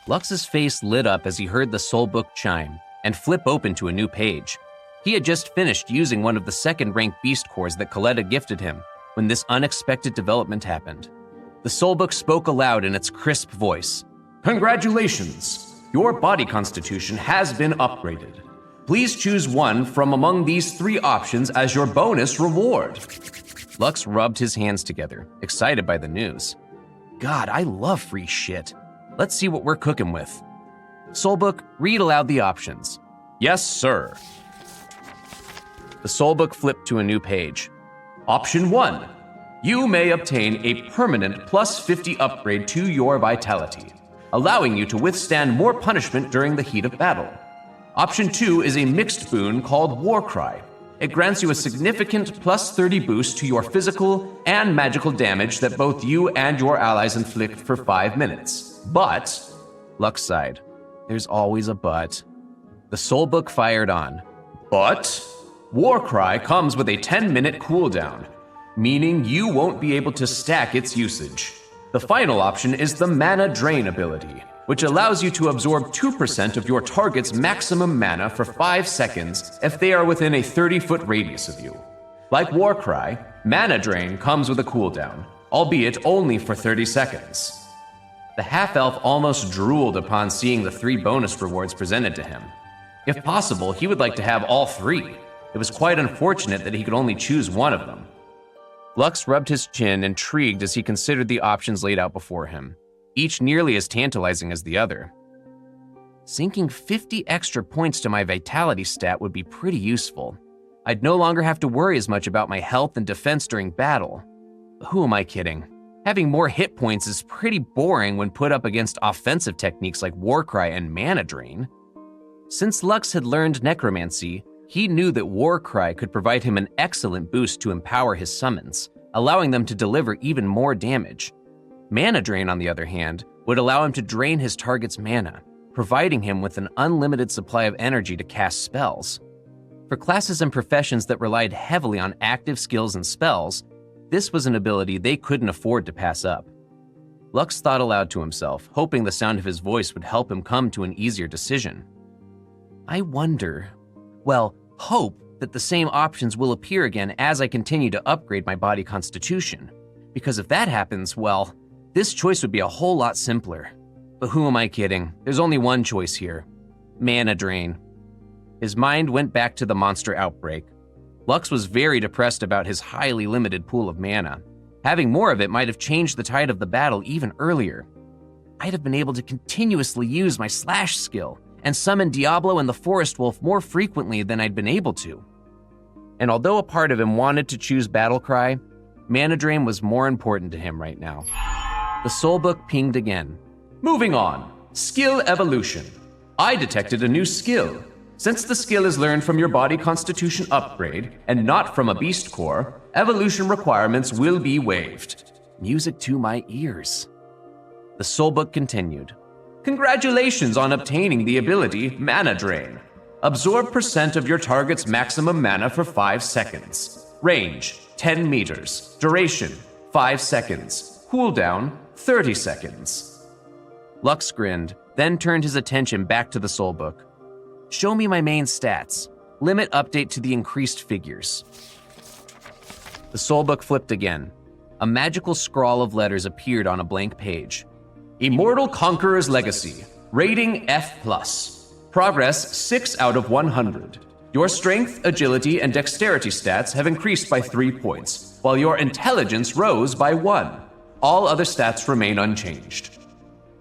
Lux's face lit up as he heard the soul book chime and flip open to a new page. He had just finished using one of the second-rank beast cores that Coletta gifted him when this unexpected development happened. The soul book spoke aloud in its crisp voice. Congratulations! Your body constitution has been upgraded. Please choose one from among these 3 options as your bonus reward. Lux rubbed his hands together, excited by the news. God, I love free shit. Let's see what we're cooking with. Soulbook, read aloud the options. Yes, sir. The Soulbook flipped to a new page. Option 1. You may obtain a permanent plus 50 upgrade to your vitality, allowing you to withstand more punishment during the heat of battle. Option 2 is a mixed boon called Warcry. It grants you a significant plus 30 boost to your physical and magical damage that both you and your allies inflict for 5 minutes. But, Lux sighed, there's always a but. The Soulbook fired on. But, Warcry comes with a 10-minute cooldown, meaning you won't be able to stack its usage. The final option is the Mana Drain ability, which allows you to absorb 2% of your target's maximum mana for 5 seconds if they are within a 30-foot radius of you. Like Warcry, Mana Drain comes with a cooldown, albeit only for 30 seconds. The half-elf almost drooled upon seeing the 3 bonus rewards presented to him. If possible, he would like to have all 3. It was quite unfortunate that he could only choose one of them. Lux rubbed his chin, intrigued as he considered the options laid out before him, each nearly as tantalizing as the other. Sinking 50 extra points to my vitality stat would be pretty useful. I'd no longer have to worry as much about my health and defense during battle. But who am I kidding? Having more hit points is pretty boring when put up against offensive techniques like Warcry and Mana Drain. Since Lux had learned necromancy, he knew that Warcry could provide him an excellent boost to empower his summons, allowing them to deliver even more damage. Mana Drain, on the other hand, would allow him to drain his target's mana, providing him with an unlimited supply of energy to cast spells. For classes and professions that relied heavily on active skills and spells, this was an ability they couldn't afford to pass up. Lux thought aloud to himself, hoping the sound of his voice would help him come to an easier decision. I hope that the same options will appear again as I continue to upgrade my body constitution. Because if that happens, this choice would be a whole lot simpler. But who am I kidding? There's only one choice here. Mana Drain. His mind went back to the monster outbreak. Lux was very depressed about his highly limited pool of mana. Having more of it might have changed the tide of the battle even earlier. I'd have been able to continuously use my slash skill and summon Diablo and the Forest Wolf more frequently than I'd been able to. And although a part of him wanted to choose Battle Cry, Mana Drain was more important to him right now. The Soulbook pinged again. Moving on, Skill Evolution. I detected a new skill. Since the skill is learned from your body constitution upgrade and not from a beast core, evolution requirements will be waived. Music to my ears. The Soulbook continued. Congratulations on obtaining the ability Mana Drain. Absorb % of your target's maximum mana for 5 seconds. Range, 10 meters. Duration, 5 seconds. Cooldown, 30 seconds. Lux grinned, then turned his attention back to the Soulbook. Show me my main stats. Limit update to the increased figures. The Soulbook flipped again. A magical scrawl of letters appeared on a blank page. Immortal Conqueror's Legacy. Rating F+. Progress 6 out of 100. Your strength, agility, and dexterity stats have increased by 3 points, while your intelligence rose by 1. All other stats remain unchanged.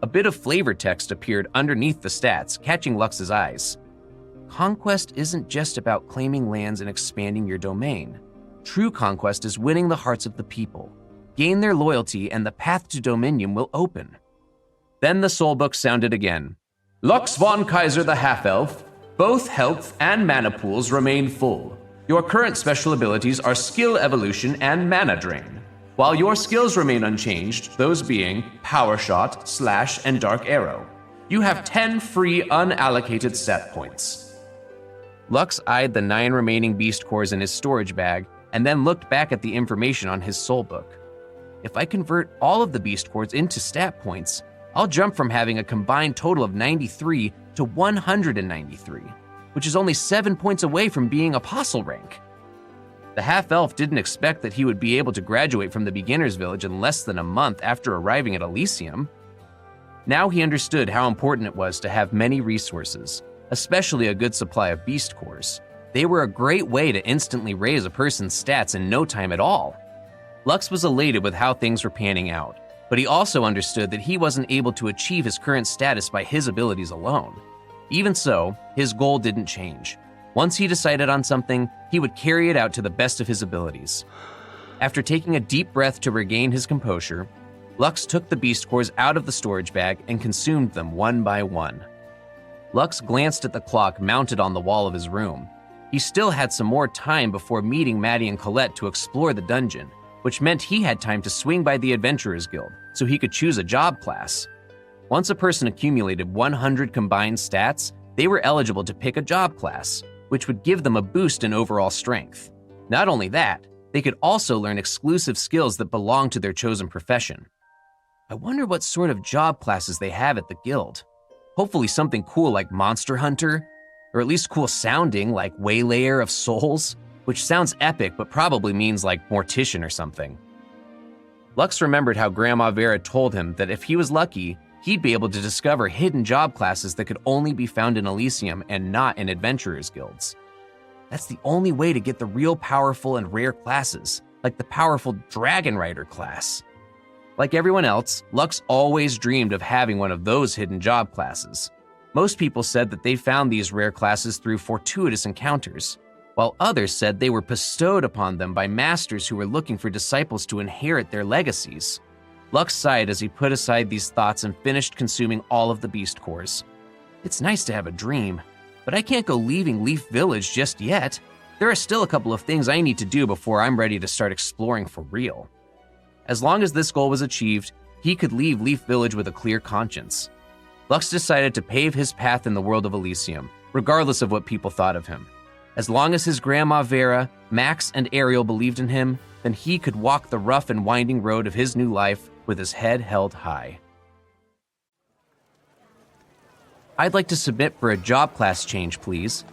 A bit of flavor text appeared underneath the stats, catching Lux's eyes. Conquest isn't just about claiming lands and expanding your domain. True conquest is winning the hearts of the people. Gain their loyalty and the path to dominion will open. Then the Soulbook sounded again. Lux von Kaiser the Half-Elf, both health and mana pools remain full. Your current special abilities are Skill Evolution and Mana Drain, while your skills remain unchanged, those being Power Shot, Slash, and Dark Arrow. You have 10 free unallocated stat points. Lux eyed the 9 remaining beast cores in his storage bag and then looked back at the information on his Soulbook. If I convert all of the beast cores into stat points, I'll jump from having a combined total of 93 to 193, which is only 7 points away from being apostle rank. The half-elf didn't expect that he would be able to graduate from the beginner's village in less than a month after arriving at Elysium. Now he understood how important it was to have many resources, especially a good supply of beast cores. They were a great way to instantly raise a person's stats in no time at all. Lux was elated with how things were panning out, but he also understood that he wasn't able to achieve his current status by his abilities alone. Even so, his goal didn't change. Once he decided on something, he would carry it out to the best of his abilities. After taking a deep breath to regain his composure, Lux took the beast cores out of the storage bag and consumed them one by one. Lux glanced at the clock mounted on the wall of his room. He still had some more time before meeting Maddie and Colette to explore the dungeon, which meant he had time to swing by the Adventurers Guild so he could choose a job class. Once a person accumulated 100 combined stats, they were eligible to pick a job class, which would give them a boost in overall strength. Not only that, they could also learn exclusive skills that belong to their chosen profession. I wonder what sort of job classes they have at the guild. Hopefully something cool like Monster Hunter, or at least cool sounding like Waylayer of Souls, which sounds epic but probably means like Mortician or something. Lux remembered how Grandma Vera told him that if he was lucky, he'd be able to discover hidden job classes that could only be found in Elysium and not in Adventurers Guilds. That's the only way to get the real powerful and rare classes, like the powerful Dragon Rider class. Like everyone else, Lux always dreamed of having one of those hidden job classes. Most people said that they found these rare classes through fortuitous encounters, while others said they were bestowed upon them by masters who were looking for disciples to inherit their legacies. Lux sighed as he put aside these thoughts and finished consuming all of the beast cores. It's nice to have a dream, but I can't go leaving Leaf Village just yet. There are still a couple of things I need to do before I'm ready to start exploring for real. As long as this goal was achieved, he could leave Leaf Village with a clear conscience. Lux decided to pave his path in the world of Elysium, regardless of what people thought of him. As long as his Grandma Vera, Max, and Ariel believed in him, then he could walk the rough and winding road of his new life with his head held high. I'd like to submit for a job class change, please.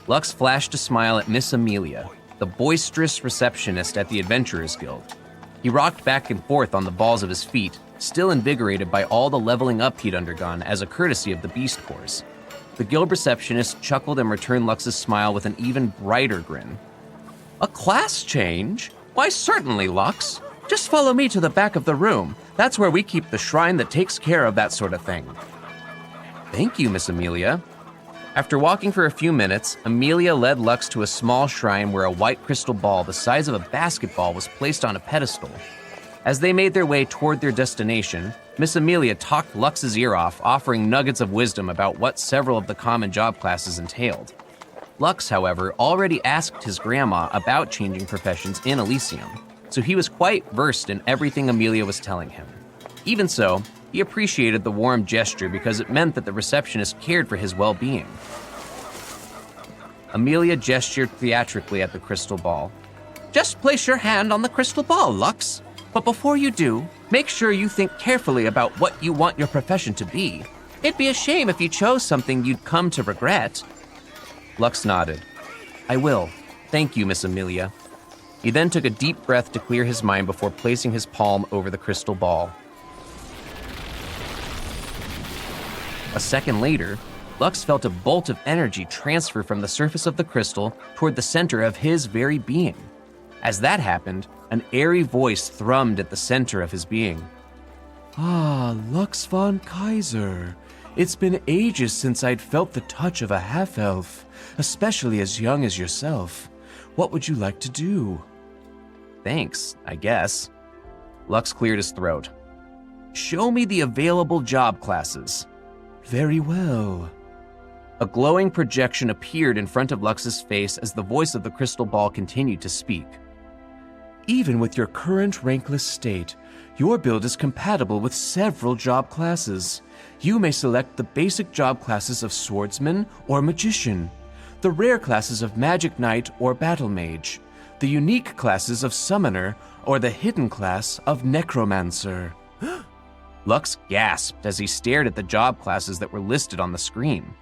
Lux flashed a smile at Miss Amelia, the boisterous receptionist at the Adventurers Guild. He rocked back and forth on the balls of his feet, still invigorated by all the leveling up he'd undergone as a courtesy of the beast cores. The guild receptionist chuckled and returned Lux's smile with an even brighter grin. A class change? Why, certainly, Lux. Just follow me to the back of the room. That's where we keep the shrine that takes care of that sort of thing. Thank you, Miss Amelia. After walking for a few minutes, Amelia led Lux to a small shrine where a white crystal ball the size of a basketball was placed on a pedestal. As they made their way toward their destination, Miss Amelia talked Lux's ear off, offering nuggets of wisdom about what several of the common job classes entailed. Lux, however, already asked his grandma about changing professions in Elysium, so he was quite versed in everything Amelia was telling him. Even so, he appreciated the warm gesture because it meant that the receptionist cared for his well-being. Amelia gestured theatrically at the crystal ball. Just place your hand on the crystal ball, Lux. But before you do, make sure you think carefully about what you want your profession to be. It'd be a shame if you chose something you'd come to regret. Lux nodded. I will. Thank you, Miss Amelia. He then took a deep breath to clear his mind before placing his palm over the crystal ball. A second later, Lux felt a bolt of energy transfer from the surface of the crystal toward the center of his very being. As that happened, an airy voice thrummed at the center of his being. Ah, Lux von Kaiser. It's been ages since I'd felt the touch of a half-elf, especially as young as yourself. What would you like to do? Thanks, I guess. Lux cleared his throat. Show me the available job classes. Very well. A glowing projection appeared in front of Lux's face as the voice of the crystal ball continued to speak. Even with your current rankless state, your build is compatible with several job classes. You may select the basic job classes of Swordsman or Magician, the rare classes of Magic Knight or Battle Mage, the unique classes of Summoner, or the hidden class of Necromancer. Lux gasped as he stared at the job classes that were listed on the screen.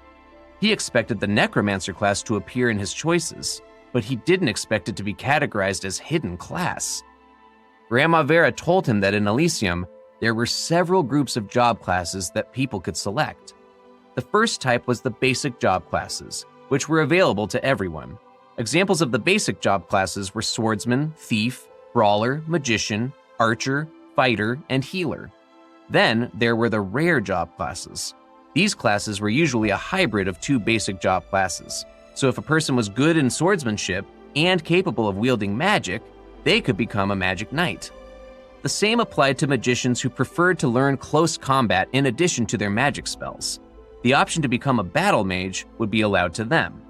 He expected the necromancer class to appear in his choices, but he didn't expect it to be categorized as hidden class. Grandma Vera told him that in Elysium, there were several groups of job classes that people could select. The first type was the basic job classes, which were available to everyone. Examples of the basic job classes were swordsman, thief, brawler, magician, archer, fighter, and healer. Then there were the rare job classes. These classes were usually a hybrid of two basic job classes. So if a person was good in swordsmanship and capable of wielding magic, they could become a magic knight. The same applied to magicians who preferred to learn close combat in addition to their magic spells. The option to become a battle mage would be allowed to them.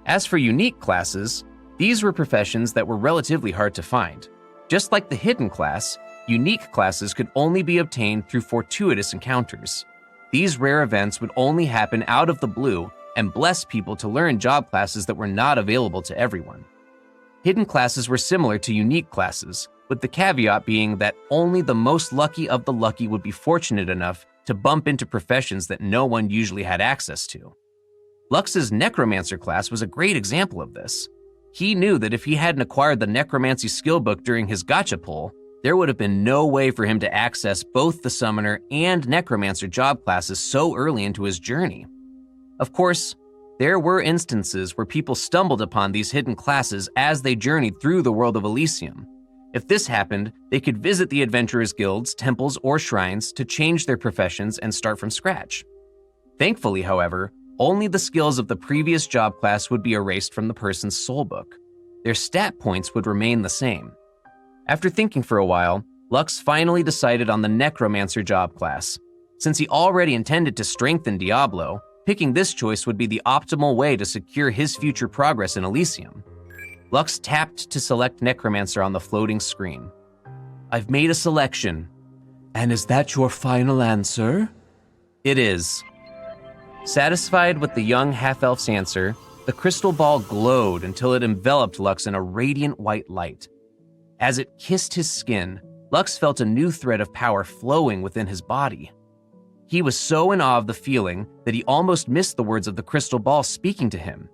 As for unique classes, these were professions that were relatively hard to find. Just like the hidden class, unique classes could only be obtained through fortuitous encounters. These rare events would only happen out of the blue and bless people to learn job classes that were not available to everyone. Hidden classes were similar to unique classes, with the caveat being that only the most lucky of the lucky would be fortunate enough to bump into professions that no one usually had access to. Lux's necromancer class was a great example of this. He knew that if he hadn't acquired the necromancy skill book during his gacha pull, there would have been no way for him to access both the summoner and necromancer job classes so early into his journey. Of course, there were instances where people stumbled upon these hidden classes as they journeyed through the world of Elysium. If this happened, they could visit the adventurers' guilds, temples, or shrines to change their professions and start from scratch. Thankfully, however, only the skills of the previous job class would be erased from the person's soul book. Their stat points would remain the same. After thinking for a while, Lux finally decided on the necromancer job class. Since he already intended to strengthen Diablo, picking this choice would be the optimal way to secure his future progress in Elysium. Lux tapped to select necromancer on the floating screen. "I've made a selection." "And is that your final answer?" "It is." Satisfied with the young half-elf's answer, the crystal ball glowed until it enveloped Lux in a radiant white light. As it kissed his skin, Lux felt a new thread of power flowing within his body. He was so in awe of the feeling that he almost missed the words of the crystal ball speaking to him.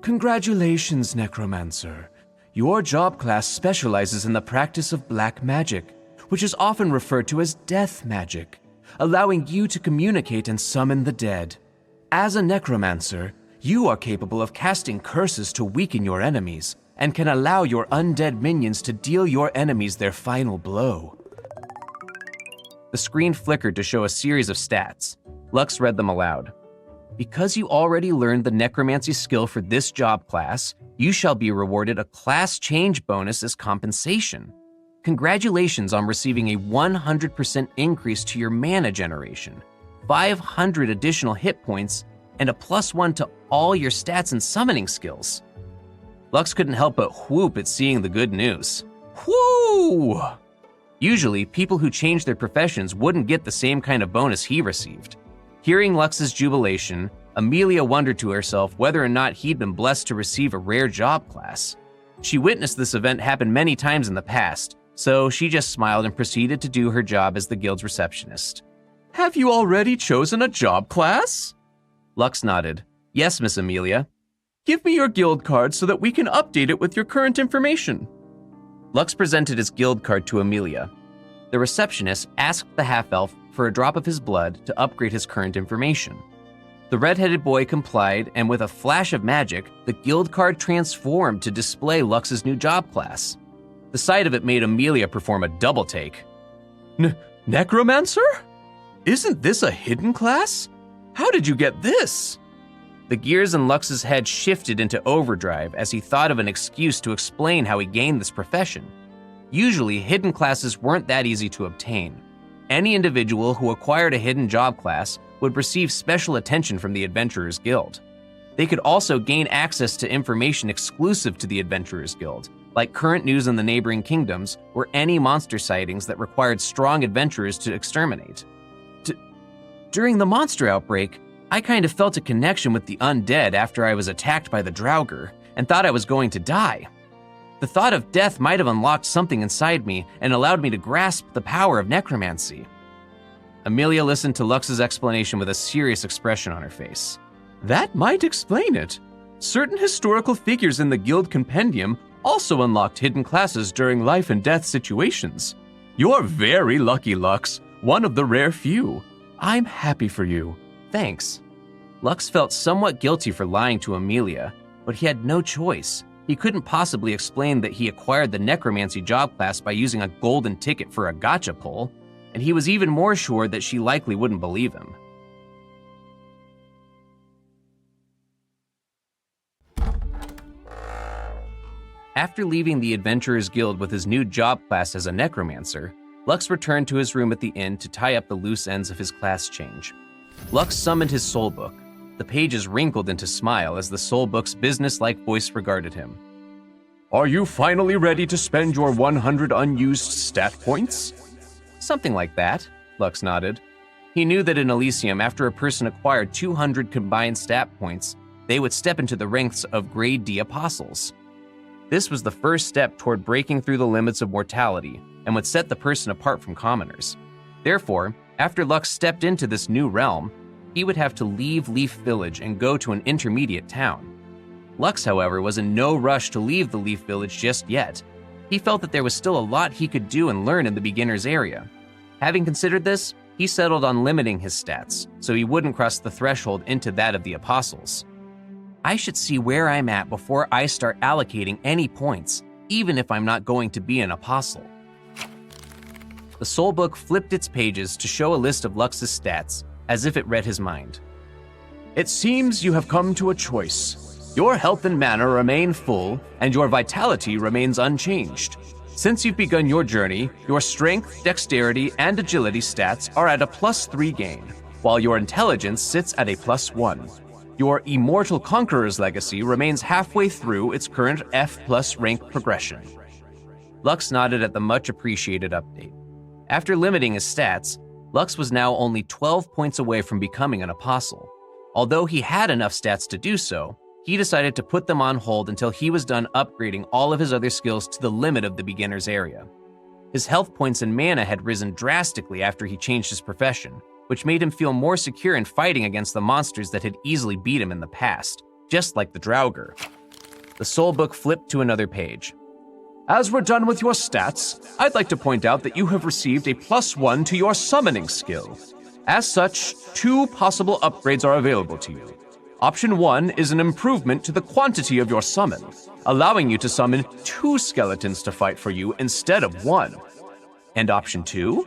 "Congratulations, necromancer. Your job class specializes in the practice of black magic, which is often referred to as death magic, allowing you to communicate and summon the dead. As a necromancer, you are capable of casting curses to weaken your enemies and can allow your undead minions to deal your enemies their final blow." The screen flickered to show a series of stats. Lux read them aloud. "Because you already learned the necromancy skill for this job class, you shall be rewarded a class change bonus as compensation. Congratulations on receiving a 100% increase to your mana generation, 500 additional hit points, and a +1 to all your stats and summoning skills." Lux couldn't help but whoop at seeing the good news. Whoo! Usually, people who changed their professions wouldn't get the same kind of bonus he received. Hearing Lux's jubilation, Amelia wondered to herself whether or not he'd been blessed to receive a rare job class. She witnessed this event happen many times in the past, so she just smiled and proceeded to do her job as the guild's receptionist. "Have you already chosen a job class?" Lux nodded. "Yes, Miss Amelia." "Give me your guild card so that we can update it with your current information." Lux presented his guild card to Amelia. The receptionist asked the half-elf for a drop of his blood to upgrade his current information. The red-headed boy complied, and with a flash of magic, the guild card transformed to display Lux's new job class. The sight of it made Amelia perform a double take. Necromancer? Isn't this a hidden class? How did you get this?" The gears in Lux's head shifted into overdrive as he thought of an excuse to explain how he gained this profession. Usually, hidden classes weren't that easy to obtain. Any individual who acquired a hidden job class would receive special attention from the Adventurers Guild. They could also gain access to information exclusive to the Adventurers Guild, like current news in the neighboring kingdoms or any monster sightings that required strong adventurers to exterminate. During the monster outbreak, I kind of felt a connection with the undead after I was attacked by the Draugr and thought I was going to die. The thought of death might have unlocked something inside me and allowed me to grasp the power of necromancy. Amelia listened to Lux's explanation with a serious expression on her face. That might explain it. Certain historical figures in the Guild Compendium also unlocked hidden classes during life and death situations. You're very lucky, Lux, one of the rare few. I'm happy for you. Thanks. Lux felt somewhat guilty for lying to Amelia, but he had no choice. He couldn't possibly explain that he acquired the necromancy job class by using a golden ticket for a gacha pull, and he was even more sure that she likely wouldn't believe him. After leaving the Adventurers Guild with his new job class as a necromancer, Lux returned to his room at the inn to tie up the loose ends of his class change. Lux summoned his soul book. The pages wrinkled into smile as the soul book's business-like voice regarded him. Are you finally ready to spend your 100 unused stat points? Something like that, Lux nodded. He knew that in Elysium, after a person acquired 200 combined stat points, they would step into the ranks of Grade D apostles. This was the first step toward breaking through the limits of mortality and would set the person apart from commoners. Therefore, after Lux stepped into this new realm, he would have to leave Leaf Village and go to an intermediate town. Lux, however, was in no rush to leave the Leaf Village just yet. He felt that there was still a lot he could do and learn in the beginner's area. Having considered this, he settled on limiting his stats, so he wouldn't cross the threshold into that of the apostles. I should see where I'm at before I start allocating any points, even if I'm not going to be an apostle. The soul book flipped its pages to show a list of Lux's stats, as if it read his mind. It seems you have come to a choice. Your health and mana remain full, and your vitality remains unchanged. Since you've begun your journey, your strength, dexterity, and agility stats are at a +3 gain, while your intelligence sits at a +1. Your Immortal Conqueror's legacy remains halfway through its current F+ rank progression. Lux nodded at the much appreciated update. After limiting his stats, Lux was now only 12 points away from becoming an apostle. Although he had enough stats to do so, he decided to put them on hold until he was done upgrading all of his other skills to the limit of the beginner's area. His health points and mana had risen drastically after he changed his profession, which made him feel more secure in fighting against the monsters that had easily beat him in the past, just like the Draugr. The soul book flipped to another page. As we're done with your stats, I'd like to point out that you have received a +1 to your summoning skill. As such, 2 possible upgrades are available to you. Option 1 is an improvement to the quantity of your summon, allowing you to summon 2 skeletons to fight for you instead of 1. And option 2?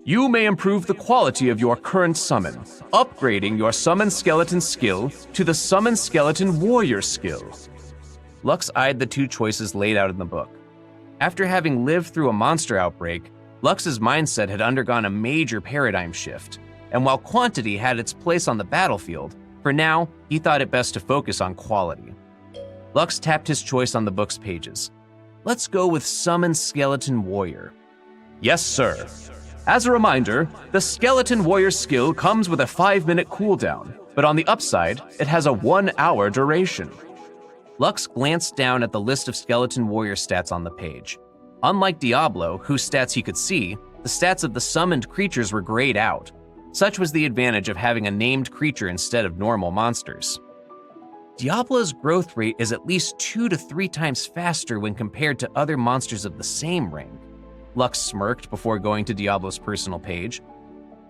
You may improve the quality of your current summon, upgrading your Summon Skeleton skill to the Summon Skeleton Warrior skill. Lux eyed the 2 choices laid out in the book. After having lived through a monster outbreak, Lux's mindset had undergone a major paradigm shift, and while quantity had its place on the battlefield, for now, he thought it best to focus on quality. Lux tapped his choice on the book's pages. Let's go with Summon Skeleton Warrior. Yes, sir. As a reminder, the Skeleton Warrior skill comes with a 5-minute cooldown, but on the upside, it has a 1-hour duration. Lux glanced down at the list of Skeleton Warrior stats on the page. Unlike Diablo, whose stats he could see, the stats of the summoned creatures were grayed out. Such was the advantage of having a named creature instead of normal monsters. Diablo's growth rate is at least 2 to 3 times faster when compared to other monsters of the same rank. Lux smirked before going to Diablo's personal page.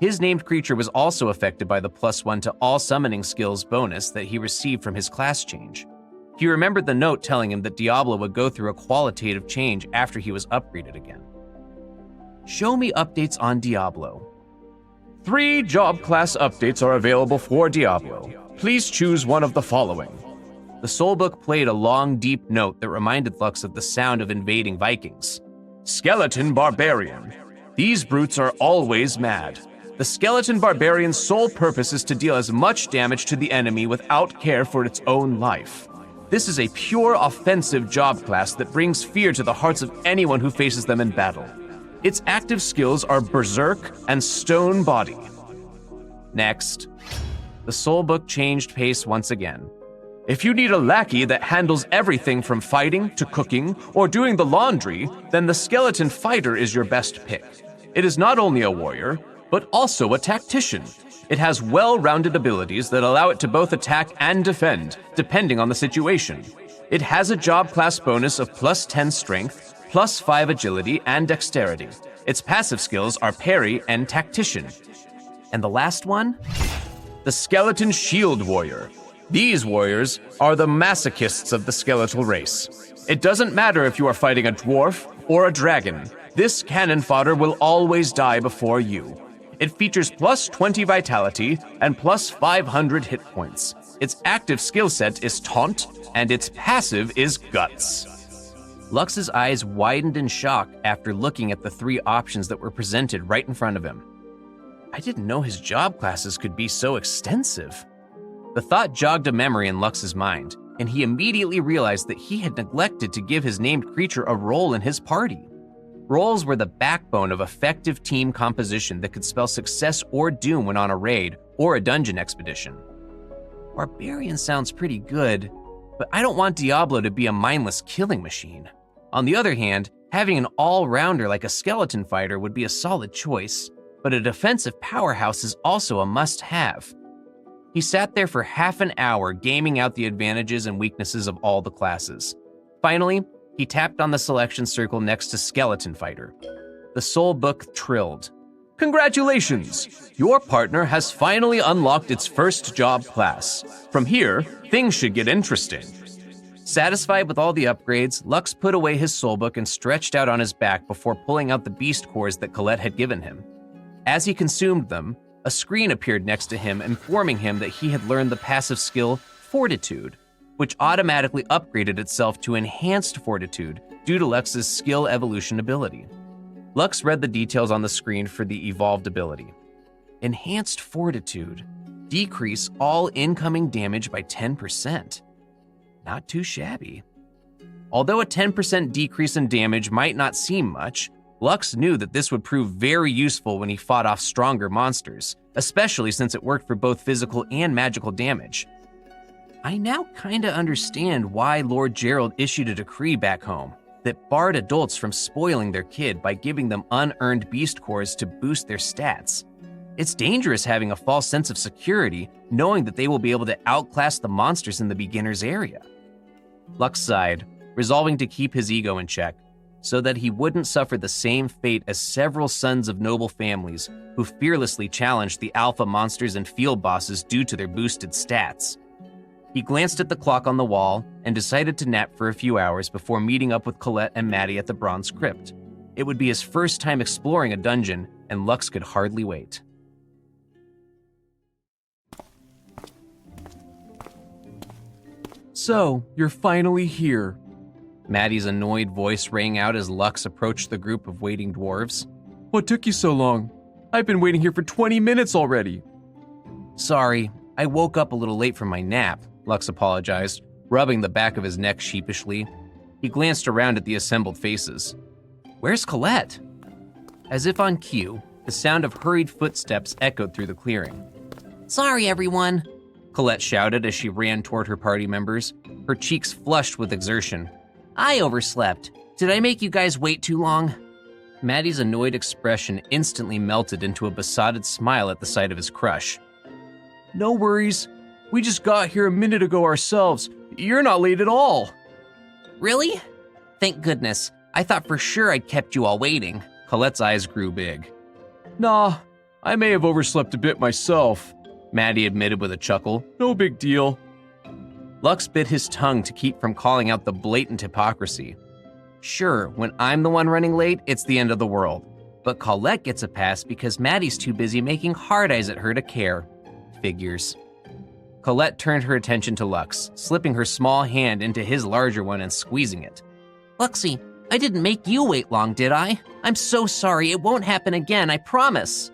His named creature was also affected by the +1 to all summoning skills bonus that he received from his class change. He remembered the note telling him that Diablo would go through a qualitative change after he was upgraded again. Show me updates on Diablo. 3 job class updates are available for Diablo. Please choose one of the following. The soulbook played a long, deep note that reminded Lux of the sound of invading Vikings. Skeleton Barbarian. These brutes are always mad. The Skeleton Barbarian's sole purpose is to deal as much damage to the enemy without care for its own life. This is a pure offensive job class that brings fear to the hearts of anyone who faces them in battle. Its active skills are Berserk and Stone Body. Next. The soulbook changed pace once again. If you need a lackey that handles everything from fighting to cooking or doing the laundry, then the Skeleton Fighter is your best pick. It is not only a warrior, but also a tactician. It has well-rounded abilities that allow it to both attack and defend, depending on the situation. It has a job class bonus of +10 strength, +5 agility and dexterity. Its passive skills are parry and tactician. And the last one? The Skeleton Shield Warrior. These warriors are the masochists of the skeletal race. It doesn't matter if you are fighting a dwarf or a dragon. This cannon fodder will always die before you. It features +20 vitality and +500 hit points. Its active skill set is Taunt, and its passive is Guts. Lux's eyes widened in shock after looking at the 3 options that were presented right in front of him. I didn't know his job classes could be so extensive. The thought jogged a memory in Lux's mind, and he immediately realized that he had neglected to give his named creature a role in his party. Roles were the backbone of effective team composition that could spell success or doom when on a raid or a dungeon expedition. Barbarian sounds pretty good, but I don't want Diablo to be a mindless killing machine. On the other hand, having an all-rounder like a skeleton fighter would be a solid choice, but a defensive powerhouse is also a must-have. He sat there for half an hour gaming out the advantages and weaknesses of all the classes. Finally, he tapped on the selection circle next to Skeleton Fighter. The soul book trilled. Congratulations! Your partner has finally unlocked its first job class. From here, things should get interesting. Satisfied with all the upgrades, Lux put away his soulbook and stretched out on his back before pulling out the beast cores that Colette had given him. As he consumed them, a screen appeared next to him informing him that he had learned the passive skill Fortitude, which automatically upgraded itself to Enhanced Fortitude due to Lux's skill evolution ability. Lux read the details on the screen for the evolved ability. Enhanced Fortitude. Decrease all incoming damage by 10%. Not too shabby. Although a 10% decrease in damage might not seem much, Lux knew that this would prove very useful when he fought off stronger monsters, especially since it worked for both physical and magical damage. I now kinda understand why Lord Gerald issued a decree back home that barred adults from spoiling their kid by giving them unearned beast cores to boost their stats. It's dangerous having a false sense of security, knowing that they will be able to outclass the monsters in the beginner's area. Lux sighed, resolving to keep his ego in check, so that he wouldn't suffer the same fate as several sons of noble families who fearlessly challenged the alpha monsters and field bosses due to their boosted stats. He glanced at the clock on the wall and decided to nap for a few hours before meeting up with Colette and Maddie at the Bronze Crypt. It would be his first time exploring a dungeon, and Lux could hardly wait. So, you're finally here. Maddie's annoyed voice rang out as Lux approached the group of waiting dwarves. What took you so long? I've been waiting here for 20 minutes already. Sorry, I woke up a little late from my nap, Lux apologized, rubbing the back of his neck sheepishly. He glanced around at the assembled faces. Where's Colette? As if on cue, the sound of hurried footsteps echoed through the clearing. Sorry, everyone, Colette shouted as she ran toward her party members, her cheeks flushed with exertion. I overslept. Did I make you guys wait too long? Maddie's annoyed expression instantly melted into a besotted smile at the sight of his crush. No worries. We just got here a minute ago ourselves. You're not late at all. Really? Thank goodness. I thought for sure I'd kept you all waiting. Colette's eyes grew big. Nah, I may have overslept a bit myself, Maddie admitted with a chuckle. No big deal. Lux bit his tongue to keep from calling out the blatant hypocrisy. Sure, when I'm the one running late, it's the end of the world. But Colette gets a pass because Maddie's too busy making hard eyes at her to care. Figures. Colette turned her attention to Lux, slipping her small hand into his larger one and squeezing it. Luxie, I didn't make you wait long, did I? I'm so sorry, it won't happen again, I promise.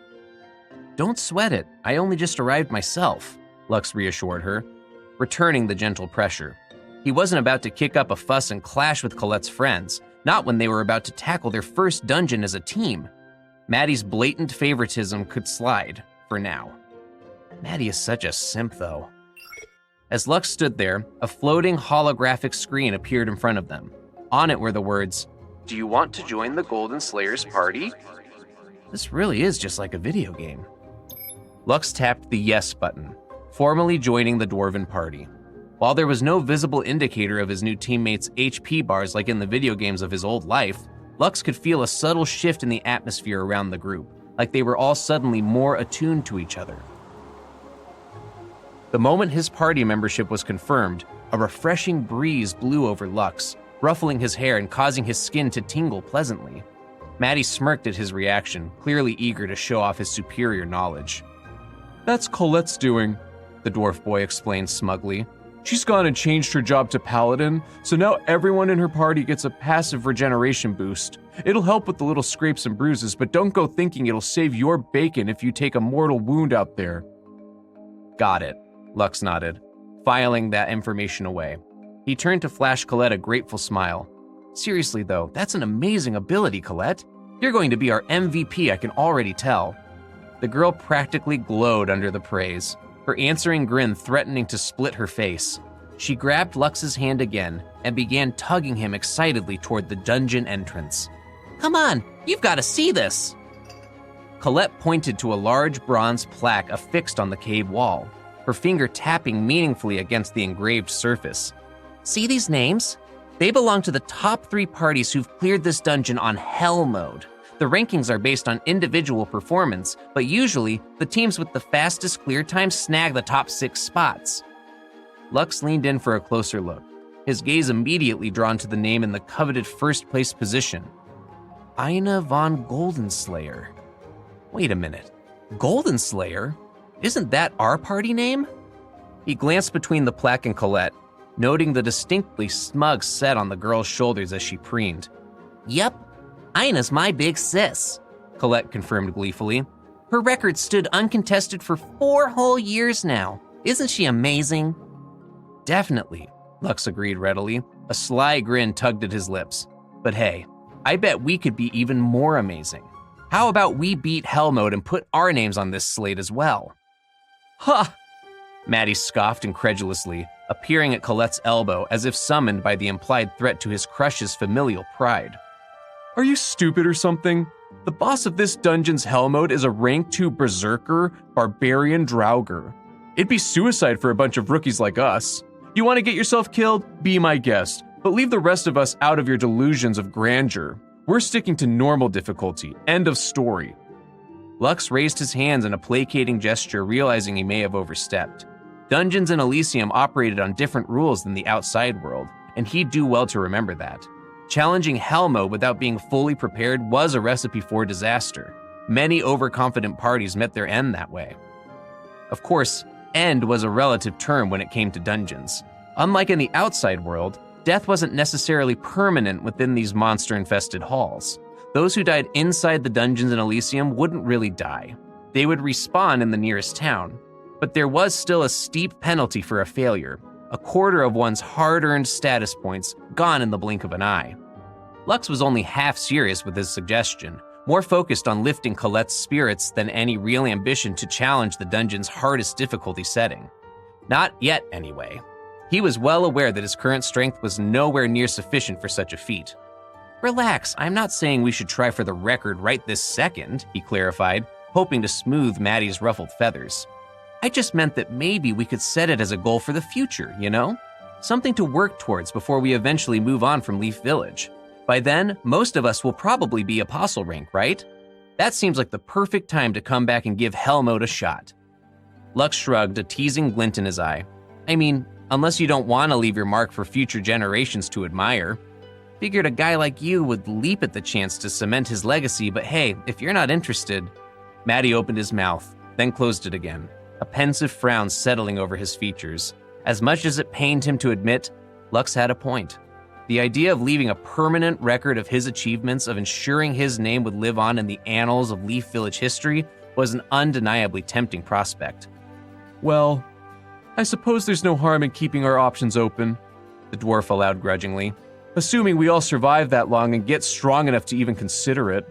Don't sweat it, I only just arrived myself, Lux reassured her, returning the gentle pressure. He wasn't about to kick up a fuss and clash with Colette's friends, not when they were about to tackle their first dungeon as a team. Maddie's blatant favoritism could slide, for now. Maddie is such a simp, though. As Lux stood there, a floating holographic screen appeared in front of them. On it were the words, "Do you want to join the Golden Slayers party?" This really is just like a video game. Lux tapped the yes button, formally joining the dwarven party. While there was no visible indicator of his new teammates' HP bars like in the video games of his old life, Lux could feel a subtle shift in the atmosphere around the group, like they were all suddenly more attuned to each other. The moment his party membership was confirmed, a refreshing breeze blew over Lux, ruffling his hair and causing his skin to tingle pleasantly. Maddie smirked at his reaction, clearly eager to show off his superior knowledge. That's Colette's doing, the dwarf boy explained smugly. She's gone and changed her job to paladin, so now everyone in her party gets a passive regeneration boost. It'll help with the little scrapes and bruises, but don't go thinking it'll save your bacon if you take a mortal wound out there. Got it, Lux nodded, filing that information away. He turned to flash Colette a grateful smile. Seriously though, that's an amazing ability, Colette. You're going to be our MVP, I can already tell. The girl practically glowed under the praise, her answering grin threatening to split her face. She grabbed Lux's hand again and began tugging him excitedly toward the dungeon entrance. Come on, you've got to see this! Colette pointed to a large bronze plaque affixed on the cave wall, her finger tapping meaningfully against the engraved surface. See these names? They belong to the top 3 parties who've cleared this dungeon on Hell mode. The rankings are based on individual performance, but usually, the teams with the fastest clear time snag the top 6 spots. Lux leaned in for a closer look, his gaze immediately drawn to the name in the coveted first-place position. Ina von Goldenslayer. Wait a minute, Goldenslayer? Isn't that our party name? He glanced between the plaque and Colette, noting the distinctly smug set on the girl's shoulders as she preened. Yep, Ina's my big sis, Colette confirmed gleefully. Her record stood uncontested for 4 whole years now. Isn't she amazing? Definitely, Lux agreed readily. A sly grin tugged at his lips. But hey, I bet we could be even more amazing. How about we beat Hell mode and put our names on this slate as well? Ha! Maddie scoffed incredulously, appearing at Colette's elbow as if summoned by the implied threat to his crush's familial pride. Are you stupid or something? The boss of this dungeon's Hell mode is a rank 2 berserker, barbarian Draugr. It'd be suicide for a bunch of rookies like us. You want to get yourself killed? Be my guest, but leave the rest of us out of your delusions of grandeur. We're sticking to normal difficulty. End of story. Lux raised his hands in a placating gesture, realizing he may have overstepped. Dungeons in Elysium operated on different rules than the outside world, and he'd do well to remember that. Challenging Hell mode without being fully prepared was a recipe for disaster. Many overconfident parties met their end that way. Of course, end was a relative term when it came to dungeons. Unlike in the outside world, death wasn't necessarily permanent within these monster-infested halls. Those who died inside the dungeons in Elysium wouldn't really die. They would respawn in the nearest town. But there was still a steep penalty for a failure, a quarter of one's hard-earned status points gone in the blink of an eye. Lux was only half serious with his suggestion, more focused on lifting Colette's spirits than any real ambition to challenge the dungeon's hardest difficulty setting. Not yet, anyway. He was well aware that his current strength was nowhere near sufficient for such a feat. Relax, I'm not saying we should try for the record right this second, he clarified, hoping to smooth Maddie's ruffled feathers. I just meant that maybe we could set it as a goal for the future, you know? Something to work towards before we eventually move on from Leaf Village. By then, most of us will probably be apostle rank, right? That seems like the perfect time to come back and give Hell mode a shot. Lux shrugged, a teasing glint in his eye. I mean, unless you don't want to leave your mark for future generations to admire. Figured a guy like you would leap at the chance to cement his legacy, but hey, if you're not interested. Maddie opened his mouth, then closed it again, a pensive frown settling over his features. As much as it pained him to admit, Lux had a point. The idea of leaving a permanent record of his achievements, of ensuring his name would live on in the annals of Leaf Village history, was an undeniably tempting prospect. Well, I suppose there's no harm in keeping our options open, the dwarf allowed grudgingly, assuming we all survive that long and get strong enough to even consider it.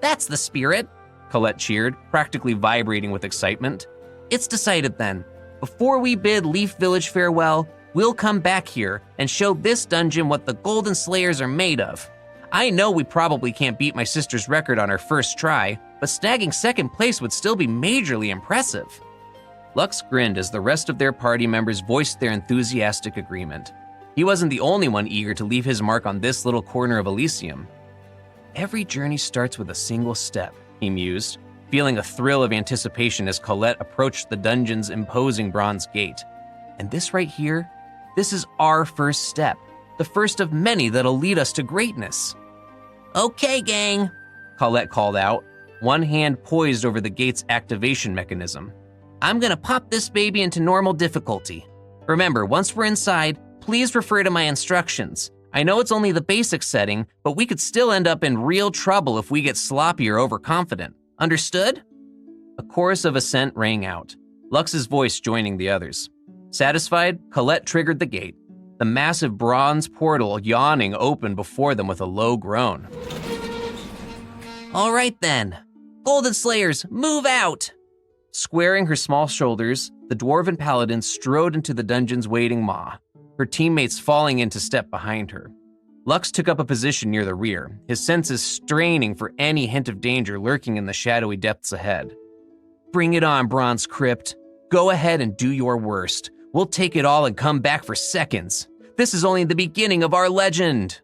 That's the spirit, Colette cheered, practically vibrating with excitement. It's decided then. Before we bid Leaf Village farewell, we'll come back here and show this dungeon what the Golden Slayers are made of. I know we probably can't beat my sister's record on her first try, but snagging second place would still be majorly impressive. Lux grinned as the rest of their party members voiced their enthusiastic agreement. He wasn't the only one eager to leave his mark on this little corner of Elysium. Every journey starts with a single step, he mused, feeling a thrill of anticipation as Colette approached the dungeon's imposing bronze gate. And this right here, this is our first step, the first of many that'll lead us to greatness. Okay, gang, Colette called out, one hand poised over the gate's activation mechanism. I'm gonna pop this baby into normal difficulty. Remember, once we're inside, please refer to my instructions. I know it's only the basic setting, but we could still end up in real trouble if we get sloppy or overconfident. Understood? A chorus of assent rang out, Lux's voice joining the others. Satisfied, Colette triggered the gate, the massive bronze portal yawning open before them with a low groan. All right then, Golden Slayers, move out! Squaring her small shoulders, the dwarven paladin strode into the dungeon's waiting maw, her teammates falling into step behind her. Lux took up a position near the rear, his senses straining for any hint of danger lurking in the shadowy depths ahead. Bring it on, Bronze Crypt. Go ahead and do your worst. We'll take it all and come back for seconds. This is only the beginning of our legend.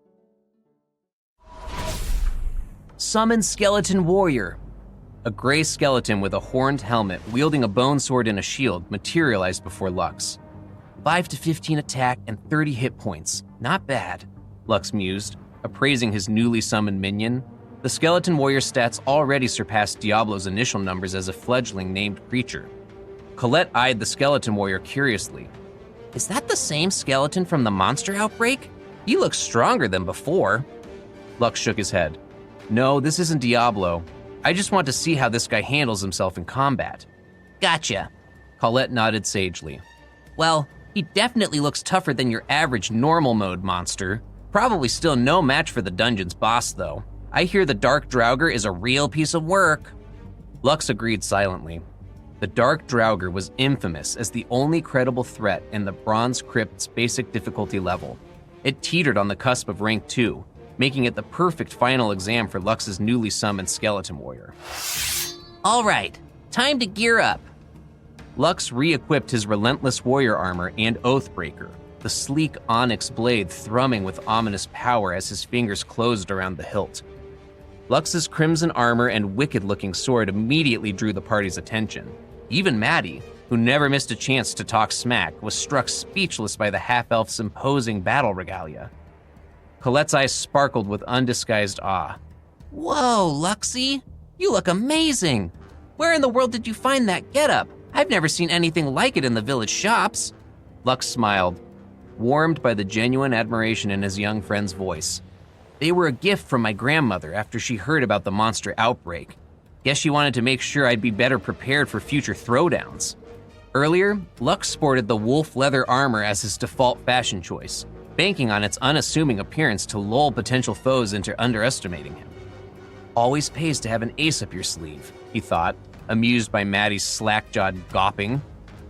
Summon Skeleton Warrior. A gray skeleton with a horned helmet wielding a bone sword and a shield materialized before Lux. 5 to 15 attack and 30 hit points. Not bad, Lux mused, appraising his newly summoned minion. The skeleton warrior stats already surpassed Diablo's initial numbers as a fledgling named creature. Colette eyed the skeleton warrior curiously. Is that the same skeleton from the monster outbreak? He looks stronger than before. Lux shook his head. No, this isn't Diablo. I just want to see how this guy handles himself in combat. Gotcha. Colette nodded sagely. Well, he definitely looks tougher than your average normal mode monster. Probably still no match for the dungeon's boss, though. I hear the Dark Draugr is a real piece of work. Lux agreed silently. The Dark Draugr was infamous as the only credible threat in the Bronze Crypt's basic difficulty level. It teetered on the cusp of rank 2, making it the perfect final exam for Lux's newly summoned skeleton warrior. All right, time to gear up. Lux re-equipped his relentless warrior armor and Oathbreaker, the sleek onyx blade thrumming with ominous power as his fingers closed around the hilt. Lux's crimson armor and wicked-looking sword immediately drew the party's attention. Even Maddie, who never missed a chance to talk smack, was struck speechless by the half-elf's imposing battle regalia. Colette's eyes sparkled with undisguised awe. Whoa, Luxie, you look amazing. Where in the world did you find that getup? I've never seen anything like it in the village shops. Lux smiled, warmed by the genuine admiration in his young friend's voice. They were a gift from my grandmother after she heard about the monster outbreak. Guess she wanted to make sure I'd be better prepared for future throwdowns. Earlier, Lux sported the wolf leather armor as his default fashion choice, banking on its unassuming appearance to lull potential foes into underestimating him. Always pays to have an ace up your sleeve, he thought, amused by Maddie's slack-jawed gawping.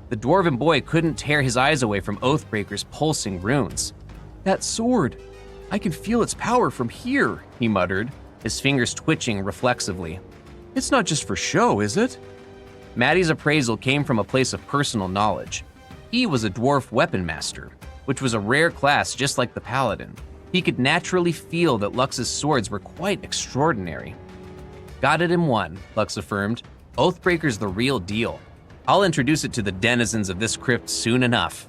The dwarven boy couldn't tear his eyes away from Oathbreaker's pulsing runes. That sword! I can feel its power from here, he muttered, his fingers twitching reflexively. It's not just for show, is it? Maddie's appraisal came from a place of personal knowledge. He was a dwarf weapon master, which was a rare class just like the paladin. He could naturally feel that Lux's swords were quite extraordinary. Got it in one, Lux affirmed. Oathbreaker's the real deal. I'll introduce it to the denizens of this crypt soon enough.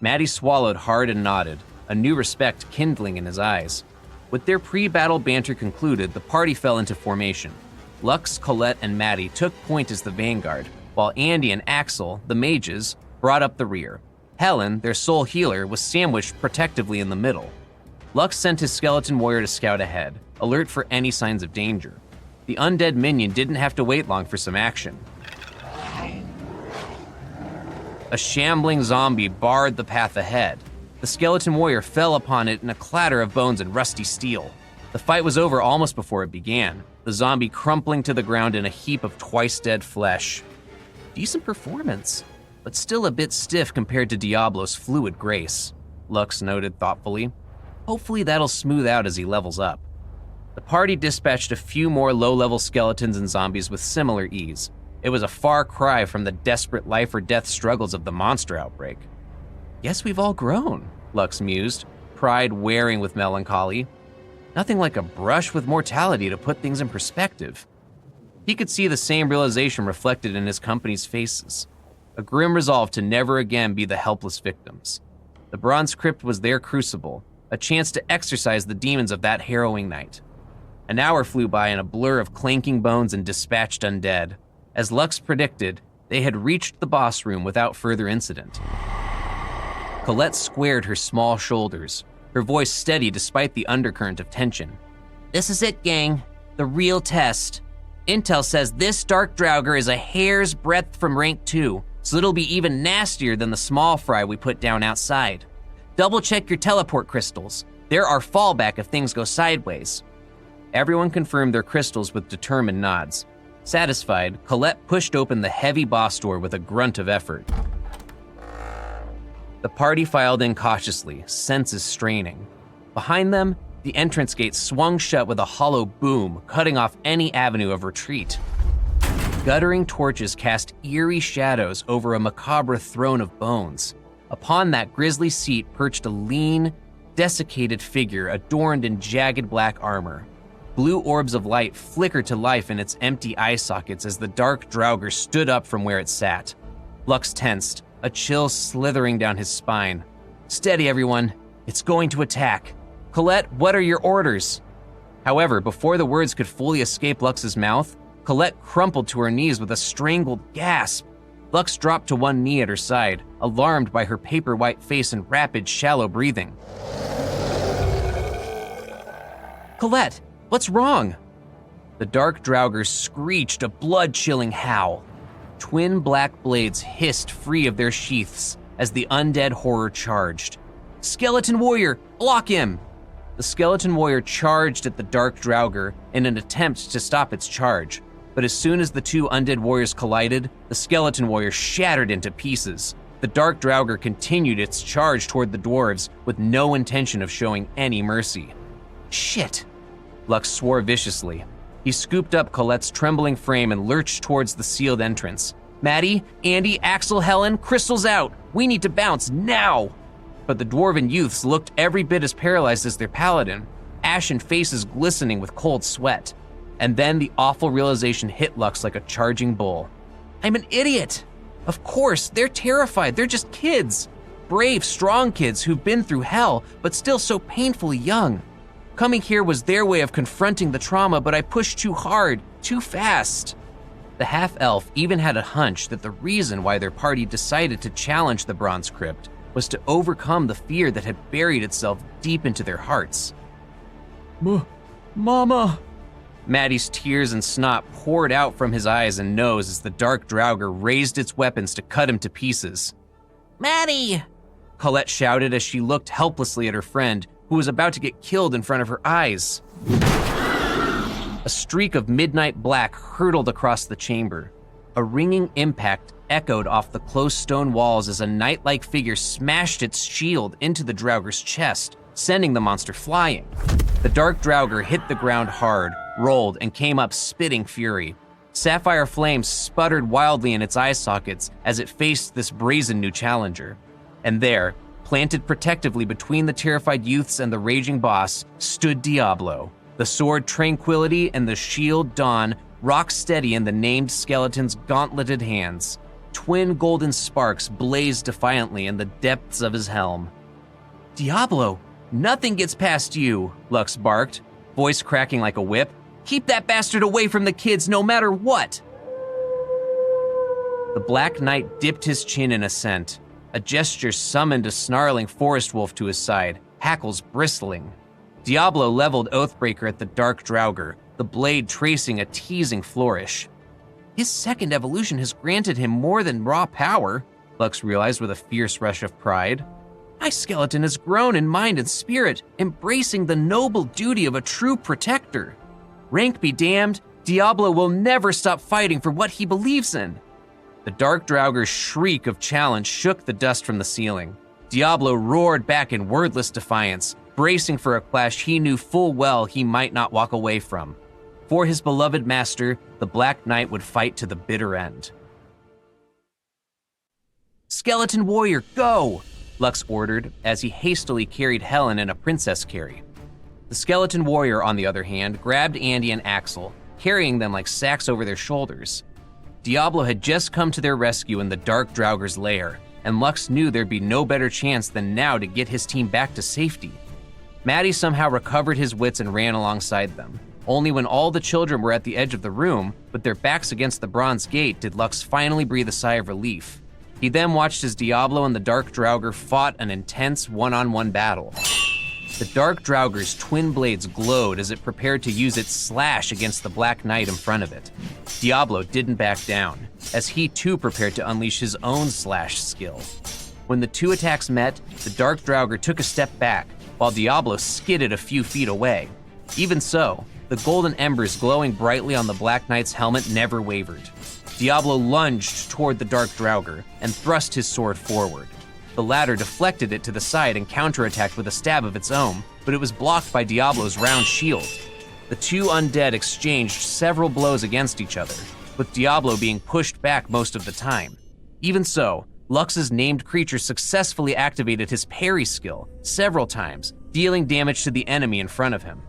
Maddie swallowed hard and nodded, a new respect kindling in his eyes. With their pre-battle banter concluded, the party fell into formation. Lux, Colette, and Maddie took point as the vanguard, while Andy and Axel, the mages, brought up the rear. Helen, their sole healer, was sandwiched protectively in the middle. Lux sent his skeleton warrior to scout ahead, alert for any signs of danger. The undead minion didn't have to wait long for some action. A shambling zombie barred the path ahead. The skeleton warrior fell upon it in a clatter of bones and rusty steel. The fight was over almost before it began, the zombie crumpling to the ground in a heap of twice-dead flesh. Decent performance, but still a bit stiff compared to Diablo's fluid grace, Lux noted thoughtfully. Hopefully that'll smooth out as he levels up. The party dispatched a few more low-level skeletons and zombies with similar ease. It was a far cry from the desperate life-or-death struggles of the monster outbreak. Guess we've all grown, Lux mused, pride wearing with melancholy. Nothing like a brush with mortality to put things in perspective. He could see the same realization reflected in his company's faces. A grim resolve to never again be the helpless victims. The Bronze Crypt was their crucible, a chance to exorcise the demons of that harrowing night. An hour flew by in a blur of clanking bones and dispatched undead. As Lux predicted, they had reached the boss room without further incident. Colette squared her small shoulders, her voice steady despite the undercurrent of tension. This is it, gang. The real test. Intel says this Dark Draugr is a hair's breadth from rank 2, so it'll be even nastier than the small fry we put down outside. Double check your teleport crystals. They're our fallback if things go sideways. Everyone confirmed their crystals with determined nods. Satisfied, Colette pushed open the heavy boss door with a grunt of effort. The party filed in cautiously, senses straining. Behind them, the entrance gate swung shut with a hollow boom, cutting off any avenue of retreat. Guttering torches cast eerie shadows over a macabre throne of bones. Upon that grisly seat perched a lean, desiccated figure adorned in jagged black armor. Blue orbs of light flickered to life in its empty eye sockets as the Dark Draugr stood up from where it sat. Lux tensed, a chill slithering down his spine. Steady, everyone. It's going to attack. Colette, what are your orders? However, before the words could fully escape Lux's mouth, Colette crumpled to her knees with a strangled gasp. Lux dropped to one knee at her side, alarmed by her paper-white face and rapid, shallow breathing. Colette, what's wrong? The Dark Draugr screeched a blood-chilling howl. Twin black blades hissed free of their sheaths as the undead horror charged. Skeleton warrior, block him! The skeleton warrior charged at the Dark Draugr in an attempt to stop its charge, but as soon as the two undead warriors collided, the skeleton warrior shattered into pieces. The Dark Draugr continued its charge toward the dwarves with no intention of showing any mercy. Shit! Lux swore viciously. He scooped up Colette's trembling frame and lurched towards the sealed entrance. Maddie, Andy, Axel, Helen, crystals out! We need to bounce now! But the dwarven youths looked every bit as paralyzed as their paladin, ashen faces glistening with cold sweat. And then the awful realization hit Lux like a charging bull. I'm an idiot! Of course, they're terrified, they're just kids. Brave, strong kids who've been through hell, but still so painfully young. Coming here was their way of confronting the trauma, but I pushed too hard, too fast. The half-elf even had a hunch that the reason why their party decided to challenge the Bronze Crypt was to overcome the fear that had buried itself deep into their hearts. Mama! Maddie's tears and snot poured out from his eyes and nose as the Dark Draugr raised its weapons to cut him to pieces. Maddie! Colette shouted as she looked helplessly at her friend, who was about to get killed in front of her eyes. A streak of midnight black hurtled across the chamber. A ringing impact echoed off the closed stone walls as a knight-like figure smashed its shield into the Draugr's chest, sending the monster flying. The Dark Draugr hit the ground hard, rolled, and came up spitting fury. Sapphire flames sputtered wildly in its eye sockets as it faced this brazen new challenger. And there, planted protectively between the terrified youths and the raging boss, stood Diablo, the sword Tranquility and the shield Dawn rock steady in the named skeleton's gauntleted hands. Twin golden sparks blazed defiantly in the depths of his helm. Diablo, nothing gets past you, Lux barked, voice cracking like a whip. Keep that bastard away from the kids no matter what! The Black Knight dipped his chin in assent. A gesture summoned a snarling forest wolf to his side, hackles bristling. Diablo leveled Oathbreaker at the Dark Draugr, the blade tracing a teasing flourish. His second evolution has granted him more than raw power, Lux realized with a fierce rush of pride. My skeleton has grown in mind and spirit, embracing the noble duty of a true protector. Rank be damned, Diablo will never stop fighting for what he believes in. The Dark Draugr's shriek of challenge shook the dust from the ceiling. Diablo roared back in wordless defiance, bracing for a clash he knew full well he might not walk away from. For his beloved master, the Black Knight would fight to the bitter end. "Skeleton warrior, go!" Lux ordered as he hastily carried Helen in a princess carry. The skeleton warrior, on the other hand, grabbed Andy and Axel, carrying them like sacks over their shoulders. Diablo had just come to their rescue in the Dark Draugur's lair, and Lux knew there'd be no better chance than now to get his team back to safety. Maddie somehow recovered his wits and ran alongside them. Only when all the children were at the edge of the room, with their backs against the bronze gate, did Lux finally breathe a sigh of relief. He then watched as Diablo and the Dark Draugur fought an intense one-on-one battle. The Dark Draugur's twin blades glowed as it prepared to use its slash against the Black Knight in front of it. Diablo didn't back down, as he too prepared to unleash his own slash skill. When the two attacks met, the Dark Draugur took a step back, while Diablo skidded a few feet away. Even so, the golden embers glowing brightly on the Black Knight's helmet never wavered. Diablo lunged toward the Dark Draugur and thrust his sword forward. The latter deflected it to the side and counterattacked with a stab of its own, but it was blocked by Diablo's round shield. The two undead exchanged several blows against each other, with Diablo being pushed back most of the time. Even so, Lux's named creature successfully activated his parry skill several times, dealing damage to the enemy in front of him.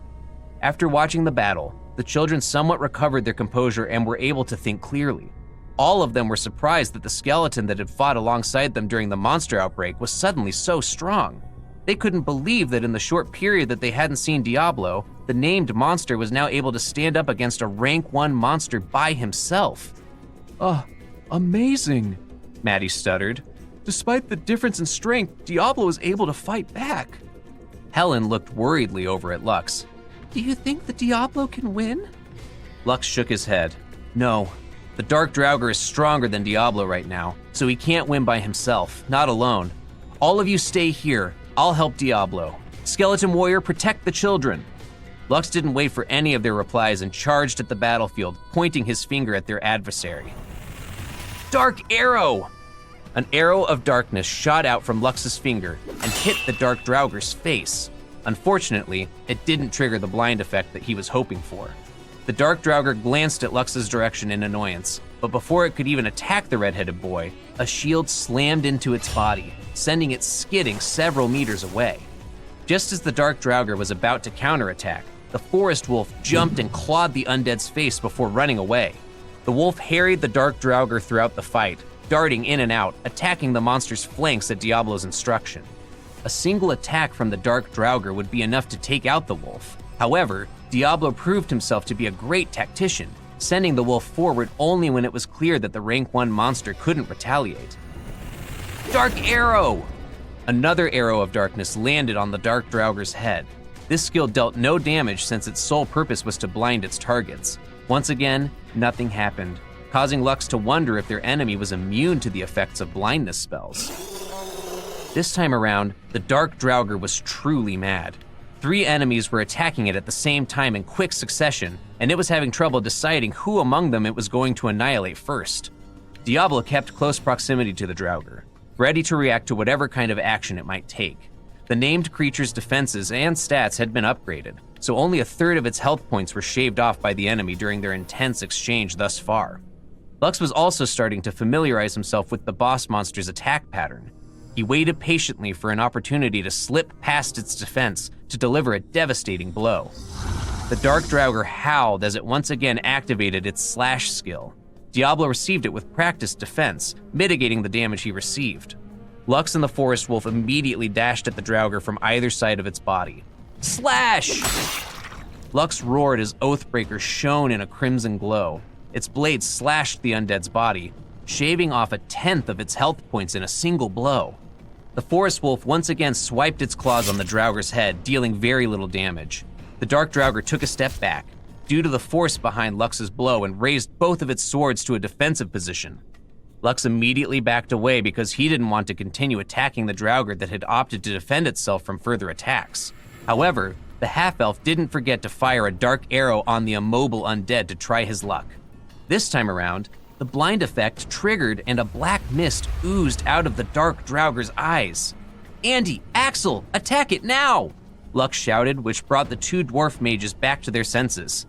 After watching the battle, the children somewhat recovered their composure and were able to think clearly. All of them were surprised that the skeleton that had fought alongside them during the monster outbreak was suddenly so strong. They couldn't believe that in the short period that they hadn't seen Diablo, the named monster was now able to stand up against a rank 1 monster by himself. Amazing, Maddie stuttered. Despite the difference in strength, Diablo was able to fight back. Helen looked worriedly over at Lux. Do you think the Diablo can win? Lux shook his head. No. The Dark Draugur is stronger than Diablo right now, so he can't win by himself, not alone. All of you stay here. I'll help Diablo. Skeleton Warrior, protect the children. Lux didn't wait for any of their replies and charged at the battlefield, pointing his finger at their adversary. Dark Arrow! An arrow of darkness shot out from Lux's finger and hit the Dark Draugur's face. Unfortunately, it didn't trigger the blind effect that he was hoping for. The Dark Draugur glanced at Lux's direction in annoyance, but before it could even attack the red-headed boy, a shield slammed into its body, sending it skidding several meters away. Just as the Dark Draugur was about to counterattack, the forest wolf jumped and clawed the undead's face before running away. The wolf harried the Dark Draugur throughout the fight, darting in and out, attacking the monster's flanks at Diablo's instruction. A single attack from the Dark Draugur would be enough to take out the wolf. However, Diablo proved himself to be a great tactician, sending the wolf forward only when it was clear that the rank 1 monster couldn't retaliate. Dark Arrow! Another arrow of darkness landed on the Dark Draugur's head. This skill dealt no damage since its sole purpose was to blind its targets. Once again, nothing happened, causing Lux to wonder if their enemy was immune to the effects of blindness spells. This time around, the Dark Draugur was truly mad. 3 enemies were attacking it at the same time in quick succession, and it was having trouble deciding who among them it was going to annihilate first. Diablo kept close proximity to the Draugur, ready to react to whatever kind of action it might take. The named creature's defenses and stats had been upgraded, so only a third of its health points were shaved off by the enemy during their intense exchange thus far. Lux was also starting to familiarize himself with the boss monster's attack pattern. He waited patiently for an opportunity to slip past its defense to deliver a devastating blow. The Dark Draugur howled as it once again activated its slash skill. Diablo received it with practiced defense, mitigating the damage he received. Lux and the Forest Wolf immediately dashed at the Draugur from either side of its body. Slash! Lux roared as Oathbreaker shone in a crimson glow. Its blade slashed the undead's body, shaving off 1/10 of its health points in a single blow. The Forest Wolf once again swiped its claws on the Draugur's head, dealing very little damage. The Dark Draugur took a step back, due to the force behind Lux's blow, and raised both of its swords to a defensive position. Lux immediately backed away because he didn't want to continue attacking the Draugur that had opted to defend itself from further attacks. However, the half-elf didn't forget to fire a dark arrow on the immobile undead to try his luck. This time around, the blind effect triggered and a black mist oozed out of the Dark Draugur's eyes. Andy, Axel, attack it now! Lux shouted, which brought the two dwarf mages back to their senses.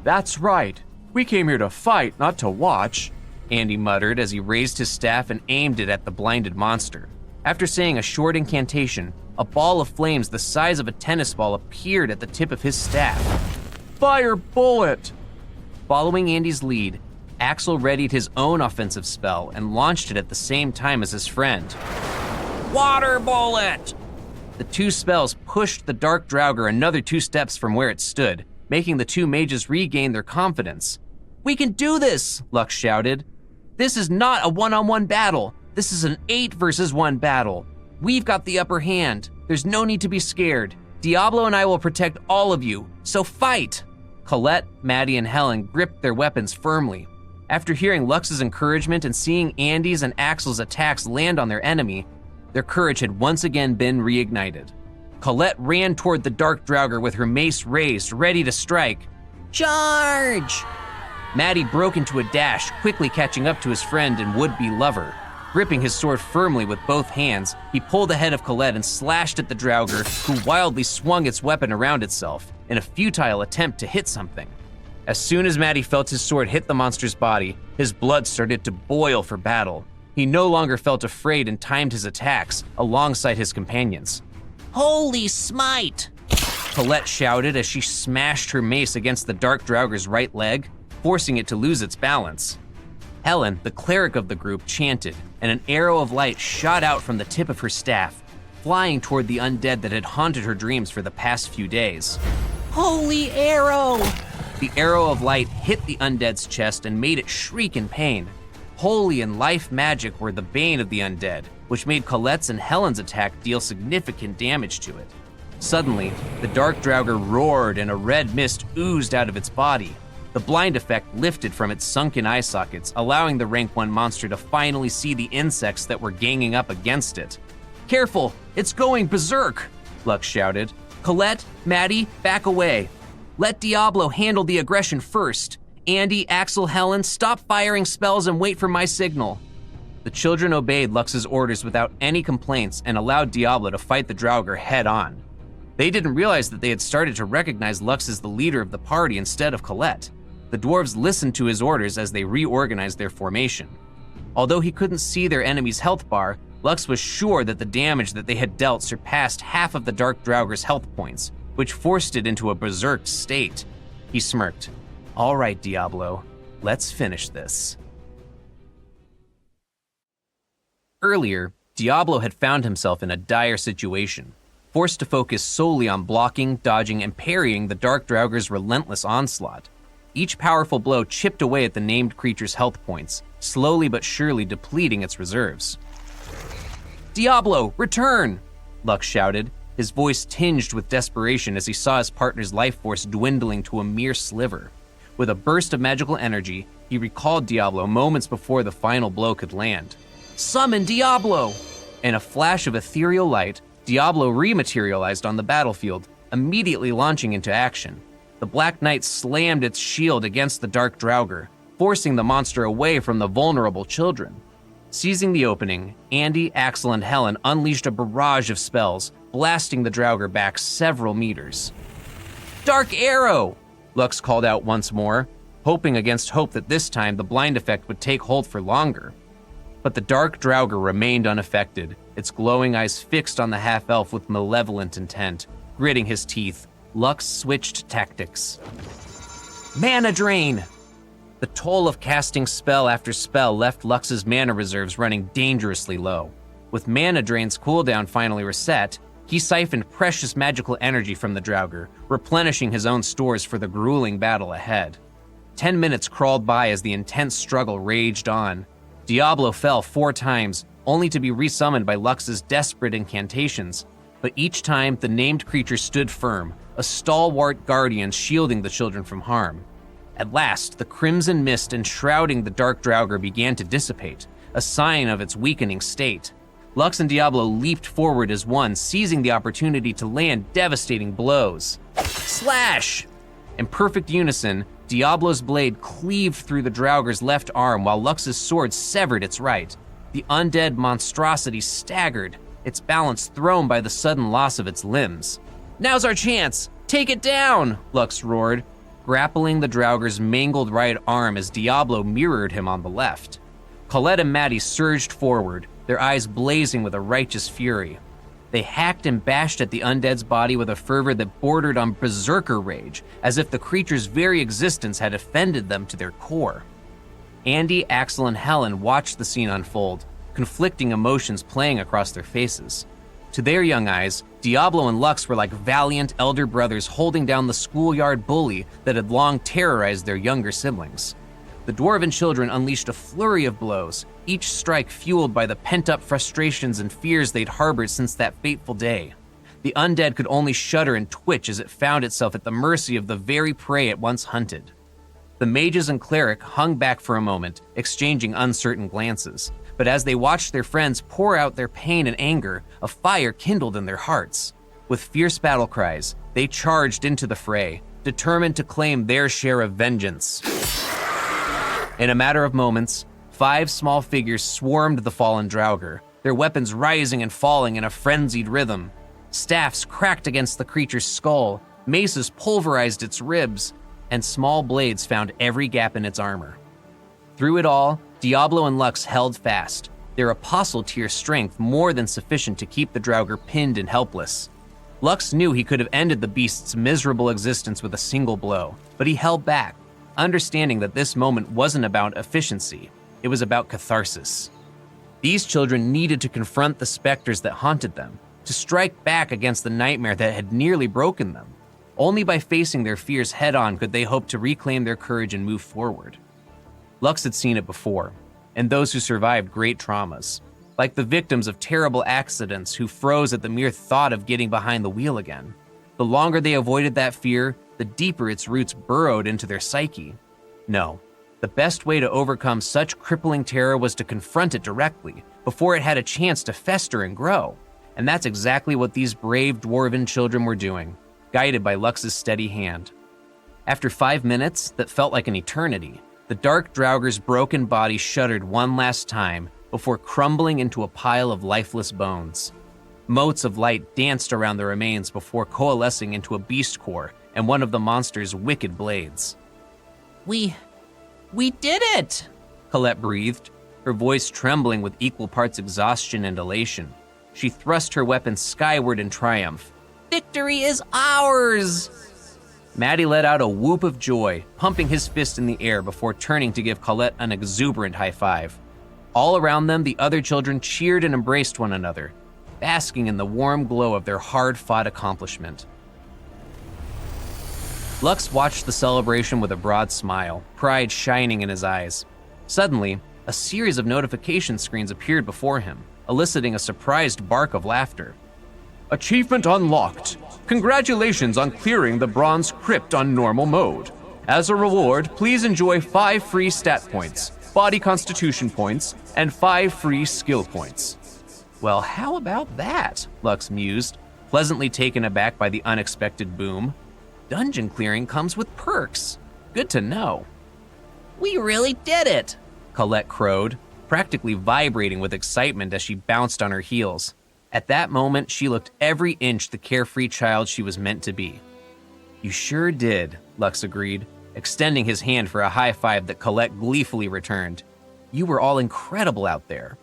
That's right. We came here to fight, not to watch, Andy muttered as he raised his staff and aimed it at the blinded monster. After saying a short incantation, a ball of flames the size of a tennis ball appeared at the tip of his staff. Fire bullet! Following Andy's lead, Axel readied his own offensive spell and launched it at the same time as his friend. Water bullet! The two spells pushed the Dark Draugr another 2 steps from where it stood, making the two mages regain their confidence. We can do this, Lux shouted. This is not a one-on-one battle. This is an 8 versus 1 battle. We've got the upper hand. There's no need to be scared. Diablo and I will protect all of you, so fight! Colette, Maddie, and Helen gripped their weapons firmly. After hearing Lux's encouragement and seeing Andy's and Axel's attacks land on their enemy, their courage had once again been reignited. Colette ran toward the Dark Draugr with her mace raised, ready to strike. Charge! Maddie broke into a dash, quickly catching up to his friend and would-be lover. Gripping his sword firmly with both hands, he pulled ahead of Colette and slashed at the Draugr, who wildly swung its weapon around itself in a futile attempt to hit something. As soon as Maddie felt his sword hit the monster's body, his blood started to boil for battle. He no longer felt afraid and timed his attacks alongside his companions. Holy smite! Colette shouted as she smashed her mace against the Dark Draugr's right leg, forcing it to lose its balance. Helen, the cleric of the group, chanted, and an arrow of light shot out from the tip of her staff, flying toward the undead that had haunted her dreams for the past few days. Holy arrow! The arrow of light hit the undead's chest and made it shriek in pain. Holy and life magic were the bane of the undead, which made Colette's and Helen's attack deal significant damage to it. Suddenly, the Dark Draugr roared and a red mist oozed out of its body. The blind effect lifted from its sunken eye sockets, allowing the rank 1 monster to finally see the insects that were ganging up against it. Careful, it's going berserk, Lux shouted. Colette, Maddie, back away. Let Diablo handle the aggression first. Andy, Axel, Helen, stop firing spells and wait for my signal. The children obeyed Lux's orders without any complaints and allowed Diablo to fight the Draugr head on. They didn't realize that they had started to recognize Lux as the leader of the party instead of Colette. The dwarves listened to his orders as they reorganized their formation. Although he couldn't see their enemy's health bar, Lux was sure that the damage that they had dealt surpassed half of the Dark Draugr's health points, which forced it into a berserk state. He smirked. All right, Diablo, let's finish this. Earlier, Diablo had found himself in a dire situation, forced to focus solely on blocking, dodging, and parrying the Dark Draugr's relentless onslaught. Each powerful blow chipped away at the named creature's health points, slowly but surely depleting its reserves. Diablo, return! Lux shouted, his voice tinged with desperation as he saw his partner's life force dwindling to a mere sliver. With a burst of magical energy, he recalled Diablo moments before the final blow could land. Summon Diablo! In a flash of ethereal light, Diablo rematerialized on the battlefield, immediately launching into action. The Black Knight slammed its shield against the Dark Draugr, forcing the monster away from the vulnerable children. Seizing the opening, Andy, Axel, and Helen unleashed a barrage of spells, blasting the Draugr back several meters. Dark Arrow! Lux called out once more, hoping against hope that this time the blind effect would take hold for longer. But the Dark Draugr remained unaffected, its glowing eyes fixed on the half-elf with malevolent intent. Gritting his teeth, Lux switched tactics. Mana Drain! The toll of casting spell after spell left Lux's mana reserves running dangerously low. With Mana Drain's cooldown finally reset, he siphoned precious magical energy from the Draugr, replenishing his own stores for the grueling battle ahead. 10 minutes crawled by as the intense struggle raged on. Diablo fell 4 times, only to be resummoned by Lux's desperate incantations. But each time, the named creature stood firm, a stalwart guardian shielding the children from harm. At last, the crimson mist enshrouding the Dark Draugr began to dissipate, a sign of its weakening state. Lux and Diablo leaped forward as one, seizing the opportunity to land devastating blows. Slash! In perfect unison, Diablo's blade cleaved through the Draugr's left arm while Lux's sword severed its right. The undead monstrosity staggered, its balance thrown by the sudden loss of its limbs. Now's our chance! Take it down! Lux roared, grappling the Draugur's mangled right arm as Diablo mirrored him on the left. Colette and Maddie surged forward, their eyes blazing with a righteous fury. They hacked and bashed at the undead's body with a fervor that bordered on berserker rage, as if the creature's very existence had offended them to their core. Andy, Axel, and Helen watched the scene unfold, conflicting emotions playing across their faces. To their young eyes, Diablo and Lux were like valiant elder brothers holding down the schoolyard bully that had long terrorized their younger siblings. The dwarven children unleashed a flurry of blows, each strike fueled by the pent-up frustrations and fears they'd harbored since that fateful day. The undead could only shudder and twitch as it found itself at the mercy of the very prey it once hunted. The mages and cleric hung back for a moment, exchanging uncertain glances, but as they watched their friends pour out their pain and anger, a fire kindled in their hearts. With fierce battle cries, they charged into the fray, determined to claim their share of vengeance. In a matter of moments, 5 small figures swarmed the fallen Draugur, their weapons rising and falling in a frenzied rhythm. Staffs cracked against the creature's skull, maces pulverized its ribs, and small blades found every gap in its armor. Through it all, Diablo and Lux held fast, their apostle-tier strength more than sufficient to keep the Draugur pinned and helpless. Lux knew he could have ended the beast's miserable existence with a single blow, but he held back, understanding that this moment wasn't about efficiency, it was about catharsis. These children needed to confront the specters that haunted them, to strike back against the nightmare that had nearly broken them. Only by facing their fears head-on could they hope to reclaim their courage and move forward. Lux had seen it before, and those who survived great traumas, like the victims of terrible accidents who froze at the mere thought of getting behind the wheel again. The longer they avoided that fear, the deeper its roots burrowed into their psyche. No, the best way to overcome such crippling terror was to confront it directly, before it had a chance to fester and grow. And that's exactly what these brave dwarven children were doing, guided by Lux's steady hand. After 5 minutes that felt like an eternity, the dark Draugur's broken body shuddered one last time before crumbling into a pile of lifeless bones. Motes of light danced around the remains before coalescing into a beast core and one of the monster's wicked blades. We did it! Colette breathed, her voice trembling with equal parts exhaustion and elation. She thrust her weapon skyward in triumph. Victory is ours! Maddie let out a whoop of joy, pumping his fist in the air before turning to give Colette an exuberant high five. All around them, the other children cheered and embraced one another, basking in the warm glow of their hard-fought accomplishment. Lux watched the celebration with a broad smile, pride shining in his eyes. Suddenly, a series of notification screens appeared before him, eliciting a surprised bark of laughter. Achievement unlocked. Congratulations on clearing the Bronze Crypt on normal mode. As a reward, please enjoy 5 free stat points, body constitution points, and 5 free skill points. Well, how about that? Lux mused, pleasantly taken aback by the unexpected boom. Dungeon clearing comes with perks. Good to know. We really did it, Colette crowed, practically vibrating with excitement as she bounced on her heels. At that moment, she looked every inch the carefree child she was meant to be. You sure did, Lux agreed, extending his hand for a high five that Colette gleefully returned. You were all incredible out there.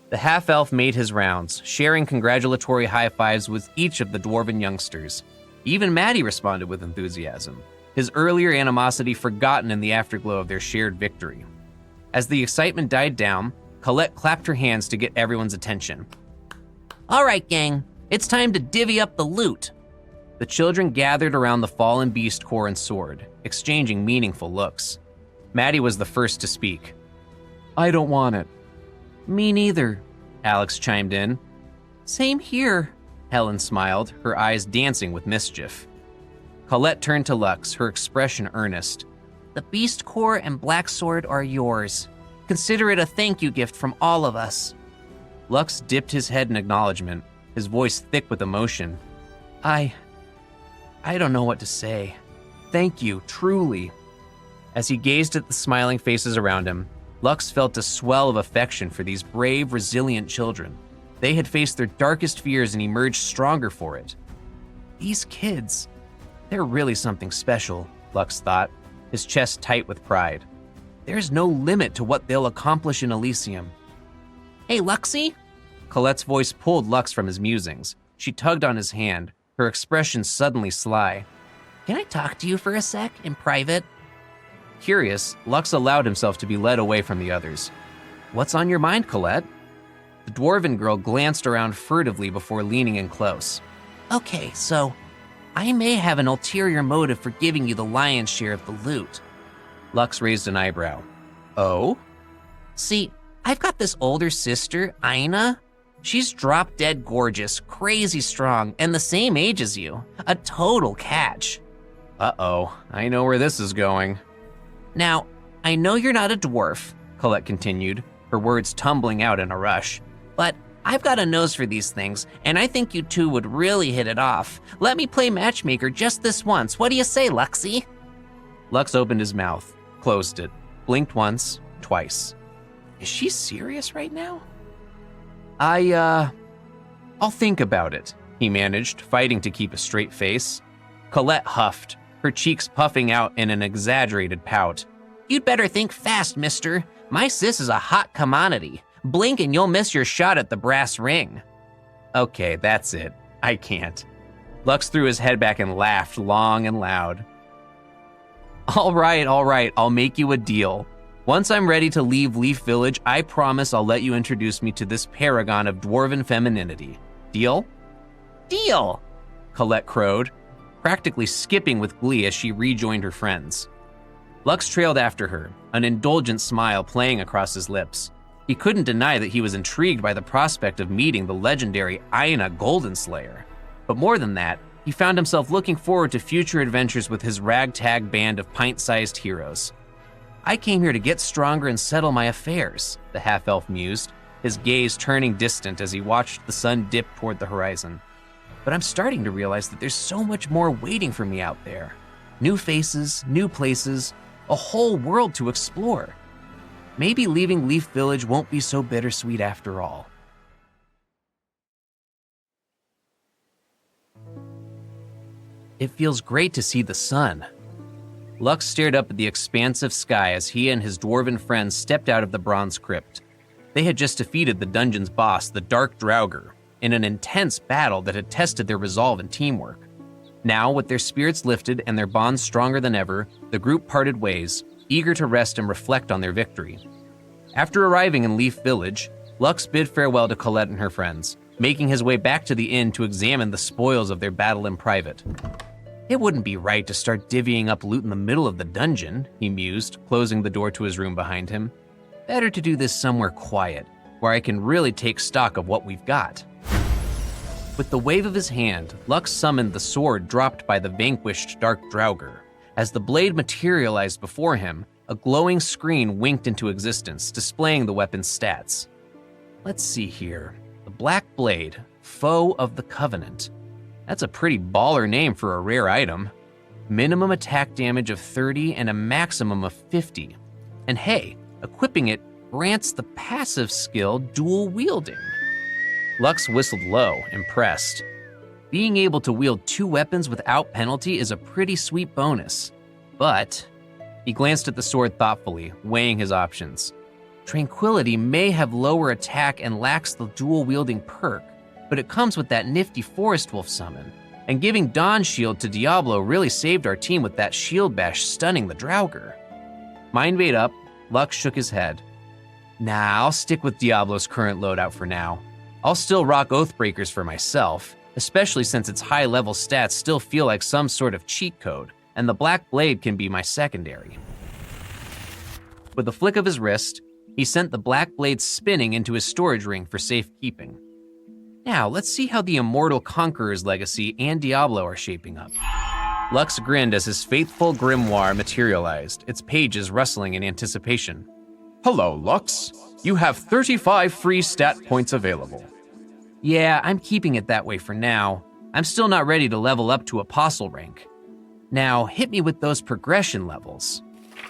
The half-elf made his rounds, sharing congratulatory high fives with each of the dwarven youngsters. Even Maddie responded with enthusiasm, his earlier animosity forgotten in the afterglow of their shared victory. As the excitement died down, Colette clapped her hands to get everyone's attention. All right, gang, it's time to divvy up the loot. The children gathered around the fallen beast core and sword, exchanging meaningful looks. Maddie was the first to speak. I don't want it. Me neither, Alex chimed in. Same here, Helen smiled, her eyes dancing with mischief. Colette turned to Lux, her expression earnest. The beast core and black sword are yours. Consider it a thank you gift from all of us. Lux dipped his head in acknowledgement, his voice thick with emotion. I don't know what to say. Thank you, truly. As he gazed at the smiling faces around him, Lux felt a swell of affection for these brave, resilient children. They had faced their darkest fears and emerged stronger for it. These kids, they're really something special, Lux thought, his chest tight with pride. There's no limit to what they'll accomplish in Elysium. Hey, Luxie? Colette's voice pulled Lux from his musings. She tugged on his hand, her expression suddenly sly. Can I talk to you for a sec, in private? Curious, Lux allowed himself to be led away from the others. What's on your mind, Colette? The dwarven girl glanced around furtively before leaning in close. Okay, so I may have an ulterior motive for giving you the lion's share of the loot. Lux raised an eyebrow. Oh? See, I've got this older sister, Aina. She's drop-dead gorgeous, crazy strong, and the same age as you. A total catch. Uh-oh, I know where this is going. Now, I know you're not a dwarf, Colette continued, her words tumbling out in a rush, but I've got a nose for these things, and I think you two would really hit it off. Let me play matchmaker just this once. What do you say, Luxie? Lux opened his mouth, closed it, blinked once, twice. Is she serious right now? I'll think about it, he managed, fighting to keep a straight face. Colette huffed, her cheeks puffing out in an exaggerated pout. You'd better think fast, mister. My sis is a hot commodity. Blink and you'll miss your shot at the brass ring. Okay, that's it. I can't. Lux threw his head back and laughed long and loud. All right, I'll make you a deal. Once I'm ready to leave Leaf Village, I promise I'll let you introduce me to this paragon of dwarven femininity. Deal? Deal! Colette crowed, practically skipping with glee as she rejoined her friends. Lux trailed after her, an indulgent smile playing across his lips. He couldn't deny that he was intrigued by the prospect of meeting the legendary Aina Goldenslayer. But more than that, he found himself looking forward to future adventures with his ragtag band of pint-sized heroes. I came here to get stronger and settle my affairs, the half-elf mused, his gaze turning distant as he watched the sun dip toward the horizon. But I'm starting to realize that there's so much more waiting for me out there. New faces, new places, a whole world to explore. Maybe leaving Leaf Village won't be so bittersweet after all. It feels great to see the sun. Lux stared up at the expansive sky as he and his dwarven friends stepped out of the bronze crypt. They had just defeated the dungeon's boss, the Dark Draugr, in an intense battle that had tested their resolve and teamwork. Now, with their spirits lifted and their bonds stronger than ever, the group parted ways, eager to rest and reflect on their victory. After arriving in Leaf Village, Lux bid farewell to Colette and her friends, making his way back to the inn to examine the spoils of their battle in private. It wouldn't be right to start divvying up loot in the middle of the dungeon, he mused, closing the door to his room behind him. Better to do this somewhere quiet, where I can really take stock of what we've got. With the wave of his hand, Lux summoned the sword dropped by the vanquished Dark Draugr. As the blade materialized before him, a glowing screen winked into existence, displaying the weapon's stats. Let's see here. The Black Blade, Foe of the Covenant. That's a pretty baller name for a rare item. Minimum attack damage of 30 and a maximum of 50. And hey, equipping it grants the passive skill Dual Wielding. Lux whistled low, impressed. Being able to wield two weapons without penalty is a pretty sweet bonus. But he glanced at the sword thoughtfully, weighing his options. Tranquility may have lower attack and lacks the dual-wielding perk, but it comes with that nifty Forest Wolf summon. And giving Dawn Shield to Diablo really saved our team with that shield bash stunning the Draugr. Mind made up, Lux shook his head. Nah, I'll stick with Diablo's current loadout for now. I'll still rock Oathbreakers for myself, especially since its high-level stats still feel like some sort of cheat code, and the Black Blade can be my secondary. With a flick of his wrist, he sent the Black Blade spinning into his storage ring for safekeeping. Now, let's see how the Immortal Conqueror's legacy and Diablo are shaping up. Lux grinned as his faithful grimoire materialized, its pages rustling in anticipation. Hello, Lux. You have 35 free stat points available. Yeah, I'm keeping it that way for now. I'm still not ready to level up to Apostle rank. Now, hit me with those progression levels.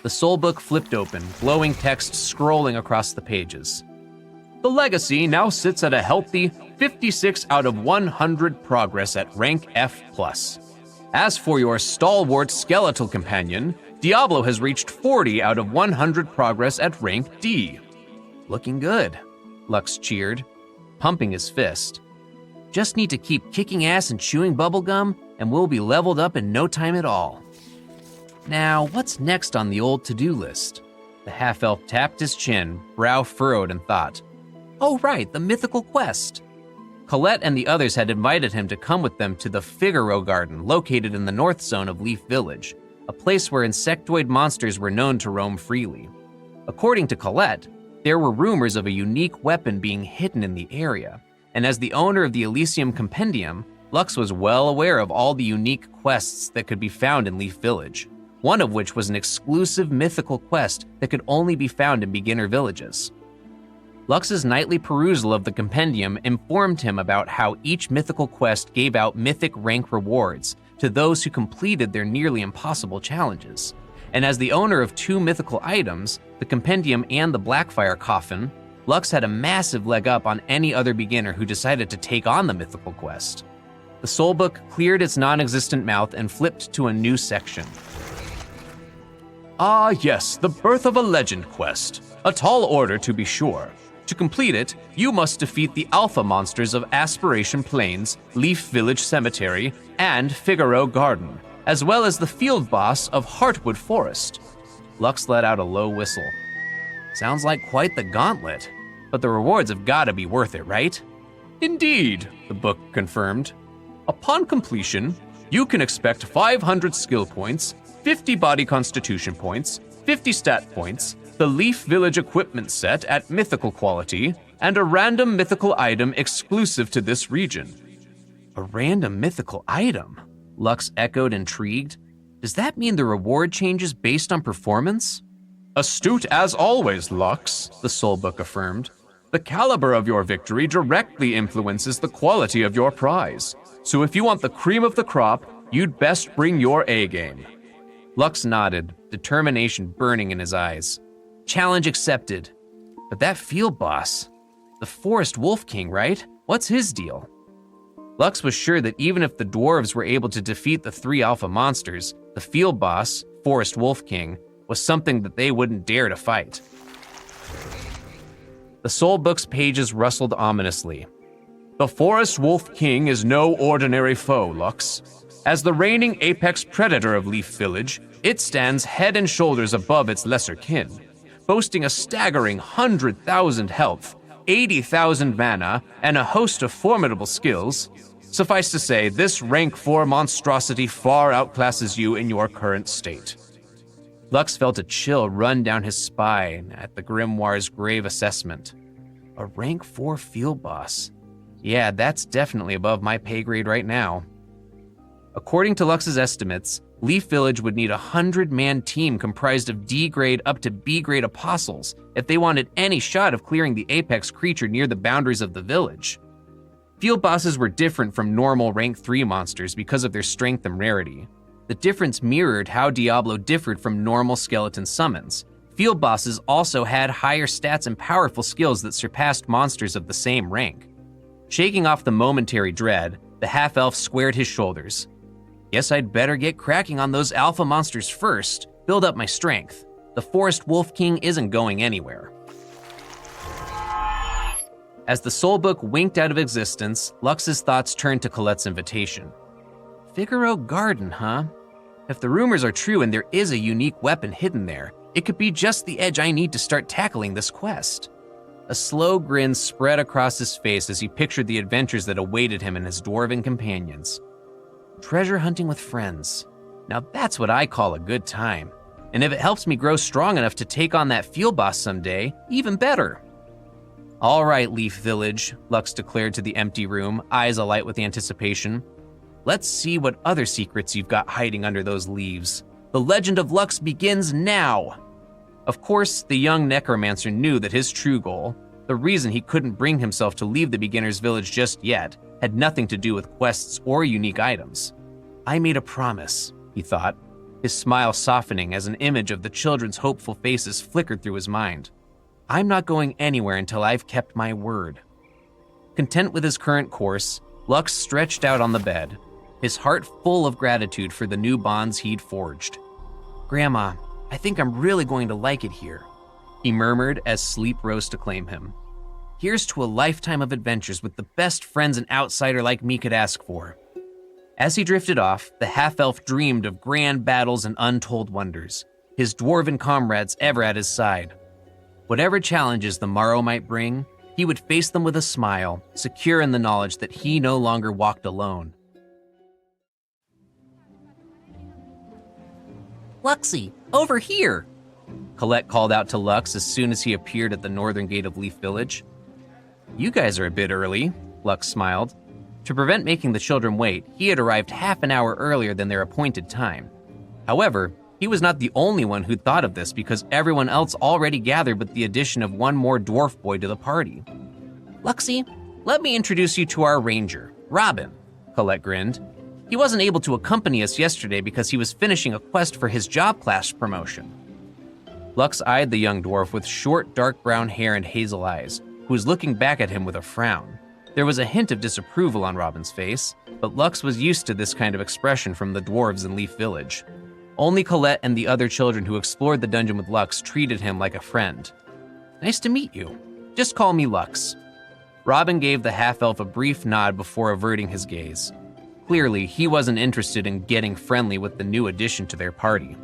The soul book flipped open, glowing text scrolling across the pages. The legacy now sits at a healthy 56 out of 100 progress at rank F+. As for your stalwart skeletal companion, Diablo has reached 40 out of 100 progress at rank D. Looking good, Lux cheered, pumping his fist. Just need to keep kicking ass and chewing bubblegum, and we'll be leveled up in no time at all. Now, what's next on the old to-do list? The half-elf tapped his chin, brow furrowed in thought. Oh right, the mythical quest. Colette and the others had invited him to come with them to the Figaro Garden, located in the north zone of Leaf Village, a place where insectoid monsters were known to roam freely. According to Colette, there were rumors of a unique weapon being hidden in the area, and as the owner of the Elysium Compendium, Lux was well aware of all the unique quests that could be found in Leaf Village, one of which was an exclusive mythical quest that could only be found in beginner villages. Lux's nightly perusal of the compendium informed him about how each mythical quest gave out mythic rank rewards to those who completed their nearly impossible challenges. And as the owner of 2 mythical items, the compendium and the Blackfire coffin, Lux had a massive leg up on any other beginner who decided to take on the mythical quest. The soulbook cleared its non-existent mouth and flipped to a new section. Ah yes, the Birth of a Legend quest. A tall order to be sure. To complete it, you must defeat the alpha monsters of Aspiration Plains, Leaf Village Cemetery, and Figaro Garden, as well as the field boss of Heartwood Forest. Lux let out a low whistle. Sounds like quite the gauntlet, but the rewards have gotta be worth it, right? Indeed, the book confirmed. Upon completion, you can expect 500 skill points, 50 body constitution points, 50 stat points, the Leaf Village equipment set at mythical quality, and a random mythical item exclusive to this region. A random mythical item? Lux echoed, intrigued. Does that mean the reward changes based on performance? Astute as always, Lux, the soulbook affirmed. The caliber of your victory directly influences the quality of your prize. So if you want the cream of the crop, you'd best bring your A-game. Lux nodded, determination burning in his eyes. Challenge accepted. But that field boss, the Forest Wolf King, right? What's his deal? Lux was sure that even if the dwarves were able to defeat the 3 alpha monsters, the field boss, Forest Wolf King, was something that they wouldn't dare to fight. The soulbook's pages rustled ominously. The Forest Wolf King is no ordinary foe, Lux. As the reigning apex predator of Leaf Village, it stands head and shoulders above its lesser kin, boasting a staggering 100,000 health, 80,000 mana, and a host of formidable skills. Suffice to say, this rank 4 monstrosity far outclasses you in your current state. Lux felt a chill run down his spine at the grimoire's grave assessment. A rank 4 field boss. Yeah, that's definitely above my pay grade right now. According to Lux's estimates, Leaf Village would need a 100-man team comprised of D-grade up to B-grade apostles if they wanted any shot of clearing the apex creature near the boundaries of the village. Field bosses were different from normal rank 3 monsters because of their strength and rarity. The difference mirrored how Diablo differed from normal skeleton summons. Field bosses also had higher stats and powerful skills that surpassed monsters of the same rank. Shaking off the momentary dread, the half-elf squared his shoulders. Guess I'd better get cracking on those alpha monsters first, build up my strength. The Forest Wolf King isn't going anywhere. As the soulbook winked out of existence, Lux's thoughts turned to Colette's invitation. Figaro Garden, huh? If the rumors are true and there is a unique weapon hidden there, it could be just the edge I need to start tackling this quest. A slow grin spread across his face as he pictured the adventures that awaited him and his dwarven companions. Treasure hunting with friends. Now that's what I call a good time. And if it helps me grow strong enough to take on that field boss someday, even better. All right, Leaf Village, Lux declared to the empty room, eyes alight with anticipation. Let's see what other secrets you've got hiding under those leaves. The legend of Lux begins now. Of course, the young necromancer knew that his true goal, the reason he couldn't bring himself to leave the beginner's village just yet, had nothing to do with quests or unique items. I made a promise, he thought, his smile softening as an image of the children's hopeful faces flickered through his mind. I'm not going anywhere until I've kept my word. Content with his current course, Lux stretched out on the bed, his heart full of gratitude for the new bonds he'd forged. "Grandma, I think I'm really going to like it here," he murmured as sleep rose to claim him. "Here's to a lifetime of adventures with the best friends an outsider like me could ask for." As he drifted off, the half-elf dreamed of grand battles and untold wonders, his dwarven comrades ever at his side. Whatever challenges the morrow might bring, he would face them with a smile, secure in the knowledge that he no longer walked alone. "Luxie, over here!" Colette called out to Lux as soon as he appeared at the northern gate of Leaf Village. "You guys are a bit early," Lux smiled. To prevent making the children wait, he had arrived half an hour earlier than their appointed time. However, he was not the only one who'd thought of this because everyone else already gathered with the addition of one more dwarf boy to the party. "Luxie, let me introduce you to our ranger, Robin," Colette grinned. "He wasn't able to accompany us yesterday because he was finishing a quest for his job class promotion." Lux eyed the young dwarf with short, dark brown hair and hazel eyes, who was looking back at him with a frown. There was a hint of disapproval on Robin's face, but Lux was used to this kind of expression from the dwarves in Leaf Village. Only Colette and the other children who explored the dungeon with Lux treated him like a friend. "Nice to meet you. Just call me Lux." Robin gave the half-elf a brief nod before averting his gaze. Clearly, he wasn't interested in getting friendly with the new addition to their party.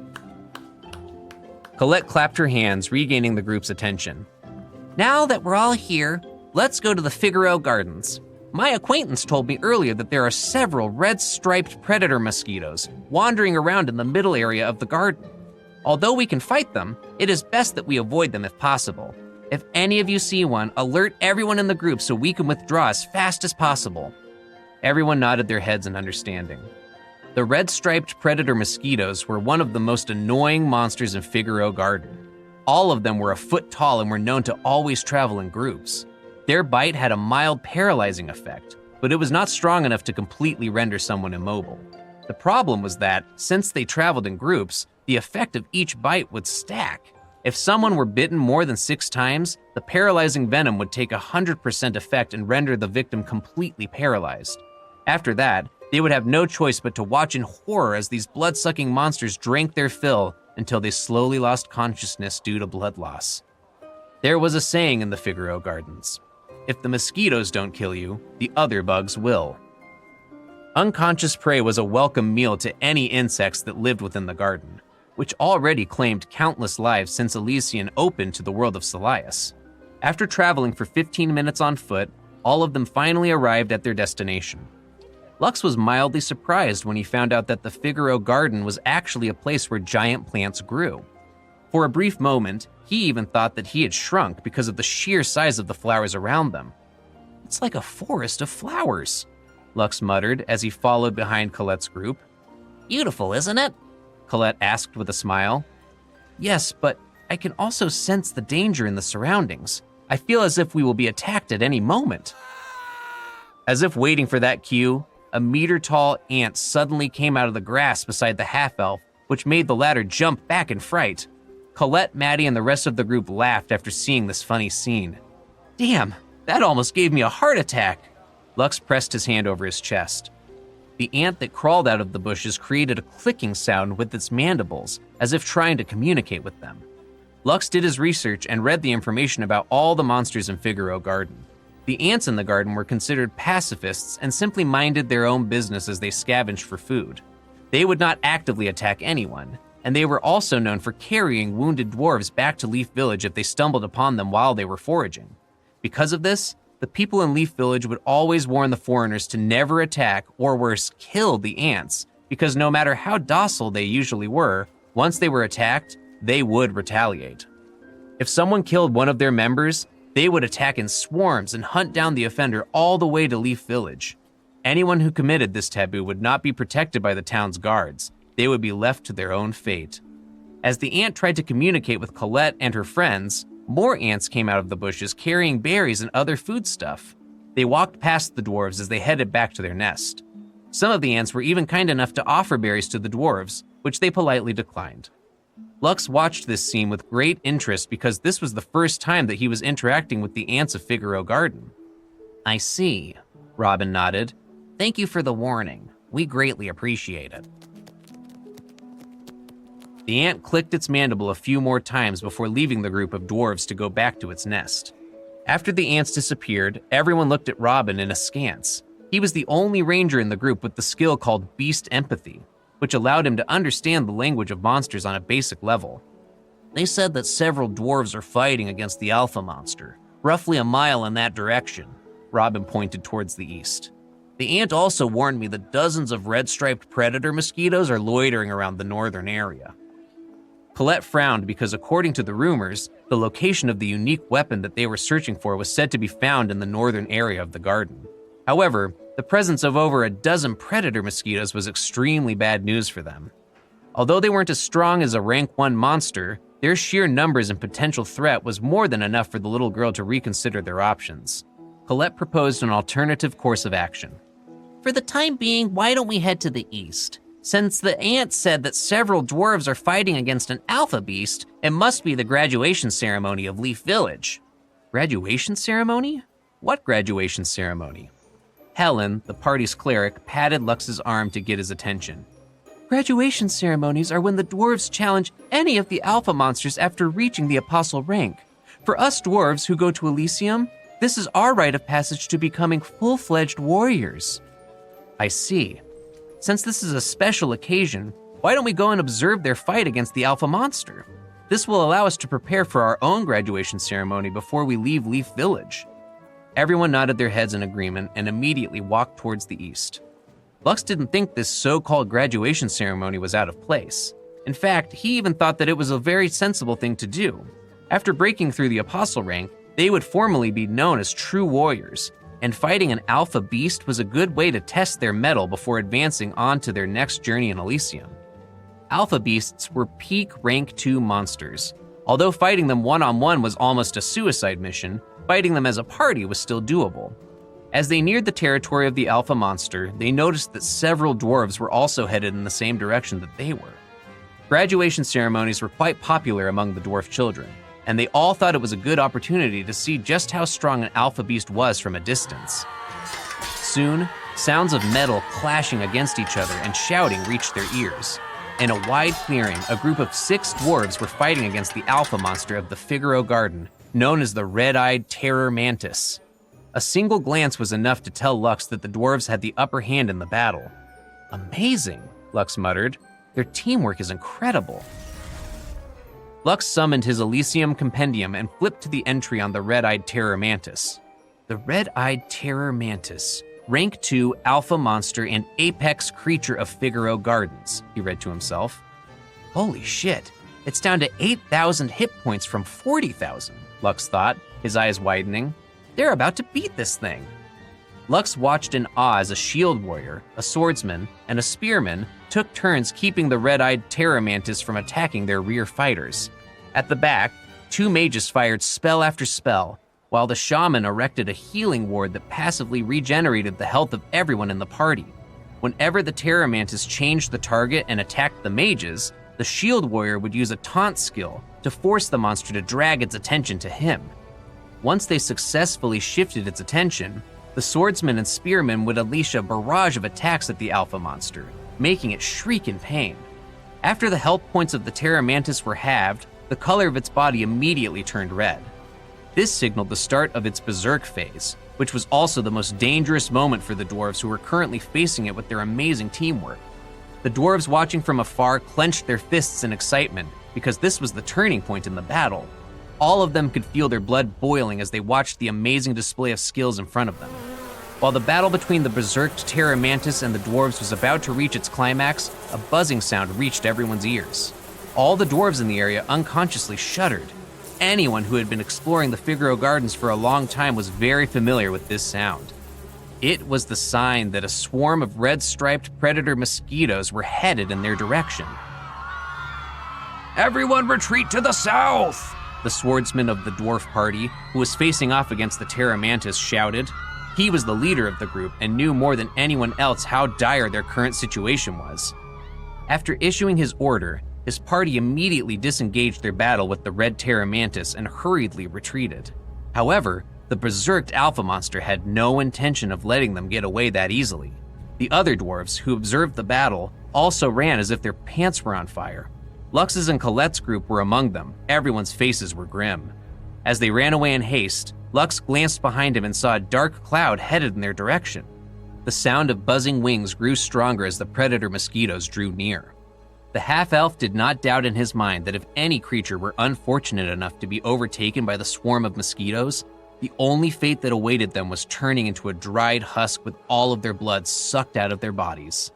Colette clapped her hands, regaining the group's attention. "Now that we're all here, let's go to the Figaro Gardens. My acquaintance told me earlier that there are several red-striped predator mosquitoes wandering around in the middle area of the garden. Although we can fight them, it is best that we avoid them if possible. If any of you see one, alert everyone in the group so we can withdraw as fast as possible." Everyone nodded their heads in understanding. The red-striped predator mosquitoes were one of the most annoying monsters in Figaro Garden. All of them were a foot tall and were known to always travel in groups. Their bite had a mild paralyzing effect, but it was not strong enough to completely render someone immobile. The problem was that, since they traveled in groups, the effect of each bite would stack. If someone were bitten more than 6 times, the paralyzing venom would take 100% effect and render the victim completely paralyzed. After that, they would have no choice but to watch in horror as these blood-sucking monsters drank their fill until they slowly lost consciousness due to blood loss. There was a saying in the Figaro Gardens: "If the mosquitoes don't kill you, the other bugs will." Unconscious prey was a welcome meal to any insects that lived within the garden, which already claimed countless lives since Elysian opened to the world of Silias. After traveling for 15 minutes on foot, all of them finally arrived at their destination. Lux was mildly surprised when he found out that the Figaro Garden was actually a place where giant plants grew. For a brief moment, he even thought that he had shrunk because of the sheer size of the flowers around them. "It's like a forest of flowers," Lux muttered as he followed behind Colette's group. "Beautiful, isn't it?" Colette asked with a smile. "Yes, but I can also sense the danger in the surroundings. I feel as if we will be attacked at any moment." As if waiting for that cue, a meter-tall ant suddenly came out of the grass beside the half-elf, which made the latter jump back in fright. Colette, Maddie, and the rest of the group laughed after seeing this funny scene. "Damn, that almost gave me a heart attack." Lux pressed his hand over his chest. The ant that crawled out of the bushes created a clicking sound with its mandibles, as if trying to communicate with them. Lux did his research and read the information about all the monsters in Figaro Garden. The ants in the garden were considered pacifists and simply minded their own business as they scavenged for food. They would not actively attack anyone, and they were also known for carrying wounded dwarves back to Leaf Village if they stumbled upon them while they were foraging. Because of this, the people in Leaf Village would always warn the foreigners to never attack, or worse, kill the ants, because no matter how docile they usually were, once they were attacked, they would retaliate. If someone killed one of their members, they would attack in swarms and hunt down the offender all the way to Leaf Village. Anyone who committed this taboo would not be protected by the town's guards. They would be left to their own fate. As the ant tried to communicate with Colette and her friends, more ants came out of the bushes carrying berries and other foodstuff. They walked past the dwarves as they headed back to their nest. Some of the ants were even kind enough to offer berries to the dwarves, which they politely declined. Lux watched this scene with great interest because this was the first time that he was interacting with the ants of Figaro Garden. I see, Robin nodded. Thank you for the warning. We greatly appreciate it. The ant clicked its mandible a few more times before leaving the group of dwarves to go back to its nest. After the ants disappeared, everyone looked at Robin in askance. He was the only ranger in the group with the skill called beast empathy, which allowed him to understand the language of monsters on a basic level. They said that several dwarves are fighting against the alpha monster, roughly a mile in that direction. Robin pointed towards the east. The ant also warned me that dozens of red-striped predator mosquitoes are loitering around the northern area. Colette frowned because, according to the rumors, the location of the unique weapon that they were searching for was said to be found in the northern area of the garden. However, the presence of over a dozen predator mosquitoes was extremely bad news for them. Although they weren't as strong as a rank 1 monster, their sheer numbers and potential threat was more than enough for the little girl to reconsider their options. Colette proposed an alternative course of action. For the time being, why don't we head to the east? Since the ant said that several dwarves are fighting against an alpha beast, it must be the graduation ceremony of Leaf Village. Graduation ceremony? What graduation ceremony? Helen, the party's cleric, patted Lux's arm to get his attention. Graduation ceremonies are when the dwarves challenge any of the alpha monsters after reaching the apostle rank. For us dwarves who go to Elysium, this is our rite of passage to becoming full-fledged warriors. I see. Since this is a special occasion, why don't we go and observe their fight against the alpha monster? This will allow us to prepare for our own graduation ceremony before we leave Leaf Village. Everyone nodded their heads in agreement and immediately walked towards the east. Lux didn't think this so-called graduation ceremony was out of place. In fact, he even thought that it was a very sensible thing to do. After breaking through the apostle rank, they would formally be known as true warriors, and fighting an alpha beast was a good way to test their mettle before advancing on to their next journey in Elysium. Alpha beasts were peak rank 2 monsters. Although fighting them one-on-one was almost a suicide mission, fighting them as a party was still doable. As they neared the territory of the alpha monster, they noticed that several dwarves were also headed in the same direction that they were. Graduation ceremonies were quite popular among the dwarf children, and they all thought it was a good opportunity to see just how strong an alpha beast was from a distance. Soon, sounds of metal clashing against each other and shouting reached their ears. In a wide clearing, a group of 6 dwarves were fighting against the alpha monster of the Figaro Garden, known as the red-eyed terror mantis. A single glance was enough to tell Lux that the dwarves had the upper hand in the battle. Amazing, Lux muttered. Their teamwork is incredible. Lux summoned his Elysium compendium and flipped to the entry on the red-eyed terror mantis. The red-eyed terror mantis, rank 2 alpha monster and apex creature of Figaro Gardens, he read to himself. Holy shit, it's down to 8,000 hit points from 40,000, Lux thought, his eyes widening. They're about to beat this thing. Lux watched in awe as a shield warrior, a swordsman, and a spearman took turns keeping the red-eyed terror mantis from attacking their rear fighters. At the back, 2 mages fired spell after spell, while the shaman erected a healing ward that passively regenerated the health of everyone in the party. Whenever the terror mantis changed the target and attacked the mages, the shield warrior would use a taunt skill to force the monster to drag its attention to him. Once they successfully shifted its attention, the swordsman and spearman would unleash a barrage of attacks at the alpha monster, making it shriek in pain. After the health points of the terror mantis were halved, the color of its body immediately turned red. This signaled the start of its berserk phase, which was also the most dangerous moment for the dwarves who were currently facing it with their amazing teamwork. The dwarves watching from afar clenched their fists in excitement because this was the turning point in the battle. All of them could feel their blood boiling as they watched the amazing display of skills in front of them. While the battle between the berserked terror mantis and the dwarves was about to reach its climax, a buzzing sound reached everyone's ears. All the dwarves in the area unconsciously shuddered. Anyone who had been exploring the Figaro Gardens for a long time was very familiar with this sound. It was the sign that a swarm of red-striped predator mosquitoes were headed in their direction. "Everyone retreat to the south!" the swordsman of the dwarf party, who was facing off against the terror mantis, shouted. He was the leader of the group and knew more than anyone else how dire their current situation was. After issuing his order, his party immediately disengaged their battle with the red terror mantis and hurriedly retreated. However, The berserked alpha monster had no intention of letting them get away that easily. The other dwarves, who observed the battle, also ran as if their pants were on fire. Lux's and Colette's group were among them. Everyone's faces were grim. As they ran away in haste, Lux glanced behind him and saw a dark cloud headed in their direction. The sound of buzzing wings grew stronger as the predator mosquitoes drew near. The half-elf did not doubt in his mind that if any creature were unfortunate enough to be overtaken by the swarm of mosquitoes, the only fate that awaited them was turning into a dried husk with all of their blood sucked out of their bodies.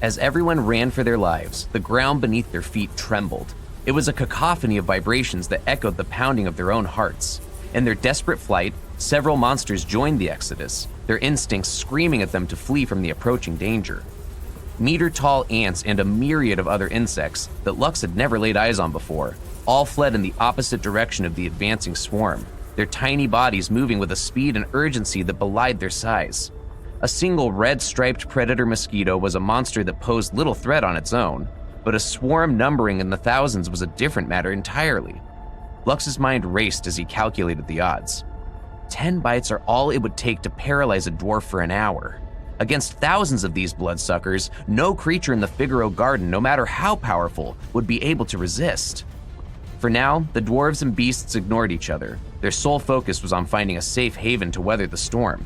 As everyone ran for their lives, the ground beneath their feet trembled. It was a cacophony of vibrations that echoed the pounding of their own hearts. In their desperate flight, several monsters joined the exodus, their instincts screaming at them to flee from the approaching danger. Meter-tall ants and a myriad of other insects that Lux had never laid eyes on before all fled in the opposite direction of the advancing swarm, their tiny bodies moving with a speed and urgency that belied their size. A single red-striped predator mosquito was a monster that posed little threat on its own, but a swarm numbering in the thousands was a different matter entirely. Lux's mind raced as he calculated the odds. 10 bites are all it would take to paralyze a dwarf for an hour. Against thousands of these bloodsuckers, no creature in the Figaro garden, no matter how powerful, would be able to resist. For now, the dwarves and beasts ignored each other. Their sole focus was on finding a safe haven to weather the storm.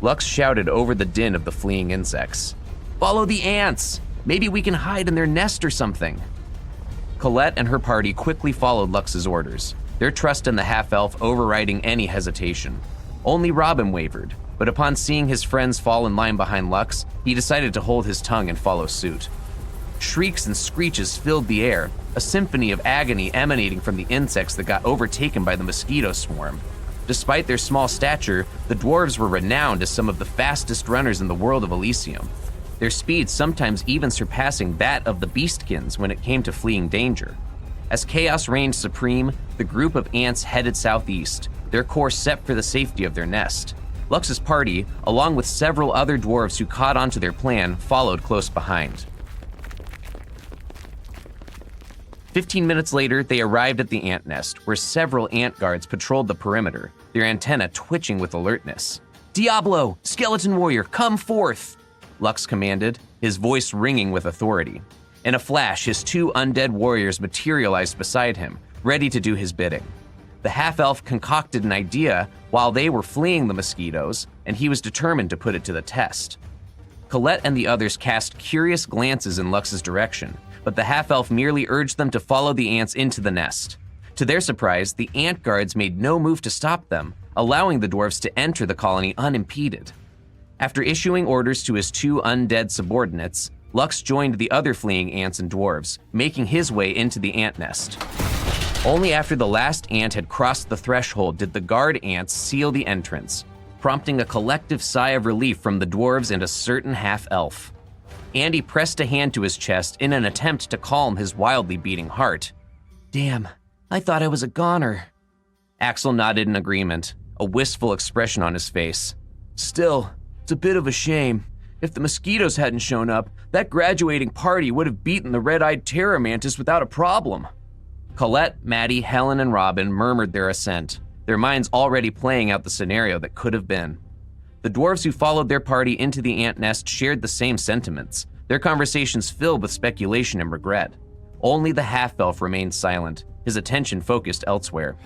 Lux shouted over the din of the fleeing insects. "Follow the ants! Maybe we can hide in their nest or something." Colette and her party quickly followed Lux's orders, their trust in the half-elf overriding any hesitation. Only Robin wavered, but upon seeing his friends fall in line behind Lux, he decided to hold his tongue and follow suit. Shrieks and screeches filled the air, a symphony of agony emanating from the insects that got overtaken by the mosquito swarm. Despite their small stature, the dwarves were renowned as some of the fastest runners in the world of Elysium, their speed sometimes even surpassing that of the beastkins when it came to fleeing danger. As chaos reigned supreme, the group of ants headed southeast, their course set for the safety of their nest. Lux's party, along with several other dwarves who caught on to their plan, followed close behind. 15 minutes later, they arrived at the ant nest, where several ant guards patrolled the perimeter, their antennae twitching with alertness. "Diablo, skeleton warrior, come forth!" Lux commanded, his voice ringing with authority. In a flash, his 2 undead warriors materialized beside him, ready to do his bidding. The half-elf concocted an idea while they were fleeing the mosquitoes, and he was determined to put it to the test. Colette and the others cast curious glances in Lux's direction, but the half-elf merely urged them to follow the ants into the nest. To their surprise, the ant guards made no move to stop them, allowing the dwarves to enter the colony unimpeded. After issuing orders to his 2 undead subordinates, Lux joined the other fleeing ants and dwarves, making his way into the ant nest. Only after the last ant had crossed the threshold did the guard ants seal the entrance, prompting a collective sigh of relief from the dwarves and a certain half-elf. Andy pressed a hand to his chest in an attempt to calm his wildly beating heart. "Damn, I thought I was a goner." Axel nodded in agreement, a wistful expression on his face. "Still, it's a bit of a shame. If the mosquitoes hadn't shown up, that graduating party would have beaten the red-eyed terror mantis without a problem." Colette, Maddie, Helen, and Robin murmured their assent, their minds already playing out the scenario that could have been. The dwarves who followed their party into the ant nest shared the same sentiments, their conversations filled with speculation and regret. Only the half-elf remained silent, his attention focused elsewhere.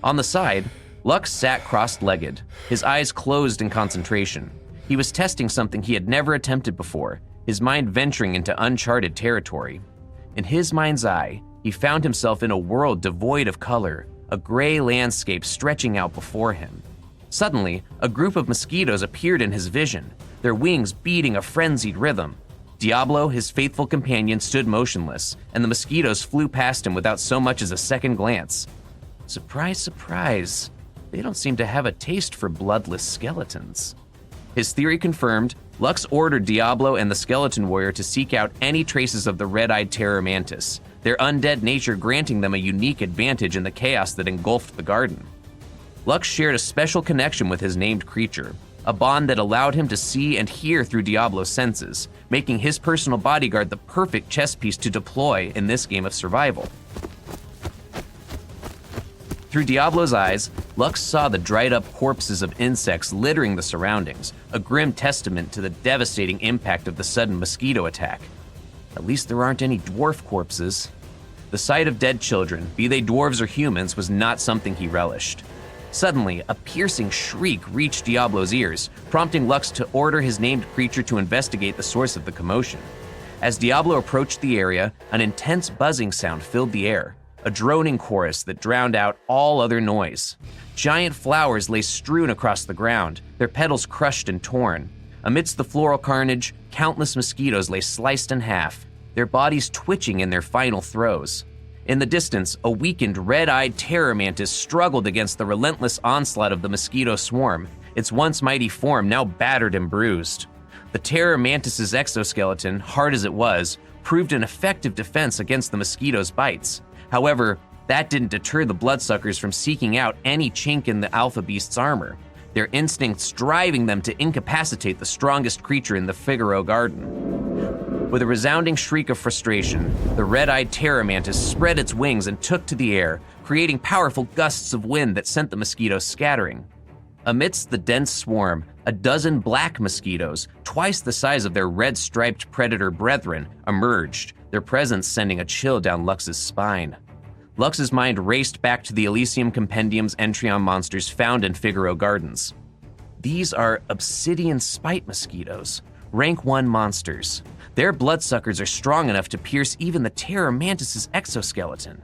On the side, Lux sat cross-legged, his eyes closed in concentration. He was testing something he had never attempted before, his mind venturing into uncharted territory. In his mind's eye, he found himself in a world devoid of color, a gray landscape stretching out before him. Suddenly, a group of mosquitoes appeared in his vision, their wings beating a frenzied rhythm. Diablo, his faithful companion, stood motionless, and the mosquitoes flew past him without so much as a second glance. Surprise, surprise, they don't seem to have a taste for bloodless skeletons. His theory confirmed, Lux ordered Diablo and the skeleton warrior to seek out any traces of the red-eyed terror mantis, their undead nature granting them a unique advantage in the chaos that engulfed the garden. Lux shared a special connection with his named creature, a bond that allowed him to see and hear through Diablo's senses, making his personal bodyguard the perfect chess piece to deploy in this game of survival. Through Diablo's eyes, Lux saw the dried-up corpses of insects littering the surroundings, a grim testament to the devastating impact of the sudden mosquito attack. At least there aren't any dwarf corpses. The sight of dead children, be they dwarves or humans, was not something he relished. Suddenly, a piercing shriek reached Diablo's ears, prompting Lux to order his named creature to investigate the source of the commotion. As Diablo approached the area, an intense buzzing sound filled the air, a droning chorus that drowned out all other noise. Giant flowers lay strewn across the ground, their petals crushed and torn. Amidst the floral carnage, countless mosquitoes lay sliced in half, their bodies twitching in their final throes. In the distance, a weakened, red-eyed terror mantis struggled against the relentless onslaught of the mosquito swarm, its once mighty form now battered and bruised. The terror mantis's exoskeleton, hard as it was, proved an effective defense against the mosquito's bites. However, that didn't deter the bloodsuckers from seeking out any chink in the alpha beast's armor, their instincts driving them to incapacitate the strongest creature in the Figaro garden. With a resounding shriek of frustration, the red-eyed terror mantis spread its wings and took to the air, creating powerful gusts of wind that sent the mosquitoes scattering. Amidst the dense swarm, a dozen black mosquitoes, twice the size of their red-striped predator brethren, emerged, their presence sending a chill down Lux's spine. Lux's mind raced back to the Elysium Compendium's entry on monsters found in Figaro Gardens. These are obsidian spite mosquitoes, rank 1 monsters. Their bloodsuckers are strong enough to pierce even the terror mantis's exoskeleton.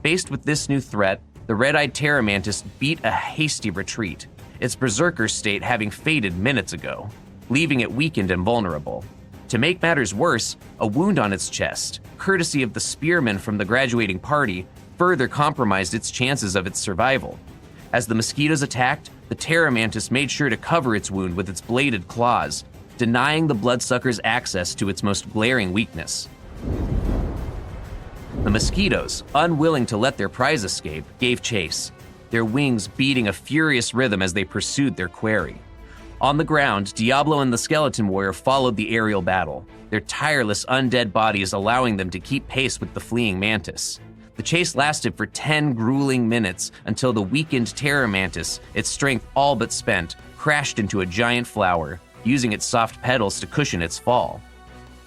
Faced with this new threat, the red-eyed terror mantis beat a hasty retreat, its berserker state having faded minutes ago, leaving it weakened and vulnerable. To make matters worse, a wound on its chest, courtesy of the spearmen from the graduating party, further compromised its chances of its survival. As the mosquitoes attacked, the terror mantis made sure to cover its wound with its bladed claws, denying the bloodsuckers access to its most glaring weakness. The mosquitoes, unwilling to let their prize escape, gave chase, their wings beating a furious rhythm as they pursued their quarry. On the ground, Diablo and the skeleton warrior followed the aerial battle, their tireless undead bodies allowing them to keep pace with the fleeing mantis. The chase lasted for 10 grueling minutes until the weakened terror mantis, its strength all but spent, crashed into a giant flower, using its soft petals to cushion its fall.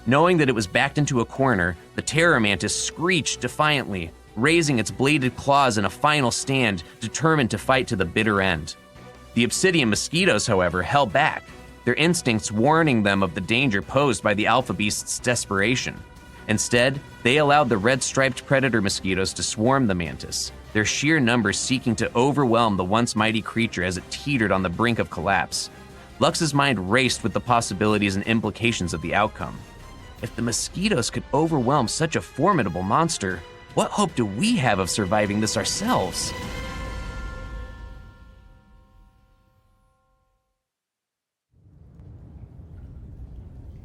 Knowing that it was backed into a corner, the terror mantis screeched defiantly, raising its bladed claws in a final stand, determined to fight to the bitter end. The obsidian mosquitoes, however, held back, their instincts warning them of the danger posed by the alpha beast's desperation. Instead, they allowed the red-striped predator mosquitoes to swarm the mantis, their sheer numbers seeking to overwhelm the once mighty creature as it teetered on the brink of collapse. Lux's mind raced with the possibilities and implications of the outcome. If the mosquitoes could overwhelm such a formidable monster, what hope do we have of surviving this ourselves?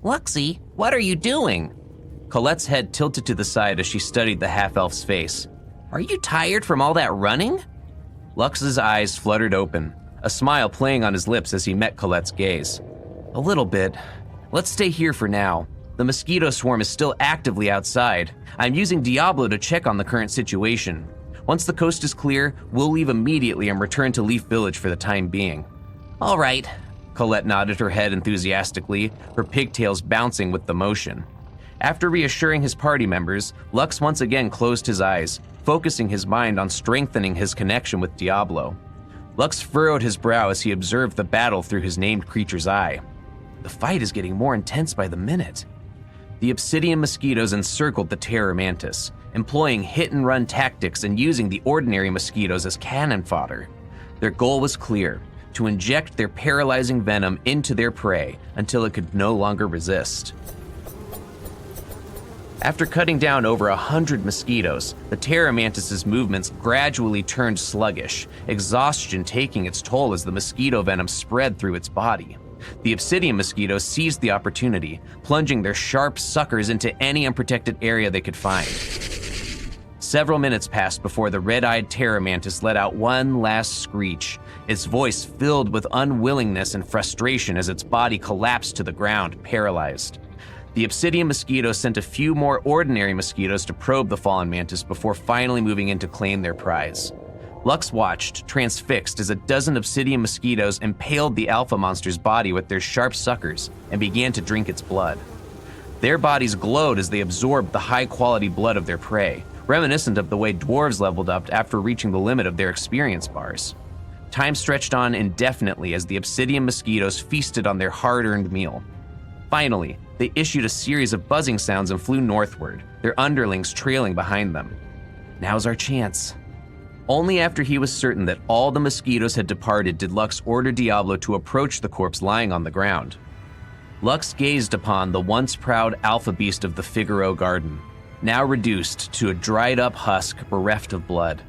Luxie, what are you doing? Colette's head tilted to the side as she studied the half-elf's face. Are you tired from all that running? Lux's eyes fluttered open, a smile playing on his lips as he met Colette's gaze. A little bit. Let's stay here for now. The mosquito swarm is still actively outside. I'm using Diablo to check on the current situation. Once the coast is clear, we'll leave immediately and return to Leaf Village for the time being. All right. Colette nodded her head enthusiastically, her pigtails bouncing with the motion. After reassuring his party members, Lux once again closed his eyes, focusing his mind on strengthening his connection with Diablo. Lux furrowed his brow as he observed the battle through his named creature's eye. The fight is getting more intense by the minute. The obsidian mosquitoes encircled the terror mantis, employing hit-and-run tactics and using the ordinary mosquitoes as cannon fodder. Their goal was clear: to inject their paralyzing venom into their prey until it could no longer resist. After cutting down over 100 mosquitoes, the terror mantis's movements gradually turned sluggish, exhaustion taking its toll as the mosquito venom spread through its body. The obsidian mosquitoes seized the opportunity, plunging their sharp suckers into any unprotected area they could find. Several minutes passed before the red-eyed terror mantis let out one last screech, its voice filled with unwillingness and frustration as its body collapsed to the ground, paralyzed. The obsidian mosquito sent a few more ordinary mosquitoes to probe the fallen mantis before finally moving in to claim their prize. Lux watched, transfixed, as a dozen obsidian mosquitoes impaled the alpha monster's body with their sharp suckers and began to drink its blood. Their bodies glowed as they absorbed the high-quality blood of their prey, reminiscent of the way dwarves leveled up after reaching the limit of their experience bars. Time stretched on indefinitely as the obsidian mosquitoes feasted on their hard-earned meal. Finally, they issued a series of buzzing sounds and flew northward, their underlings trailing behind them. Now's our chance. Only after he was certain that all the mosquitoes had departed did Lux order Diablo to approach the corpse lying on the ground. Lux gazed upon the once proud alpha beast of the Figaro Garden, now reduced to a dried-up husk bereft of blood.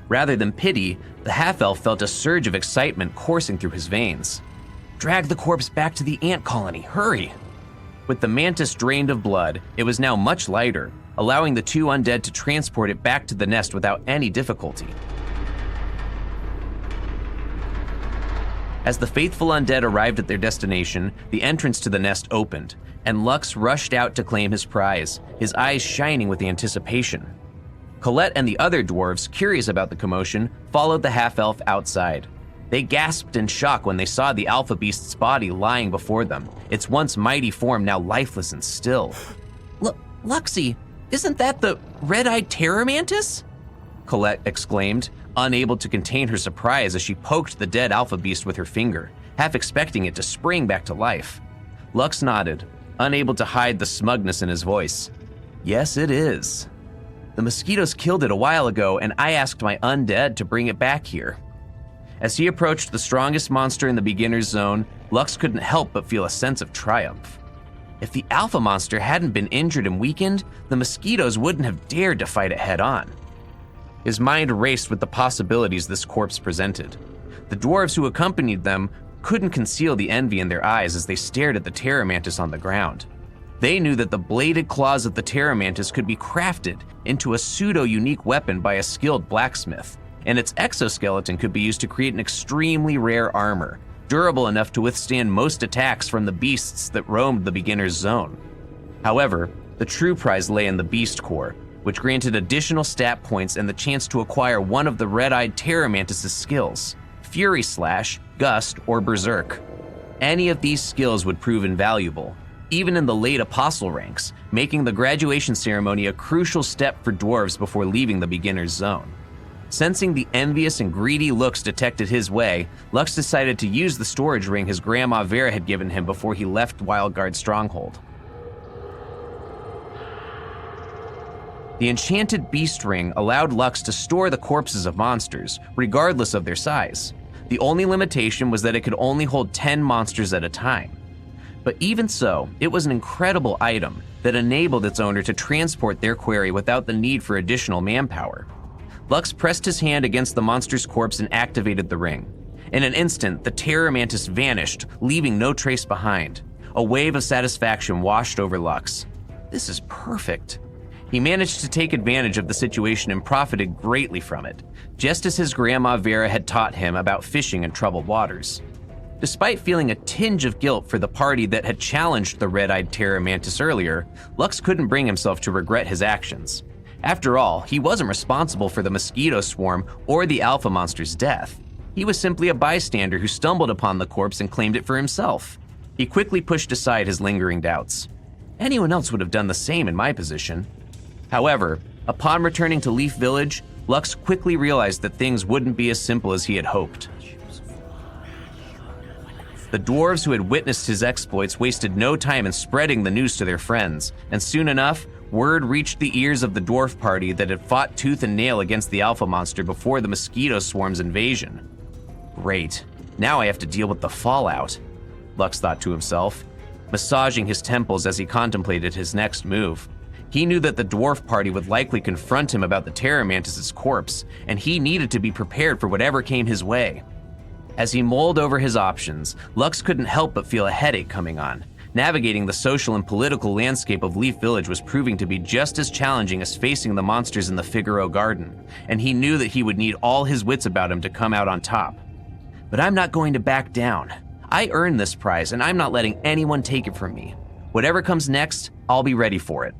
Rather than pity, the half-elf felt a surge of excitement coursing through his veins. "Drag the corpse back to the ant colony, hurry!" With the mantis drained of blood, it was now much lighter, allowing the two undead to transport it back to the nest without any difficulty. As the faithful undead arrived at their destination, the entrance to the nest opened, and Lux rushed out to claim his prize, his eyes shining with anticipation. Colette and the other dwarves, curious about the commotion, followed the half-elf outside. They gasped in shock when they saw the alpha beast's body lying before them, its once mighty form now lifeless and still. Luxie, isn't that the red-eyed terror mantis?" Colette exclaimed, unable to contain her surprise as she poked the dead alpha beast with her finger, half expecting it to spring back to life. Lux nodded, unable to hide the smugness in his voice. "Yes, it is. The mosquitoes killed it a while ago, and I asked my undead to bring it back here." As he approached the strongest monster in the beginner's zone, Lux couldn't help but feel a sense of triumph. If the alpha monster hadn't been injured and weakened, the mosquitoes wouldn't have dared to fight it head-on. His mind raced with the possibilities this corpse presented. The dwarves who accompanied them couldn't conceal the envy in their eyes as they stared at the terror mantis on the ground. They knew that the bladed claws of the terror mantis could be crafted into a pseudo-unique weapon by a skilled blacksmith, and its exoskeleton could be used to create an extremely rare armor, durable enough to withstand most attacks from the beasts that roamed the beginner's zone. However, the true prize lay in the beast core, which granted additional stat points and the chance to acquire one of the red-eyed terror mantis' skills, Fury Slash, Gust, or Berserk. Any of these skills would prove invaluable, even in the late apostle ranks, making the graduation ceremony a crucial step for dwarves before leaving the beginner's zone. Sensing the envious and greedy looks detected his way, Lux decided to use the storage ring his grandma Vera had given him before he left Wildguard's stronghold. The enchanted beast ring allowed Lux to store the corpses of monsters, regardless of their size. The only limitation was that it could only hold 10 monsters at a time. But even so, it was an incredible item that enabled its owner to transport their quarry without the need for additional manpower. Lux pressed his hand against the monster's corpse and activated the ring. In an instant, the terror mantis vanished, leaving no trace behind. A wave of satisfaction washed over Lux. This is perfect. He managed to take advantage of the situation and profited greatly from it, just as his grandma Vera had taught him about fishing in troubled waters. Despite feeling a tinge of guilt for the party that had challenged the red-eyed terror mantis earlier, Lux couldn't bring himself to regret his actions. After all, he wasn't responsible for the mosquito swarm or the alpha monster's death. He was simply a bystander who stumbled upon the corpse and claimed it for himself. He quickly pushed aside his lingering doubts. Anyone else would have done the same in my position. However, upon returning to Leaf Village, Lux quickly realized that things wouldn't be as simple as he had hoped. The dwarves who had witnessed his exploits wasted no time in spreading the news to their friends, and soon enough, word reached the ears of the dwarf party that had fought tooth and nail against the alpha monster before the mosquito swarm's invasion. Great, now I have to deal with the fallout, Lux thought to himself, massaging his temples as he contemplated his next move. He knew that the dwarf party would likely confront him about the terror mantis' corpse, and he needed to be prepared for whatever came his way. As he mulled over his options, Lux couldn't help but feel a headache coming on. Navigating the social and political landscape of Leaf Village was proving to be just as challenging as facing the monsters in the Figaro Garden, and he knew that he would need all his wits about him to come out on top. But I'm not going to back down. I earned this prize, and I'm not letting anyone take it from me. Whatever comes next, I'll be ready for it.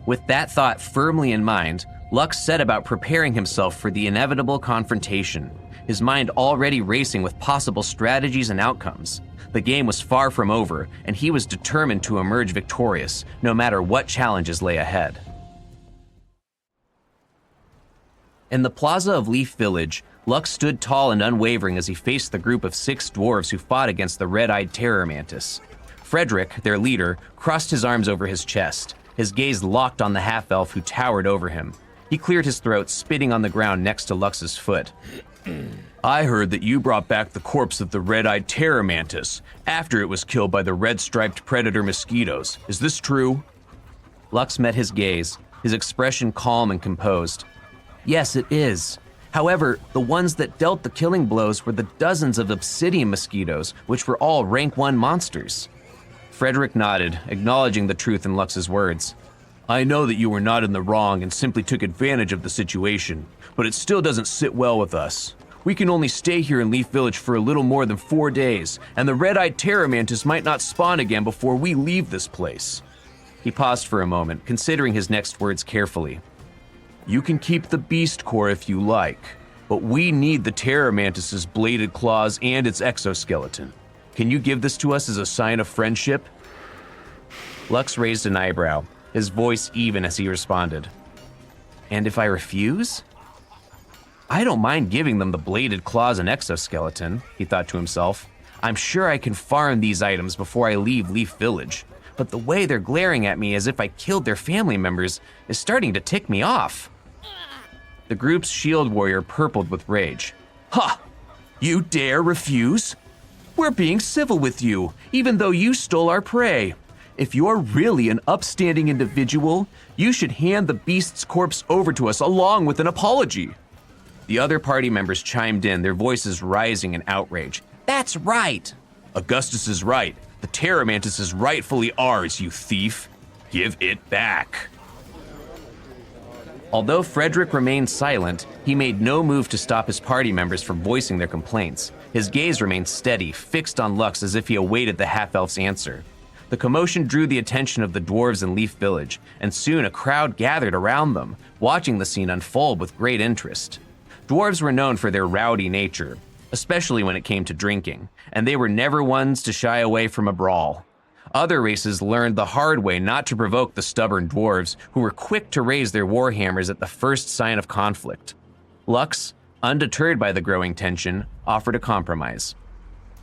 With that thought firmly in mind, Lux set about preparing himself for the inevitable confrontation, his mind already racing with possible strategies and outcomes. The game was far from over, and he was determined to emerge victorious, no matter what challenges lay ahead. In the plaza of Leaf Village, Lux stood tall and unwavering as he faced the group of 6 dwarves who fought against the red-eyed terror mantis. Frederick, their leader, crossed his arms over his chest, his gaze locked on the half-elf who towered over him. He cleared his throat, spitting on the ground next to Lux's foot. I heard that you brought back the corpse of the red-eyed terror mantis after it was killed by the red-striped predator mosquitoes. Is this true? Lux met his gaze, his expression calm and composed. Yes, it is. However, the ones that dealt the killing blows were the dozens of obsidian mosquitoes, which were all rank 1 monsters. Frederick nodded, acknowledging the truth in Lux's words. I know that you were not in the wrong and simply took advantage of the situation, but it still doesn't sit well with us. We can only stay here in Leaf Village for a little more than 4 days, and the red-eyed terror mantis might not spawn again before we leave this place. He paused for a moment, considering his next words carefully. You can keep the beast core if you like, but we need the terror mantis's bladed claws and its exoskeleton. Can you give this to us as a sign of friendship? Lux raised an eyebrow, his voice even as he responded. And if I refuse? I don't mind giving them the bladed claws and exoskeleton, he thought to himself. I'm sure I can farm these items before I leave Leaf Village, but the way they're glaring at me as if I killed their family members is starting to tick me off. The group's shield warrior purpled with rage. Ha! You dare refuse? We're being civil with you, even though you stole our prey. If you're really an upstanding individual, you should hand the beast's corpse over to us along with an apology. The other party members chimed in, their voices rising in outrage. That's right! Augustus is right. The terror mantis is rightfully ours, you thief. Give it back. Although Frederick remained silent, he made no move to stop his party members from voicing their complaints. His gaze remained steady, fixed on Lux as if he awaited the half-elf's answer. The commotion drew the attention of the dwarves in Leaf Village, and soon a crowd gathered around them, watching the scene unfold with great interest. Dwarves were known for their rowdy nature, especially when it came to drinking, and they were never ones to shy away from a brawl. Other races learned the hard way not to provoke the stubborn dwarves, who were quick to raise their warhammers at the first sign of conflict. Lux, undeterred by the growing tension, offered a compromise.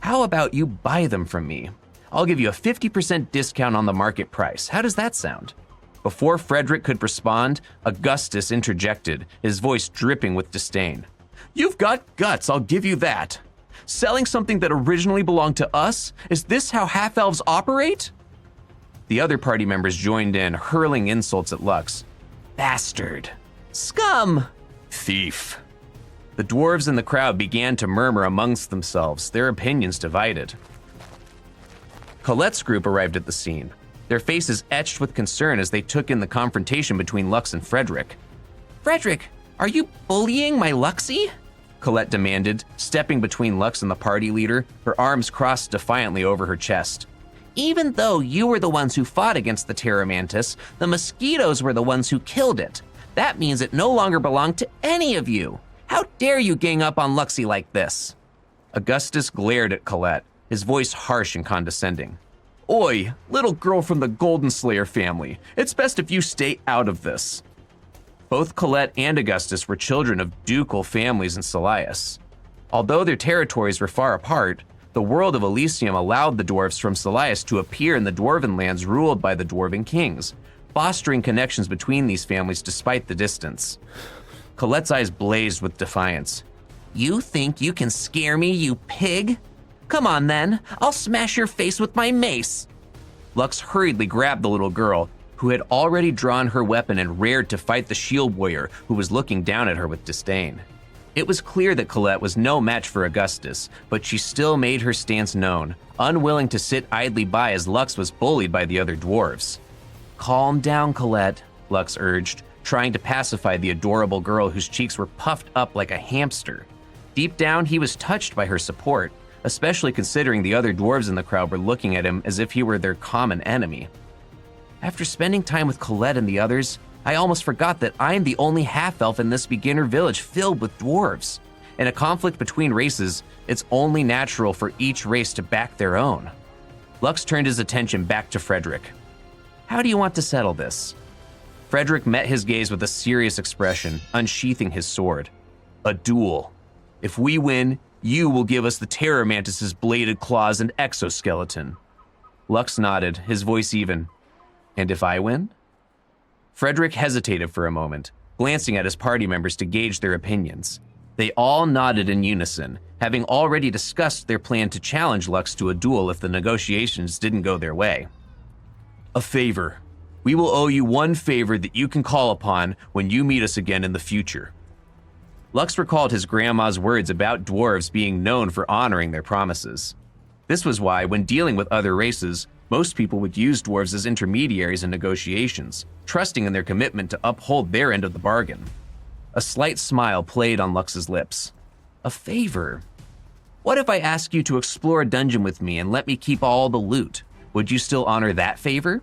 How about you buy them from me? I'll give you a 50% discount on the market price. How does that sound? Before Frederick could respond, Augustus interjected, his voice dripping with disdain. You've got guts, I'll give you that. Selling something that originally belonged to us? Is this how half-elves operate? The other party members joined in, hurling insults at Lux. Bastard. Scum. Thief. The dwarves in the crowd began to murmur amongst themselves, their opinions divided. Colette's group arrived at the scene, their faces etched with concern as they took in the confrontation between Lux and Frederick. Frederick, are you bullying my Luxie? Colette demanded, stepping between Lux and the party leader, her arms crossed defiantly over her chest. Even though you were the ones who fought against the terror mantis, the mosquitoes were the ones who killed it. That means it no longer belonged to any of you. How dare you gang up on Luxie like this? Augustus glared at Colette, his voice harsh and condescending. Oi, little girl from the Golden Slayer family, it's best if you stay out of this. Both Colette and Augustus were children of ducal families in Salias. Although their territories were far apart, the world of Elysium allowed the dwarves from Salias to appear in the dwarven lands ruled by the dwarven kings, fostering connections between these families despite the distance. Colette's eyes blazed with defiance. You think you can scare me, you pig? Come on then, I'll smash your face with my mace. Lux hurriedly grabbed the little girl, who had already drawn her weapon and reared to fight the shield warrior who was looking down at her with disdain. It was clear that Colette was no match for Augustus, but she still made her stance known, unwilling to sit idly by as Lux was bullied by the other dwarves. Calm down, Colette, Lux urged, trying to pacify the adorable girl whose cheeks were puffed up like a hamster. Deep down, he was touched by her support, especially considering the other dwarves in the crowd were looking at him as if he were their common enemy. After spending time with Colette and the others, I almost forgot that I'm the only half-elf in this beginner village filled with dwarves. In a conflict between races, it's only natural for each race to back their own. Lux turned his attention back to Frederick. How do you want to settle this? Frederick met his gaze with a serious expression, unsheathing his sword. A duel. If we win, you will give us the Terror Mantis's bladed claws and exoskeleton. Lux nodded, his voice even. And if I win? Frederick hesitated for a moment, glancing at his party members to gauge their opinions. They all nodded in unison, having already discussed their plan to challenge Lux to a duel if the negotiations didn't go their way. A favor. We will owe you one favor that you can call upon when you meet us again in the future. Lux recalled his grandma's words about dwarves being known for honoring their promises. This was why, when dealing with other races, most people would use dwarves as intermediaries in negotiations, trusting in their commitment to uphold their end of the bargain. A slight smile played on Lux's lips. A favor? What if I ask you to explore a dungeon with me and let me keep all the loot? Would you still honor that favor?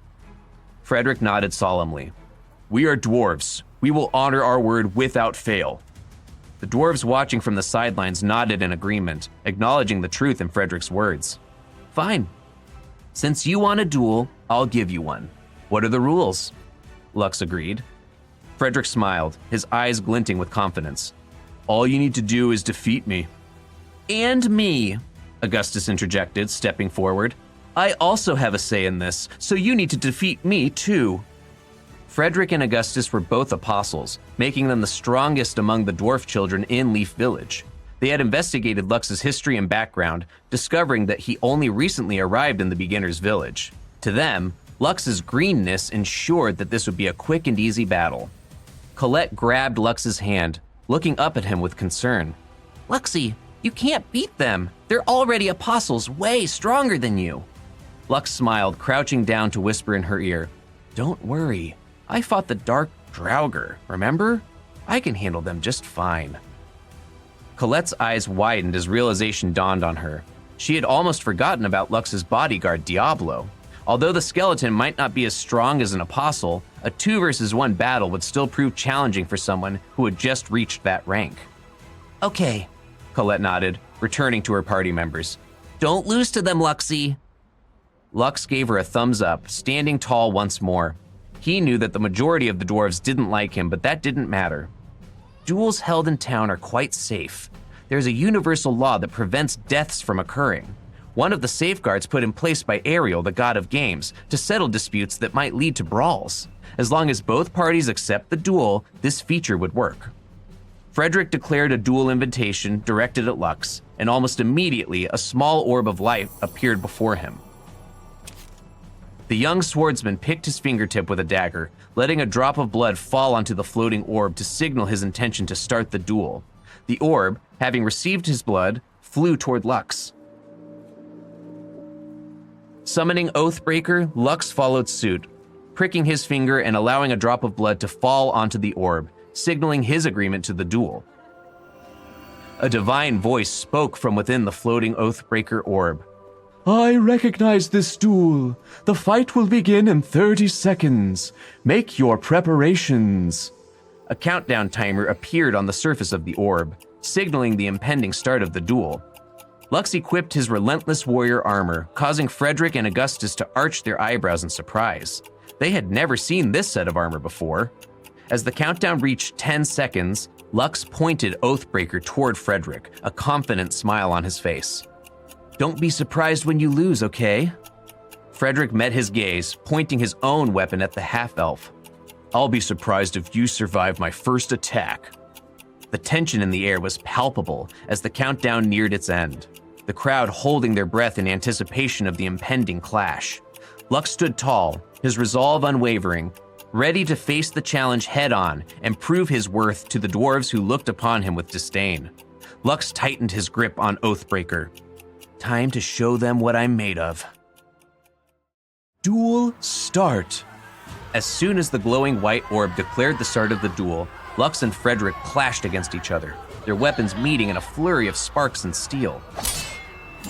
Frederick nodded solemnly. We are dwarves. We will honor our word without fail. The dwarves watching from the sidelines nodded in agreement, acknowledging the truth in Frederick's words. Fine. Since you want a duel, I'll give you one. What are the rules? Lux agreed. Frederick smiled, his eyes glinting with confidence. All you need to do is defeat me. And me, Augustus interjected, stepping forward. I also have a say in this, so you need to defeat me too. Frederick and Augustus were both apostles, making them the strongest among the dwarf children in Leaf Village. They had investigated Lux's history and background, discovering that he only recently arrived in the beginner's village. To them, Lux's greenness ensured that this would be a quick and easy battle. Colette grabbed Lux's hand, looking up at him with concern. Luxie, you can't beat them. They're already apostles, way stronger than you. Lux smiled, crouching down to whisper in her ear. Don't worry. I fought the Dark Draugr, remember? I can handle them just fine. Colette's eyes widened as realization dawned on her. She had almost forgotten about Lux's bodyguard, Diablo. Although the skeleton might not be as strong as an apostle, a 2-versus-1 battle would still prove challenging for someone who had just reached that rank. Okay, Colette nodded, returning to her party members. Don't lose to them, Luxie. Lux gave her a thumbs up, standing tall once more. He knew that the majority of the dwarves didn't like him, but that didn't matter. Duels held in town are quite safe. There's a universal law that prevents deaths from occurring. One of the safeguards put in place by Ariel, the god of games, to settle disputes that might lead to brawls. As long as both parties accept the duel, this feature would work. Frederick declared a duel invitation directed at Lux, and almost immediately a small orb of light appeared before him. The young swordsman picked his fingertip with a dagger, letting a drop of blood fall onto the floating orb to signal his intention to start the duel. The orb, having received his blood, flew toward Lux. Summoning Oathbreaker, Lux followed suit, pricking his finger and allowing a drop of blood to fall onto the orb, signaling his agreement to the duel. A divine voice spoke from within the floating Oathbreaker orb. I recognize this duel. The fight will begin in 30 seconds. Make your preparations. A countdown timer appeared on the surface of the orb, signaling the impending start of the duel. Lux equipped his relentless warrior armor, causing Frederick and Augustus to arch their eyebrows in surprise. They had never seen this set of armor before. As the countdown reached 10 seconds, Lux pointed Oathbreaker toward Frederick, a confident smile on his face. Don't be surprised when you lose, okay? Frederick met his gaze, pointing his own weapon at the half-elf. I'll be surprised if you survive my first attack. The tension in the air was palpable as the countdown neared its end, the crowd holding their breath in anticipation of the impending clash. Lux stood tall, his resolve unwavering, ready to face the challenge head-on and prove his worth to the dwarves who looked upon him with disdain. Lux tightened his grip on Oathbreaker. Time to show them what I'm made of. Duel start. As soon as the glowing white orb declared the start of the duel, Lux and Frederick clashed against each other, their weapons meeting in a flurry of sparks and steel.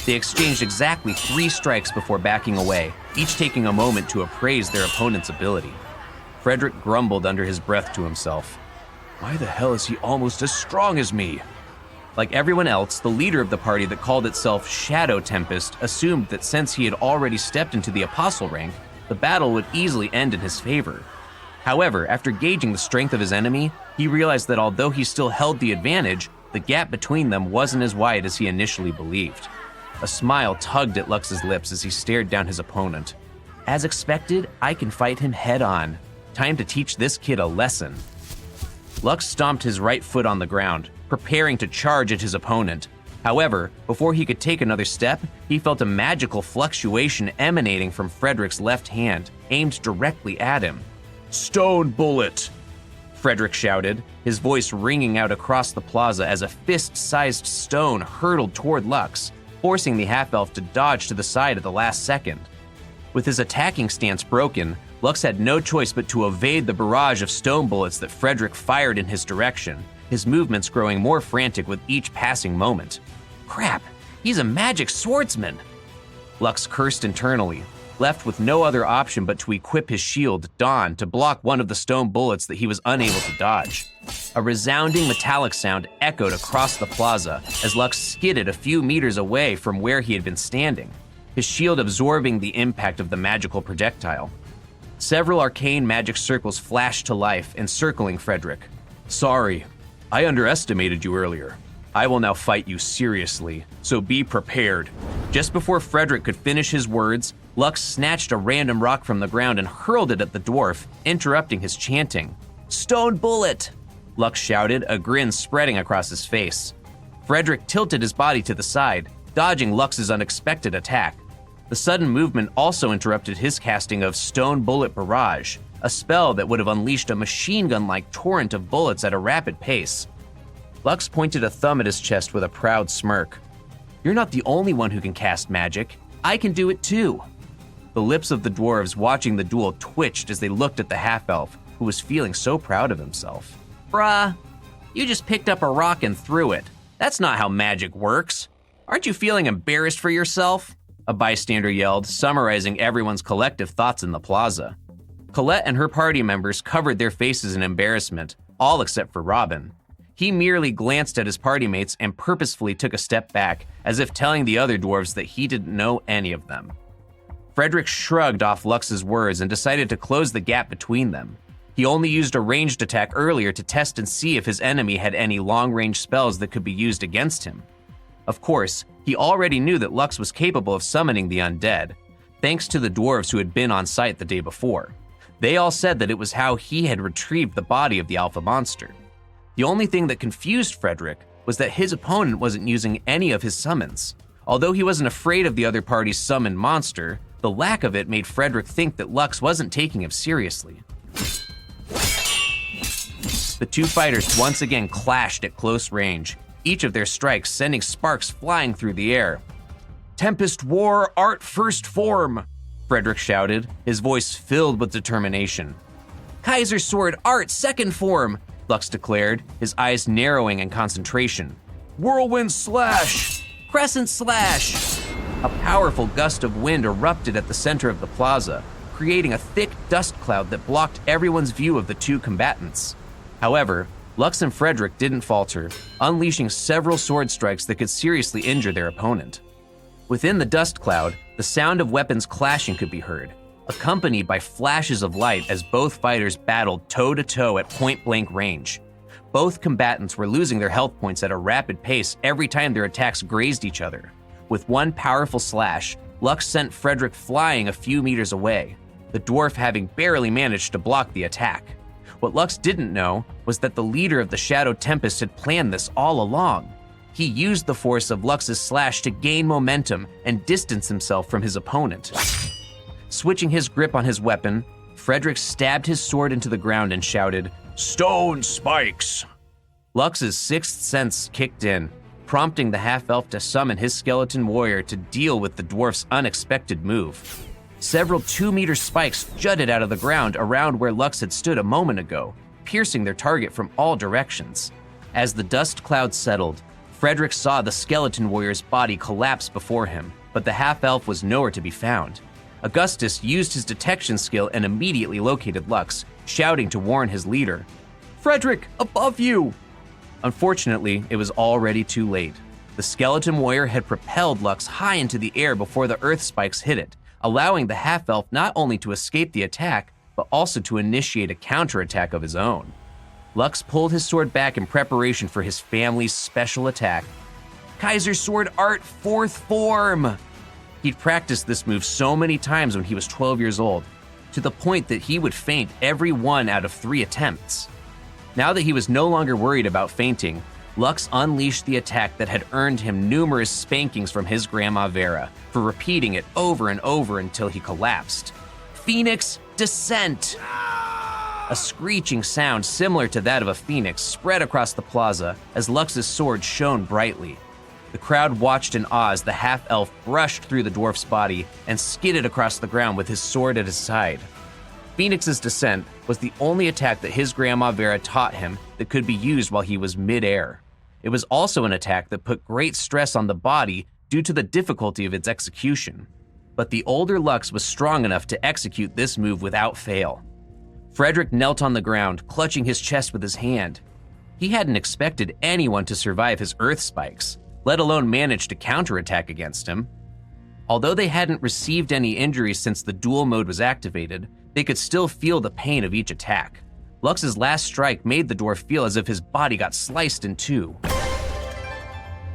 They exchanged exactly 3 strikes before backing away, each taking a moment to appraise their opponent's ability. Frederick grumbled under his breath to himself. Why the hell is he almost as strong as me? Like everyone else, the leader of the party that called itself Shadow Tempest assumed that since he had already stepped into the apostle rank, the battle would easily end in his favor. However, after gauging the strength of his enemy, he realized that although he still held the advantage, the gap between them wasn't as wide as he initially believed. A smile tugged at Lux's lips as he stared down his opponent. As expected, I can fight him head on. Time to teach this kid a lesson. Lux stomped his right foot on the ground, preparing to charge at his opponent. However, before he could take another step, he felt a magical fluctuation emanating from Frederick's left hand, aimed directly at him. Stone bullet! Frederick shouted, his voice ringing out across the plaza as a fist-sized stone hurtled toward Lux, forcing the half-elf to dodge to the side at the last second. With his attacking stance broken, Lux had no choice but to evade the barrage of stone bullets that Frederick fired in his direction, his movements growing more frantic with each passing moment. Crap, he's a magic swordsman! Lux cursed internally, left with no other option but to equip his shield, Dawn, to block one of the stone bullets that he was unable to dodge. A resounding metallic sound echoed across the plaza as Lux skidded a few meters away from where he had been standing, his shield absorbing the impact of the magical projectile. Several arcane magic circles flashed to life, encircling Frederick. Sorry, I underestimated you earlier. I will now fight you seriously, so be prepared. Just before Frederick could finish his words, Lux snatched a random rock from the ground and hurled it at the dwarf, interrupting his chanting. Stone bullet! Lux shouted, a grin spreading across his face. Frederick tilted his body to the side, dodging Lux's unexpected attack. The sudden movement also interrupted his casting of Stone Bullet Barrage, a spell that would have unleashed a machine gun-like torrent of bullets at a rapid pace. Lux pointed a thumb at his chest with a proud smirk. You're not the only one who can cast magic. I can do it too. The lips of the dwarves watching the duel twitched as they looked at the half-elf, who was feeling so proud of himself. Bruh, you just picked up a rock and threw it. That's not how magic works. Aren't you feeling embarrassed for yourself? A bystander yelled, summarizing everyone's collective thoughts in the plaza. Colette and her party members covered their faces in embarrassment, all except for Robin. He merely glanced at his party mates and purposefully took a step back, as if telling the other dwarves that he didn't know any of them. Frederick shrugged off Lux's words and decided to close the gap between them. He only used a ranged attack earlier to test and see if his enemy had any long-range spells that could be used against him. Of course, he already knew that Lux was capable of summoning the undead, thanks to the dwarves who had been on site the day before. They all said that it was how he had retrieved the body of the alpha monster. The only thing that confused Frederick was that his opponent wasn't using any of his summons. Although he wasn't afraid of the other party's summoned monster, the lack of it made Frederick think that Lux wasn't taking him seriously. The two fighters once again clashed at close range, each of their strikes sending sparks flying through the air. Tempest War Art First Form, Frederick shouted, his voice filled with determination. Kaiser Sword Art Second Form, Lux declared, his eyes narrowing in concentration. Whirlwind Slash! Crescent Slash! A powerful gust of wind erupted at the center of the plaza, creating a thick dust cloud that blocked everyone's view of the two combatants. However, Lux and Frederick didn't falter, unleashing several sword strikes that could seriously injure their opponent. Within the dust cloud, the sound of weapons clashing could be heard, accompanied by flashes of light as both fighters battled toe-to-toe at point-blank range. Both combatants were losing their health points at a rapid pace every time their attacks grazed each other. With one powerful slash, Lux sent Frederick flying a few meters away, the dwarf having barely managed to block the attack. What Lux didn't know was that the leader of the Shadow Tempest had planned this all along. He used the force of Lux's slash to gain momentum and distance himself from his opponent. Switching his grip on his weapon, Frederick stabbed his sword into the ground and shouted, "Stone spikes!" Lux's sixth sense kicked in, prompting the half-elf to summon his skeleton warrior to deal with the dwarf's unexpected move. Several 2-meter spikes jutted out of the ground around where Lux had stood a moment ago, piercing their target from all directions. As the dust cloud settled, Frederick saw the skeleton warrior's body collapse before him, but the half-elf was nowhere to be found. Augustus used his detection skill and immediately located Lux, shouting to warn his leader. "Frederick, above you!" Unfortunately, it was already too late. The skeleton warrior had propelled Lux high into the air before the earth spikes hit it, allowing the half-elf not only to escape the attack, but also to initiate a counterattack of his own. Lux pulled his sword back in preparation for his family's special attack. Kaiser Sword Art 4th Form! He'd practiced this move so many times when he was 12 years old, to the point that he would faint every 1 out of 3 attempts. Now that he was no longer worried about fainting, Lux unleashed the attack that had earned him numerous spankings from his grandma Vera for repeating it over and over until he collapsed. Phoenix Descent! A screeching sound similar to that of a phoenix spread across the plaza as Lux's sword shone brightly. The crowd watched in awe as the half-elf brushed through the dwarf's body and skidded across the ground with his sword at his side. Phoenix's Descent was the only attack that his grandma Vera taught him that could be used while he was mid-air. It was also an attack that put great stress on the body due to the difficulty of its execution. But the older Lux was strong enough to execute this move without fail. Frederick knelt on the ground, clutching his chest with his hand. He hadn't expected anyone to survive his earth spikes, let alone manage to counterattack against him. Although they hadn't received any injuries since the duel mode was activated, they could still feel the pain of each attack. Lux's last strike made the dwarf feel as if his body got sliced in two.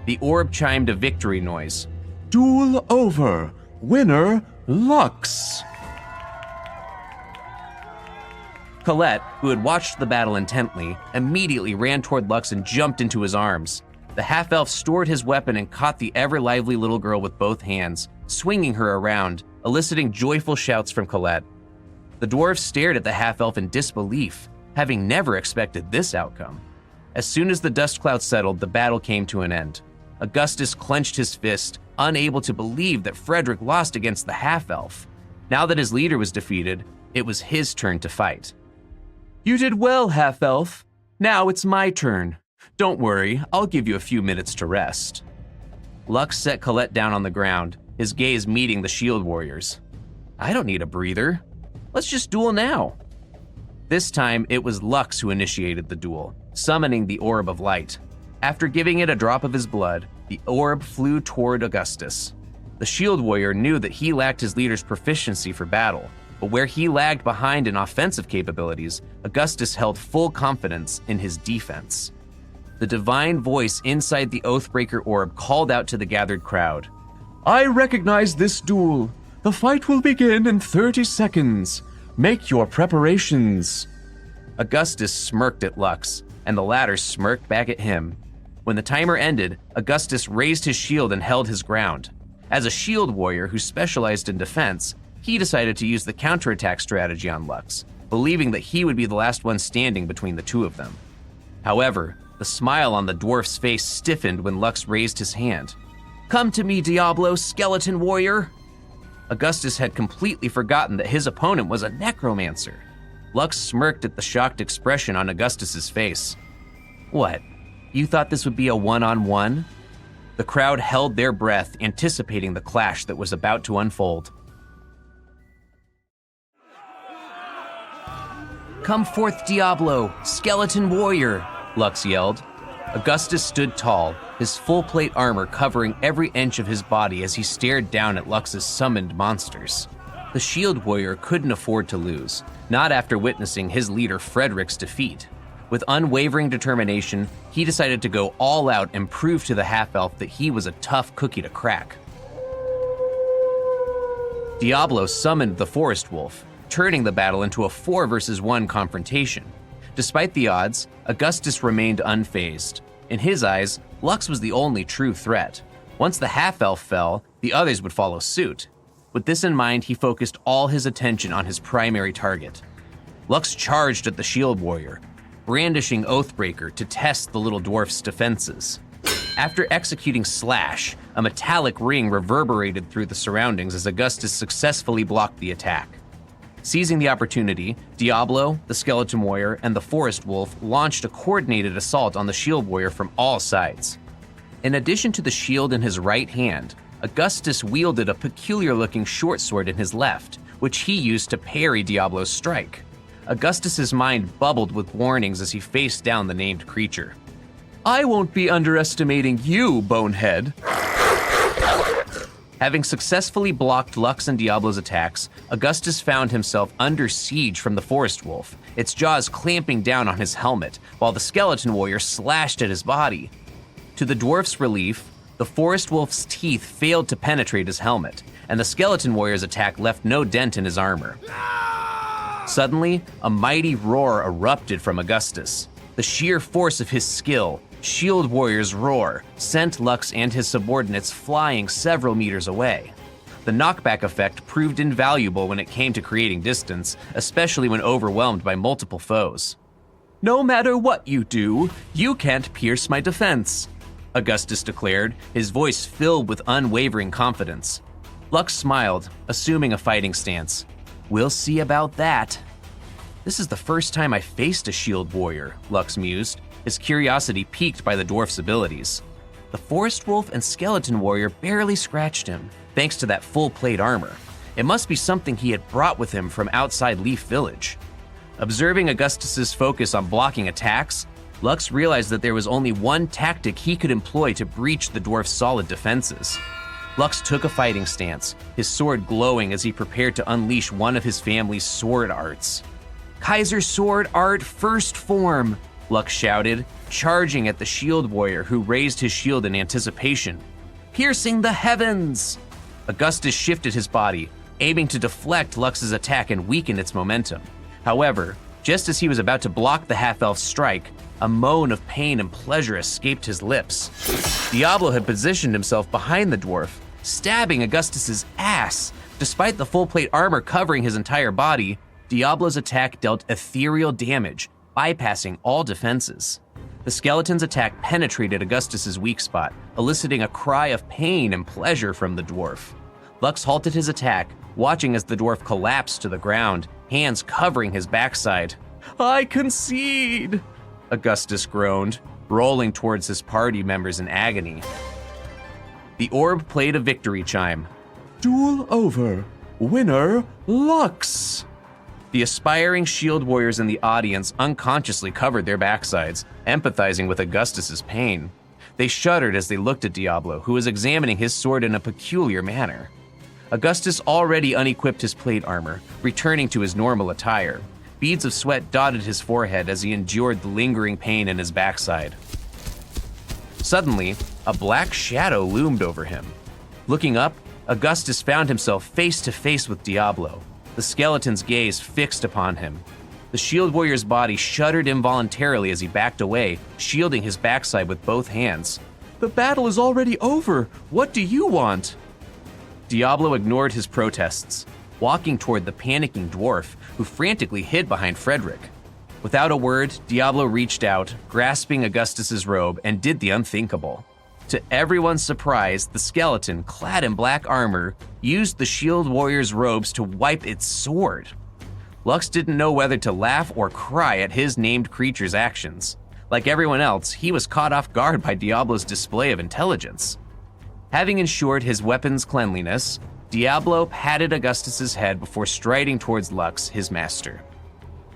The orb chimed a victory noise. "Duel over. Winner, Lux." Colette, who had watched the battle intently, immediately ran toward Lux and jumped into his arms. The half-elf stored his weapon and caught the ever-lively little girl with both hands, swinging her around, eliciting joyful shouts from Colette. The dwarf stared at the half-elf in disbelief, having never expected this outcome. As soon as the dust cloud settled, the battle came to an end. Augustus clenched his fist, unable to believe that Frederick lost against the half-elf. Now that his leader was defeated, it was his turn to fight. "You did well, half-elf. Now it's my turn. Don't worry, I'll give you a few minutes to rest." Lux set Colette down on the ground, his gaze meeting the shield warriors. "I don't need a breather. Let's just duel now." This time, it was Lux who initiated the duel, summoning the Orb of Light. After giving it a drop of his blood, the orb flew toward Augustus. The shield warrior knew that he lacked his leader's proficiency for battle, but where he lagged behind in offensive capabilities, Augustus held full confidence in his defense. The divine voice inside the Oathbreaker orb called out to the gathered crowd. "I recognize this duel. The fight will begin in 30 seconds. Make your preparations." Augustus smirked at Lux, and the latter smirked back at him. When the timer ended, Augustus raised his shield and held his ground. As a shield warrior who specialized in defense, he decided to use the counterattack strategy on Lux, believing that he would be the last one standing between the two of them. However, the smile on the dwarf's face stiffened when Lux raised his hand. "Come to me, Diablo, skeleton warrior!" Augustus had completely forgotten that his opponent was a necromancer. Lux smirked at the shocked expression on Augustus's face. "What? You thought this would be a one-on-one?" The crowd held their breath, anticipating the clash that was about to unfold. "Come forth, Diablo, skeleton warrior!" Lux yelled. Augustus stood tall, his full-plate armor covering every inch of his body as he stared down at Lux's summoned monsters. The shield warrior couldn't afford to lose, not after witnessing his leader Frederick's defeat. With unwavering determination, he decided to go all out and prove to the half-elf that he was a tough cookie to crack. Diablo summoned the forest wolf, turning the battle into a 4 versus 1 confrontation. Despite the odds, Augustus remained unfazed. In his eyes, Lux was the only true threat. Once the half-elf fell, the others would follow suit. With this in mind, he focused all his attention on his primary target. Lux charged at the shield warrior, brandishing Oathbreaker to test the little dwarf's defenses. After executing Slash, a metallic ring reverberated through the surroundings as Augustus successfully blocked the attack. Seizing the opportunity, Diablo, the skeleton warrior, and the forest wolf launched a coordinated assault on the shield warrior from all sides. In addition to the shield in his right hand, Augustus wielded a peculiar-looking short sword in his left, which he used to parry Diablo's strike. Augustus's mind bubbled with warnings as he faced down the named creature. I won't be underestimating you, bonehead. Having successfully blocked Lux and Diablo's attacks, Augustus found himself under siege from the forest wolf, its jaws clamping down on his helmet, while the skeleton warrior slashed at his body. To the dwarf's relief, the forest wolf's teeth failed to penetrate his helmet, and the skeleton warrior's attack left no dent in his armor. Suddenly, a mighty roar erupted from Augustus. The sheer force of his skill, Shield Warrior's roar, sent Lux and his subordinates flying several meters away. The knockback effect proved invaluable when it came to creating distance, especially when overwhelmed by multiple foes. No matter what you do, you can't pierce my defense, Augustus declared, his voice filled with unwavering confidence. Lux smiled, assuming a fighting stance. We'll see about that. This is the first time I faced a shield warrior, Lux mused, his curiosity piqued by the dwarf's abilities. The forest wolf and skeleton warrior barely scratched him, thanks to that full plate armor. It must be something he had brought with him from outside Leaf Village. Observing Augustus's focus on blocking attacks, Lux realized that there was only one tactic he could employ to breach the dwarf's solid defenses. Lux took a fighting stance, his sword glowing as he prepared to unleash one of his family's sword arts. Kaiser Sword Art First Form, Lux shouted, charging at the shield warrior who raised his shield in anticipation. Piercing the heavens! Augustus shifted his body, aiming to deflect Lux's attack and weaken its momentum. However, just as he was about to block the half-elf's strike, a moan of pain and pleasure escaped his lips. Diablo had positioned himself behind the dwarf, stabbing Augustus's ass. Despite the full-plate armor covering his entire body, Diablo's attack dealt ethereal damage, bypassing all defenses. The skeleton's attack penetrated Augustus's weak spot, eliciting a cry of pain and pleasure from the dwarf. Lux halted his attack, watching as the dwarf collapsed to the ground, hands covering his backside. I concede, Augustus groaned, rolling towards his party members in agony. The orb played a victory chime. Duel over. Winner, Lux. The aspiring shield warriors in the audience unconsciously covered their backsides, empathizing with Augustus's pain. They shuddered as they looked at Diablo, who was examining his sword in a peculiar manner. Augustus already unequipped his plate armor, returning to his normal attire. Beads of sweat dotted his forehead as he endured the lingering pain in his backside. Suddenly, a black shadow loomed over him. Looking up, Augustus found himself face to face with Diablo, the skeleton's gaze fixed upon him. The shield warrior's body shuddered involuntarily as he backed away, shielding his backside with both hands. The battle is already over. What do you want? Diablo ignored his protests, walking toward the panicking dwarf, who frantically hid behind Frederick. Without a word, Diablo reached out, grasping Augustus's robe, and did the unthinkable. To everyone's surprise, the skeleton, clad in black armor, used the shield warrior's robes to wipe its sword. Lux didn't know whether to laugh or cry at his named creature's actions. Like everyone else, he was caught off guard by Diablo's display of intelligence. Having ensured his weapon's cleanliness, Diablo patted Augustus's head before striding towards Lux, his master.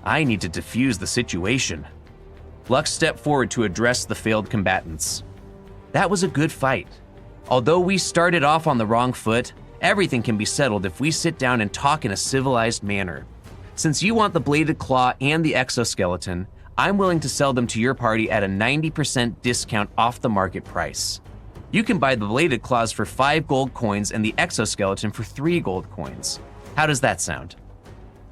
I need to defuse the situation. Lux stepped forward to address the failed combatants. That was a good fight. Although we started off on the wrong foot, everything can be settled if we sit down and talk in a civilized manner. Since you want the bladed claw and the exoskeleton, I'm willing to sell them to your party at a 90% discount off the market price. You can buy the bladed claws for 5 gold coins and the exoskeleton for 3 gold coins. How does that sound?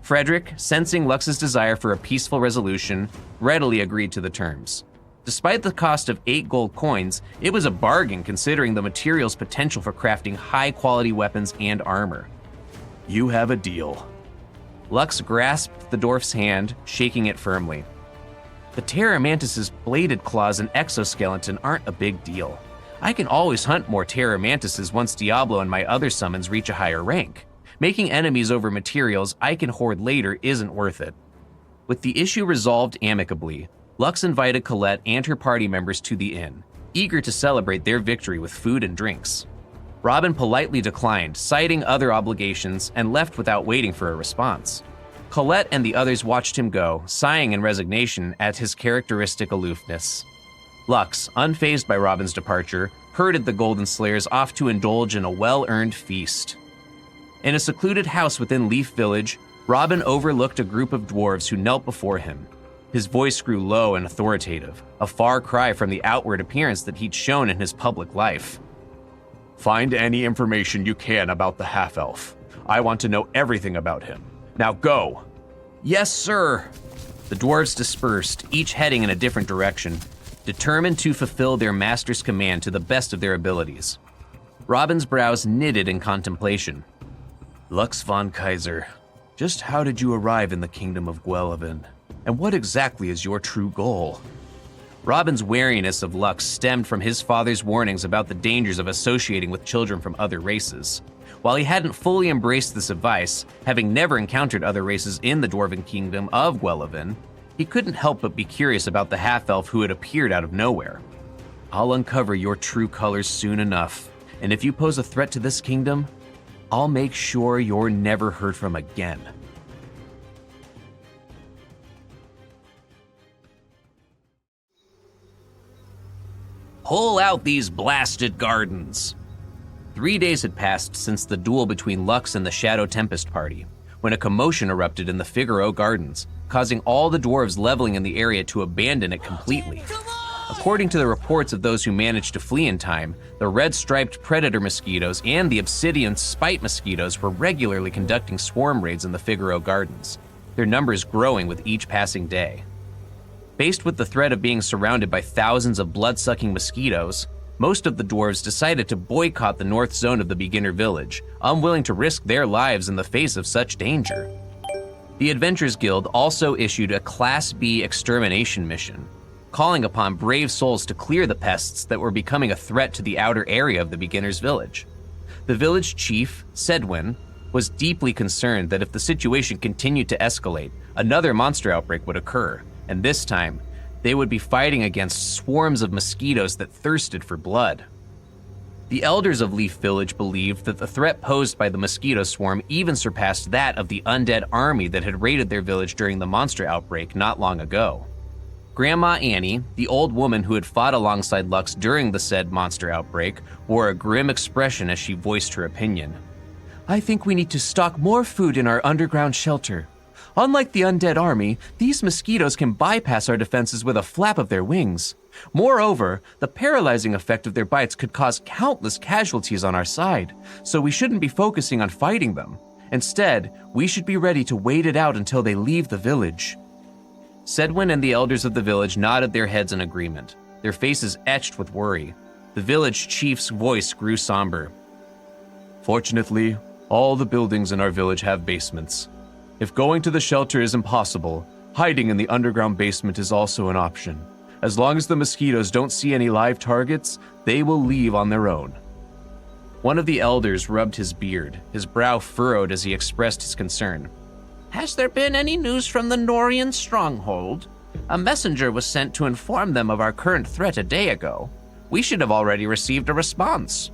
Frederick, sensing Lux's desire for a peaceful resolution, readily agreed to the terms. Despite the cost of 8 gold coins, it was a bargain considering the material's potential for crafting high-quality weapons and armor. You have a deal. Lux grasped the dwarf's hand, shaking it firmly. The Terra Mantis's bladed claws and exoskeleton aren't a big deal. I can always hunt more Terra Mantises once Diablo and my other summons reach a higher rank. Making enemies over materials I can hoard later isn't worth it. With the issue resolved amicably, Lux invited Colette and her party members to the inn, eager to celebrate their victory with food and drinks. Robin politely declined, citing other obligations, and left without waiting for a response. Colette and the others watched him go, sighing in resignation at his characteristic aloofness. Lux, unfazed by Robin's departure, herded the Golden Slayers off to indulge in a well-earned feast. In a secluded house within Leaf Village, Robin overlooked a group of dwarves who knelt before him. His voice grew low and authoritative, a far cry from the outward appearance that he'd shown in his public life. Find any information you can about the half-elf. I want to know everything about him. Now go! Yes, sir! The dwarves dispersed, each heading in a different direction, determined to fulfill their master's command to the best of their abilities. Robin's brows knitted in contemplation. Lux von Kaiser, just how did you arrive in the kingdom of Gwellivan? And what exactly is your true goal? Robin's wariness of Lux stemmed from his father's warnings about the dangers of associating with children from other races. While he hadn't fully embraced this advice, having never encountered other races in the dwarven kingdom of Gwellivan, he couldn't help but be curious about the half-elf who had appeared out of nowhere. I'll uncover your true colors soon enough, and if you pose a threat to this kingdom, I'll make sure you're never heard from again. Pull out these blasted gardens. 3 days had passed since the duel between Lux and the Shadow Tempest party, when a commotion erupted in the Figaro Gardens, causing all the dwarves leveling in the area to abandon it completely. According to the reports of those who managed to flee in time, the red-striped predator mosquitoes and the obsidian spite mosquitoes were regularly conducting swarm raids in the Figaro Gardens, their numbers growing with each passing day. Faced with the threat of being surrounded by thousands of blood-sucking mosquitoes, most of the dwarves decided to boycott the north zone of the beginner village, unwilling to risk their lives in the face of such danger. The Adventurers Guild also issued a Class B extermination mission, calling upon brave souls to clear the pests that were becoming a threat to the outer area of the beginner's village. The village chief, Sedwin, was deeply concerned that if the situation continued to escalate, another monster outbreak would occur, and this time, they would be fighting against swarms of mosquitoes that thirsted for blood. The elders of Leaf Village believed that the threat posed by the mosquito swarm even surpassed that of the undead army that had raided their village during the monster outbreak not long ago. Grandma Annie, the old woman who had fought alongside Lux during the said monster outbreak, wore a grim expression as she voiced her opinion. I think we need to stock more food in our underground shelter. Unlike the undead army, these mosquitoes can bypass our defenses with a flap of their wings. Moreover, the paralyzing effect of their bites could cause countless casualties on our side, so we shouldn't be focusing on fighting them. Instead, we should be ready to wait it out until they leave the village. Sedwin and the elders of the village nodded their heads in agreement, their faces etched with worry. The village chief's voice grew somber. Fortunately, all the buildings in our village have basements. If going to the shelter is impossible, hiding in the underground basement is also an option. As long as the mosquitoes don't see any live targets, they will leave on their own. One of the elders rubbed his beard, his brow furrowed as he expressed his concern. Has there been any news from the Norian stronghold? A messenger was sent to inform them of our current threat a day ago. We should have already received a response.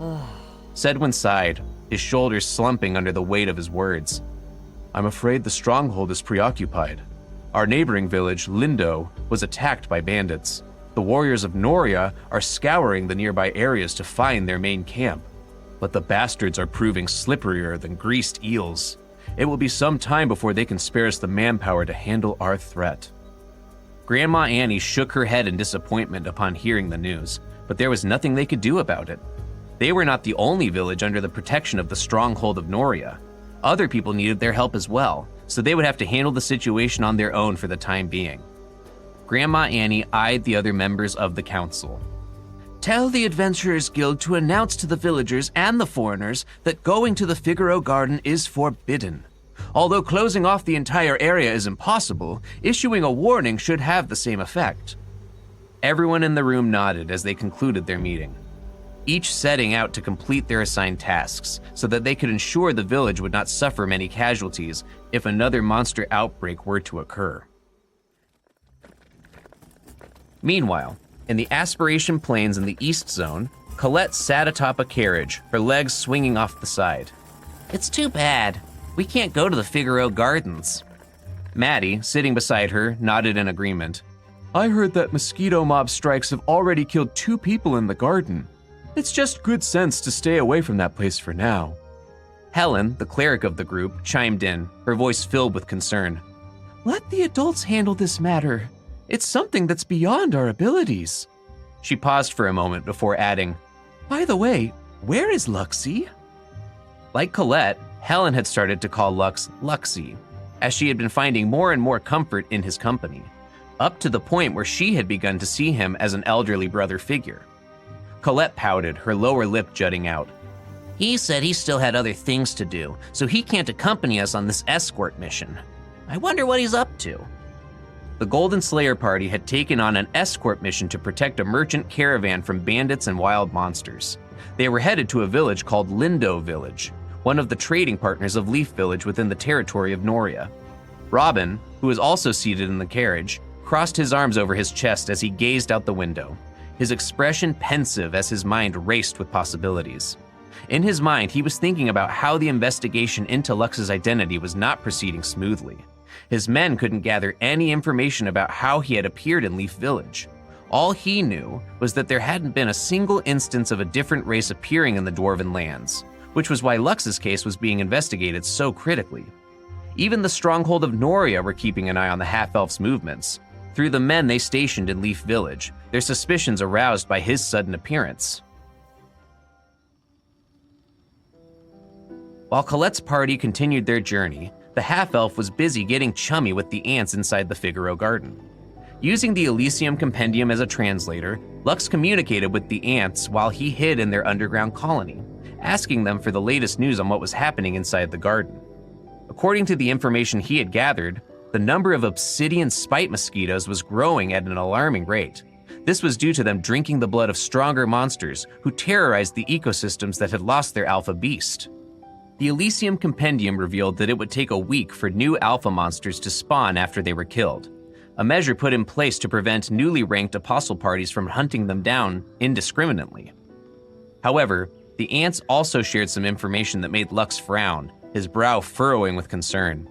Sedwin sighed, his shoulders slumping under the weight of his words. I'm afraid the stronghold is preoccupied. Our neighboring village, Lindo, was attacked by bandits. The warriors of Noria are scouring the nearby areas to find their main camp. But the bastards are proving slipperier than greased eels. It will be some time before they can spare us the manpower to handle our threat. Grandma Annie shook her head in disappointment upon hearing the news, but there was nothing they could do about it. They were not the only village under the protection of the stronghold of Noria. Other people needed their help as well, so they would have to handle the situation on their own for the time being. Grandma Annie eyed the other members of the council. Tell the Adventurers Guild to announce to the villagers and the foreigners that going to the Figaro Garden is forbidden. Although closing off the entire area is impossible, issuing a warning should have the same effect. Everyone in the room nodded as they concluded their meeting, each setting out to complete their assigned tasks so that they could ensure the village would not suffer many casualties if another monster outbreak were to occur. Meanwhile, in the Aspiration Plains in the East Zone, Colette sat atop a carriage, her legs swinging off the side. It's too bad. We can't go to the Figaro Gardens. Maddie, sitting beside her, nodded in agreement. I heard that mosquito mob strikes have already killed 2 people in the garden. It's just good sense to stay away from that place for now. Helen, the cleric of the group, chimed in, her voice filled with concern. Let the adults handle this matter. It's something that's beyond our abilities. She paused for a moment before adding, By the way, where is Luxie? Like Colette, Helen had started to call Lux Luxie, as she had been finding more and more comfort in his company, up to the point where she had begun to see him as an elderly brother figure. Colette pouted, her lower lip jutting out. He said he still had other things to do, so he can't accompany us on this escort mission. I wonder what he's up to. The Golden Slayer party had taken on an escort mission to protect a merchant caravan from bandits and wild monsters. They were headed to a village called Lindo Village, one of the trading partners of Leaf Village within the territory of Noria. Robin, who was also seated in the carriage, crossed his arms over his chest as he gazed out the window, his expression pensive as his mind raced with possibilities. In his mind, he was thinking about how the investigation into Lux's identity was not proceeding smoothly. His men couldn't gather any information about how he had appeared in Leaf Village. All he knew was that there hadn't been a single instance of a different race appearing in the Dwarven lands, which was why Lux's case was being investigated so critically. Even the stronghold of Noria were keeping an eye on the half-elf's movements. Through the men they stationed in Leaf Village, their suspicions aroused by his sudden appearance. While Colette's party continued their journey, the half-elf was busy getting chummy with the ants inside the Figaro garden. Using the Elysium Compendium as a translator, Lux communicated with the ants while he hid in their underground colony, asking them for the latest news on what was happening inside the garden. According to the information he had gathered, the number of obsidian spite mosquitoes was growing at an alarming rate. This was due to them drinking the blood of stronger monsters who terrorized the ecosystems that had lost their alpha beast. The Elysium Compendium revealed that it would take a week for new alpha monsters to spawn after they were killed, a measure put in place to prevent newly ranked apostle parties from hunting them down indiscriminately. However, the ants also shared some information that made Lux frown, his brow furrowing with concern.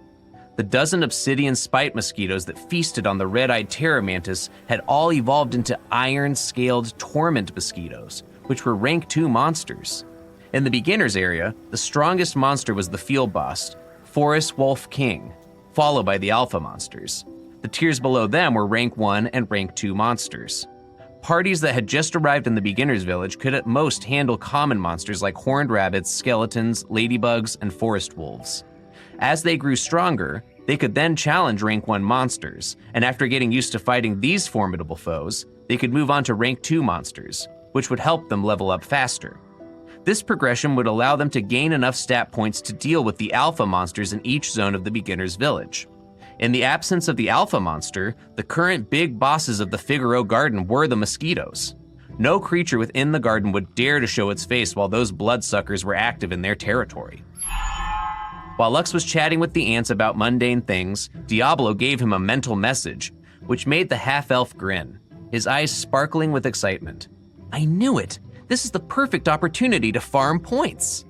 The dozen obsidian spite mosquitoes that feasted on the red-eyed terror mantis had all evolved into iron-scaled torment mosquitoes, which were rank 2 monsters. In the beginner's area, the strongest monster was the field boss, Forest Wolf King, followed by the alpha monsters. The tiers below them were rank 1 and rank 2 monsters. Parties that had just arrived in the beginner's village could at most handle common monsters like horned rabbits, skeletons, ladybugs, and forest wolves. As they grew stronger, they could then challenge rank 1 monsters, and after getting used to fighting these formidable foes, they could move on to rank 2 monsters, which would help them level up faster. This progression would allow them to gain enough stat points to deal with the alpha monsters in each zone of the beginner's village. In the absence of the alpha monster, the current big bosses of the Figaro garden were the mosquitoes. No creature within the garden would dare to show its face while those bloodsuckers were active in their territory. While Lux was chatting with the ants about mundane things, Diablo gave him a mental message, which made the half-elf grin, his eyes sparkling with excitement. I knew it! This is the perfect opportunity to farm points!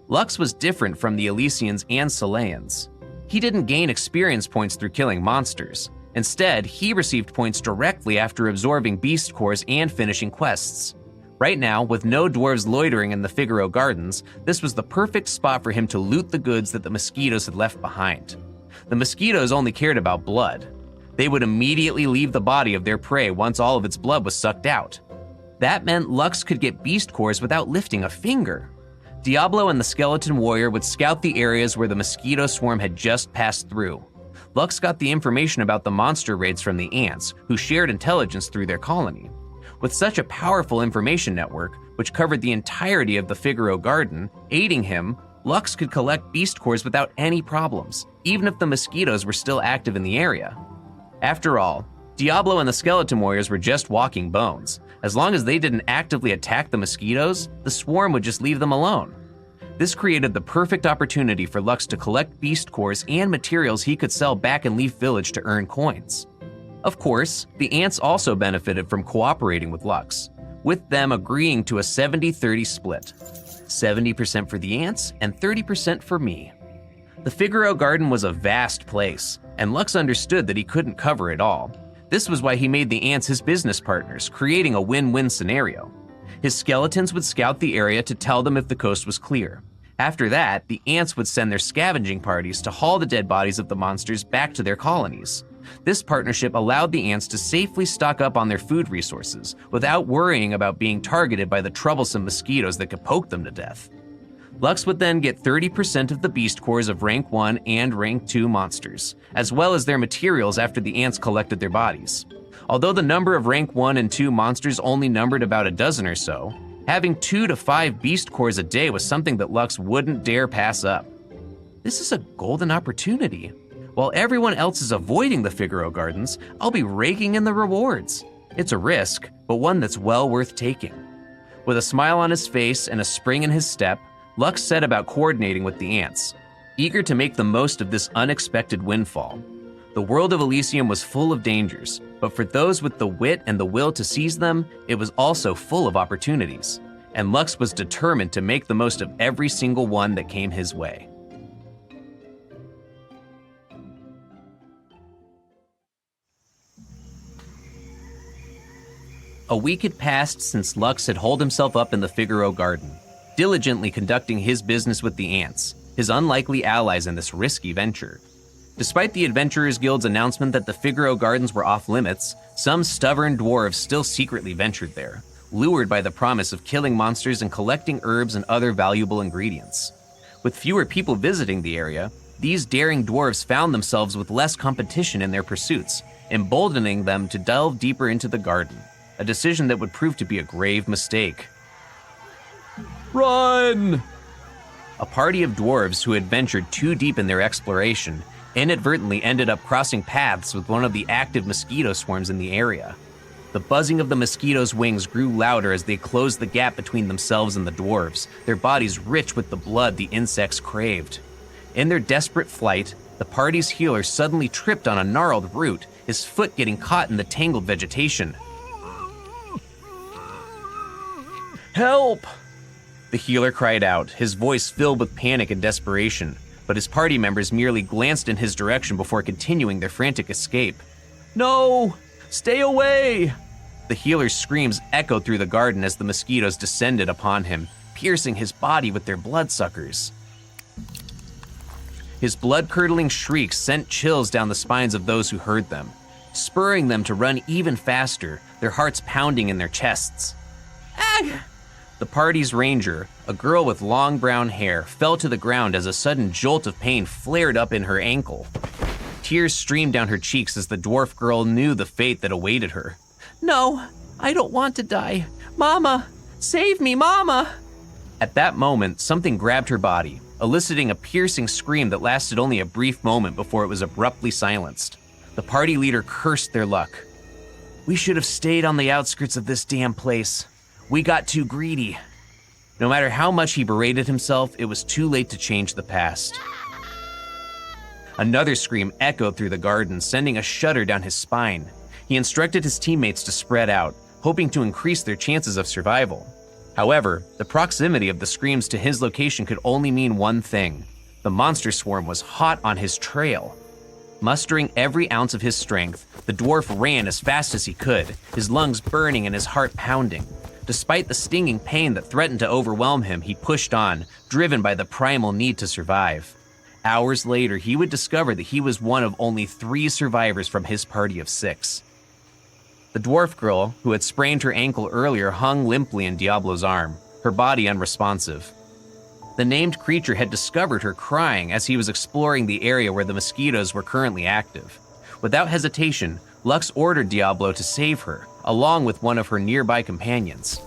Lux was different from the Elysians and Soleans. He didn't gain experience points through killing monsters. Instead, he received points directly after absorbing beast cores and finishing quests. Right now, with no dwarves loitering in the Figaro Gardens, this was the perfect spot for him to loot the goods that the mosquitoes had left behind. The mosquitoes only cared about blood. They would immediately leave the body of their prey once all of its blood was sucked out. That meant Lux could get beast cores without lifting a finger. Diablo and the skeleton warrior would scout the areas where the mosquito swarm had just passed through. Lux got the information about the monster raids from the ants, who shared intelligence through their colony. With such a powerful information network, which covered the entirety of the Figaro garden, aiding him, Lux could collect beast cores without any problems, even if the mosquitoes were still active in the area. After all, Diablo and the skeleton warriors were just walking bones. As long as they didn't actively attack the mosquitoes, the swarm would just leave them alone. This created the perfect opportunity for Lux to collect beast cores and materials he could sell back in Leaf Village to earn coins. Of course, the ants also benefited from cooperating with Lux, with them agreeing to a 70-30 split. 70% for the ants and 30% for me. The Figaro garden was a vast place, And Lux understood that he couldn't cover it all. This was why he made the ants his business partners, creating a win-win scenario. His skeletons would scout the area to tell them if the coast was clear. After that, the ants would send their scavenging parties to haul the dead bodies of the monsters back to their colonies. This partnership allowed the ants to safely stock up on their food resources without worrying about being targeted by the troublesome mosquitoes that could poke them to death. Lux would then get 30% of the beast cores of rank 1 and rank 2 monsters, as well as their materials after the ants collected their bodies. Although the number of rank 1 and 2 monsters only numbered about a dozen or so, having 2 to 5 beast cores a day was something that Lux wouldn't dare pass up. This is a golden opportunity. While everyone else is avoiding the Figaro Gardens, I'll be raking in the rewards. It's a risk, but one that's well worth taking. With a smile on his face and a spring in his step, Lux set about coordinating with the ants, eager to make the most of this unexpected windfall. The world of Elysium was full of dangers, but for those with the wit and the will to seize them, it was also full of opportunities. And Lux was determined to make the most of every single one that came his way. A week had passed since Lux had holed himself up in the Figaro Garden, diligently conducting his business with the ants, his unlikely allies in this risky venture. Despite the Adventurers Guild's announcement that the Figaro Gardens were off limits, some stubborn dwarves still secretly ventured there, lured by the promise of killing monsters and collecting herbs and other valuable ingredients. With fewer people visiting the area, these daring dwarves found themselves with less competition in their pursuits, emboldening them to delve deeper into the garden, a decision that would prove to be a grave mistake. Run! A party of dwarves who had ventured too deep in their exploration inadvertently ended up crossing paths with one of the active mosquito swarms in the area. The buzzing of the mosquitoes' wings grew louder as they closed the gap between themselves and the dwarves, their bodies rich with the blood the insects craved. In their desperate flight, the party's healer suddenly tripped on a gnarled root, his foot getting caught in the tangled vegetation. Help! The healer cried out, his voice filled with panic and desperation, but his party members merely glanced in his direction before continuing their frantic escape. No! Stay away! The healer's screams echoed through the garden as the mosquitoes descended upon him, piercing his body with their bloodsuckers. His blood-curdling shrieks sent chills down the spines of those who heard them, spurring them to run even faster, their hearts pounding in their chests. Ag! The party's ranger, a girl with long brown hair, fell to the ground as a sudden jolt of pain flared up in her ankle. Tears streamed down her cheeks as the dwarf girl knew the fate that awaited her. No, I don't want to die. Mama, save me, Mama! At that moment, something grabbed her body, eliciting a piercing scream that lasted only a brief moment before it was abruptly silenced. The party leader cursed their luck. "We should have stayed on the outskirts of this damn place. We got too greedy." No matter how much he berated himself, it was too late to change the past. Another scream echoed through the garden, sending a shudder down his spine. He instructed his teammates to spread out, hoping to increase their chances of survival. However, the proximity of the screams to his location could only mean one thing. The monster swarm was hot on his trail. Mustering every ounce of his strength, the dwarf ran as fast as he could, his lungs burning and his heart pounding. Despite the stinging pain that threatened to overwhelm him, he pushed on, driven by the primal need to survive. Hours later, he would discover that he was one of only 3 survivors from his party of 6. The dwarf girl, who had sprained her ankle earlier, hung limply in Diablo's arm, her body unresponsive. The named creature had discovered her crying as he was exploring the area where the mosquitoes were currently active. Without hesitation, Lux ordered Diablo to save her, along with one of her nearby companions.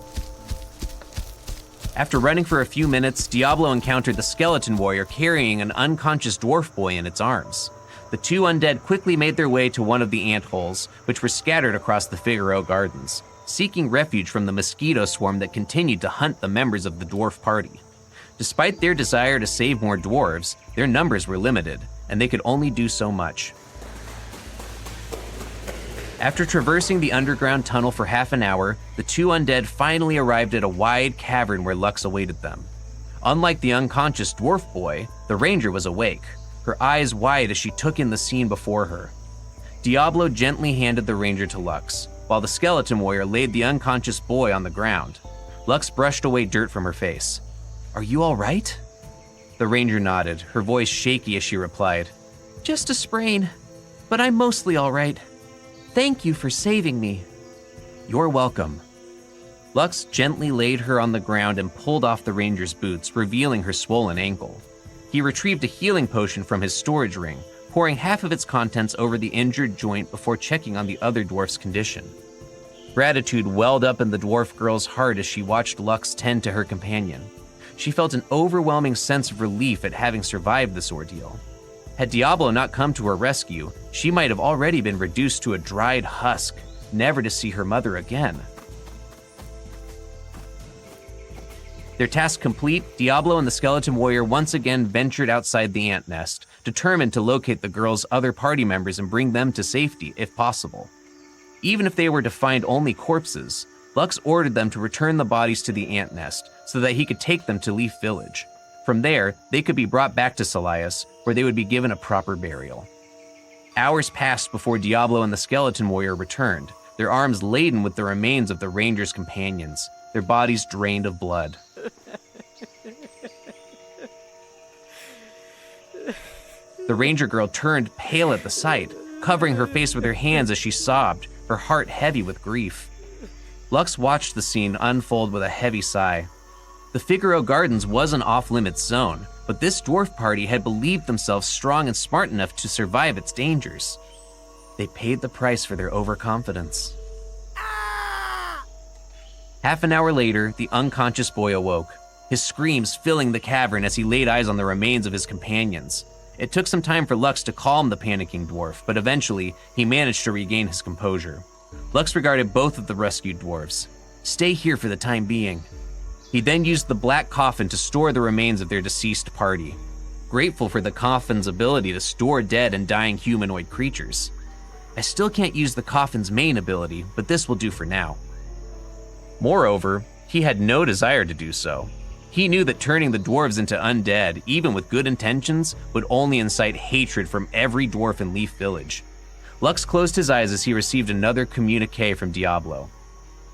After running for a few minutes, Diablo encountered the skeleton warrior carrying an unconscious dwarf boy in its arms. The 2 undead quickly made their way to one of the ant holes, which were scattered across the Figaro Gardens, seeking refuge from the mosquito swarm that continued to hunt the members of the dwarf party. Despite their desire to save more dwarves, their numbers were limited, and they could only do so much. After traversing the underground tunnel for half an hour, the 2 undead finally arrived at a wide cavern where Lux awaited them. Unlike the unconscious dwarf boy, the ranger was awake. her eyes wide as she took in the scene before her. Diablo gently handed the ranger to Lux, while the skeleton warrior laid the unconscious boy on the ground. Lux brushed away dirt from her face. "Are you all right?" The ranger nodded, her voice shaky as she replied, "Just a sprain, but I'm mostly all right. Thank you for saving me." "You're welcome." Lux gently laid her on the ground and pulled off the ranger's boots, revealing her swollen ankle. He retrieved a healing potion from his storage ring, pouring half of its contents over the injured joint before checking on the other dwarf's condition. Gratitude welled up in the dwarf girl's heart as she watched Lux tend to her companion. She felt an overwhelming sense of relief at having survived this ordeal. Had Diablo not come to her rescue, she might have already been reduced to a dried husk, never to see her mother again. Their task complete, Diablo and the skeleton warrior once again ventured outside the ant nest, determined to locate the girl's other party members and bring them to safety, if possible. Even if they were to find only corpses, Lux ordered them to return the bodies to the ant nest so that he could take them to Leaf Village. From there, they could be brought back to Salias, where they would be given a proper burial. Hours passed before Diablo and the skeleton warrior returned, their arms laden with the remains of the ranger's companions, their bodies drained of blood. The ranger girl turned pale at the sight, covering her face with her hands as she sobbed, her heart heavy with grief. Lux watched the scene unfold with a heavy sigh. The Figaro Gardens was an off-limits zone, but this dwarf party had believed themselves strong and smart enough to survive its dangers. They paid the price for their overconfidence. Half an hour later, the unconscious boy awoke, his screams filling the cavern as he laid eyes on the remains of his companions. It took some time for Lux to calm the panicking dwarf, but eventually, he managed to regain his composure. Lux regarded both of the rescued dwarves. "Stay here for the time being." He then used the black coffin to store the remains of their deceased party, grateful for the coffin's ability to store dead and dying humanoid creatures. "I still can't use the coffin's main ability, but this will do for now." Moreover, he had no desire to do so. He knew that turning the dwarves into undead, even with good intentions, would only incite hatred from every dwarf in Leaf Village. Lux closed his eyes as he received another communique from Diablo.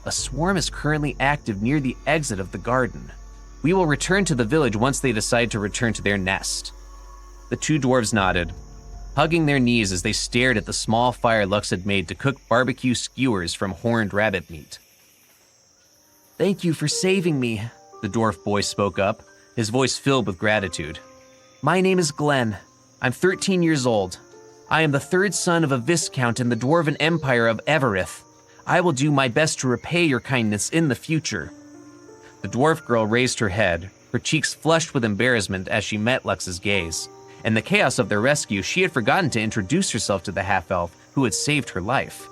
"A swarm is currently active near the exit of the garden. We will return to the village once they decide to return to their nest." The two dwarves nodded, hugging their knees as they stared at the small fire Lux had made to cook barbecue skewers from horned rabbit meat. "Thank you for saving me," the dwarf boy spoke up, his voice filled with gratitude. "My name is Glenn. I'm 13 years old. I am the third son of a viscount in the Dwarven Empire of Everith. I will do my best to repay your kindness in the future." The dwarf girl raised her head, her cheeks flushed with embarrassment as she met Lux's gaze. In the chaos of their rescue, she had forgotten to introduce herself to the half-elf who had saved her life.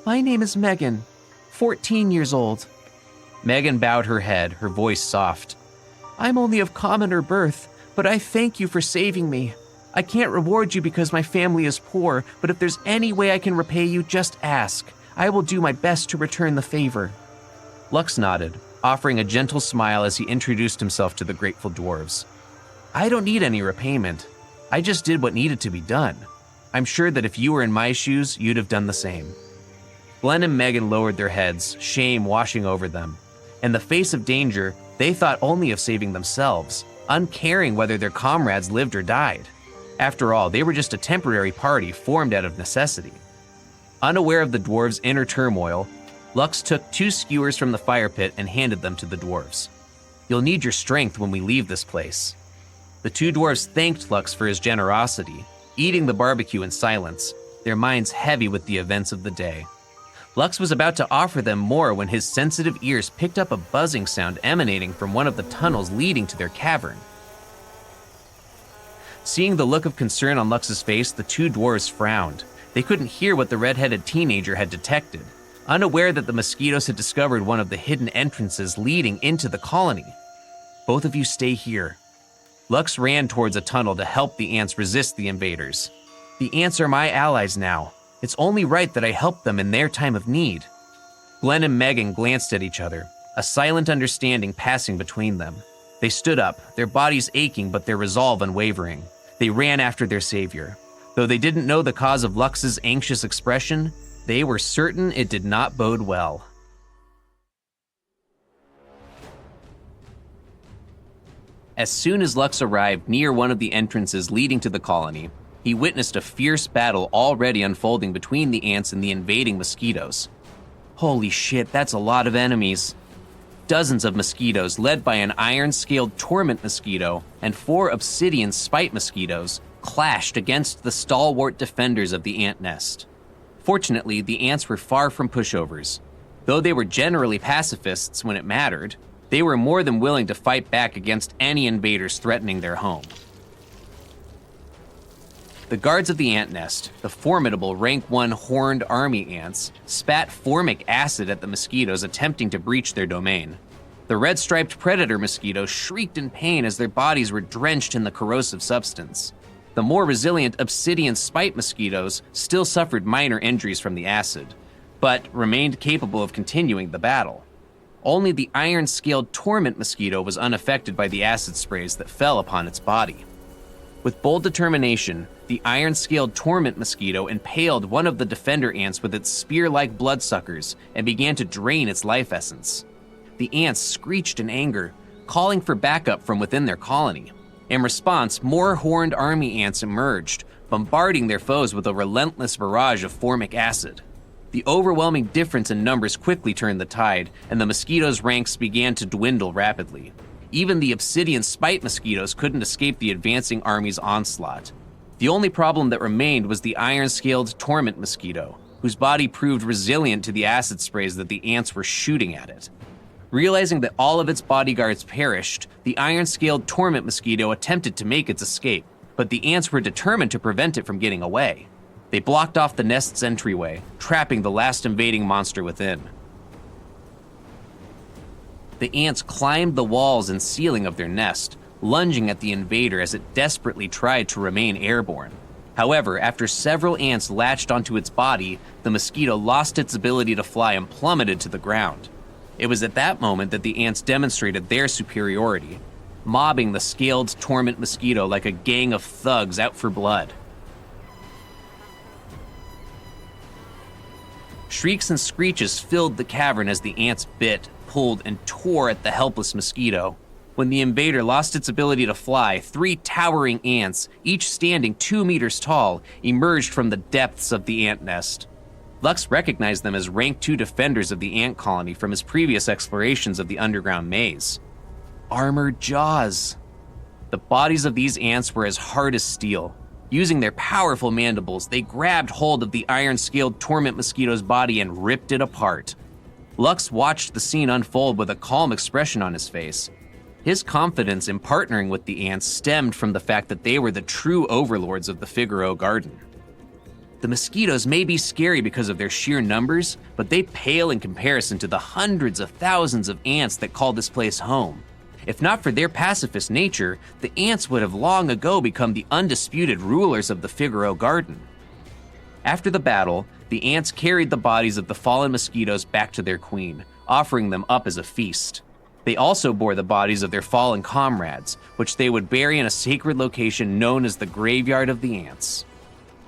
"My name is Megan, 14 years old." Megan bowed her head, her voice soft. "I'm only of commoner birth, but I thank you for saving me. I can't reward you because my family is poor, but if there's any way I can repay you, just ask. I will do my best to return the favor." Lux nodded, offering a gentle smile as he introduced himself to the grateful dwarves. "I don't need any repayment. I just did what needed to be done. I'm sure that if you were in my shoes, you'd have done the same." Glenn and Megan lowered their heads, shame washing over them. In the face of danger, they thought only of saving themselves, uncaring whether their comrades lived or died. After all, they were just a temporary party formed out of necessity. Unaware of the dwarves' inner turmoil, Lux took 2 skewers from the fire pit and handed them to the dwarves. "You'll need your strength when we leave this place." The 2 dwarves thanked Lux for his generosity, eating the barbecue in silence, their minds heavy with the events of the day. Lux was about to offer them more when his sensitive ears picked up a buzzing sound emanating from one of the tunnels leading to their cavern. Seeing the look of concern on Lux's face, the 2 dwarves frowned. They couldn't hear what the red-headed teenager had detected, unaware that the mosquitoes had discovered one of the hidden entrances leading into the colony. "Both of you stay here." Lux ran towards a tunnel to help the ants resist the invaders. "The ants are my allies now. It's only right that I help them in their time of need." Glenn and Megan glanced at each other, a silent understanding passing between them. They stood up, their bodies aching but their resolve unwavering. They ran after their savior. Though they didn't know the cause of Lux's anxious expression, they were certain it did not bode well. As soon as Lux arrived near one of the entrances leading to the colony, he witnessed a fierce battle already unfolding between the ants and the invading mosquitoes. Holy shit, that's a lot of enemies. Dozens of mosquitoes, led by an iron-scaled torment mosquito and 4 obsidian spite mosquitoes, clashed against the stalwart defenders of the ant nest. Fortunately, the ants were far from pushovers. Though they were generally pacifists when it mattered, they were more than willing to fight back against any invaders threatening their home. The guards of the ant nest, the formidable rank 1 horned army ants, spat formic acid at the mosquitoes attempting to breach their domain. The red-striped predator mosquitoes shrieked in pain as their bodies were drenched in the corrosive substance. The more resilient obsidian spite mosquitoes still suffered minor injuries from the acid, but remained capable of continuing the battle. Only the iron-scaled torment mosquito was unaffected by the acid sprays that fell upon its body. With bold determination, the iron-scaled torment mosquito impaled one of the defender ants with its spear-like bloodsuckers and began to drain its life essence. The ants screeched in anger, calling for backup from within their colony. In response, more horned army ants emerged, bombarding their foes with a relentless barrage of formic acid. The overwhelming difference in numbers quickly turned the tide, and the mosquitoes' ranks began to dwindle rapidly. Even the obsidian spite mosquitoes couldn't escape the advancing army's onslaught. The only problem that remained was the iron-scaled torment mosquito, whose body proved resilient to the acid sprays that the ants were shooting at it. Realizing that all of its bodyguards perished, the iron-scaled torment mosquito attempted to make its escape, but the ants were determined to prevent it from getting away. They blocked off the nest's entryway, trapping the last invading monster within. The ants climbed the walls and ceiling of their nest, lunging at the invader as it desperately tried to remain airborne. However, after several ants latched onto its body, the mosquito lost its ability to fly and plummeted to the ground. It was at that moment that the ants demonstrated their superiority, mobbing the scaled torment mosquito like a gang of thugs out for blood. Shrieks and screeches filled the cavern as the ants bit, pulled, and tore at the helpless mosquito. When the invader lost its ability to fly, 3 towering ants, each standing 2 meters tall, emerged from the depths of the ant nest. Lux recognized them as rank 2 defenders of the ant colony from his previous explorations of the underground maze. Armored jaws. The bodies of these ants were as hard as steel. Using their powerful mandibles, they grabbed hold of the iron-scaled torment mosquito's body and ripped it apart. Lux watched the scene unfold with a calm expression on his face. His confidence in partnering with the ants stemmed from the fact that they were the true overlords of the Figaro Garden. The mosquitoes may be scary because of their sheer numbers, but they pale in comparison to the hundreds of thousands of ants that call this place home. If not for their pacifist nature, the ants would have long ago become the undisputed rulers of the Figaro Garden. After the battle, the ants carried the bodies of the fallen mosquitoes back to their queen, offering them up as a feast. They also bore the bodies of their fallen comrades, which they would bury in a sacred location known as the Graveyard of the Ants.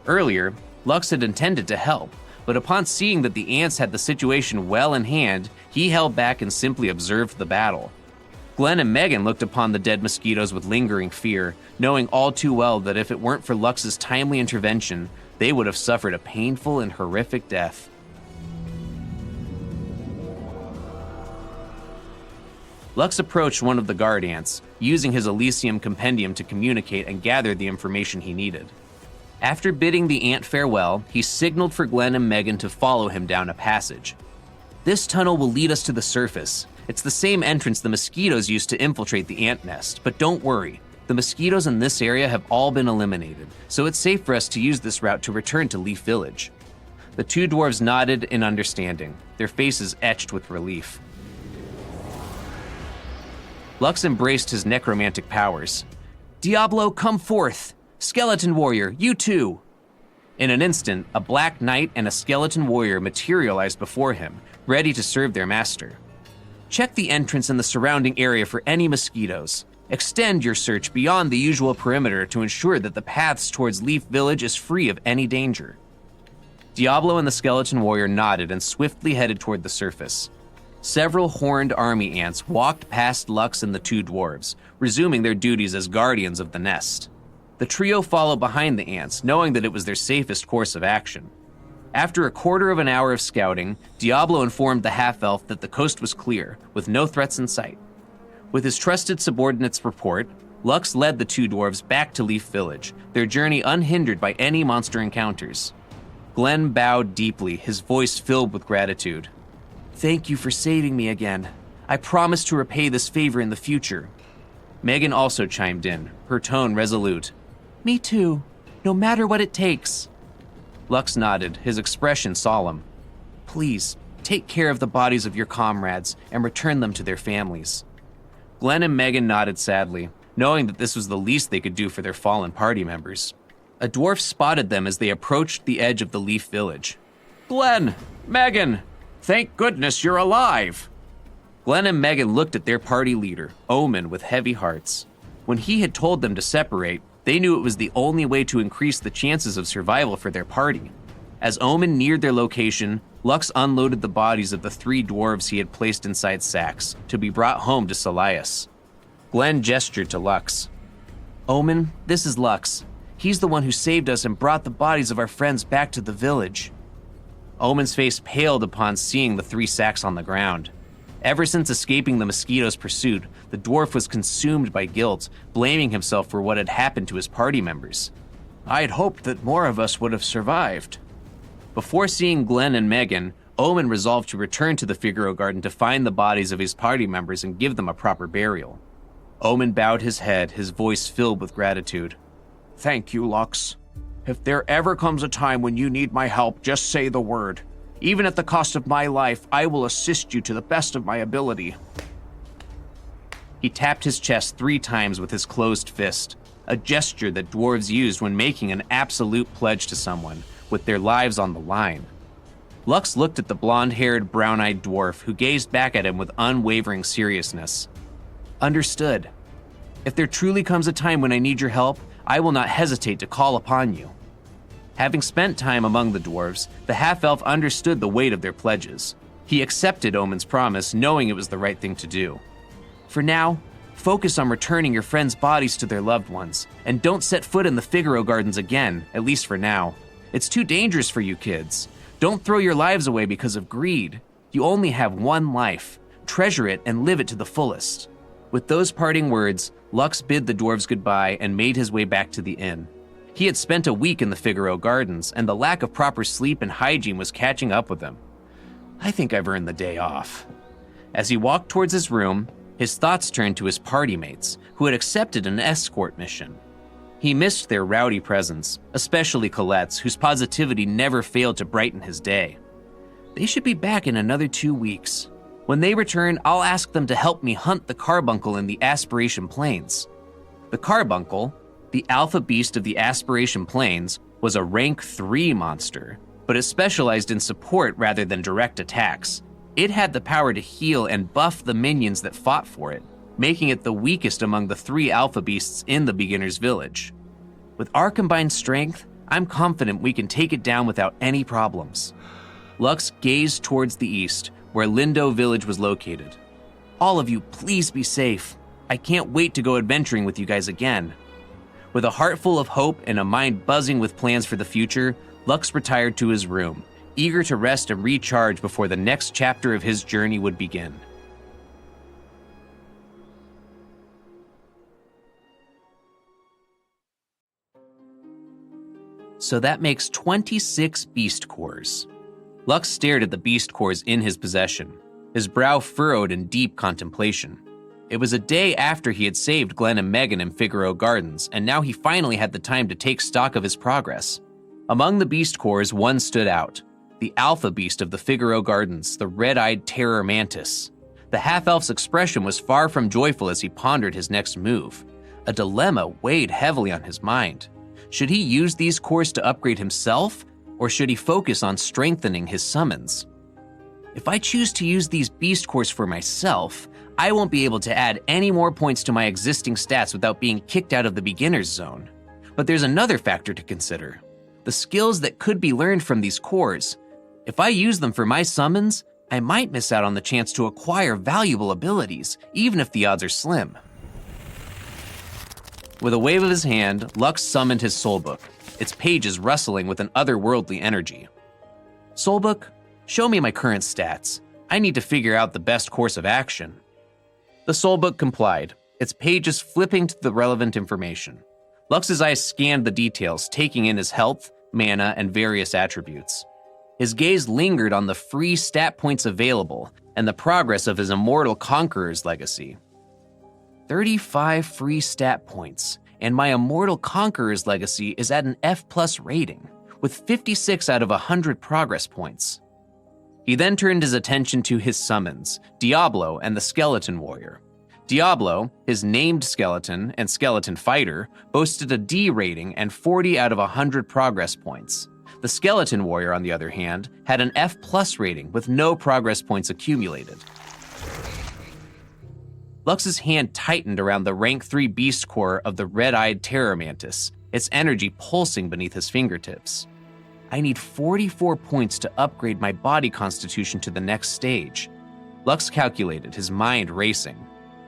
Earlier, Lux had intended to help, but upon seeing that the ants had the situation well in hand, he held back and simply observed the battle. Glenn and Megan looked upon the dead mosquitoes with lingering fear, knowing all too well that if it weren't for Lux's timely intervention, they would have suffered a painful and horrific death. Lux approached one of the guard ants, using his Elysium compendium to communicate and gather the information he needed. After bidding the ant farewell, he signaled for Glenn and Megan to follow him down a passage. This tunnel will lead us to the surface. It's the same entrance the mosquitoes used to infiltrate the ant nest, but don't worry. The mosquitoes in this area have all been eliminated, so it's safe for us to use this route to return to Leaf Village. The 2 dwarves nodded in understanding, their faces etched with relief. Lux embraced his necromantic powers. Diablo, come forth! Skeleton warrior, you too! In an instant, a black knight and a skeleton warrior materialized before him, ready to serve their master. Check the entrance and the surrounding area for any mosquitoes. Extend your search beyond the usual perimeter to ensure that the paths towards Leaf Village is free of any danger." Diablo and the skeleton warrior nodded and swiftly headed toward the surface. Several horned army ants walked past Lux and the two dwarves, resuming their duties as guardians of the nest. The trio followed behind the ants, knowing that it was their safest course of action. After a quarter of an hour of scouting, Diablo informed the half-elf that the coast was clear, with no threats in sight. With his trusted subordinate's report, Lux led the two dwarves back to Leaf Village, their journey unhindered by any monster encounters. Glenn bowed deeply, his voice filled with gratitude. "Thank you for saving me again. I promise to repay this favor in the future." Megan also chimed in, her tone resolute. "Me too, no matter what it takes." Lux nodded, his expression solemn. "Please, take care of the bodies of your comrades and return them to their families." Glenn and Megan nodded sadly, knowing that this was the least they could do for their fallen party members. A dwarf spotted them as they approached the edge of the Leaf Village. "Glenn! Megan! Thank goodness you're alive!" Glenn and Megan looked at their party leader, Omen, with heavy hearts. When he had told them to separate, they knew it was the only way to increase the chances of survival for their party. As Omen neared their location, Lux unloaded the bodies of the three dwarves he had placed inside sacks to be brought home to Solias. Glenn gestured to Lux. "Omen, this is Lux. He's the one who saved us and brought the bodies of our friends back to the village." Omen's face paled upon seeing the three sacks on the ground. Ever since escaping the mosquito's pursuit, the dwarf was consumed by guilt, blaming himself for what had happened to his party members. "I'd hoped that more of us would have survived." Before seeing Glenn and Megan, Omen resolved to return to the Figaro Garden to find the bodies of his party members and give them a proper burial. Omen bowed his head, his voice filled with gratitude. "Thank you, Lux. If there ever comes a time when you need my help, just say the word. Even at the cost of my life, I will assist you to the best of my ability." He tapped his chest 3 times with his closed fist, a gesture that dwarves used when making an absolute pledge to someone, with their lives on the line. Lux looked at the blonde-haired, brown-eyed dwarf, who gazed back at him with unwavering seriousness. "Understood. If there truly comes a time when I need your help, I will not hesitate to call upon you." Having spent time among the dwarves, the half-elf understood the weight of their pledges. He accepted Omen's promise, knowing it was the right thing to do. "For now, focus on returning your friends' bodies to their loved ones, and don't set foot in the Figaro Gardens again, at least for now. It's too dangerous for you kids. Don't throw your lives away because of greed. You only have one life. Treasure it and live it to the fullest." With those parting words, Lux bid the dwarves goodbye and made his way back to the inn. He had spent a week in the Figaro Gardens, and the lack of proper sleep and hygiene was catching up with him. "I think I've earned the day off." As he walked towards his room, his thoughts turned to his party mates, who had accepted an escort mission. He missed their rowdy presence, especially Colette's, whose positivity never failed to brighten his day. They should be back in another 2 weeks. When they return, I'll ask them to help me hunt the carbuncle in the Aspiration Plains. The carbuncle, the alpha beast of the Aspiration Plains, was a rank 3 monster, but it specialized in support rather than direct attacks. It had the power to heal and buff the minions that fought for it, making it the weakest among the 3 alpha beasts in the beginner's village. With our combined strength, I'm confident we can take it down without any problems. Lux gazed towards the east, where Lindo Village was located. "All of you, please be safe. I can't wait to go adventuring with you guys again." With a heart full of hope and a mind buzzing with plans for the future, Lux retired to his room, eager to rest and recharge before the next chapter of his journey would begin. So that makes 26 beast cores. Lux stared at the beast cores in his possession, his brow furrowed in deep contemplation. It was a day after he had saved Glenn and Megan in Figaro Gardens, and now he finally had the time to take stock of his progress. Among the beast cores, one stood out, the alpha beast of the Figaro Gardens, the red-eyed terror mantis. The half-elf's expression was far from joyful as he pondered his next move. A dilemma weighed heavily on his mind. Should he use these cores to upgrade himself, or should he focus on strengthening his summons? If I choose to use these beast cores for myself, I won't be able to add any more points to my existing stats without being kicked out of the beginner's zone. But there's another factor to consider. The skills that could be learned from these cores. If I use them for my summons, I might miss out on the chance to acquire valuable abilities, even if the odds are slim. With a wave of his hand, Lux summoned his soulbook, its pages rustling with an otherworldly energy. Soulbook, show me my current stats. I need to figure out the best course of action. The soulbook complied, its pages flipping to the relevant information. Lux's eyes scanned the details, taking in his health, mana, and various attributes. His gaze lingered on the free stat points available and the progress of his Immortal Conqueror's legacy. 35 free stat points, and my Immortal Conqueror's legacy is at an F+ rating, with 56 out of 100 progress points. He then turned his attention to his summons, Diablo and the Skeleton Warrior. Diablo, his named skeleton and skeleton fighter, boasted a D rating and 40 out of 100 progress points. The Skeleton Warrior, on the other hand, had an F+ rating with no progress points accumulated. Lux's hand tightened around the rank 3 beast core of the red-eyed terror mantis, its energy pulsing beneath his fingertips. I need 44 points to upgrade my body constitution to the next stage. Lux calculated, his mind racing.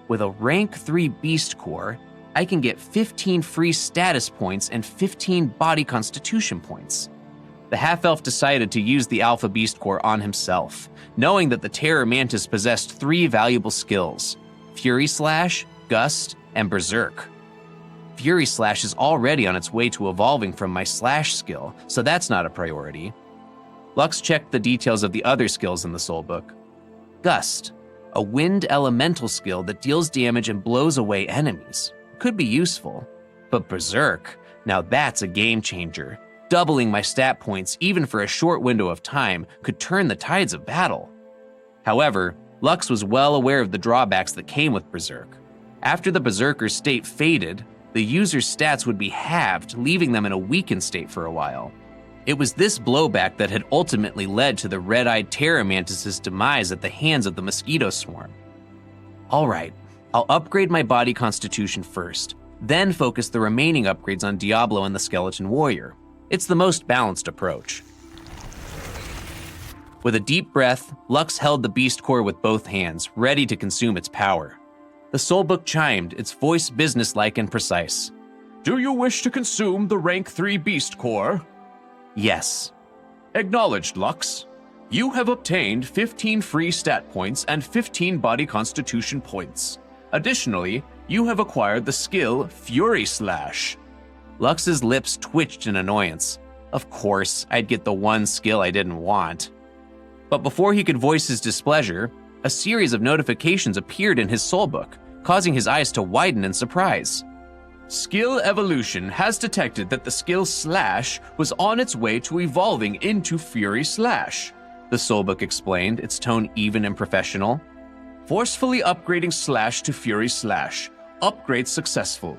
With a rank 3 beast core, I can get 15 free status points and 15 body constitution points. The half-elf decided to use the Alpha Beast Core on himself, knowing that the Terror Mantis possessed 3 valuable skills: Fury Slash, Gust, and Berserk. Fury Slash is already on its way to evolving from my Slash skill, so that's not a priority. Lux checked the details of the other skills in the soulbook. Gust, a wind elemental skill that deals damage and blows away enemies. Could be useful. But Berserk, now that's a game changer. Doubling my stat points, even for a short window of time, could turn the tides of battle. However, Lux was well aware of the drawbacks that came with Berserk. After the Berserker's state faded, the user's stats would be halved, leaving them in a weakened state for a while. It was this blowback that had ultimately led to the red-eyed Terror Mantis' demise at the hands of the mosquito swarm. Alright, I'll upgrade my body constitution first, then focus the remaining upgrades on Diablo and the Skeleton Warrior. It's the most balanced approach. With a deep breath, Lux held the beast core with both hands, ready to consume its power. The soulbook chimed, its voice businesslike and precise. Do you wish to consume the rank 3 beast core? Yes. Acknowledged, Lux. You have obtained 15 free stat points and 15 body constitution points. Additionally, you have acquired the skill Fury Slash. Lux's lips twitched in annoyance. Of course, I'd get the one skill I didn't want. But before he could voice his displeasure, a series of notifications appeared in his soulbook, causing his eyes to widen in surprise. Skill Evolution has detected that the skill Slash was on its way to evolving into Fury Slash, the soulbook explained, its tone even and professional. Forcefully upgrading Slash to Fury Slash. Upgrade successful.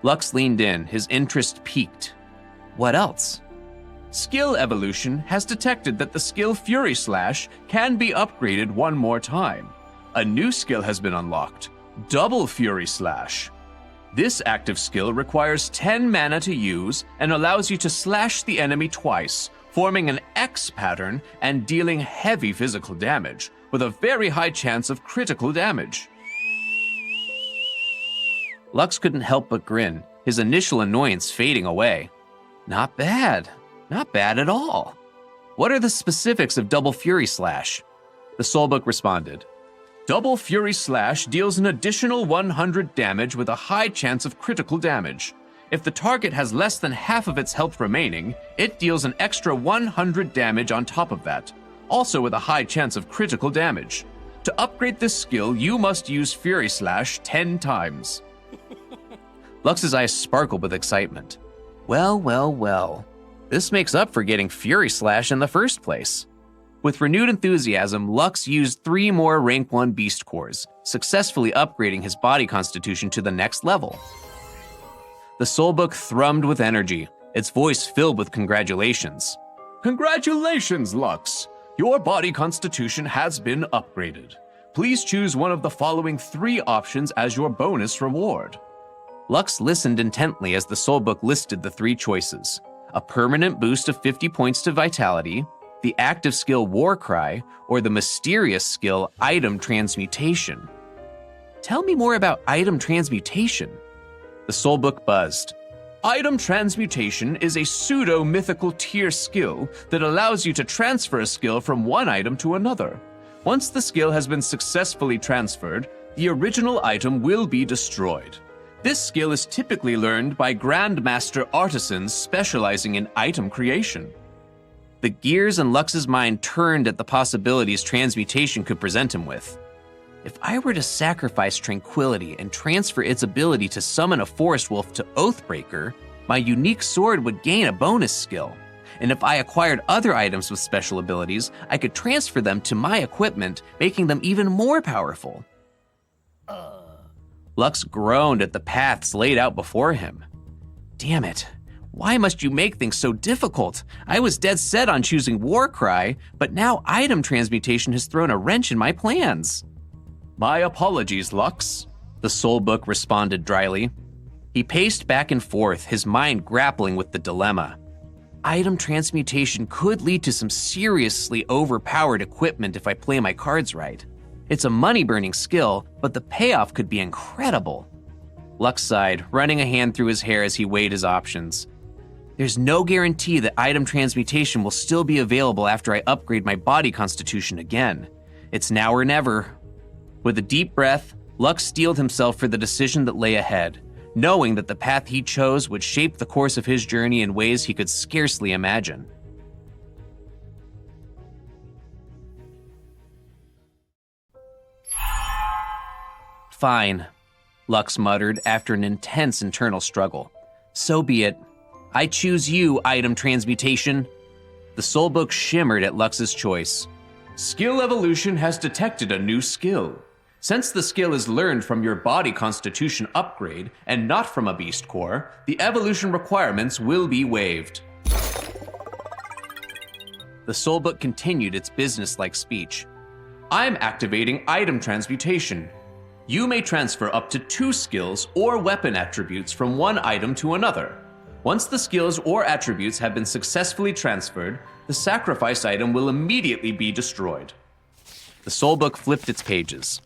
Lux leaned in, his interest piqued. What else? Skill Evolution has detected that the skill Fury Slash can be upgraded one more time. A new skill has been unlocked, Double Fury Slash. This active skill requires 10 mana to use and allows you to slash the enemy twice, forming an X pattern and dealing heavy physical damage, with a very high chance of critical damage. Lux couldn't help but grin, his initial annoyance fading away. Not bad. Not bad at all. What are the specifics of Double Fury Slash? The soulbook responded. Double Fury Slash deals an additional 100 damage with a high chance of critical damage. If the target has less than half of its health remaining, it deals an extra 100 damage on top of that, also with a high chance of critical damage. To upgrade this skill, you must use Fury Slash 10 times. Lux's eyes sparkled with excitement. Well. This makes up for getting Fury Slash in the first place. With renewed enthusiasm, Lux used 3 more rank 1 beast cores, successfully upgrading his body constitution to the next level. The soulbook thrummed with energy, its voice filled with congratulations. Congratulations, Lux! Your body constitution has been upgraded. Please choose one of the following 3 options as your bonus reward. Lux listened intently as the soulbook listed the 3 choices: a permanent boost of 50 points to vitality, the active skill War Cry, or the mysterious skill Item Transmutation. Tell me more about Item Transmutation. The soulbook buzzed. Item Transmutation is a pseudo-mythical tier skill that allows you to transfer a skill from one item to another. Once the skill has been successfully transferred, the original item will be destroyed. This skill is typically learned by Grandmaster Artisans specializing in item creation. The gears in Lux's mind turned at the possibilities transmutation could present him with. If I were to sacrifice Tranquility and transfer its ability to summon a forest wolf to Oathbreaker, my unique sword would gain a bonus skill. And if I acquired other items with special abilities, I could transfer them to my equipment, making them even more powerful. Lux groaned at the paths laid out before him. Damn it. Why must you make things so difficult? I was dead set on choosing War Cry, but now Item Transmutation has thrown a wrench in my plans. My apologies, Lux, the soulbook responded dryly. He paced back and forth, his mind grappling with the dilemma. Item Transmutation could lead to some seriously overpowered equipment if I play my cards right. It's a money-burning skill, but the payoff could be incredible. Lux sighed, running a hand through his hair as he weighed his options. There's no guarantee that Item Transmutation will still be available after I upgrade my body constitution again. It's now or never. With a deep breath, Lux steeled himself for the decision that lay ahead, knowing that the path he chose would shape the course of his journey in ways he could scarcely imagine. Fine, Lux muttered after an intense internal struggle. So be it. I choose you, Item Transmutation. The soulbook shimmered at Lux's choice. Skill Evolution has detected a new skill. Since the skill is learned from your body constitution upgrade and not from a beast core, the evolution requirements will be waived. The soulbook continued its businesslike speech. I'm activating Item Transmutation. You may transfer up to 2 skills or weapon attributes from one item to another. Once the skills or attributes have been successfully transferred, the sacrifice item will immediately be destroyed. The soulbook flipped its pages.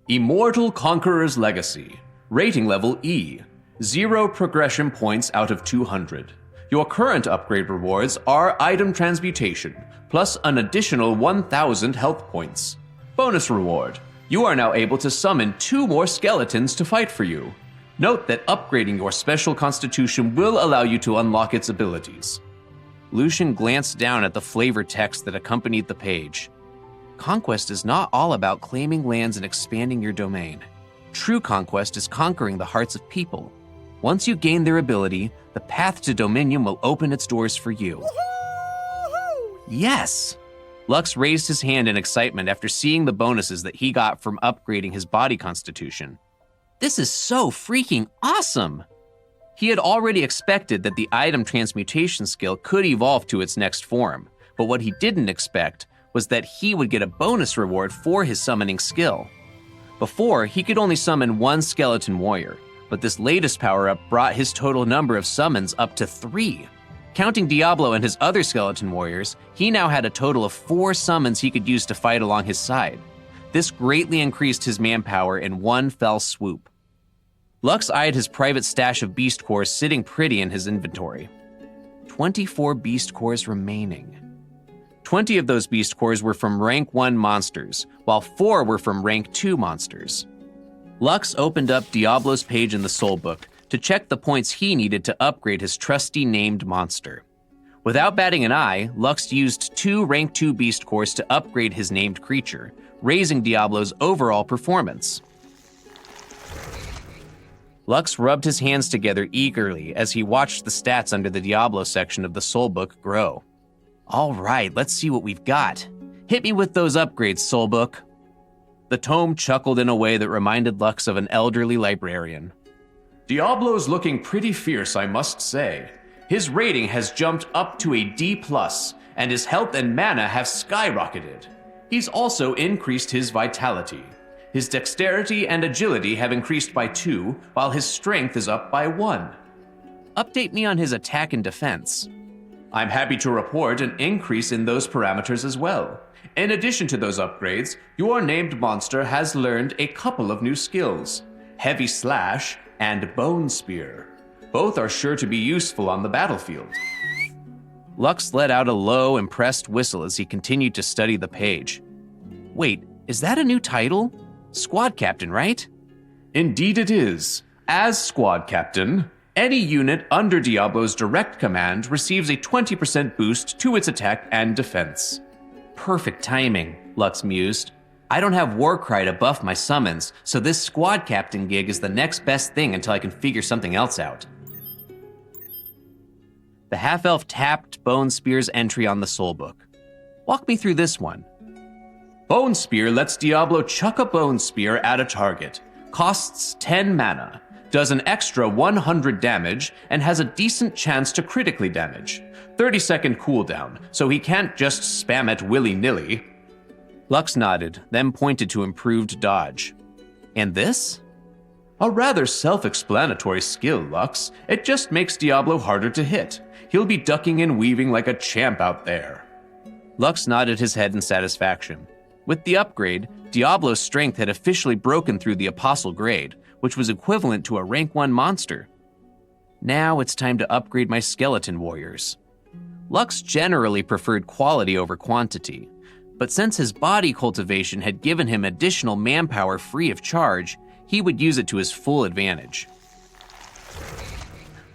Immortal Conqueror's Legacy. Rating level E. 0 progression points out of 200. Your current upgrade rewards are Item Transmutation, plus an additional 1,000 health points. Bonus reward. You are now able to summon 2 more skeletons to fight for you. Note that upgrading your special constitution will allow you to unlock its abilities. Lucian glanced down at the flavor text that accompanied the page. Conquest is not all about claiming lands and expanding your domain. True conquest is conquering the hearts of people. Once you gain their ability, the path to dominion will open its doors for you. Woo-hoo-hoo! Yes! Lux raised his hand in excitement after seeing the bonuses that he got from upgrading his body constitution. This is so freaking awesome! He had already expected that the Item Transmutation skill could evolve to its next form, but what he didn't expect was that he would get a bonus reward for his summoning skill. Before, he could only summon 1 skeleton warrior, but this latest power-up brought his total number of summons up to 3. Counting Diablo and his other skeleton warriors, he now had a total of 4 summons he could use to fight along his side. This greatly increased his manpower in one fell swoop. Lux eyed his private stash of beast cores sitting pretty in his inventory. 24 beast cores remaining. 20 of those beast cores were from rank 1 monsters, while 4 were from rank 2 monsters. Lux opened up Diablo's page in the soulbook to check the points he needed to upgrade his trusty named monster. Without batting an eye, Lux used 2 rank 2 beast cores to upgrade his named creature, raising Diablo's overall performance. Lux rubbed his hands together eagerly as he watched the stats under the Diablo section of the soulbook grow. All right, let's see what we've got. Hit me with those upgrades, soulbook. The tome chuckled in a way that reminded Lux of an elderly librarian. Diablo's looking pretty fierce, I must say. His rating has jumped up to a D+, and his health and mana have skyrocketed. He's also increased his vitality. His dexterity and agility have increased by 2, while his strength is up by 1. Update me on his attack and defense. I'm happy to report an increase in those parameters as well. In addition to those upgrades, your named monster has learned a couple of new skills: Heavy Slash and Bone Spear. Both are sure to be useful on the battlefield. Lux let out a low, impressed whistle as he continued to study the page. Wait, is that a new title? Squad Captain, right? Indeed it is. As Squad Captain, any unit under Diablo's direct command receives a 20% boost to its attack and defense. Perfect timing, Lux mused. I don't have Warcry to buff my summons, so this Squad Captain gig is the next best thing until I can figure something else out. The half-elf tapped Bone Spear's entry on the soulbook. Walk me through this one. Bone Spear lets Diablo chuck a Bone Spear at a target. Costs 10 mana, does an extra 100 damage, and has a decent chance to critically damage. 30-second cooldown, so he can't just spam it willy-nilly. Lux nodded, then pointed to improved dodge. And this? A rather self-explanatory skill, Lux. It just makes Diablo harder to hit. He'll be ducking and weaving like a champ out there. Lux nodded his head in satisfaction. With the upgrade, Diablo's strength had officially broken through the Apostle grade, which was equivalent to a rank 1 monster. Now it's time to upgrade my skeleton warriors. Lux generally preferred quality over quantity, but since his body cultivation had given him additional manpower free of charge, he would use it to his full advantage.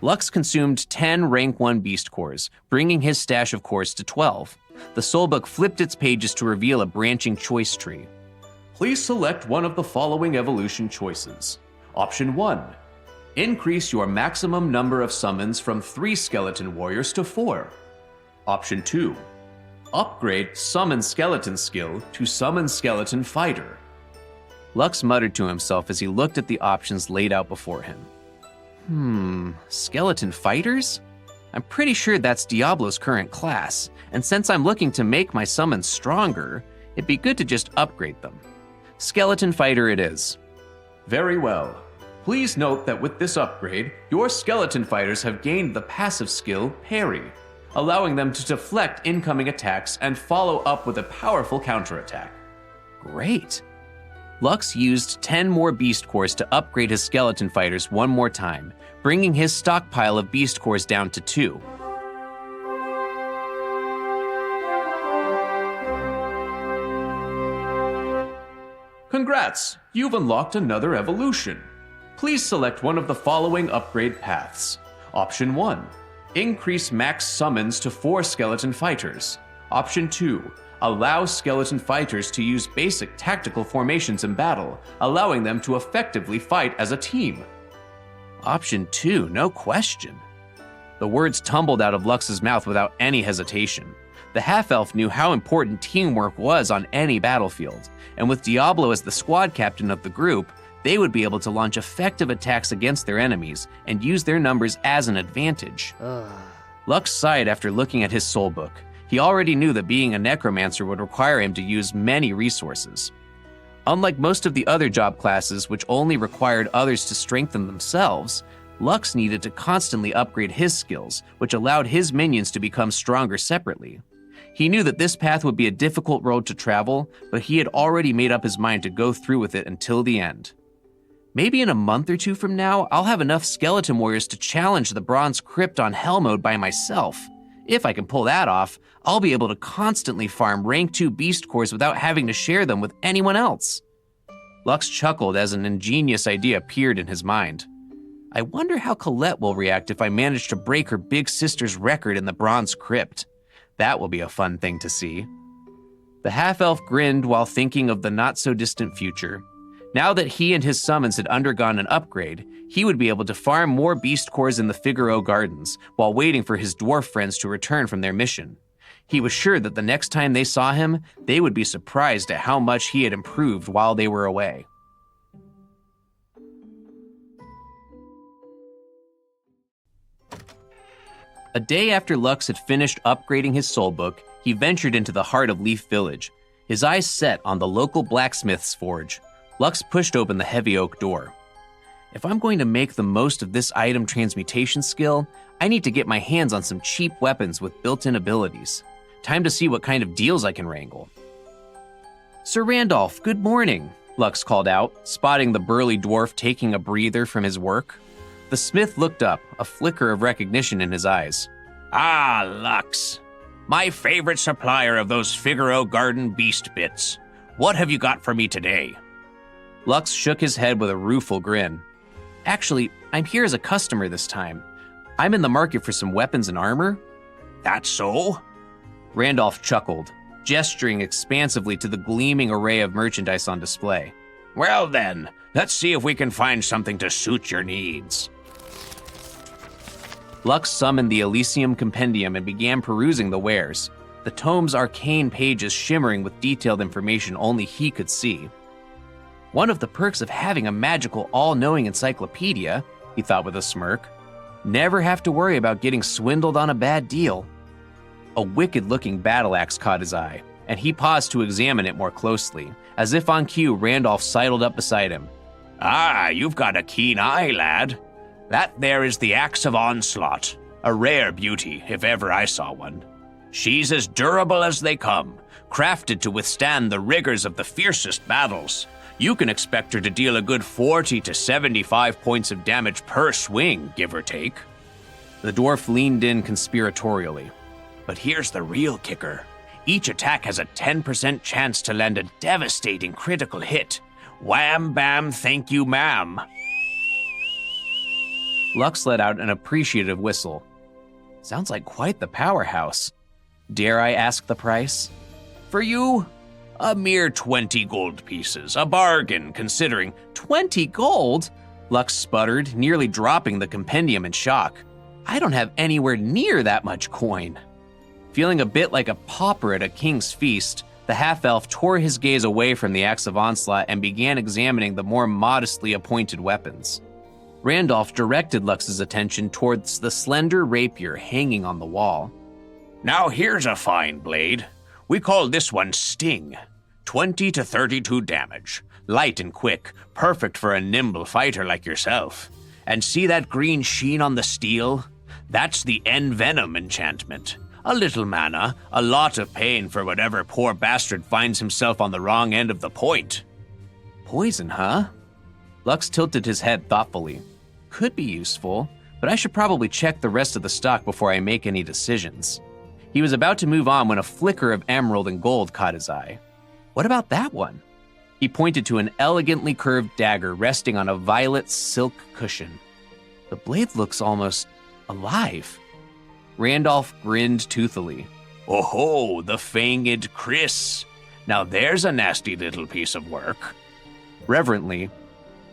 Lux consumed 10 rank 1 beast cores, bringing his stash of cores to 12. The soulbook flipped its pages to reveal a branching choice tree. Please select one of the following evolution choices. Option 1. Increase your maximum number of summons from 3 skeleton warriors to 4. Option 2. Upgrade Summon Skeleton skill to Summon Skeleton Fighter. Lux muttered to himself as he looked at the options laid out before him. Skeleton Fighters? I'm pretty sure that's Diablo's current class, and since I'm looking to make my summons stronger, it'd be good to just upgrade them. Skeleton Fighter it is. Very well. Please note that with this upgrade, your skeleton fighters have gained the passive skill Parry, allowing them to deflect incoming attacks and follow up with a powerful counterattack. Great. Lux used 10 more beast cores to upgrade his skeleton fighters one more time, bringing his stockpile of beast cores down to 2. Congrats! You've unlocked another evolution. Please select one of the following upgrade paths. Option 1. Increase max summons to 4 skeleton fighters. Option 2. Allow skeleton fighters to use basic tactical formations in battle, allowing them to effectively fight as a team. Option 2, no question. The words tumbled out of Lux's mouth without any hesitation. The half-elf knew how important teamwork was on any battlefield, and with Diablo as the squad captain of the group, they would be able to launch effective attacks against their enemies and use their numbers as an advantage. Lux sighed after looking at his soulbook. He already knew that being a necromancer would require him to use many resources. Unlike most of the other job classes, which only required others to strengthen themselves, Lux needed to constantly upgrade his skills, which allowed his minions to become stronger separately. He knew that this path would be a difficult road to travel, but he had already made up his mind to go through with it until the end. Maybe in a month or 2 from now, I'll have enough skeleton warriors to challenge the Bronze Crypt on Hell mode by myself. If I can pull that off, I'll be able to constantly farm rank 2 beast cores without having to share them with anyone else. Lux chuckled as an ingenious idea appeared in his mind. I wonder how Colette will react if I manage to break her big sister's record in the Bronze Crypt. That will be a fun thing to see. The half-elf grinned while thinking of the not-so-distant future. Now that he and his summons had undergone an upgrade, he would be able to farm more beast cores in the Figaro Gardens while waiting for his dwarf friends to return from their mission. He was sure that the next time they saw him, they would be surprised at how much he had improved while they were away. A day after Lux had finished upgrading his soulbook, he ventured into the heart of Leaf Village, his eyes set on the local blacksmith's forge. Lux pushed open the heavy oak door. If I'm going to make the most of this item transmutation skill, I need to get my hands on some cheap weapons with built-in abilities. Time to see what kind of deals I can wrangle. Sir Randolph, good morning, Lux called out, spotting the burly dwarf taking a breather from his work. The smith looked up, a flicker of recognition in his eyes. Ah, Lux. My favorite supplier of those Figaro Garden beast bits. What have you got for me today? Lux shook his head with a rueful grin. Actually, I'm here as a customer this time. I'm in the market for some weapons and armor. That's so? Randolph chuckled, gesturing expansively to the gleaming array of merchandise on display. Well then, let's see if we can find something to suit your needs. Lux summoned the Elysium Compendium and began perusing the wares, the tome's arcane pages shimmering with detailed information only he could see. One of the perks of having a magical, all-knowing encyclopedia, he thought with a smirk. Never have to worry about getting swindled on a bad deal. A wicked-looking battle axe caught his eye, and he paused to examine it more closely. As if on cue, Randolph sidled up beside him. Ah, you've got a keen eye, lad. That there is the Axe of Onslaught, a rare beauty, if ever I saw one. She's as durable as they come, crafted to withstand the rigors of the fiercest battles. You can expect her to deal a good 40 to 75 points of damage per swing, give or take. The dwarf leaned in conspiratorially. But here's the real kicker. Each attack has a 10% chance to land a devastating critical hit. Wham bam, thank you, ma'am. Lux let out an appreciative whistle. Sounds like quite the powerhouse. Dare I ask the price? For you, a mere 20 gold pieces, a bargain considering. 20 gold? Lux sputtered, nearly dropping the compendium in shock. I don't have anywhere near that much coin. Feeling a bit like a pauper at a king's feast, the half-elf tore his gaze away from the Axe of Onslaught and began examining the more modestly appointed weapons. Randolph directed Lux's attention towards the slender rapier hanging on the wall. Now here's a fine blade. We call this one Sting. 20 to 32 damage. Light and quick, perfect for a nimble fighter like yourself. And see that green sheen on the steel? That's the Envenom enchantment. A little mana, a lot of pain for whatever poor bastard finds himself on the wrong end of the point. Poison, huh? Lux tilted his head thoughtfully. Could be useful, but I should probably check the rest of the stock before I make any decisions. He was about to move on when a flicker of emerald and gold caught his eye. What about that one? He pointed to an elegantly curved dagger resting on a violet silk cushion. The blade looks almost alive. Randolph grinned toothily. Oh ho, the fanged Chris. Now there's a nasty little piece of work. Reverently,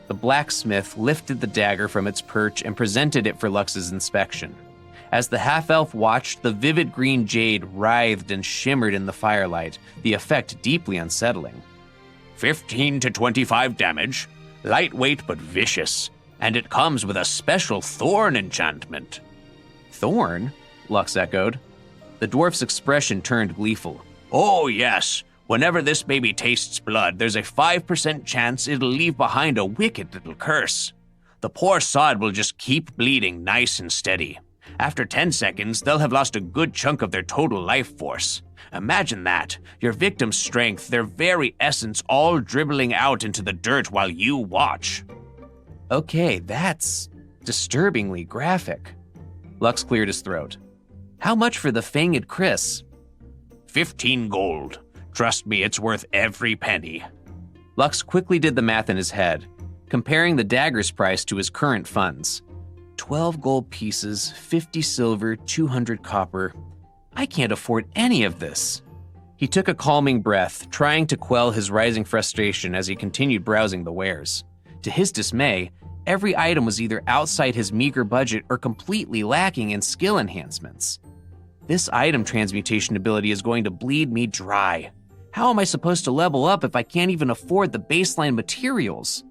the blacksmith lifted the dagger from its perch and presented it for Lux's inspection. As the half-elf watched, the vivid green jade writhed and shimmered in the firelight, the effect deeply unsettling. 15 to 25 damage, lightweight but vicious, and it comes with a special thorn enchantment. Thorn? Lux echoed. The dwarf's expression turned gleeful. Oh yes, whenever this baby tastes blood, there's a 5% chance it'll leave behind a wicked little curse. The poor sod will just keep bleeding nice and steady. After 10 seconds, they'll have lost a good chunk of their total life force. Imagine that, your victim's strength, their very essence all dribbling out into the dirt while you watch. Okay, that's disturbingly graphic. Lux cleared his throat. How much for the fanged Chris? 15 gold. Trust me, it's worth every penny. Lux quickly did the math in his head, comparing the dagger's price to his current funds. 12 gold pieces, 50 silver, 200 copper. I can't afford any of this. He took a calming breath, trying to quell his rising frustration as he continued browsing the wares. To his dismay, every item was either outside his meager budget or completely lacking in skill enhancements. This item transmutation ability is going to bleed me dry. How am I supposed to level up if I can't even afford the baseline materials?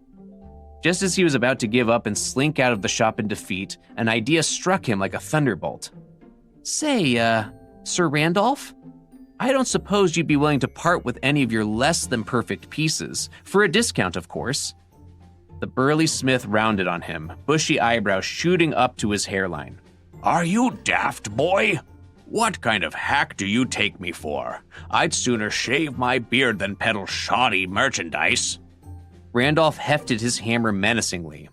Just as he was about to give up and slink out of the shop in defeat, an idea struck him like a thunderbolt. Say, Sir Randolph? I don't suppose you'd be willing to part with any of your less than perfect pieces, for a discount, of course. The burly smith rounded on him, bushy eyebrows shooting up to his hairline. Are you daft, boy? What kind of hack do you take me for? I'd sooner shave my beard than peddle shoddy merchandise. Randolph hefted his hammer menacingly.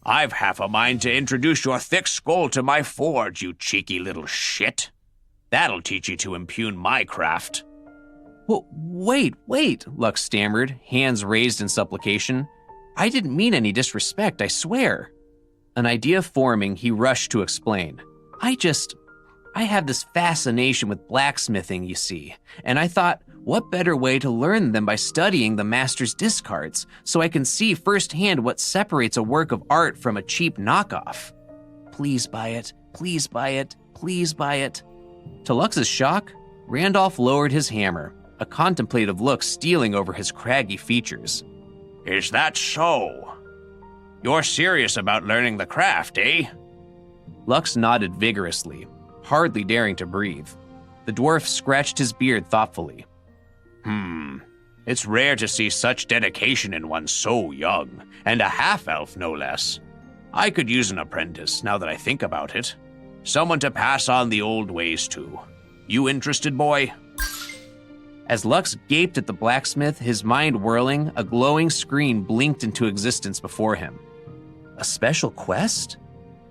I've half a mind to introduce your thick skull to my forge, you cheeky little shit. That'll teach you to impugn my craft. Well, wait, Lux stammered, hands raised in supplication. I didn't mean any disrespect, I swear. An idea forming, he rushed to explain. I have this fascination with blacksmithing, you see, and I thought, what better way to learn than by studying the master's discards, so I can see firsthand what separates a work of art from a cheap knockoff. Please buy it, please buy it, please buy it. To Lux's shock, Randolph lowered his hammer, a contemplative look stealing over his craggy features. Is that so? You're serious about learning the craft, eh? Lux nodded vigorously, hardly daring to breathe. The dwarf scratched his beard thoughtfully. It's rare to see such dedication in one so young, and a half-elf no less. I could use an apprentice, now that I think about it. Someone to pass on the old ways to. You interested, boy? As Lux gaped at the blacksmith, his mind whirling, a glowing screen blinked into existence before him. A special quest?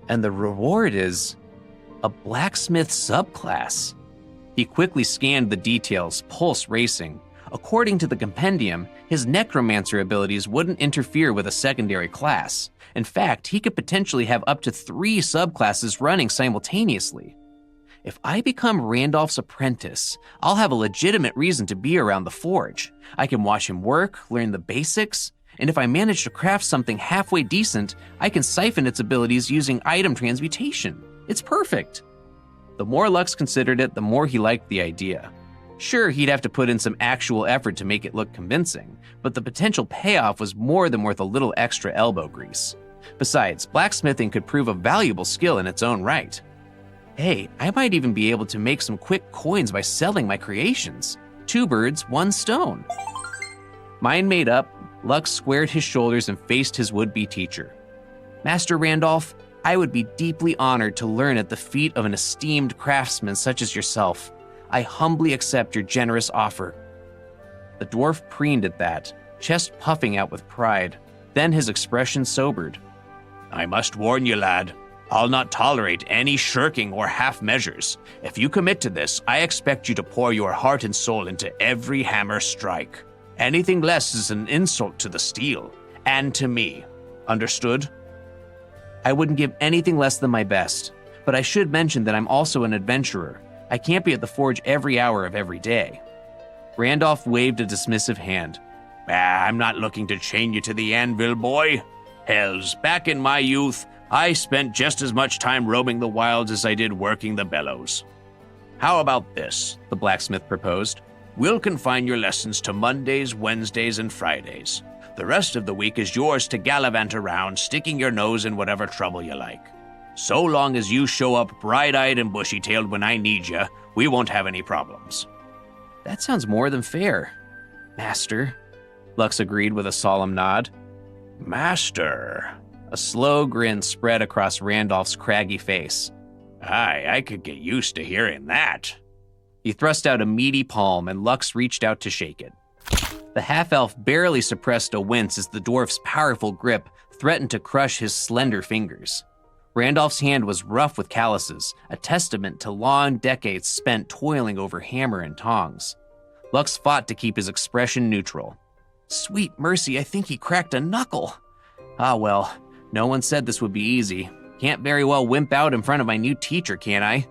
And the reward is a blacksmith subclass. He quickly scanned the details, pulse racing. According to the compendium, his necromancer abilities wouldn't interfere with a secondary class. In fact, he could potentially have up to 3 subclasses running simultaneously. If I become Randolph's apprentice, I'll have a legitimate reason to be around the forge. I can watch him work, learn the basics, and if I manage to craft something halfway decent, I can siphon its abilities using item transmutation. It's perfect. The more Lux considered it, the more he liked the idea. Sure, he'd have to put in some actual effort to make it look convincing, but the potential payoff was more than worth a little extra elbow grease. Besides, blacksmithing could prove a valuable skill in its own right. Hey, I might even be able to make some quick coins by selling my creations. 2 birds, 1 stone. Mind made up, Lux squared his shoulders and faced his would-be teacher. Master Randolph, I would be deeply honored to learn at the feet of an esteemed craftsman such as yourself. I humbly accept your generous offer. The dwarf preened at that, chest puffing out with pride. Then his expression sobered. I must warn you, lad. I'll not tolerate any shirking or half measures. If you commit to this, I expect you to pour your heart and soul into every hammer strike. Anything less is an insult to the steel, and to me. Understood? I wouldn't give anything less than my best, but I should mention that I'm also an adventurer. I can't be at the forge every hour of every day. Randolph waved a dismissive hand. I'm not looking to chain you to the anvil, boy. Hells, back in my youth, I spent just as much time roaming the wilds as I did working the bellows. How about this? The blacksmith proposed. We'll confine your lessons to Mondays, Wednesdays, and Fridays. The rest of the week is yours to gallivant around, sticking your nose in whatever trouble you like. So long as you show up bright-eyed and bushy-tailed when I need you, we won't have any problems. That sounds more than fair, Master, Lux agreed with a solemn nod. Master. A slow grin spread across Randolph's craggy face. Aye, I could get used to hearing that. He thrust out a meaty palm and Lux reached out to shake it. The half-elf barely suppressed a wince as the dwarf's powerful grip threatened to crush his slender fingers. Randolph's hand was rough with calluses, a testament to long decades spent toiling over hammer and tongs. Lux fought to keep his expression neutral. Sweet mercy, I think he cracked a knuckle. Ah well, no one said this would be easy. Can't very well wimp out in front of my new teacher, can I?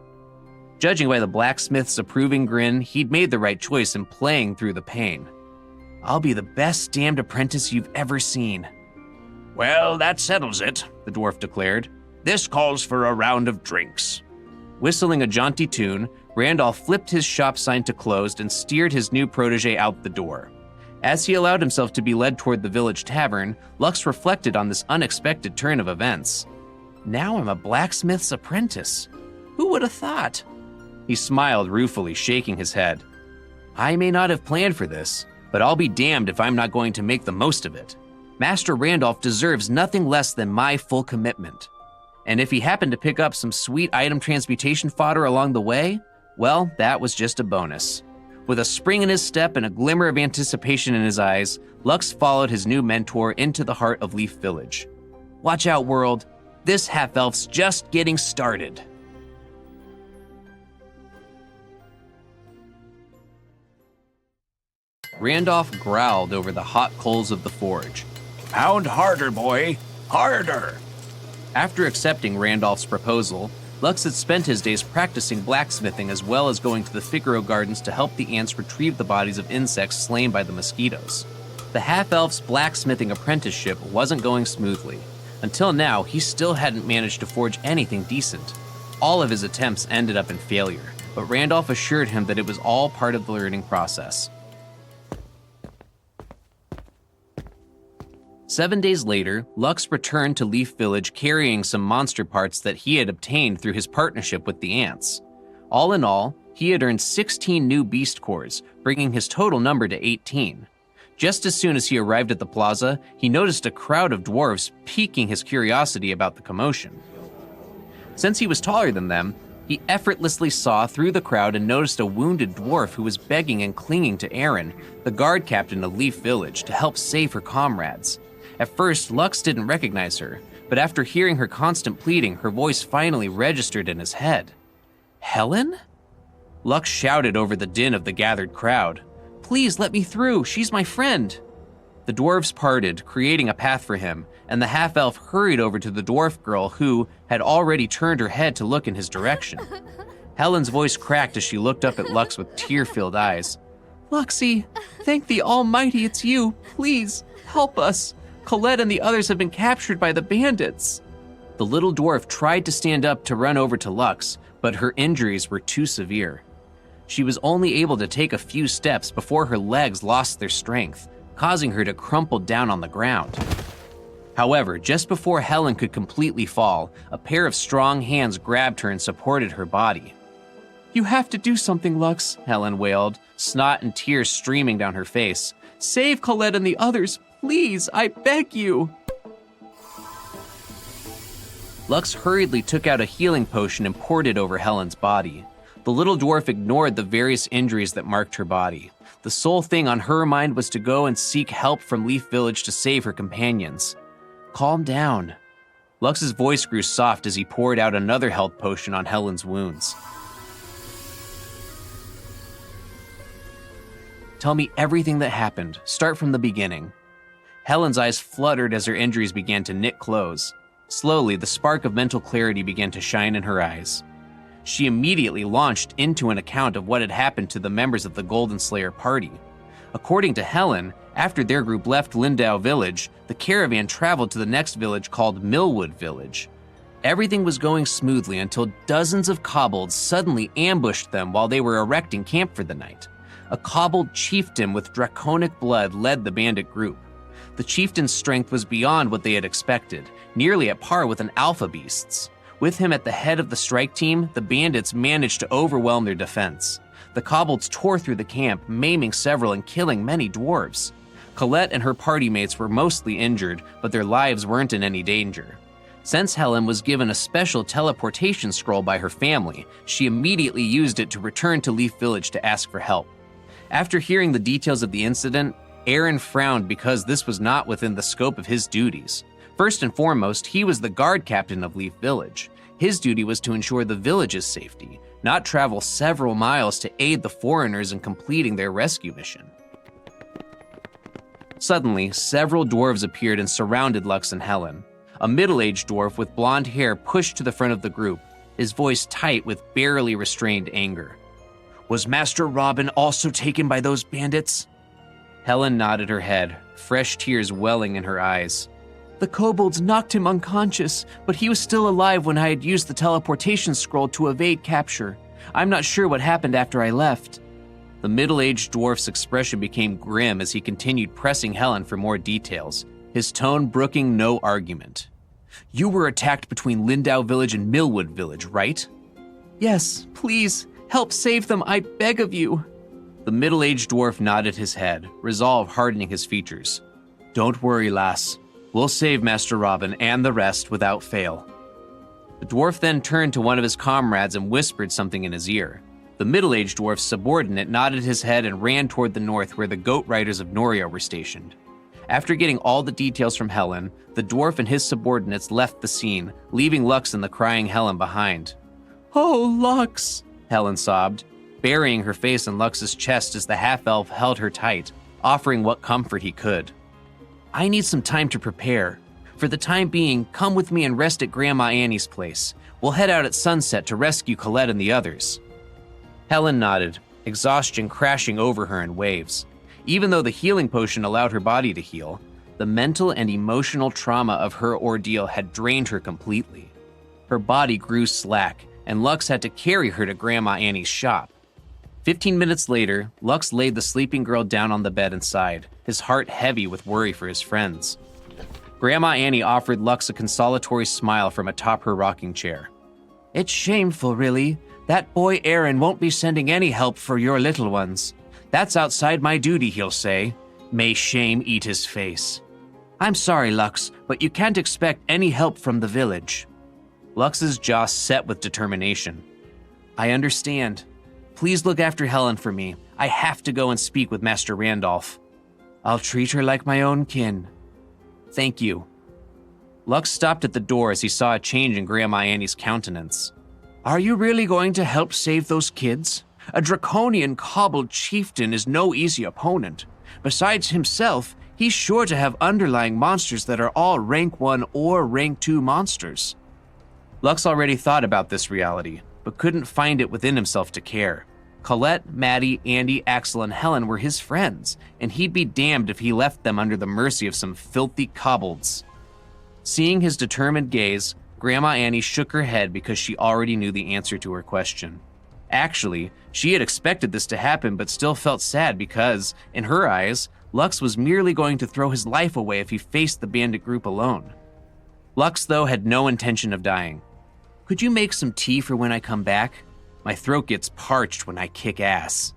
Judging by the blacksmith's approving grin, he'd made the right choice in playing through the pain. I'll be the best damned apprentice you've ever seen. Well, that settles it, the dwarf declared. This calls for a round of drinks. Whistling a jaunty tune, Randolph flipped his shop sign to closed and steered his new protege out the door. As he allowed himself to be led toward the village tavern, Lux reflected on this unexpected turn of events. Now I'm a blacksmith's apprentice. Who would have thought? He smiled ruefully, shaking his head. I may not have planned for this, but I'll be damned if I'm not going to make the most of it. Master Randolph deserves nothing less than my full commitment. And if he happened to pick up some sweet item transmutation fodder along the way, well, that was just a bonus. With a spring in his step and a glimmer of anticipation in his eyes, Lux followed his new mentor into the heart of Leaf Village. Watch out, world. This half-elf's just getting started. Randolph growled over the hot coals of the forge. Pound harder, boy. Harder. After accepting Randolph's proposal, Lux had spent his days practicing blacksmithing as well as going to the Figaro Gardens to help the ants retrieve the bodies of insects slain by the mosquitoes. The half-elf's blacksmithing apprenticeship wasn't going smoothly. Until now, he still hadn't managed to forge anything decent. All of his attempts ended up in failure, but Randolph assured him that it was all part of the learning process. 7 days later, Lux returned to Leaf Village carrying some monster parts that he had obtained through his partnership with the ants. All in all, he had earned 16 new beast cores, bringing his total number to 18. Just as soon as he arrived at the plaza, he noticed a crowd of dwarves piquing his curiosity about the commotion. Since he was taller than them, he effortlessly saw through the crowd and noticed a wounded dwarf who was begging and clinging to Erin, the guard captain of Leaf Village, to help save her comrades. At first, Lux didn't recognize her, but after hearing her constant pleading, her voice finally registered in his head. Helen? Lux shouted over the din of the gathered crowd. Please let me through, she's my friend. The dwarves parted, creating a path for him, and the half-elf hurried over to the dwarf girl who had already turned her head to look in his direction. Helen's voice cracked as she looked up at Lux with tear-filled eyes. Luxie, thank the Almighty it's you. Please, help us. Colette and the others have been captured by the bandits. The little dwarf tried to stand up to run over to Lux, but her injuries were too severe. She was only able to take a few steps before her legs lost their strength, causing her to crumple down on the ground. However, just before Helen could completely fall, a pair of strong hands grabbed her and supported her body. You have to do something, Lux, Helen wailed, snot and tears streaming down her face. Save Colette and the others, please, I beg you. Lux hurriedly took out a healing potion and poured it over Helen's body. The little dwarf ignored the various injuries that marked her body. The sole thing on her mind was to go and seek help from Leaf Village to save her companions. Calm down. Lux's voice grew soft as he poured out another health potion on Helen's wounds. Tell me everything that happened. Start from the beginning. Helen's eyes fluttered as her injuries began to knit close. Slowly, the spark of mental clarity began to shine in her eyes. She immediately launched into an account of what had happened to the members of the Golden Slayer party. According to Helen, after their group left Lindau Village, the caravan traveled to the next village called Millwood Village. Everything was going smoothly until dozens of kobolds suddenly ambushed them while they were erecting camp for the night. A kobold chieftain with draconic blood led the bandit group. The chieftain's strength was beyond what they had expected, nearly at par with an alpha beast's. With him at the head of the strike team, the bandits managed to overwhelm their defense. The kobolds tore through the camp, maiming several and killing many dwarves. Colette and her party mates were mostly injured, but their lives weren't in any danger. Since Helen was given a special teleportation scroll by her family, she immediately used it to return to Leaf Village to ask for help. After hearing the details of the incident, Aaron frowned because this was not within the scope of his duties. First and foremost, he was the guard captain of Leaf Village. His duty was to ensure the village's safety, not travel several miles to aid the foreigners in completing their rescue mission. Suddenly, several dwarves appeared and surrounded Lux and Helen. A middle-aged dwarf with blonde hair pushed to the front of the group, his voice tight with barely restrained anger. Was Master Robin also taken by those bandits? Helen nodded her head, fresh tears welling in her eyes. The kobolds knocked him unconscious, but he was still alive when I had used the teleportation scroll to evade capture. I'm not sure what happened after I left. The middle-aged dwarf's expression became grim as he continued pressing Helen for more details, his tone brooking no argument. You were attacked between Lindau Village and Millwood Village, right? Yes, please, help save them, I beg of you. The middle-aged dwarf nodded his head, resolve hardening his features. "Don't worry, lass. We'll save Master Robin and the rest without fail." The dwarf then turned to one of his comrades and whispered something in his ear. The middle-aged dwarf's subordinate nodded his head and ran toward the north where the goat riders of Noria were stationed. After getting all the details from Helen, the dwarf and his subordinates left the scene, leaving Lux and the crying Helen behind. "Oh, Lux," Helen sobbed, burying her face in Lux's chest as the half-elf held her tight, offering what comfort he could. "I need some time to prepare. For the time being, come with me and rest at Grandma Annie's place. We'll head out at sunset to rescue Colette and the others." Helen nodded, exhaustion crashing over her in waves. Even though the healing potion allowed her body to heal, the mental and emotional trauma of her ordeal had drained her completely. Her body grew slack, and Lux had to carry her to Grandma Annie's shop. 15 minutes later, Lux laid the sleeping girl down on the bed and sighed, his heart heavy with worry for his friends. Grandma Annie offered Lux a consolatory smile from atop her rocking chair. "It's shameful, really. That boy Aaron won't be sending any help for your little ones. That's outside my duty, he'll say. May shame eat his face. I'm sorry, Lux, but you can't expect any help from the village." Lux's jaw set with determination. "I understand. Please look after Helen for me. I have to go and speak with Master Randolph. I'll treat her like my own kin." "Thank you." Lux stopped at the door as he saw a change in Grandma Annie's countenance. "Are you really going to help save those kids? A draconian cobbled chieftain is no easy opponent. Besides himself, he's sure to have underlying monsters that are all rank 1 or rank 2 monsters." Lux already thought about this reality, but couldn't find it within himself to care. Colette, Maddie, Andy, Axel, and Helen were his friends, and he'd be damned if he left them under the mercy of some filthy kobolds. Seeing his determined gaze, Grandma Annie shook her head because she already knew the answer to her question. Actually, she had expected this to happen but still felt sad because, in her eyes, Lux was merely going to throw his life away if he faced the bandit group alone. Lux, though, had no intention of dying. "Could you make some tea for when I come back? My throat gets parched when I kick ass."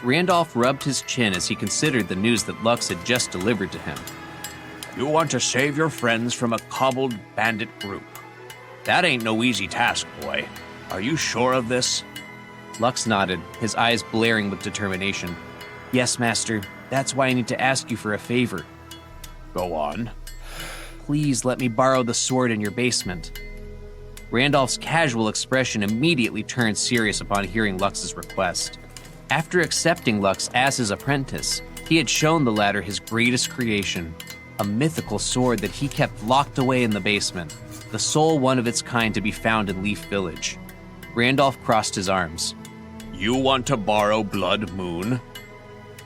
Randolph rubbed his chin as he considered the news that Lux had just delivered to him. You want to save your friends from a cobbled bandit group. That ain't no easy task, boy. Are you sure of this? Lux nodded, his eyes blaring with determination. "Yes, Master. That's why I need to ask you for a favor." Go on. "Please let me borrow the sword in your basement." Randolph's casual expression immediately turned serious upon hearing Lux's request. After accepting Lux as his apprentice, he had shown the latter his greatest creation, a mythical sword that he kept locked away in the basement, the sole one of its kind to be found in Leaf Village. Randolph crossed his arms. You want to borrow Blood Moon?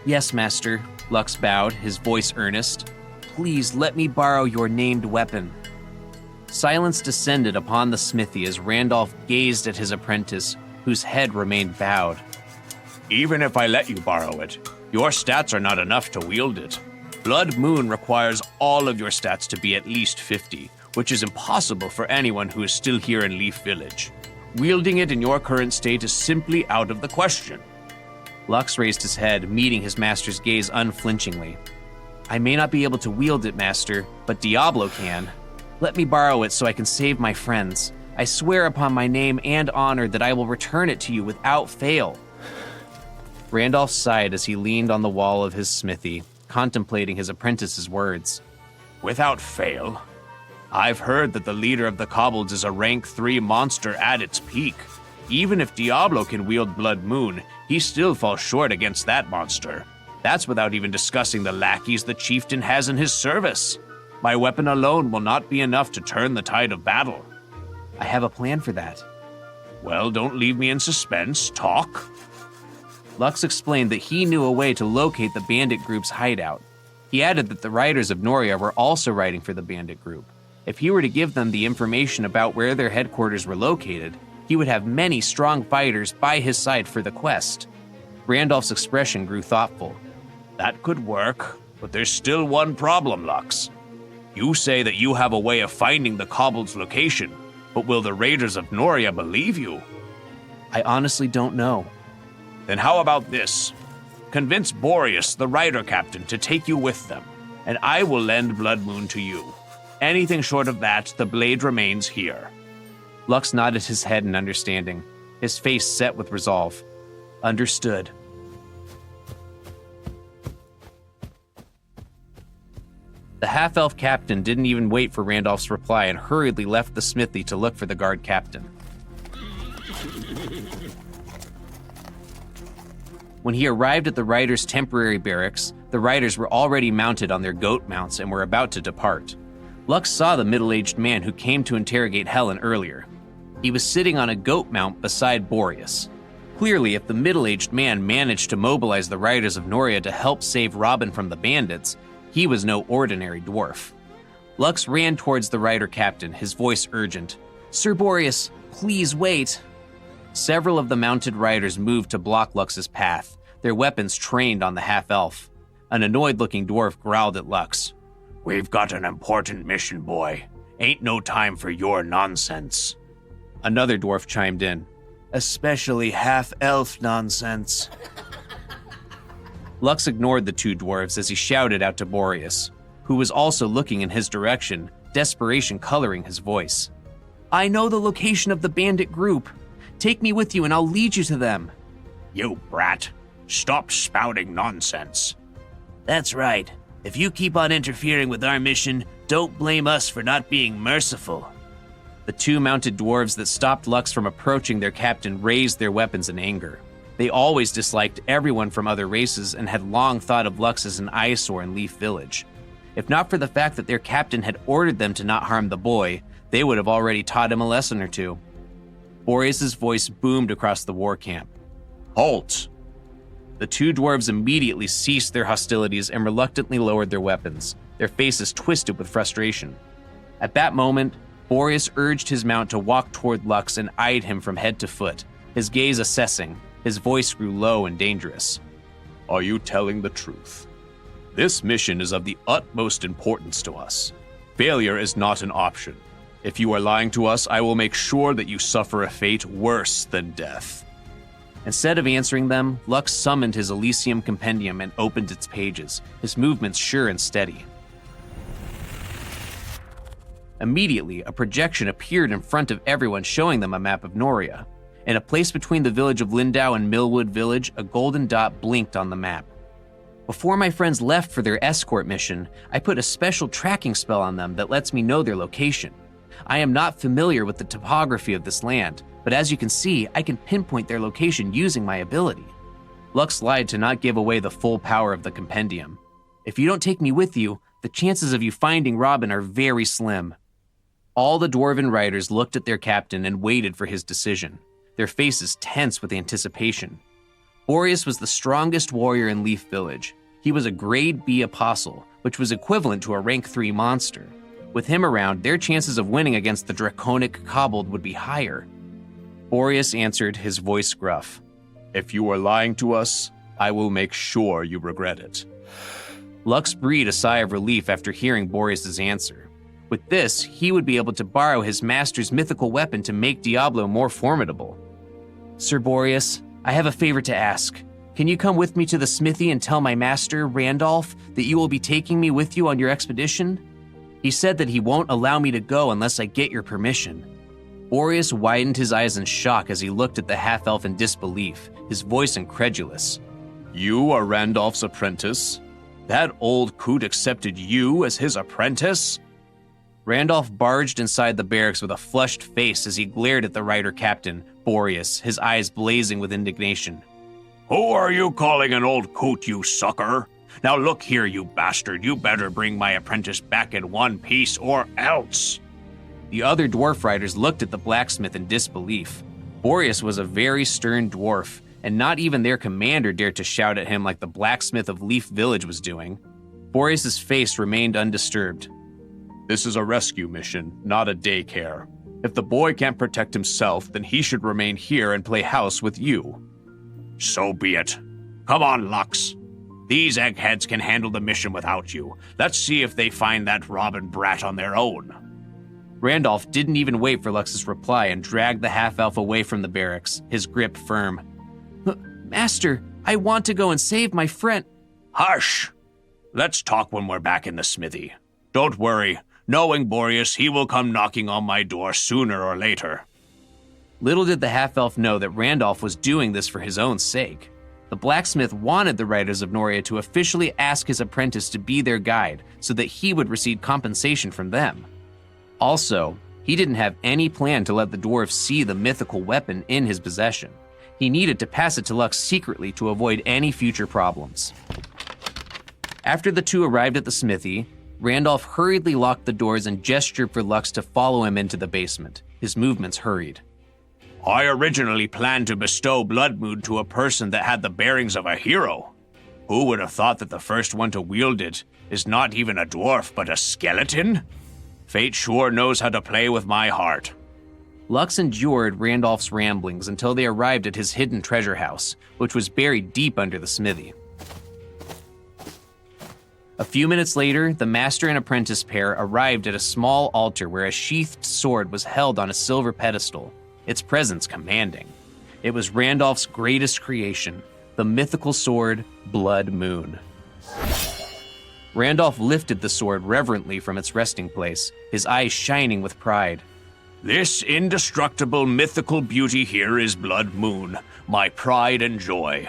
"Yes, Master," Lux bowed, his voice earnest. "Please let me borrow your named weapon." Silence descended upon the smithy as Randolph gazed at his apprentice, whose head remained bowed. Even if I let you borrow it, your stats are not enough to wield it. Blood Moon requires all of your stats to be at least 50, which is impossible for anyone who is still here in Leaf Village. Wielding it in your current state is simply out of the question. Lux raised his head, meeting his master's gaze unflinchingly. "I may not be able to wield it, Master, but Diablo can. Let me borrow it so I can save my friends. I swear upon my name and honor that I will return it to you without fail." Randolph sighed as he leaned on the wall of his smithy, contemplating his apprentice's words. Without fail? I've heard that the leader of the kobolds is a rank 3 monster at its peak. Even if Diablo can wield Blood Moon, he still falls short against that monster. That's without even discussing the lackeys the chieftain has in his service. My weapon alone will not be enough to turn the tide of battle. "I have a plan for that." Well, don't leave me in suspense. Talk. Lux explained that he knew a way to locate the bandit group's hideout. He added that the riders of Noria were also riding for the bandit group. If he were to give them the information about where their headquarters were located, he would have many strong fighters by his side for the quest. Randolph's expression grew thoughtful. That could work, but there's still one problem, Lux. You say that you have a way of finding the kobold's location, But will the raiders of Noria believe you? I honestly don't know. Then how about this? Convince Boreas, the rider captain, to take you with them, and I will lend Blood Moon to you. Anything short of that, the blade remains here. Lux nodded his head in understanding, his face set with resolve. Understood. The half-elf captain didn't even wait for Randolph's reply and hurriedly left the smithy to look for the guard captain. When he arrived at the riders' temporary barracks, the riders were already mounted on their goat mounts and were about to depart. Lux saw the middle-aged man who came to interrogate Helen earlier. He was sitting on a goat mount beside Boreas. Clearly, if the middle-aged man managed to mobilize the riders of Noria to help save Robin from the bandits, he was no ordinary dwarf. Lux ran towards the rider captain, his voice urgent. "Sir Boreas, please wait." Several of the mounted riders moved to block Lux's path, their weapons trained on the half-elf. An annoyed-looking dwarf growled at Lux. We've got an important mission, boy. Ain't no time for your nonsense. Another dwarf chimed in. Especially half-elf nonsense. Lux ignored the two dwarves as he shouted out to Boreas, who was also looking in his direction, desperation coloring his voice. "I know the location of the bandit group. Take me with you and I'll lead you to them." You brat. Stop spouting nonsense. That's right. If you keep on interfering with our mission, don't blame us for not being merciful. The two mounted dwarves that stopped Lux from approaching their captain raised their weapons in anger. They always disliked everyone from other races and had long thought of Lux as an eyesore in Leaf Village. If not for the fact that their captain had ordered them to not harm the boy, they would have already taught him a lesson or two. Boreas' voice boomed across the war camp. Halt! The two dwarves immediately ceased their hostilities and reluctantly lowered their weapons, their faces twisted with frustration. At that moment, Boreas urged his mount to walk toward Lux and eyed him from head to foot, his gaze assessing. His voice grew low and dangerous. Are you telling the truth? This mission is of the utmost importance to us. Failure is not an option. If you are lying to us, I will make sure that you suffer a fate worse than death. Instead of answering them, Lux summoned his Elysium Compendium and opened its pages, his movements sure and steady. Immediately, a projection appeared in front of everyone showing them a map of Noria. In a place between the village of Lindau and Millwood Village, a golden dot blinked on the map. Before my friends left for their escort mission, I put a special tracking spell on them that lets me know their location. I am not familiar with the topography of this land, but as you can see, I can pinpoint their location using my ability. Lux lied to not give away the full power of the compendium. If you don't take me with you, the chances of you finding Robin are very slim. All the dwarven riders looked at their captain and waited for his decision, their faces tense with anticipation. Boreas was the strongest warrior in Leaf Village. He was a grade B apostle, which was equivalent to a rank 3 monster. With him around, their chances of winning against the draconic kobold would be higher. Boreas answered, his voice gruff. If you are lying to us, I will make sure you regret it. Lux breathed a sigh of relief after hearing Boreas' answer. With this, he would be able to borrow his master's mythical weapon to make Diablo more formidable. Sir Boreas, I have a favor to ask. Can you come with me to the smithy and tell my master, Randolph, that you will be taking me with you on your expedition? He said that he won't allow me to go unless I get your permission. Boreas widened his eyes in shock as he looked at the half-elf in disbelief, his voice incredulous. You are Randolph's apprentice? That old coot accepted you as his apprentice? Randolph barged inside the barracks with a flushed face as he glared at the rider captain, Boreas, his eyes blazing with indignation. Who are you calling an old coot, you sucker? Now look here, you bastard, you better bring my apprentice back in one piece or else. The other dwarf riders looked at the blacksmith in disbelief. Boreas was a very stern dwarf, and not even their commander dared to shout at him like the blacksmith of Leaf Village was doing. Boreas' face remained undisturbed. This is a rescue mission, not a daycare. If the boy can't protect himself, then he should remain here and play house with you. So be it. Come on, Lux. These eggheads can handle the mission without you. Let's see if they find that Robin brat on their own. Randolph didn't even wait for Lux's reply and dragged the half-elf away from the barracks, his grip firm. Master, I want to go and save my friend. Hush! Let's talk when we're back in the smithy. Don't worry. Knowing Boreas, he will come knocking on my door sooner or later. Little did the half-elf know that Randolph was doing this for his own sake. The blacksmith wanted the Riders of Noria to officially ask his apprentice to be their guide so that he would receive compensation from them. Also, he didn't have any plan to let the dwarves see the mythical weapon in his possession. He needed to pass it to Lux secretly to avoid any future problems. After the two arrived at the smithy, Randolph hurriedly locked the doors and gestured for Lux to follow him into the basement. His movements hurried. I originally planned to bestow Blood Moon to a person that had the bearings of a hero. Who would have thought that the first one to wield it is not even a dwarf but a skeleton? Fate sure knows how to play with my heart. Lux endured Randolph's ramblings until they arrived at his hidden treasure house, which was buried deep under the smithy. A few minutes later, the master and apprentice pair arrived at a small altar where a sheathed sword was held on a silver pedestal, its presence commanding. It was Randolph's greatest creation, the mythical sword, Blood Moon. Randolph lifted the sword reverently from its resting place, his eyes shining with pride. This indestructible mythical beauty here is Blood Moon, my pride and joy.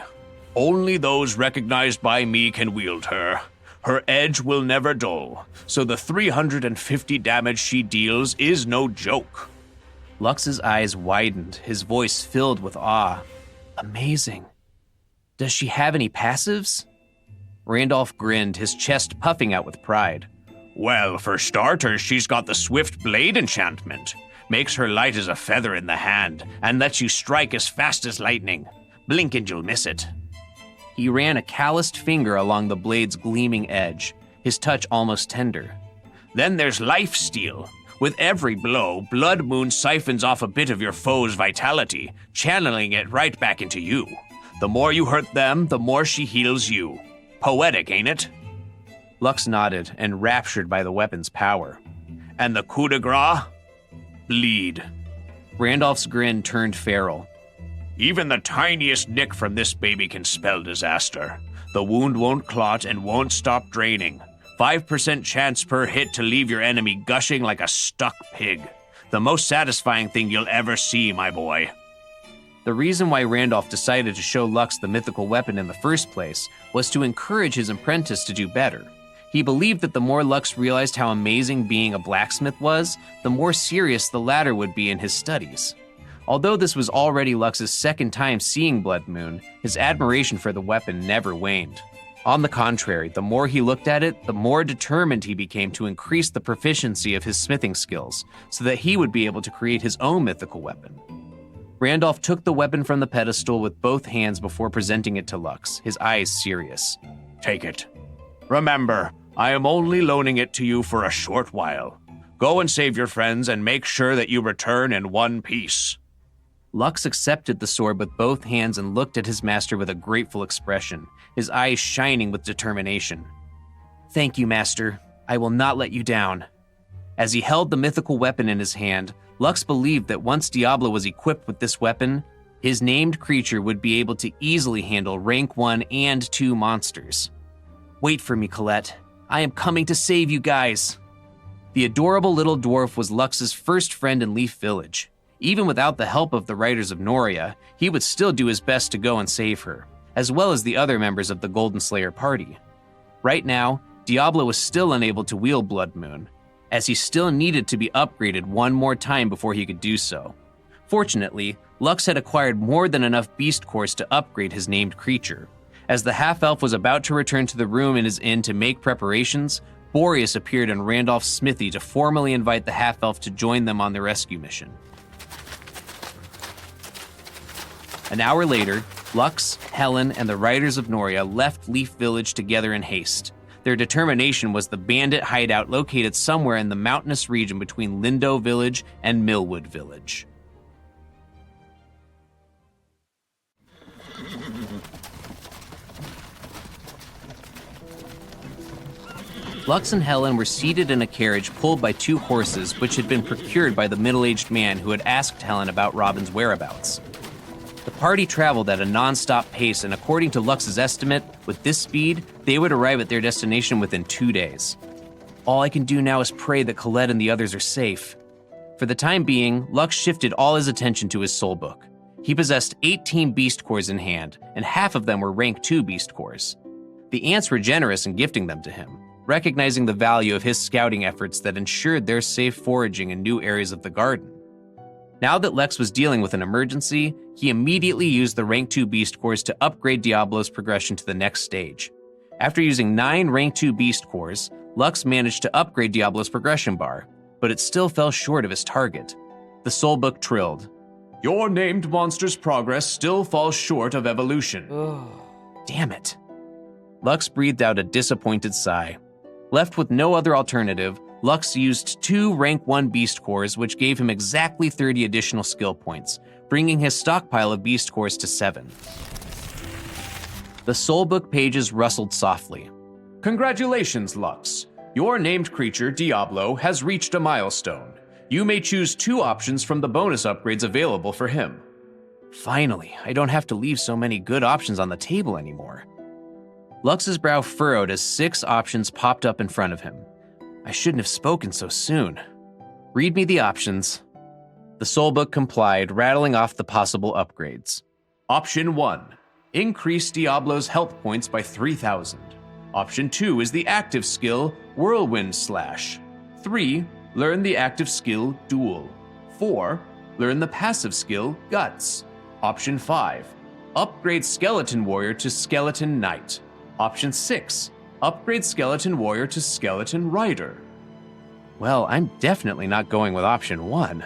Only those recognized by me can wield her. Her edge will never dull, so the 350 damage she deals is no joke. Lux's eyes widened, his voice filled with awe. Amazing. Does she have any passives? Randolph grinned, his chest puffing out with pride. Well, for starters, she's got the Swift Blade enchantment. Makes her light as a feather in the hand, and lets you strike as fast as lightning. Blink and you'll miss it. He ran a calloused finger along the blade's gleaming edge, his touch almost tender. Then there's Life Steal. With every blow, Blood Moon siphons off a bit of your foe's vitality, channeling it right back into you. The more you hurt them, the more she heals you. Poetic, ain't it? Lux nodded, enraptured by the weapon's power. And the coup de grace? Bleed. Randolph's grin turned feral. Even the tiniest nick from this baby can spell disaster. The wound won't clot and won't stop draining. 5% chance per hit to leave your enemy gushing like a stuck pig. The most satisfying thing you'll ever see, my boy. The reason why Randolph decided to show Lux the mythical weapon in the first place was to encourage his apprentice to do better. He believed that the more Lux realized how amazing being a blacksmith was, the more serious the latter would be in his studies. Although this was already Lux's second time seeing Blood Moon, his admiration for the weapon never waned. On the contrary, the more he looked at it, the more determined he became to increase the proficiency of his smithing skills, so that he would be able to create his own mythical weapon. Randolph took the weapon from the pedestal with both hands before presenting it to Lux, his eyes serious. Take it. Remember, I am only loaning it to you for a short while. Go and save your friends and make sure that you return in one piece. Lux accepted the sword with both hands and looked at his master with a grateful expression, his eyes shining with determination. Thank you, master. I will not let you down. As he held the mythical weapon in his hand, Lux believed that once Diablo was equipped with this weapon, his named creature would be able to easily handle rank 1 and 2 monsters. Wait for me, Colette. I am coming to save you guys. The adorable little dwarf was Lux's first friend in Leaf Village. Even without the help of the Riders of Noria, he would still do his best to go and save her, as well as the other members of the Golden Slayer party. Right now, Diablo was still unable to wield Blood Moon, as he still needed to be upgraded one more time before he could do so. Fortunately, Lux had acquired more than enough beast cores to upgrade his named creature. As the half-elf was about to return to the room in his inn to make preparations, Boreas appeared in Randolph's smithy to formally invite the half-elf to join them on their rescue mission. An hour later, Lux, Helen, and the Riders of Noria left Leaf Village together in haste. Their determination was the bandit hideout located somewhere in the mountainous region between Lindo Village and Millwood Village. Lux and Helen were seated in a carriage pulled by two horses which had been procured by the middle-aged man who had asked Helen about Robin's whereabouts. The party traveled at a non-stop pace, and according to Lux's estimate, with this speed, they would arrive at their destination within 2 days. All I can do now is pray that Colette and the others are safe. For the time being, Lux shifted all his attention to his soul book. He possessed 18 beast cores in hand, and half of them were rank 2 beast cores. The ants were generous in gifting them to him, recognizing the value of his scouting efforts that ensured their safe foraging in new areas of the garden. Now that Lex was dealing with an emergency, he immediately used the rank 2 beast cores to upgrade Diablo's progression to the next stage. After using 9 rank 2 beast cores, Lux managed to upgrade Diablo's progression bar, but it still fell short of his target. The soul book trilled. Your named monster's progress still falls short of evolution. Damn it. Lux breathed out a disappointed sigh. Left with no other alternative, Lux used 2 rank 1 beast cores, which gave him exactly 30 additional skill points, bringing his stockpile of beast cores to 7. The soul book pages rustled softly. Congratulations, Lux. Your named creature, Diablo, has reached a milestone. You may choose 2 options from the bonus upgrades available for him. Finally, I don't have to leave so many good options on the table anymore. Lux's brow furrowed as 6 options popped up in front of him. I shouldn't have spoken so soon. Read me the options. The soul book complied, rattling off the possible upgrades. Option 1. Increase Diablo's health points by 3,000. Option 2 is the active skill, Whirlwind Slash. 3. Learn the active skill, Duel. 4. Learn the passive skill, Guts. Option 5. Upgrade Skeleton Warrior to Skeleton Knight. Option 6. Upgrade Skeleton Warrior to Skeleton Rider. Well, I'm definitely not going with option 1.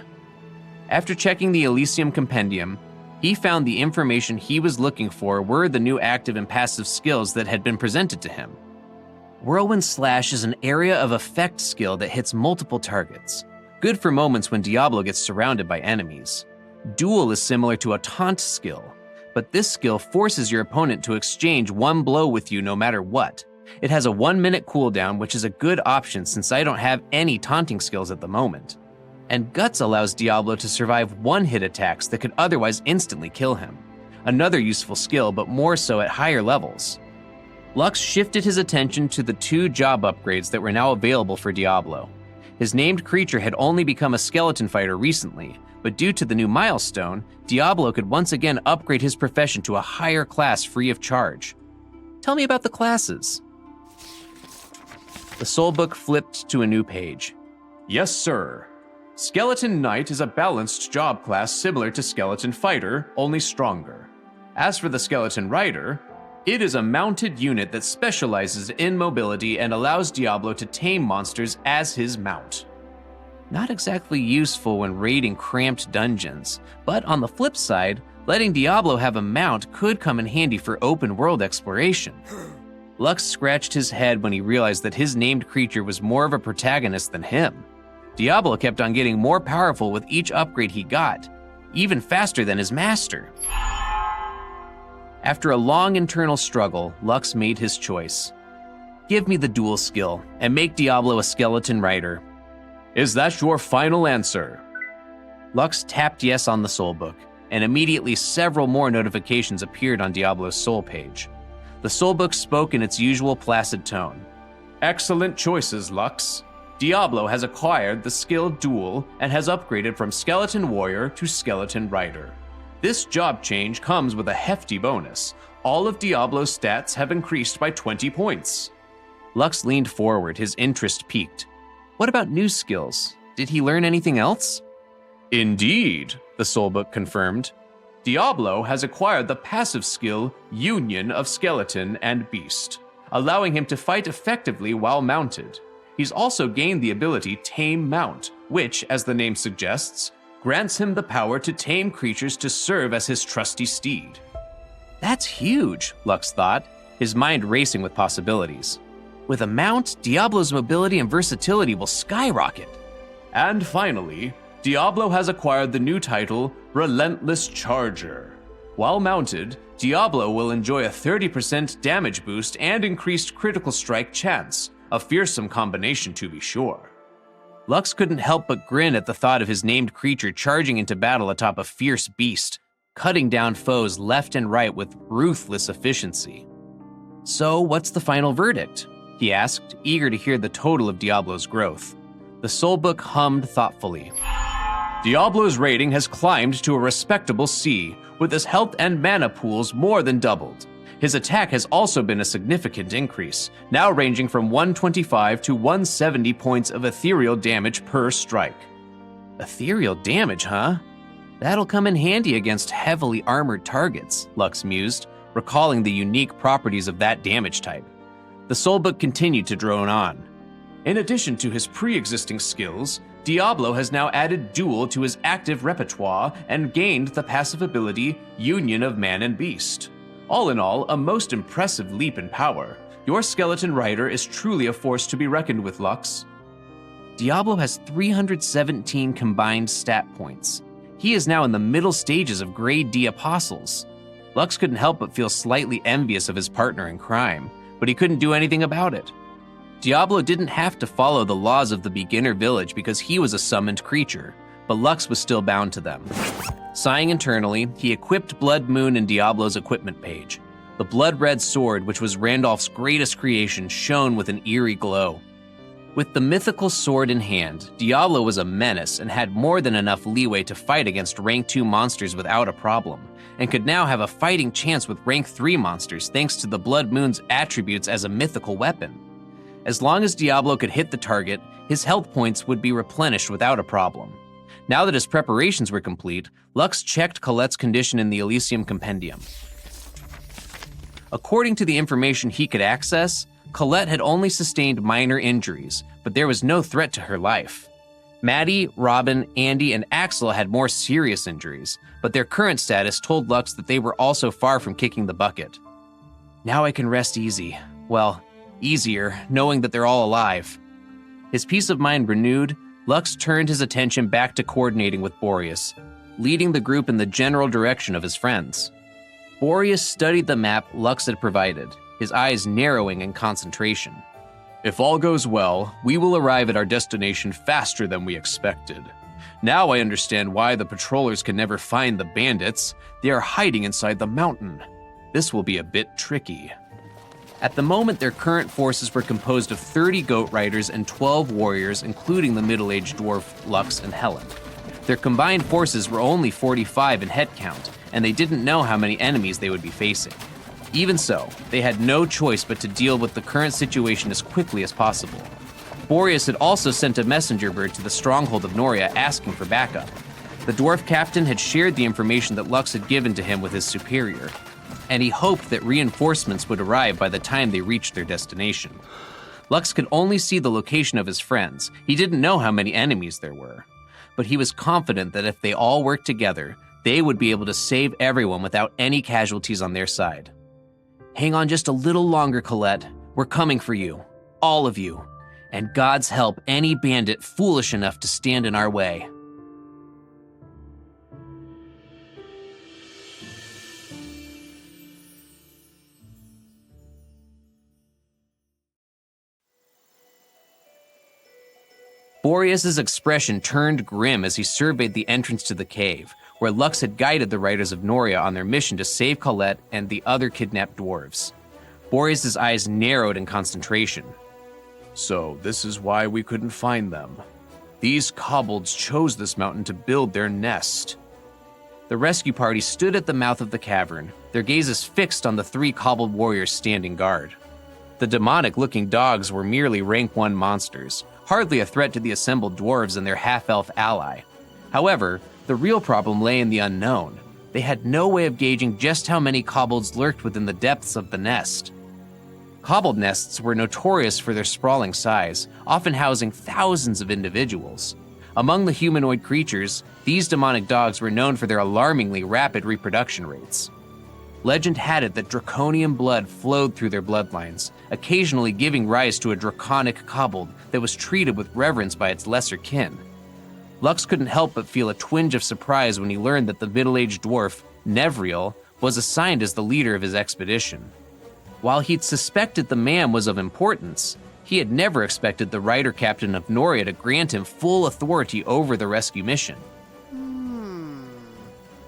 After checking the Elysium Compendium, he found the information he was looking for were the new active and passive skills that had been presented to him. Whirlwind Slash is an area of effect skill that hits multiple targets, good for moments when Diablo gets surrounded by enemies. Duel is similar to a taunt skill, but this skill forces your opponent to exchange one blow with you no matter what. It has a 1-minute cooldown, which is a good option since I don't have any taunting skills at the moment. And Guts allows Diablo to survive one-hit attacks that could otherwise instantly kill him. Another useful skill, but more so at higher levels. Lux shifted his attention to the 2 job upgrades that were now available for Diablo. His named creature had only become a skeleton fighter recently, but due to the new milestone, Diablo could once again upgrade his profession to a higher class free of charge. Tell me about the classes. The soul book flipped to a new page. Yes, sir. Skeleton Knight is a balanced job class similar to Skeleton Fighter, only stronger. As for the Skeleton Rider, it is a mounted unit that specializes in mobility and allows Diablo to tame monsters as his mount. Not exactly useful when raiding cramped dungeons, but on the flip side, letting Diablo have a mount could come in handy for open world exploration. Lux scratched his head when he realized that his named creature was more of a protagonist than him. Diablo kept on getting more powerful with each upgrade he got, even faster than his master. After a long internal struggle, Lux made his choice. Give me the duel skill, and make Diablo a skeleton rider. Is that your final answer? Lux tapped yes on the soul book, and immediately several more notifications appeared on Diablo's soul page. The soul book spoke in its usual placid tone. Excellent choices, Lux. Diablo has acquired the skill Duel and has upgraded from Skeleton Warrior to Skeleton Rider. This job change comes with a hefty bonus. All of Diablo's stats have increased by 20 points. Lux leaned forward, his interest piqued. What about new skills? Did he learn anything else? Indeed, the soulbook confirmed. Diablo has acquired the passive skill Union of Skeleton and Beast, allowing him to fight effectively while mounted. He's also gained the ability Tame Mount, which, as the name suggests, grants him the power to tame creatures to serve as his trusty steed. That's huge, Lux thought, his mind racing with possibilities. With a mount, Diablo's mobility and versatility will skyrocket. And finally, Diablo has acquired the new title, Relentless Charger. While mounted, Diablo will enjoy a 30% damage boost and increased critical strike chance, A fearsome combination, to be sure. Lux couldn't help but grin at the thought of his named creature charging into battle atop a fierce beast, cutting down foes left and right with ruthless efficiency. "So, what's the final verdict?" he asked, eager to hear the total of Diablo's growth. The soulbook hummed thoughtfully. Diablo's rating has climbed to a respectable C, with his health and mana pools more than doubled. His attack has also been a significant increase, now ranging from 125 to 170 points of ethereal damage per strike. Ethereal damage, huh? That'll come in handy against heavily armored targets, Lux mused, recalling the unique properties of that damage type. The soulbook continued to drone on. In addition to his pre-existing skills, Diablo has now added Duel to his active repertoire and gained the passive ability Union of Man and Beast. All in all, a most impressive leap in power. Your skeleton rider is truly a force to be reckoned with, Lux. Diablo has 317 combined stat points. He is now in the middle stages of Grade D apostles. Lux couldn't help but feel slightly envious of his partner in crime, but he couldn't do anything about it. Diablo didn't have to follow the laws of the beginner village because he was a summoned creature, but Lux was still bound to them. Sighing internally, he equipped Blood Moon in Diablo's equipment page. The blood-red sword, which was Randolph's greatest creation, shone with an eerie glow. With the mythical sword in hand, Diablo was a menace and had more than enough leeway to fight against rank 2 monsters without a problem, and could now have a fighting chance with rank 3 monsters thanks to the Blood Moon's attributes as a mythical weapon. As long as Diablo could hit the target, his health points would be replenished without a problem. Now that his preparations were complete, Lux checked Colette's condition in the Elysium Compendium. According to the information he could access, Colette had only sustained minor injuries, but there was no threat to her life. Maddie, Robin, Andy, and Axel had more serious injuries, but their current status told Lux that they were also far from kicking the bucket. Now I can rest easy. Well, easier, knowing that they're all alive. His peace of mind renewed, Lux turned his attention back to coordinating with Boreas, leading the group in the general direction of his friends. Boreas studied the map Lux had provided, his eyes narrowing in concentration. If all goes well, we will arrive at our destination faster than we expected. Now I understand why the patrollers can never find the bandits. They are hiding inside the mountain. This will be a bit tricky. At the moment, their current forces were composed of 30 goat riders and 12 warriors, including the middle-aged dwarf Lux and Helen. Their combined forces were only 45 in head count, and they didn't know how many enemies they would be facing. Even so, they had no choice but to deal with the current situation as quickly as possible. Boreas had also sent a messenger bird to the stronghold of Noria asking for backup. The dwarf captain had shared the information that Lux had given to him with his superior, and he hoped that reinforcements would arrive by the time they reached their destination. Lux could only see the location of his friends. He didn't know how many enemies there were, but he was confident that if they all worked together, they would be able to save everyone without any casualties on their side. Hang on just a little longer, Colette. We're coming for you. All of you. And God's help any bandit foolish enough to stand in our way. Boreas' expression turned grim as he surveyed the entrance to the cave, where Lux had guided the riders of Noria on their mission to save Colette and the other kidnapped dwarves. Boreas' eyes narrowed in concentration. So this is why we couldn't find them. These kobolds chose this mountain to build their nest. The rescue party stood at the mouth of the cavern, their gazes fixed on the 3 kobold warriors standing guard. The demonic-looking dogs were merely rank 1 monsters, hardly a threat to the assembled dwarves and their half-elf ally. However, the real problem lay in the unknown. They had no way of gauging just how many kobolds lurked within the depths of the nest. Kobold nests were notorious for their sprawling size, often housing thousands of individuals. Among the humanoid creatures, these demonic dogs were known for their alarmingly rapid reproduction rates. Legend had it that draconian blood flowed through their bloodlines, occasionally giving rise to a draconic kobold that was treated with reverence by its lesser kin. Lux couldn't help but feel a twinge of surprise when he learned that the middle-aged dwarf, Nevriel, was assigned as the leader of his expedition. While he'd suspected the man was of importance, He had never expected the writer captain of Noria to grant him full authority over the rescue mission.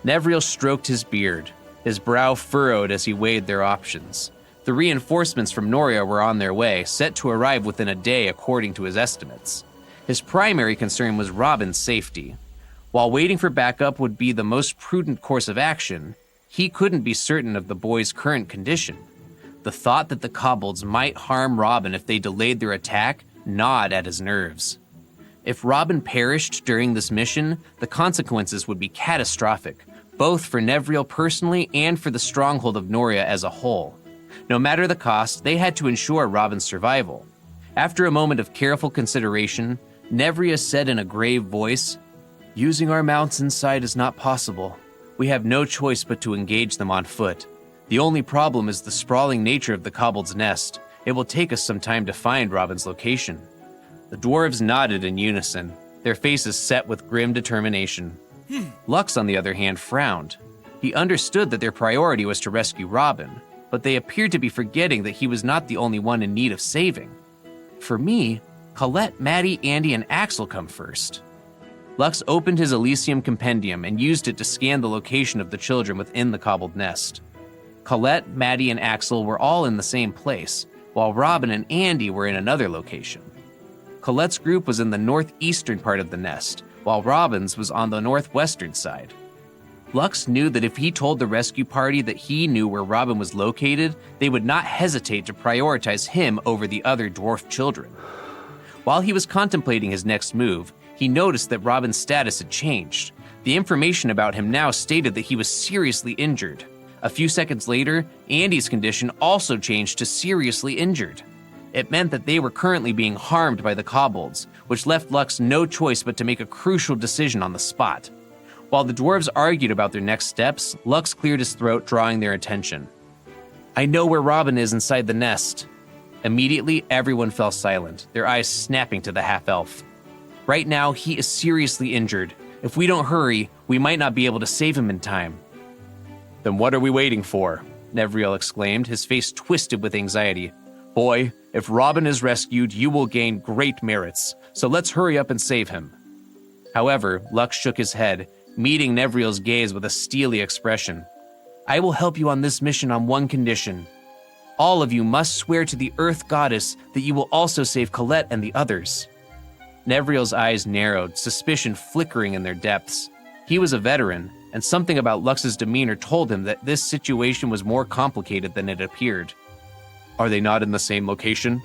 Nevriel stroked his beard, his brow furrowed as he weighed their options. The reinforcements from Noria were on their way, set to arrive within a day according to his estimates. His primary concern was Robin's safety. While waiting for backup would be the most prudent course of action, he couldn't be certain of the boy's current condition. The thought that the kobolds might harm Robin if they delayed their attack gnawed at his nerves. If Robin perished during this mission, the consequences would be catastrophic, both for Nevriel personally and for the stronghold of Noria as a whole. No matter the cost, they had to ensure Robin's survival. After a moment of careful consideration, Nevria said in a grave voice, "Using our mounts inside is not possible. We have no choice but to engage them on foot. The only problem is the sprawling nature of the kobold's nest. It will take us some time to find Robin's location." The dwarves nodded in unison, their faces set with grim determination. Lux, on the other hand, frowned. He understood that their priority was to rescue Robin, but they appeared to be forgetting that he was not the only one in need of saving. For me, Colette, Maddie, Andy, and Axel come first. Lux opened his Elysium compendium and used it to scan the location of the children within the cobbled nest. Colette, Maddie, and Axel were all in the same place, while Robin and Andy were in another location. Colette's group was in the northeastern part of the nest, while Robin's was on the northwestern side. Lux knew that if he told the rescue party that he knew where Robin was located, they would not hesitate to prioritize him over the other dwarf children. While he was contemplating his next move, he noticed that Robin's status had changed. The information about him now stated that he was seriously injured. A few seconds later, Andy's condition also changed to seriously injured. It meant that they were currently being harmed by the kobolds, which left Lux no choice but to make a crucial decision on the spot. While the dwarves argued about their next steps, Lux cleared his throat, drawing their attention. "I know where Robin is inside the nest." Immediately, everyone fell silent, their eyes snapping to the half-elf. "Right now, he is seriously injured. If we don't hurry, we might not be able to save him in time." "Then what are we waiting for?" Nevriel exclaimed, his face twisted with anxiety. "Boy, if Robin is rescued, you will gain great merits, so let's hurry up and save him." However, Lux shook his head, meeting Nevriel's gaze with a steely expression. "I will help you on this mission on one condition. All of you must swear to the Earth Goddess that you will also save Colette and the others." Nevriel's eyes narrowed, suspicion flickering in their depths. He was a veteran, and something about Lux's demeanor told him that this situation was more complicated than it appeared. "Are they not in the same location?"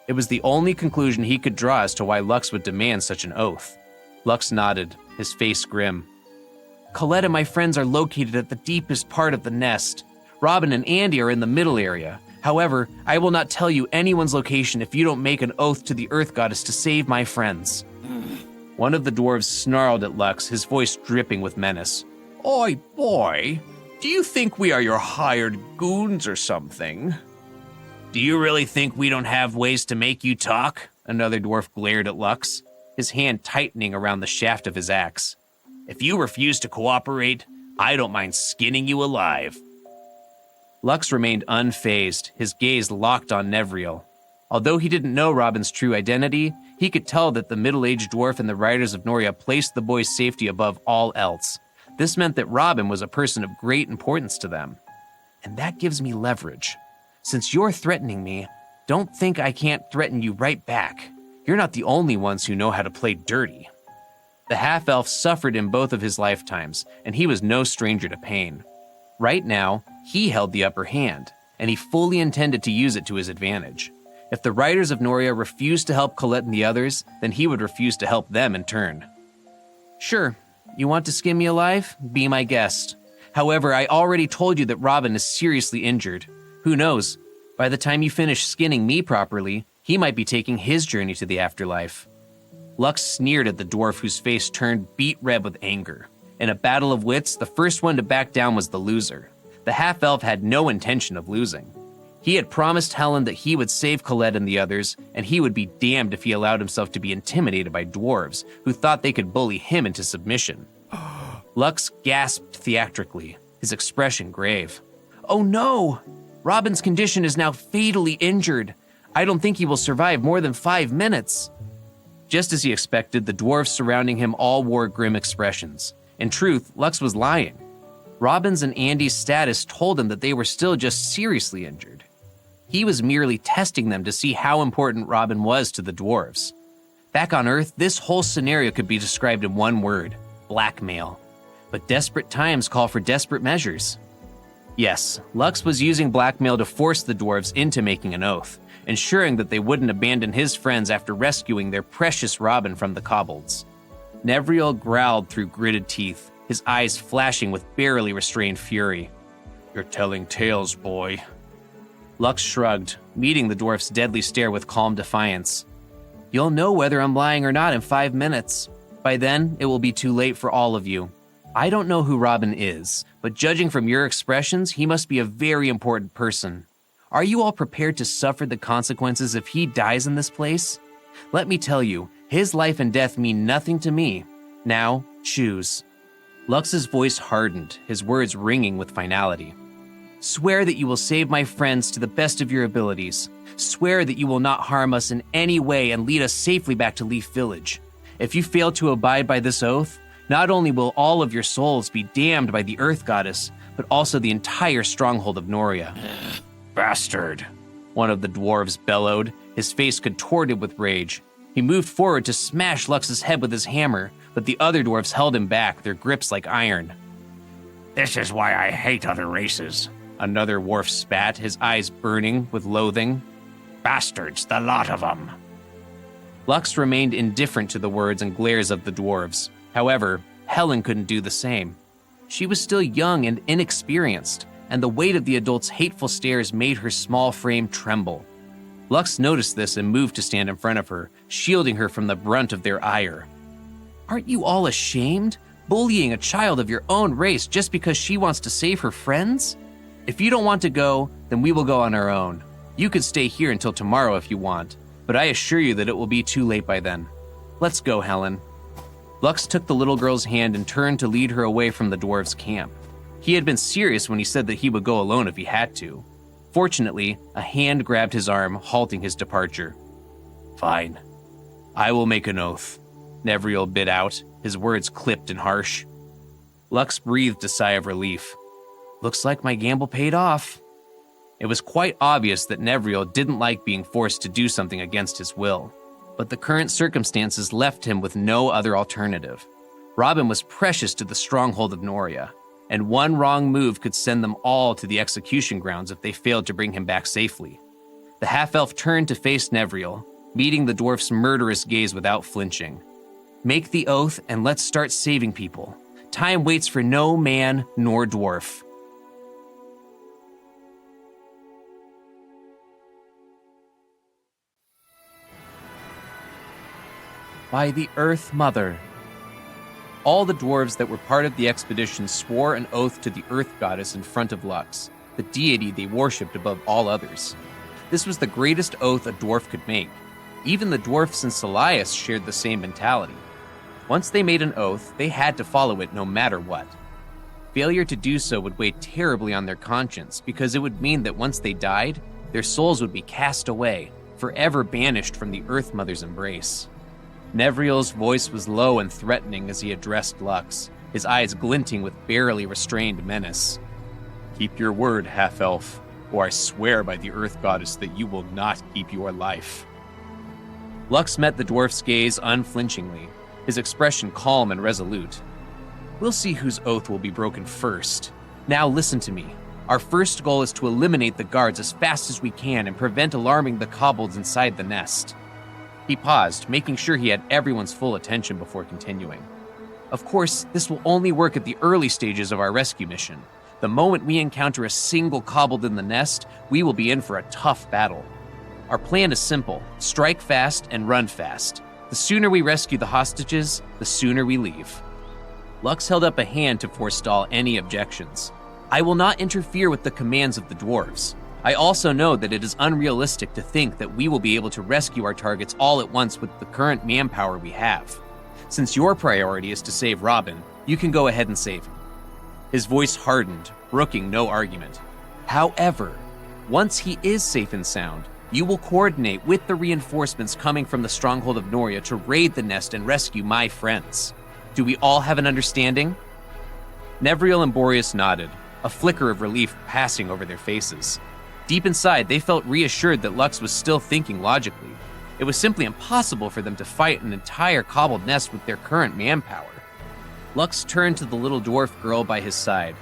It was the only conclusion he could draw as to why Lux would demand such an oath. Lux nodded, his face grim. "Colette and my friends are located at the deepest part of the nest. Robin and Andy are in the middle area. However, I will not tell you anyone's location if you don't make an oath to the Earth Goddess to save my friends." One of the dwarves snarled at Lux, his voice dripping with menace. Oi, boy, do you think we are your hired goons or something? Do you really think we don't have ways to make you talk? Another dwarf glared at Lux, his hand tightening around the shaft of his axe. If you refuse to cooperate, I don't mind skinning you alive. Lux remained unfazed, his gaze locked on Nevriel. Although he didn't know Robin's true identity, he could tell that the middle-aged dwarf and the riders of Noria placed the boy's safety above all else. This meant that Robin was a person of great importance to them. And that gives me leverage. Since you're threatening me, don't think I can't threaten you right back. You're not the only ones who know how to play dirty. The half-elf suffered in both of his lifetimes, and he was no stranger to pain. Right now, he held the upper hand, and he fully intended to use it to his advantage. If the riders of Noria refused to help Colette and the others, then he would refuse to help them in turn. Sure, you want to skin me alive? Be my guest. However, I already told you that Robin is seriously injured. Who knows? By the time you finish skinning me properly, he might be taking his journey to the afterlife. Lux sneered at the dwarf whose face turned beet red with anger. In a battle of wits, the first one to back down was the loser. The half-elf had no intention of losing. He had promised Helen that he would save Colette and the others, and he would be damned if he allowed himself to be intimidated by dwarves who thought they could bully him into submission. Lux gasped theatrically, his expression grave. Oh no! Robin's condition is now fatally injured. I don't think he will survive more than 5 minutes." Just as he expected, the dwarves surrounding him all wore grim expressions. In truth, Lux was lying. Robin's and Andy's status told him that they were still just seriously injured. He was merely testing them to see how important Robin was to the dwarves. Back on Earth, this whole scenario could be described in one word: blackmail. But desperate times call for desperate measures. Yes, Lux was using blackmail to force the dwarves into making an oath, ensuring that they wouldn't abandon his friends after rescuing their precious Robin from the kobolds. Nevriel growled through gritted teeth, his eyes flashing with barely restrained fury. "You're telling tales, boy." Lux shrugged, meeting the dwarf's deadly stare with calm defiance. "You'll know whether I'm lying or not in 5 minutes. By then, it will be too late for all of you. I don't know who Robin is, but judging from your expressions, he must be a very important person. Are you all prepared to suffer the consequences if he dies in this place? Let me tell you, his life and death mean nothing to me. Now, choose." Lux's voice hardened, his words ringing with finality. "Swear that you will save my friends to the best of your abilities. Swear that you will not harm us in any way and lead us safely back to Leaf Village. If you fail to abide by this oath, not only will all of your souls be damned by the Earth Goddess, but also the entire stronghold of Noria." Bastard. One of the dwarves bellowed, his face contorted with rage. He moved forward to smash Lux's head with his hammer, but the other dwarves held him back, their grips like iron. This is why I hate other races. Another dwarf spat, his eyes burning with loathing. Bastards, the lot of them. Lux remained indifferent to the words and glares of the dwarves. However, Helen couldn't do the same. She was still young and inexperienced, and the weight of the adults' hateful stares made her small frame tremble. Lux noticed this and moved to stand in front of her, shielding her from the brunt of their ire. "Aren't you all ashamed? Bullying a child of your own race just because she wants to save her friends? If you don't want to go, then we will go on our own. You can stay here until tomorrow if you want, but I assure you that it will be too late by then. Let's go, Helen." Lux took the little girl's hand and turned to lead her away from the dwarves' camp. He had been serious when he said that he would go alone if he had to. Fortunately, a hand grabbed his arm, halting his departure. "Fine. I will make an oath," Nevriel bit out, his words clipped and harsh. Lux breathed a sigh of relief. "Looks like my gamble paid off." It was quite obvious that Nevriel didn't like being forced to do something against his will, but the current circumstances left him with no other alternative. Robin was precious to the stronghold of Noria, and one wrong move could send them all to the execution grounds if they failed to bring him back safely. The half-elf turned to face Nevriel, meeting the dwarf's murderous gaze without flinching. "Make the oath and let's start saving people. Time waits for no man nor dwarf." By the Earth Mother. All the dwarves that were part of the expedition swore an oath to the Earth Goddess in front of Lux, the deity they worshipped above all others. This was the greatest oath a dwarf could make. Even the dwarfs in Salias shared the same mentality. Once they made an oath, they had to follow it no matter what. Failure to do so would weigh terribly on their conscience because it would mean that once they died, their souls would be cast away, forever banished from the Earth Mother's embrace. Nevriel's voice was low and threatening as he addressed Lux, his eyes glinting with barely restrained menace. "Keep your word, half-elf, or I swear by the Earth Goddess that you will not keep your life." Lux met the dwarf's gaze unflinchingly, his expression calm and resolute. "We'll see whose oath will be broken first. Now listen to me. Our first goal is to eliminate the guards as fast as we can and prevent alarming the kobolds inside the nest." He paused, making sure he had everyone's full attention before continuing. "Of course, this will only work at the early stages of our rescue mission. The moment we encounter a single kobold in the nest, we will be in for a tough battle. Our plan is simple: strike fast and run fast. The sooner we rescue the hostages, the sooner we leave." Lux held up a hand to forestall any objections. "I will not interfere with the commands of the dwarves. I also know that it is unrealistic to think that we will be able to rescue our targets all at once with the current manpower we have. Since your priority is to save Robin, you can go ahead and save him." His voice hardened, brooking no argument. "However, once he is safe and sound, You will coordinate with the reinforcements coming from the stronghold of Noria to raid the nest and rescue my friends. Do we all have an understanding?" Nevriel and Boreas nodded, a flicker of relief passing over their faces. Deep inside, they felt reassured that Lux was still thinking logically. It was simply impossible for them to fight an entire cobbled nest with their current manpower. Lux turned to the little dwarf girl by his side.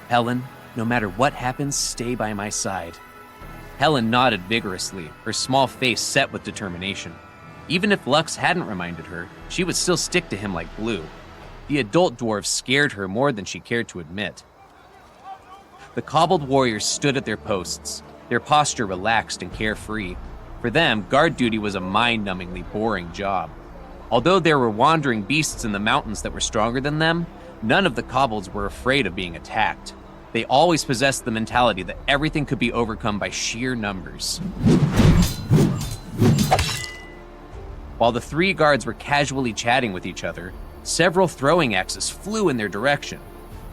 "Helen, no matter what happens, stay by my side." Helen nodded vigorously, her small face set with determination. Even if Lux hadn't reminded her, she would still stick to him like glue. The adult dwarves scared her more than she cared to admit. The cobbled warriors stood at their posts, their posture relaxed and carefree. For them, guard duty was a mind-numbingly boring job. Although there were wandering beasts in the mountains that were stronger than them, none of the kobolds were afraid of being attacked. They always possessed the mentality that everything could be overcome by sheer numbers. While the three guards were casually chatting with each other, several throwing axes flew in their direction.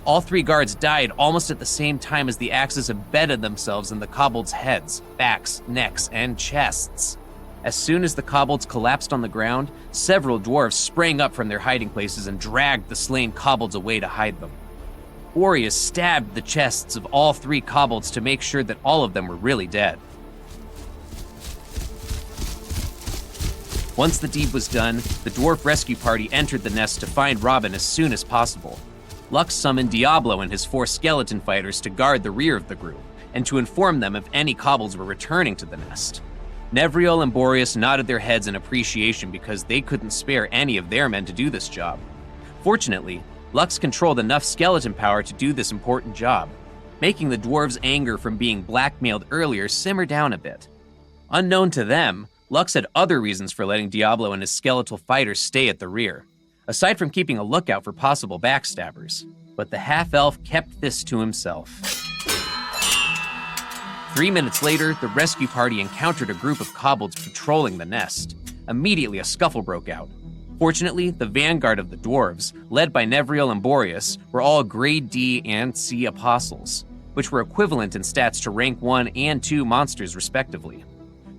All three guards died almost at the same time as the axes embedded themselves in the kobolds' heads, backs, necks, and chests. As soon as the kobolds collapsed on the ground, several dwarves sprang up from their hiding places and dragged the slain kobolds away to hide them. Boreas stabbed the chests of all three kobolds to make sure that all of them were really dead. Once the deed was done, the dwarf rescue party entered the nest to find Robin as soon as possible. Lux summoned Diablo and his 4 skeleton fighters to guard the rear of the group, and to inform them if any kobolds were returning to the nest. Nevriel and Boreas nodded their heads in appreciation because they couldn't spare any of their men to do this job. Fortunately, Lux controlled enough skeleton power to do this important job, making the dwarves' anger from being blackmailed earlier simmer down a bit. Unknown to them, Lux had other reasons for letting Diablo and his skeletal fighters stay at the rear, aside from keeping a lookout for possible backstabbers. But the half-elf kept this to himself. 3 minutes later, the rescue party encountered a group of kobolds patrolling the nest. Immediately, a scuffle broke out. Fortunately, the vanguard of the dwarves, led by Nevriel and Boreas, were all grade D and C apostles, which were equivalent in stats to rank 1 and 2 monsters respectively.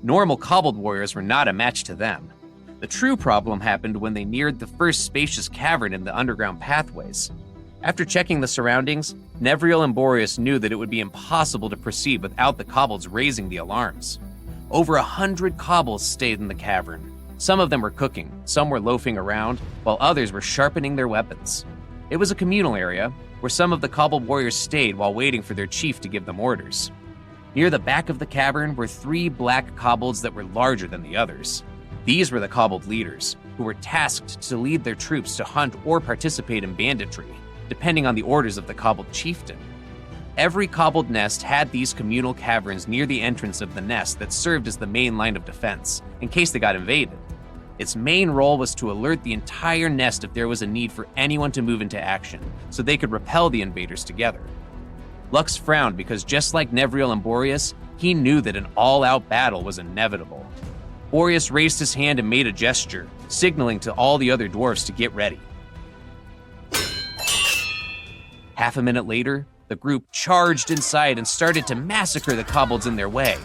Normal kobold warriors were not a match to them. The true problem happened when they neared the first spacious cavern in the underground pathways. After checking the surroundings, Nevriel and Boreas knew that it would be impossible to proceed without the kobolds raising the alarms. Over 100 kobolds stayed in the cavern. Some of them were cooking, some were loafing around, while others were sharpening their weapons. It was a communal area, where some of the kobold warriors stayed while waiting for their chief to give them orders. Near the back of the cavern were 3 black kobolds that were larger than the others. These were the kobold leaders, who were tasked to lead their troops to hunt or participate in banditry, depending on the orders of the kobold chieftain. Every kobold nest had these communal caverns near the entrance of the nest that served as the main line of defense, in case they got invaded. Its main role was to alert the entire nest if there was a need for anyone to move into action, so they could repel the invaders together. Lux frowned because just like Nevriel and Boreas, he knew that an all-out battle was inevitable. Boreas raised his hand and made a gesture, signaling to all the other dwarves to get ready. Half a minute later, the group charged inside and started to massacre the kobolds in their way.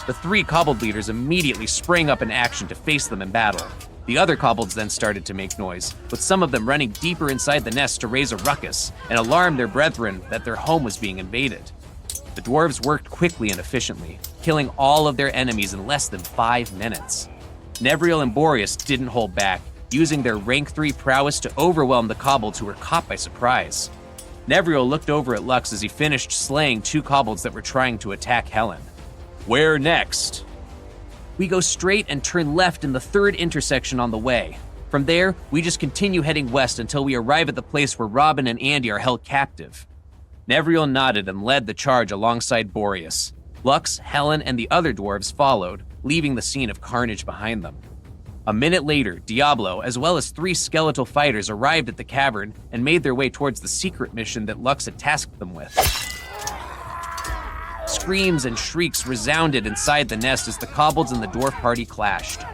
The 3 kobold leaders immediately sprang up in action to face them in battle. The other kobolds then started to make noise, with some of them running deeper inside the nest to raise a ruckus and alarm their brethren that their home was being invaded. The dwarves worked quickly and efficiently, killing all of their enemies in less than 5 minutes. Nevriel and Boreas didn't hold back, using their rank 3 prowess to overwhelm the kobolds who were caught by surprise. Nevriel looked over at Lux as he finished slaying 2 kobolds that were trying to attack Helen. "Where next?" "We go straight and turn left in the 3rd intersection on the way. From there, we just continue heading west until we arrive at the place where Robin and Andy are held captive." Nevriel nodded and led the charge alongside Boreas. Lux, Helen, and the other dwarves followed, leaving the scene of carnage behind them. A minute later, Diablo, as well as 3 skeletal fighters, arrived at the cavern and made their way towards the secret mission that Lux had tasked them with. Screams and shrieks resounded inside the nest as the kobolds and the dwarf party clashed.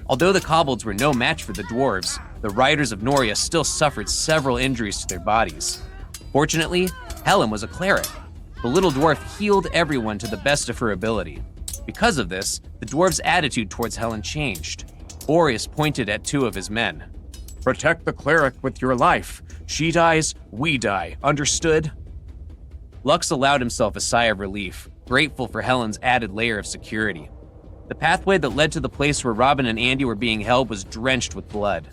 Although the kobolds were no match for the dwarves, the riders of Noria still suffered several injuries to their bodies. Fortunately, Helen was a cleric. The little dwarf healed everyone to the best of her ability. Because of this, the dwarf's attitude towards Helen changed. Boreas pointed at two of his men. Protect the cleric with your life. She dies, we die. Understood? Lux allowed himself a sigh of relief, grateful for Helen's added layer of security. The pathway that led to the place where Robin and Andy were being held was drenched with blood.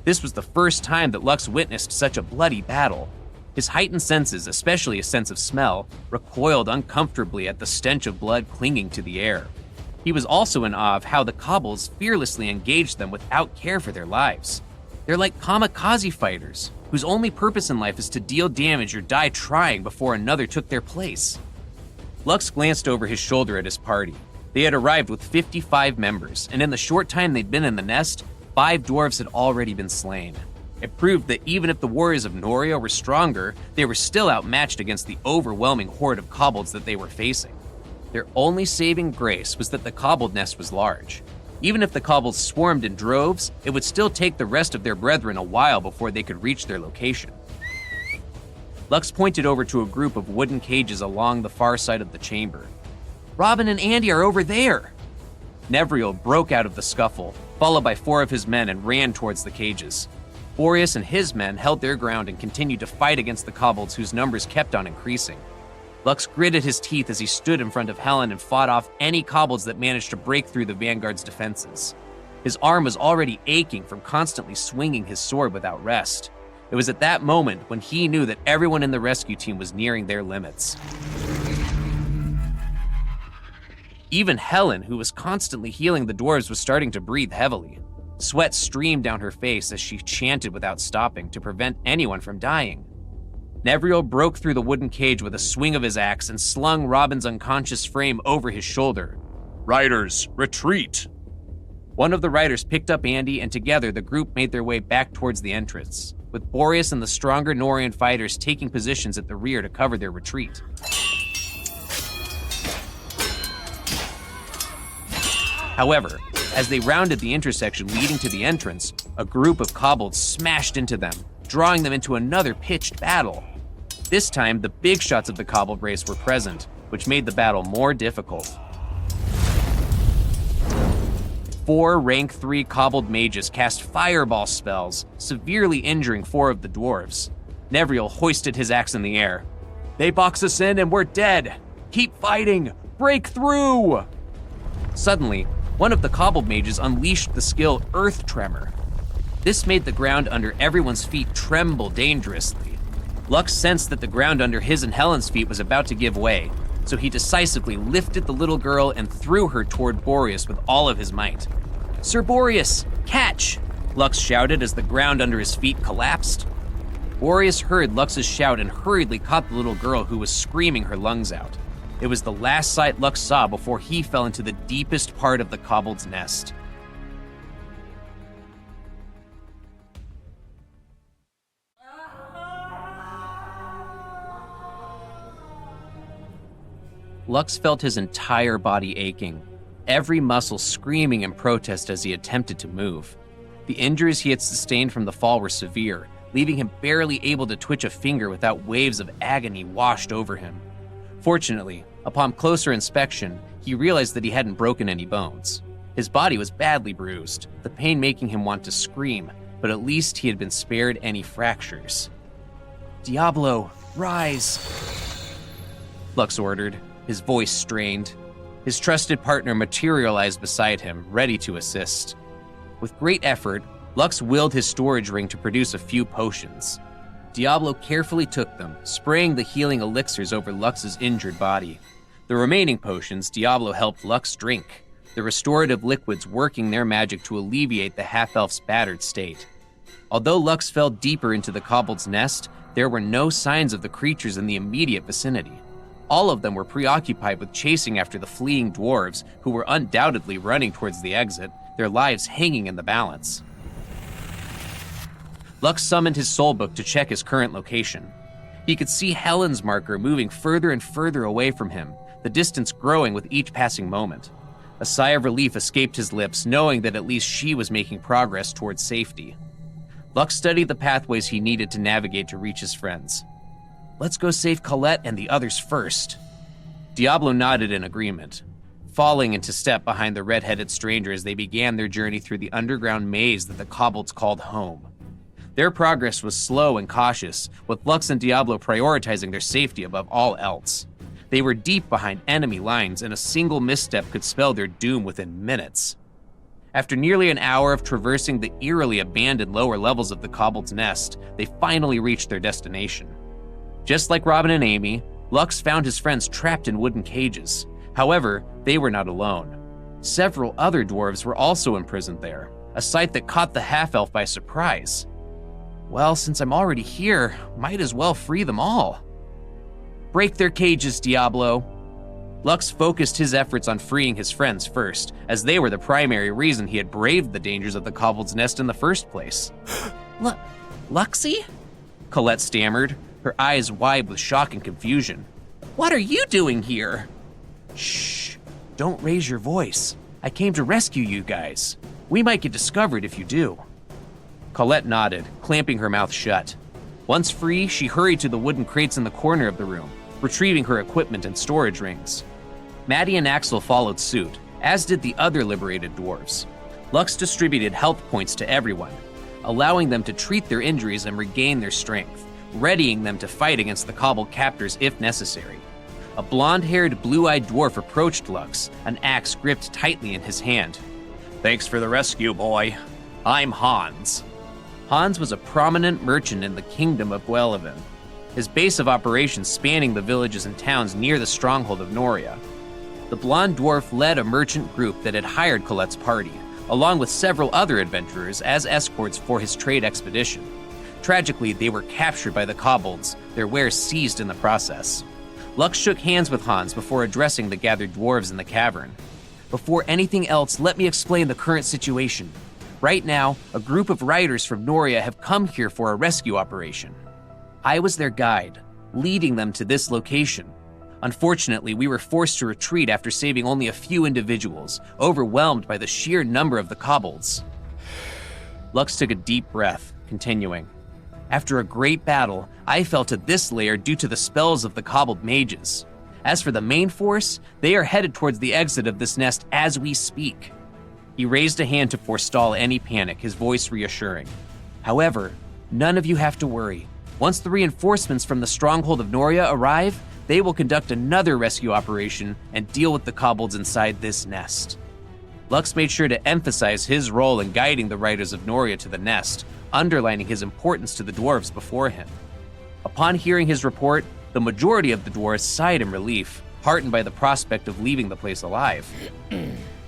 This was the first time that Lux witnessed such a bloody battle. His heightened senses, especially a sense of smell, recoiled uncomfortably at the stench of blood clinging to the air. He was also in awe of how the kobolds fearlessly engaged them without care for their lives. They're like kamikaze fighters, whose only purpose in life is to deal damage or die trying before another took their place. Lux glanced over his shoulder at his party. They had arrived with 55 members, and in the short time they'd been in the nest, 5 dwarves had already been slain. It proved that even if the warriors of Noria were stronger, they were still outmatched against the overwhelming horde of kobolds that they were facing. Their only saving grace was that the kobold nest was large. Even if the kobolds swarmed in droves, it would still take the rest of their brethren a while before they could reach their location. Lux pointed over to a group of wooden cages along the far side of the chamber. Robin and Andy are over there! Nevriel broke out of the scuffle, followed by 4 of his men, and ran towards the cages. Boreas and his men held their ground and continued to fight against the kobolds whose numbers kept on increasing. Lux gritted his teeth as he stood in front of Helen and fought off any kobolds that managed to break through the vanguard's defenses. His arm was already aching from constantly swinging his sword without rest. It was at that moment when he knew that everyone in the rescue team was nearing their limits. Even Helen, who was constantly healing the dwarves, was starting to breathe heavily. Sweat streamed down her face as she chanted without stopping to prevent anyone from dying. Nevriel broke through the wooden cage with a swing of his axe and slung Robin's unconscious frame over his shoulder. Riders, retreat! One of the riders picked up Andy, and together the group made their way back towards the entrance, with Boreas and the stronger Norian fighters taking positions at the rear to cover their retreat. However, as they rounded the intersection leading to the entrance, a group of kobolds smashed into them, drawing them into another pitched battle. This time, the big shots of the kobold race were present, which made the battle more difficult. 4 rank 3 kobold mages cast fireball spells, severely injuring 4 of the dwarves. Nevriel hoisted his axe in the air. They box us in and we're dead! Keep fighting! Break through! Suddenly, one of the kobold mages unleashed the skill Earth Tremor. This made the ground under everyone's feet tremble dangerously. Lux sensed that the ground under his and Helen's feet was about to give way, so he decisively lifted the little girl and threw her toward Boreas with all of his might. Sir Boreas, catch! Lux shouted as the ground under his feet collapsed. Boreas heard Lux's shout and hurriedly caught the little girl who was screaming her lungs out. It was the last sight Lux saw before he fell into the deepest part of the kobold's nest. Lux felt his entire body aching, every muscle screaming in protest as he attempted to move. The injuries he had sustained from the fall were severe, leaving him barely able to twitch a finger without waves of agony washed over him. Fortunately, upon closer inspection, he realized that he hadn't broken any bones. His body was badly bruised, the pain making him want to scream, but at least he had been spared any fractures. Diablo, rise! Lux ordered, his voice strained. His trusted partner materialized beside him, ready to assist. With great effort, Lux willed his storage ring to produce a few potions. Diablo carefully took them, spraying the healing elixirs over Lux's injured body. The remaining potions Diablo helped Lux drink, the restorative liquids working their magic to alleviate the half-elf's battered state. Although Lux fell deeper into the kobold's nest, there were no signs of the creatures in the immediate vicinity. All of them were preoccupied with chasing after the fleeing dwarves, who were undoubtedly running towards the exit, their lives hanging in the balance. Lux summoned his soulbook to check his current location. He could see Helen's marker moving further and further away from him, the distance growing with each passing moment. A sigh of relief escaped his lips, knowing that at least she was making progress towards safety. Lux studied the pathways he needed to navigate to reach his friends. Let's go save Colette and the others first. Diablo nodded in agreement, falling into step behind the red-headed stranger as they began their journey through the underground maze that the kobolds called home. Their progress was slow and cautious, with Lux and Diablo prioritizing their safety above all else. They were deep behind enemy lines, and a single misstep could spell their doom within minutes. After nearly an hour of traversing the eerily abandoned lower levels of the kobold's nest, they finally reached their destination. Just like Robin and Amy, Lux found his friends trapped in wooden cages. However, they were not alone. Several other dwarves were also imprisoned there, a sight that caught the half-elf by surprise. Well, since I'm already here, might as well free them all. Break their cages, Diablo. Lux focused his efforts on freeing his friends first, as they were the primary reason he had braved the dangers of the kobold's nest in the first place. Luxie? Colette stammered, her eyes wide with shock and confusion. What are you doing here? Shh, don't raise your voice. I came to rescue you guys. We might get discovered if you do. Colette nodded, clamping her mouth shut. Once free, she hurried to the wooden crates in the corner of the room, retrieving her equipment and storage rings. Maddie and Axel followed suit, as did the other liberated dwarves. Lux distributed health points to everyone, allowing them to treat their injuries and regain their strength, readying them to fight against the kobold captors if necessary. A blonde-haired, blue-eyed dwarf approached Lux, an axe gripped tightly in his hand. Thanks for the rescue, boy. I'm Hans. Hans was a prominent merchant in the kingdom of Guelevin, his base of operations spanning the villages and towns near the stronghold of Noria. The blonde dwarf led a merchant group that had hired Colette's party, along with several other adventurers as escorts for his trade expedition. Tragically, they were captured by the kobolds, their wares seized in the process. Lux shook hands with Hans before addressing the gathered dwarves in the cavern. Before anything else, let me explain the current situation. Right now, a group of riders from Noria have come here for a rescue operation. I was their guide, leading them to this location. Unfortunately, we were forced to retreat after saving only a few individuals, overwhelmed by the sheer number of the kobolds. Lux took a deep breath, continuing. After a great battle, I fell to this lair due to the spells of the kobold mages. As for the main force, they are headed towards the exit of this nest as we speak. He raised a hand to forestall any panic, his voice reassuring. However, none of you have to worry. Once the reinforcements from the stronghold of Noria arrive, they will conduct another rescue operation and deal with the kobolds inside this nest. Lux made sure to emphasize his role in guiding the riders of Noria to the nest, underlining his importance to the dwarves before him. Upon hearing his report, the majority of the dwarves sighed in relief, heartened by the prospect of leaving the place alive.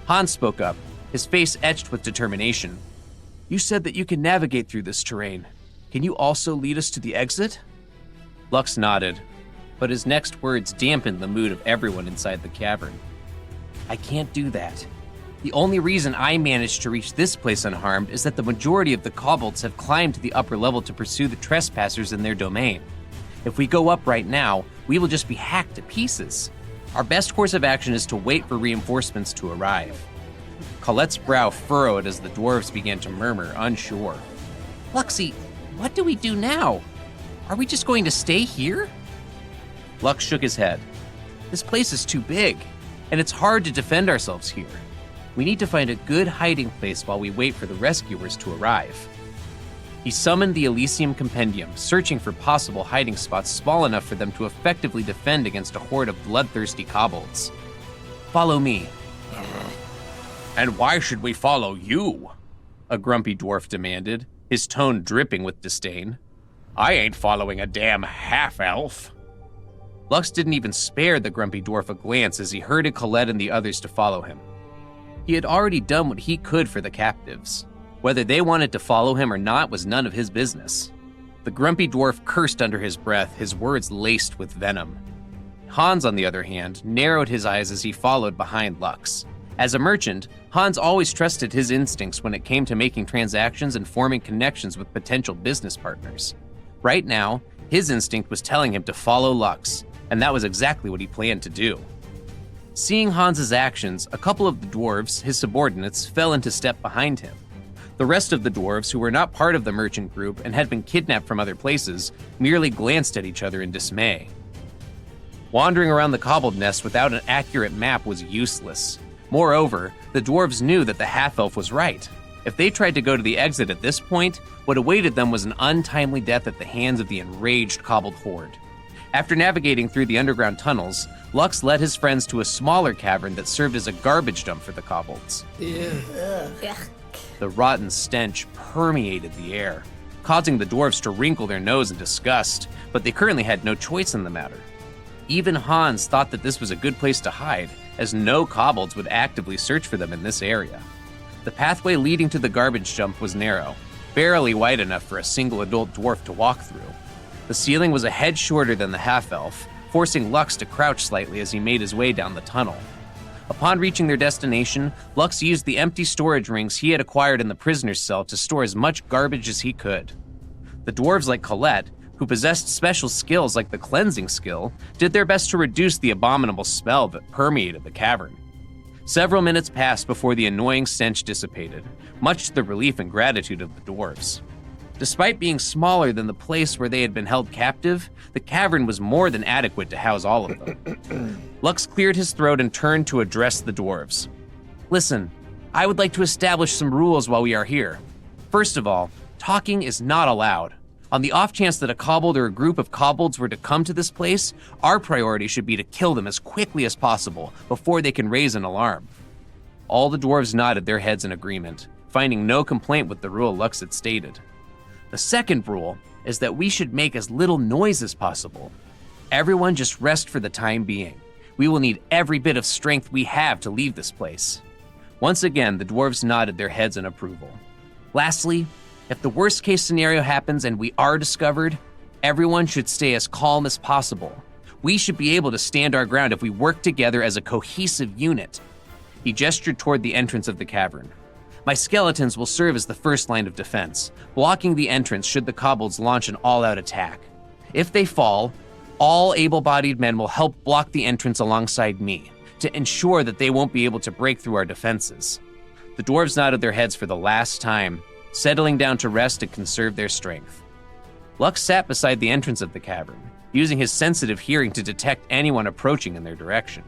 Hans spoke up, his face etched with determination. You said that you can navigate through this terrain. Can you also lead us to the exit? Lux nodded, but his next words dampened the mood of everyone inside the cavern. I can't do that. The only reason I managed to reach this place unharmed is that the majority of the kobolds have climbed to the upper level to pursue the trespassers in their domain. If we go up right now, we will just be hacked to pieces. Our best course of action is to wait for reinforcements to arrive. Colette's brow furrowed as the dwarves began to murmur, unsure. Luxie, what do we do now? Are we just going to stay here? Lux shook his head. This place is too big, and it's hard to defend ourselves here. We need to find a good hiding place while we wait for the rescuers to arrive. He summoned the Elysium Compendium, searching for possible hiding spots small enough for them to effectively defend against a horde of bloodthirsty kobolds. Follow me. And why should we follow you? A grumpy dwarf demanded, his tone dripping with disdain. I ain't following a damn half-elf. Lux didn't even spare the grumpy dwarf a glance as he herded Colette and the others to follow him. He had already done what he could for the captives. Whether they wanted to follow him or not was none of his business. The grumpy dwarf cursed under his breath, his words laced with venom. Hans, on the other hand, narrowed his eyes as he followed behind Lux. As a merchant, Hans always trusted his instincts when it came to making transactions and forming connections with potential business partners. Right now, his instinct was telling him to follow Lux, and that was exactly what he planned to do. Seeing Hans's actions, a couple of the dwarves, his subordinates, fell into step behind him. The rest of the dwarves, who were not part of the merchant group and had been kidnapped from other places, merely glanced at each other in dismay. Wandering around the cobbled nest without an accurate map was useless. Moreover, the dwarves knew that the half-elf was right. If they tried to go to the exit at this point, what awaited them was an untimely death at the hands of the enraged cobbled horde. After navigating through the underground tunnels, Lux led his friends to a smaller cavern that served as a garbage dump for the kobolds. The rotten stench permeated the air, causing the dwarves to wrinkle their nose in disgust, but they currently had no choice in the matter. Even Hans thought that this was a good place to hide, as no kobolds would actively search for them in this area. The pathway leading to the garbage dump was narrow, barely wide enough for a single adult dwarf to walk through. The ceiling was a head shorter than the half-elf, forcing Lux to crouch slightly as he made his way down the tunnel. Upon reaching their destination, Lux used the empty storage rings he had acquired in the prisoner's cell to store as much garbage as he could. The dwarves like Colette, who possessed special skills like the cleansing skill, did their best to reduce the abominable smell that permeated the cavern. Several minutes passed before the annoying stench dissipated, much to the relief and gratitude of the dwarves. Despite being smaller than the place where they had been held captive, the cavern was more than adequate to house all of them. Lux cleared his throat and turned to address the dwarves. Listen, I would like to establish some rules while we are here. First of all, talking is not allowed. On the off chance that a kobold or a group of kobolds were to come to this place, our priority should be to kill them as quickly as possible before they can raise an alarm. All the dwarves nodded their heads in agreement, finding no complaint with the rule Lux had stated. The second rule is that we should make as little noise as possible. Everyone just rest for the time being. We will need every bit of strength we have to leave this place. Once again, the dwarves nodded their heads in approval. Lastly, if the worst case scenario happens and we are discovered, everyone should stay as calm as possible. We should be able to stand our ground if we work together as a cohesive unit. He gestured toward the entrance of the cavern. My skeletons will serve as the first line of defense, blocking the entrance should the kobolds launch an all-out attack. If they fall, all able-bodied men will help block the entrance alongside me to ensure that they won't be able to break through our defenses. The dwarves nodded their heads for the last time, settling down to rest and conserve their strength. Lux sat beside the entrance of the cavern, using his sensitive hearing to detect anyone approaching in their direction.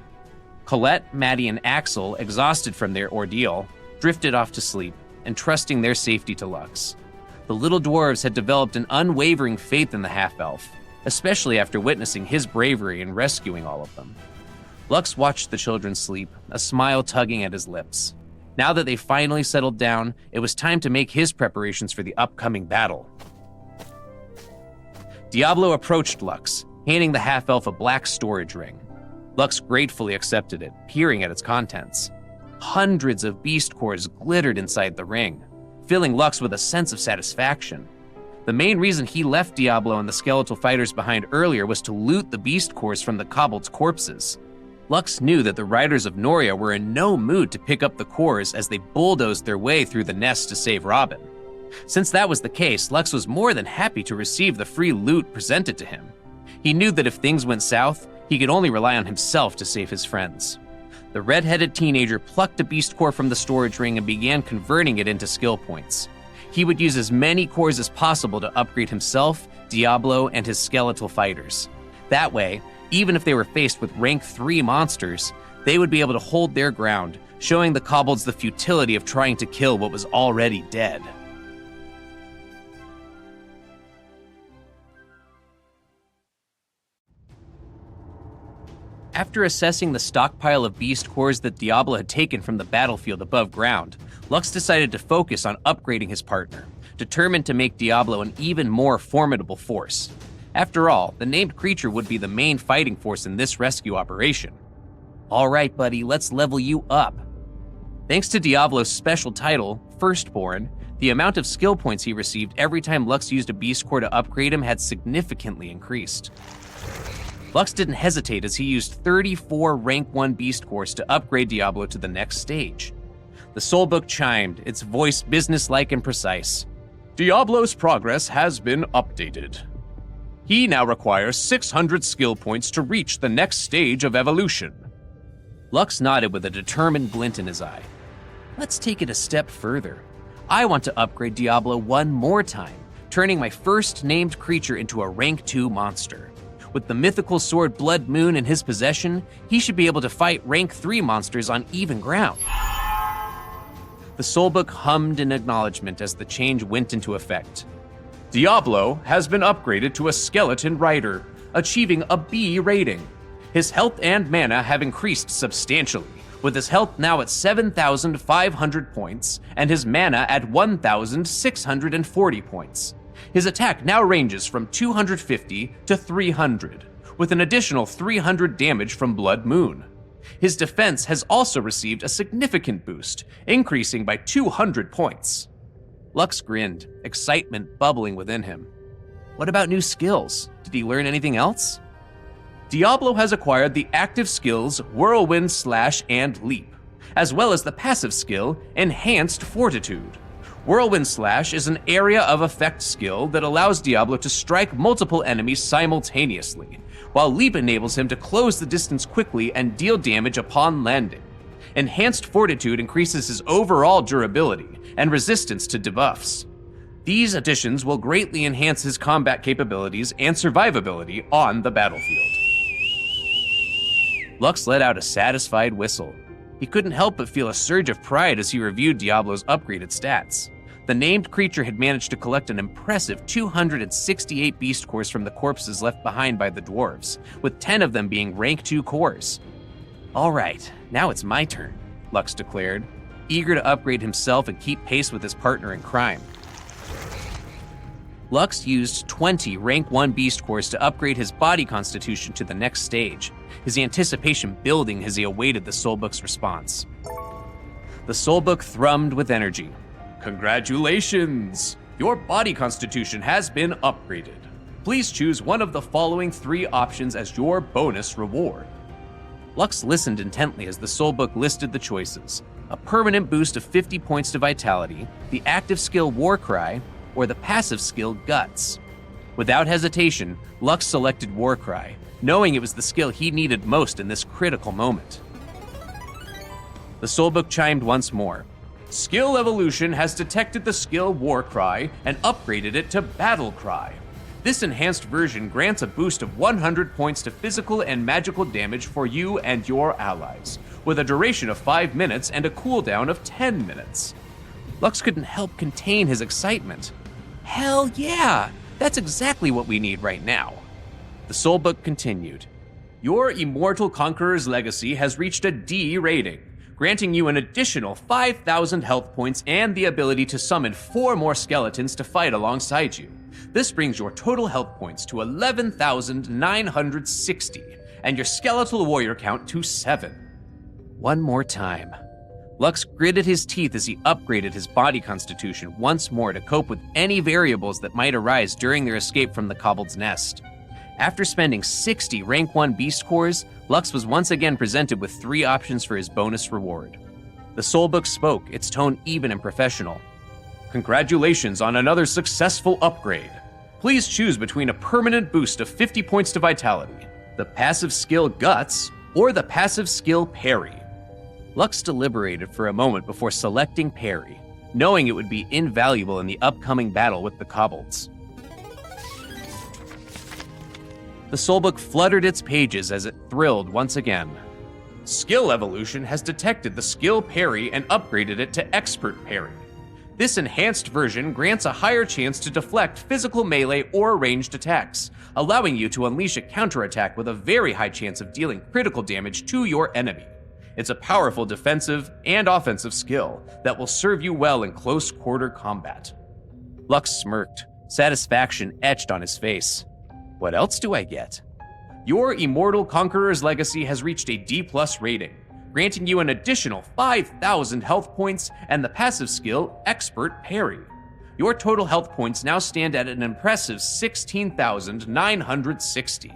Colette, Maddie, and Axel, exhausted from their ordeal, drifted off to sleep, entrusting their safety to Lux. The little dwarves had developed an unwavering faith in the half-elf, especially after witnessing his bravery in rescuing all of them. Lux watched the children sleep, a smile tugging at his lips. Now that they finally settled down, it was time to make his preparations for the upcoming battle. Diablo approached Lux, handing the half-elf a black storage ring. Lux gratefully accepted it, peering at its contents. Hundreds of beast cores glittered inside the ring, filling Lux with a sense of satisfaction. The main reason he left Diablo and the skeletal fighters behind earlier was to loot the beast cores from the kobolds' corpses. Lux knew that the riders of Noria were in no mood to pick up the cores as they bulldozed their way through the nest to save Robin. Since that was the case, Lux was more than happy to receive the free loot presented to him. He knew that if things went south, he could only rely on himself to save his friends. The red-headed teenager plucked a beast core from the storage ring and began converting it into skill points. He would use as many cores as possible to upgrade himself, Diablo, and his skeletal fighters. That way, even if they were faced with rank 3 monsters, they would be able to hold their ground, showing the kobolds the futility of trying to kill what was already dead. After assessing the stockpile of beast cores that Diablo had taken from the battlefield above ground, Lux decided to focus on upgrading his partner, determined to make Diablo an even more formidable force. After all, the named creature would be the main fighting force in this rescue operation. All right, buddy, let's level you up. Thanks to Diablo's special title, Firstborn, the amount of skill points he received every time Lux used a beast core to upgrade him had significantly increased. Lux didn't hesitate as he used 34 rank 1 beast cores to upgrade Diablo to the next stage. The soulbook chimed, its voice businesslike and precise. Diablo's progress has been updated. He now requires 600 skill points to reach the next stage of evolution. Lux nodded with a determined glint in his eye. Let's take it a step further. I want to upgrade Diablo one more time, turning my first named creature into a rank 2 monster. With the mythical sword Blood Moon in his possession, he should be able to fight rank 3 monsters on even ground. The Soulbook hummed in acknowledgement as the change went into effect. Diablo has been upgraded to a skeleton rider, achieving a B rating. His health and mana have increased substantially, with his health now at 7,500 points and his mana at 1,640 points. His attack now ranges from 250 to 300, with an additional 300 damage from Blood Moon. His defense has also received a significant boost, increasing by 200 points. Lux grinned, excitement bubbling within him. What about new skills? Did he learn anything else? Diablo has acquired the active skills Whirlwind, Slash, and Leap, as well as the passive skill Enhanced Fortitude. Whirlwind Slash is an area of effect skill that allows Diablo to strike multiple enemies simultaneously, while Leap enables him to close the distance quickly and deal damage upon landing. Enhanced Fortitude increases his overall durability and resistance to debuffs. These additions will greatly enhance his combat capabilities and survivability on the battlefield. Lux let out a satisfied whistle. He couldn't help but feel a surge of pride as he reviewed Diablo's upgraded stats. The named creature had managed to collect an impressive 268 beast cores from the corpses left behind by the dwarves, with 10 of them being rank 2 cores. All right, now it's my turn, Lux declared, eager to upgrade himself and keep pace with his partner in crime. Lux used 20 rank 1 beast cores to upgrade his body constitution to the next stage, his anticipation building as he awaited the Soulbook's response. The Soulbook thrummed with energy. Congratulations! Your body constitution has been upgraded. Please choose one of the following 3 options as your bonus reward. Lux listened intently as the Soulbook listed the choices: a permanent boost of 50 points to vitality, the active skill Warcry, or the passive skill Guts. Without hesitation, Lux selected Warcry, knowing it was the skill he needed most in this critical moment. The Soulbook chimed once more. Skill Evolution has detected the skill Warcry and upgraded it to Battlecry. This enhanced version grants a boost of 100 points to physical and magical damage for you and your allies, with a duration of 5 minutes and a cooldown of 10 minutes. Lux couldn't help contain his excitement. Hell yeah! That's exactly what we need right now. The Soulbook continued. Your Immortal Conqueror's Legacy has reached a D rating, granting you an additional 5,000 health points and the ability to summon 4 more skeletons to fight alongside you. This brings your total health points to 11,960, and your skeletal warrior count to 7. One more time. Lux gritted his teeth as he upgraded his body constitution once more to cope with any variables that might arise during their escape from the Kobold's nest. After spending 60 rank 1 beast cores, Lux was once again presented with 3 options for his bonus reward. The Soulbook spoke, its tone even and professional. Congratulations on another successful upgrade. Please choose between a permanent boost of 50 points to vitality, the passive skill Guts, or the passive skill Parry. Lux deliberated for a moment before selecting Parry, knowing it would be invaluable in the upcoming battle with the Kobolds. The Soulbook fluttered its pages as it thrilled once again. Skill Evolution has detected the skill Parry and upgraded it to Expert Parry. This enhanced version grants a higher chance to deflect physical melee or ranged attacks, allowing you to unleash a counterattack with a very high chance of dealing critical damage to your enemy. It's a powerful defensive and offensive skill that will serve you well in close quarter combat. Lux smirked, satisfaction etched on his face. What else do I get? Your Immortal Conqueror's Legacy has reached a D+ rating, granting you an additional 5,000 health points and the passive skill Expert Parry. Your total health points now stand at an impressive 16,960.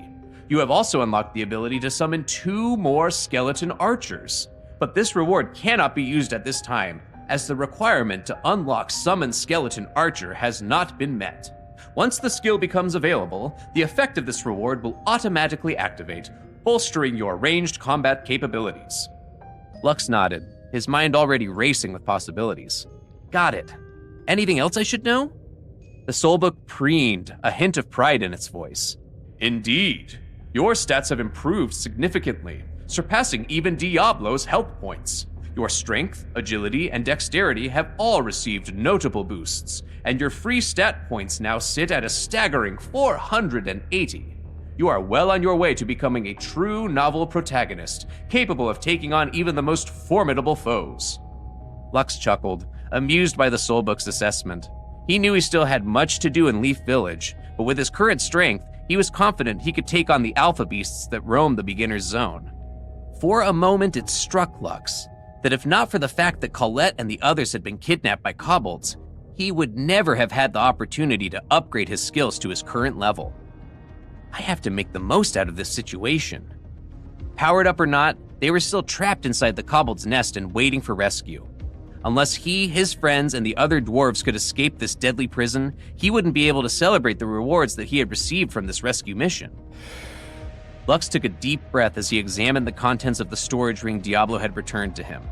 You have also unlocked the ability to summon 2 more skeleton archers, but this reward cannot be used at this time, as the requirement to unlock Summon Skeleton Archer has not been met. Once the skill becomes available, the effect of this reward will automatically activate, bolstering your ranged combat capabilities. Lux nodded, his mind already racing with possibilities. Got it. Anything else I should know? The soulbook preened, a hint of pride in its voice. Indeed. Your stats have improved significantly, surpassing even Diablo's health points. Your strength, agility, and dexterity have all received notable boosts, and your free stat points now sit at a staggering 480. You are well on your way to becoming a true novel protagonist, capable of taking on even the most formidable foes. Lux chuckled, amused by the soulbook's assessment. He knew he still had much to do in Leaf Village, but with his current strength, he was confident he could take on the alpha beasts that roam the beginner's zone. For a moment, it struck Lux that if not for the fact that Colette and the others had been kidnapped by kobolds, he would never have had the opportunity to upgrade his skills to his current level. I have to make the most out of this situation. Powered up or not, they were still trapped inside the kobold's nest and waiting for rescue. Unless he, his friends, and the other dwarves could escape this deadly prison, he wouldn't be able to celebrate the rewards that he had received from this rescue mission. Lux took a deep breath as he examined the contents of the storage ring Diablo had returned to him.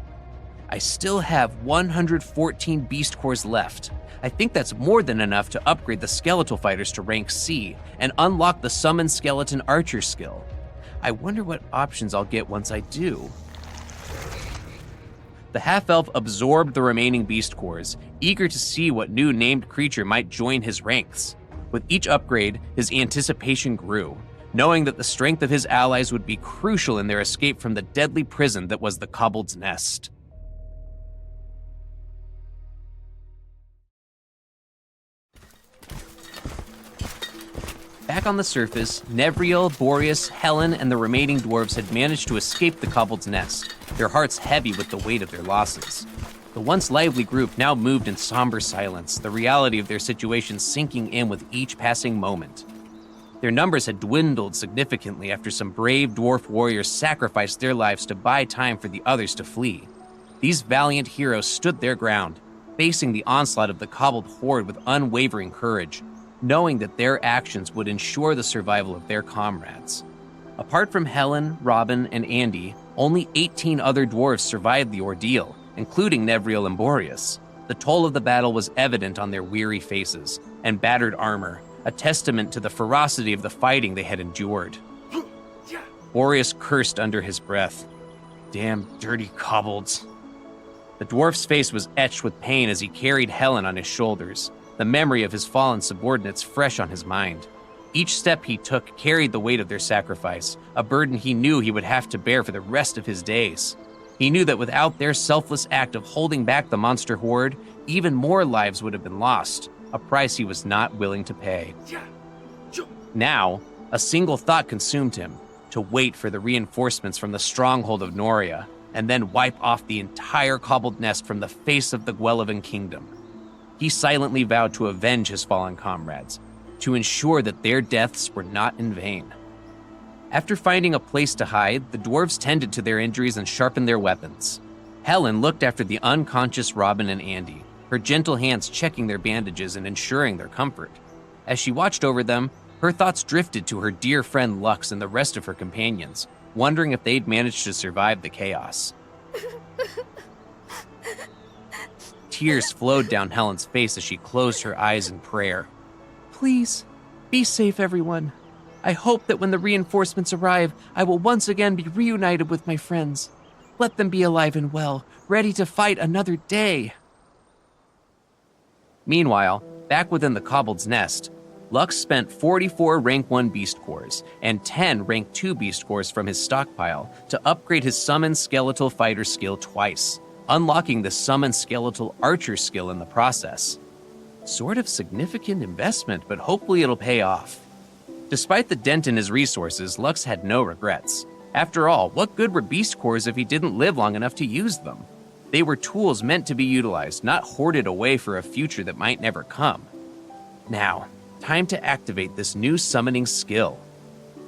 I still have 114 beast cores left. I think that's more than enough to upgrade the skeletal fighters to rank C and unlock the summon skeleton archer skill. I wonder what options I'll get once I do. The half-elf absorbed the remaining beast cores, eager to see what new named creature might join his ranks. With each upgrade, his anticipation grew, knowing that the strength of his allies would be crucial in their escape from the deadly prison that was the kobold's nest. Back on the surface, Nevriel, Boreas, Helen, and the remaining dwarves had managed to escape the kobold's nest, their hearts heavy with the weight of their losses. The once lively group now moved in somber silence, the reality of their situation sinking in with each passing moment. Their numbers had dwindled significantly after some brave dwarf warriors sacrificed their lives to buy time for the others to flee. These valiant heroes stood their ground, facing the onslaught of the kobold horde with unwavering courage, knowing that their actions would ensure the survival of their comrades. Apart from Helen, Robin, and Andy, only 18 other dwarves survived the ordeal, including Nevriel and Boreas. The toll of the battle was evident on their weary faces and battered armor, a testament to the ferocity of the fighting they had endured. Boreas cursed under his breath. Damn dirty kobolds. The dwarf's face was etched with pain as he carried Helen on his shoulders, the memory of his fallen subordinates fresh on his mind. Each step he took carried the weight of their sacrifice, a burden he knew he would have to bear for the rest of his days. He knew that without their selfless act of holding back the monster horde, even more lives would have been lost, a price he was not willing to pay. Now, a single thought consumed him, to wait for the reinforcements from the stronghold of Noria, and then wipe off the entire kobold nest from the face of the Gwellivan kingdom. He silently vowed to avenge his fallen comrades, to ensure that their deaths were not in vain. After finding a place to hide, the dwarves tended to their injuries and sharpened their weapons. Helen looked after the unconscious Robin and Andy, her gentle hands checking their bandages and ensuring their comfort. As she watched over them, her thoughts drifted to her dear friend Lux and the rest of her companions, wondering if they'd managed to survive the chaos. Tears flowed down Helen's face as she closed her eyes in prayer. Please, be safe, everyone. I hope that when the reinforcements arrive, I will once again be reunited with my friends. Let them be alive and well, ready to fight another day. Meanwhile, back within the kobold's nest, Lux spent 44 rank 1 beast cores and 10 rank 2 beast cores from his stockpile to upgrade his summon skeletal fighter skill twice, unlocking the summon skeletal archer skill in the process. Sort of significant investment, but hopefully it'll pay off. Despite the dent in his resources, Lux had no regrets. After all, what good were beast cores if he didn't live long enough to use them? They were tools meant to be utilized, not hoarded away for a future that might never come. Now, time to activate this new summoning skill.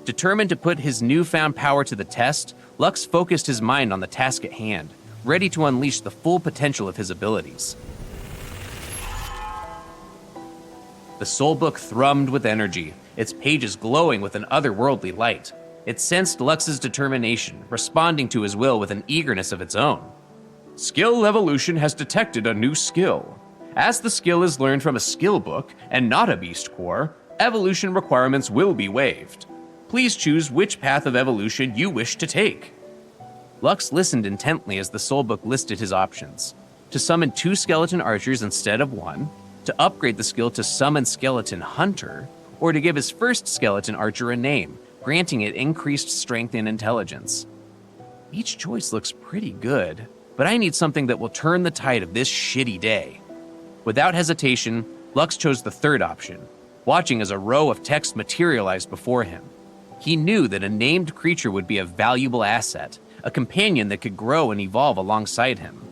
Determined to put his newfound power to the test, Lux focused his mind on the task at hand, ready to unleash the full potential of his abilities. The soulbook thrummed with energy, its pages glowing with an otherworldly light. It sensed Lux's determination, responding to his will with an eagerness of its own. Skill evolution has detected a new skill. As the skill is learned from a skill book and not a beast core, evolution requirements will be waived. Please choose which path of evolution you wish to take. Lux listened intently as the soulbook listed his options. To summon 2 skeleton archers instead of 1, to upgrade the skill to summon skeleton hunter, or to give his first skeleton archer a name, granting it increased strength and intelligence. Each choice looks pretty good, but I need something that will turn the tide of this shitty day. Without hesitation, Lux chose the third option, watching as a row of text materialized before him. He knew that a named creature would be a valuable asset, a companion that could grow and evolve alongside him.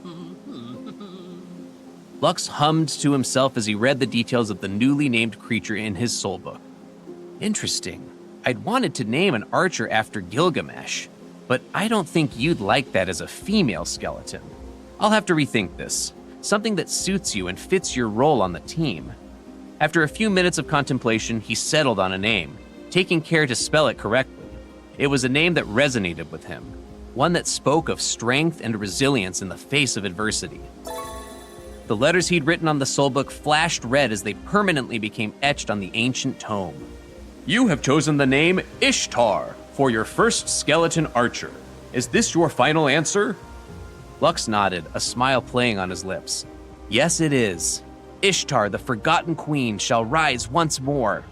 Lux hummed to himself as he read the details of the newly named creature in his soulbook. Interesting. I'd wanted to name an archer after Gilgamesh, but I don't think you'd like that as a female skeleton. I'll have to rethink this. Something that suits you and fits your role on the team. After a few minutes of contemplation, he settled on a name, taking care to spell it correctly. It was a name that resonated with him, one that spoke of strength and resilience in the face of adversity. The letters he'd written on the soulbook flashed red as they permanently became etched on the ancient tome. You have chosen the name Ishtar for your first skeleton archer. Is this your final answer? Lux nodded, a smile playing on his lips. Yes, it is. Ishtar, the forgotten queen, shall rise once more.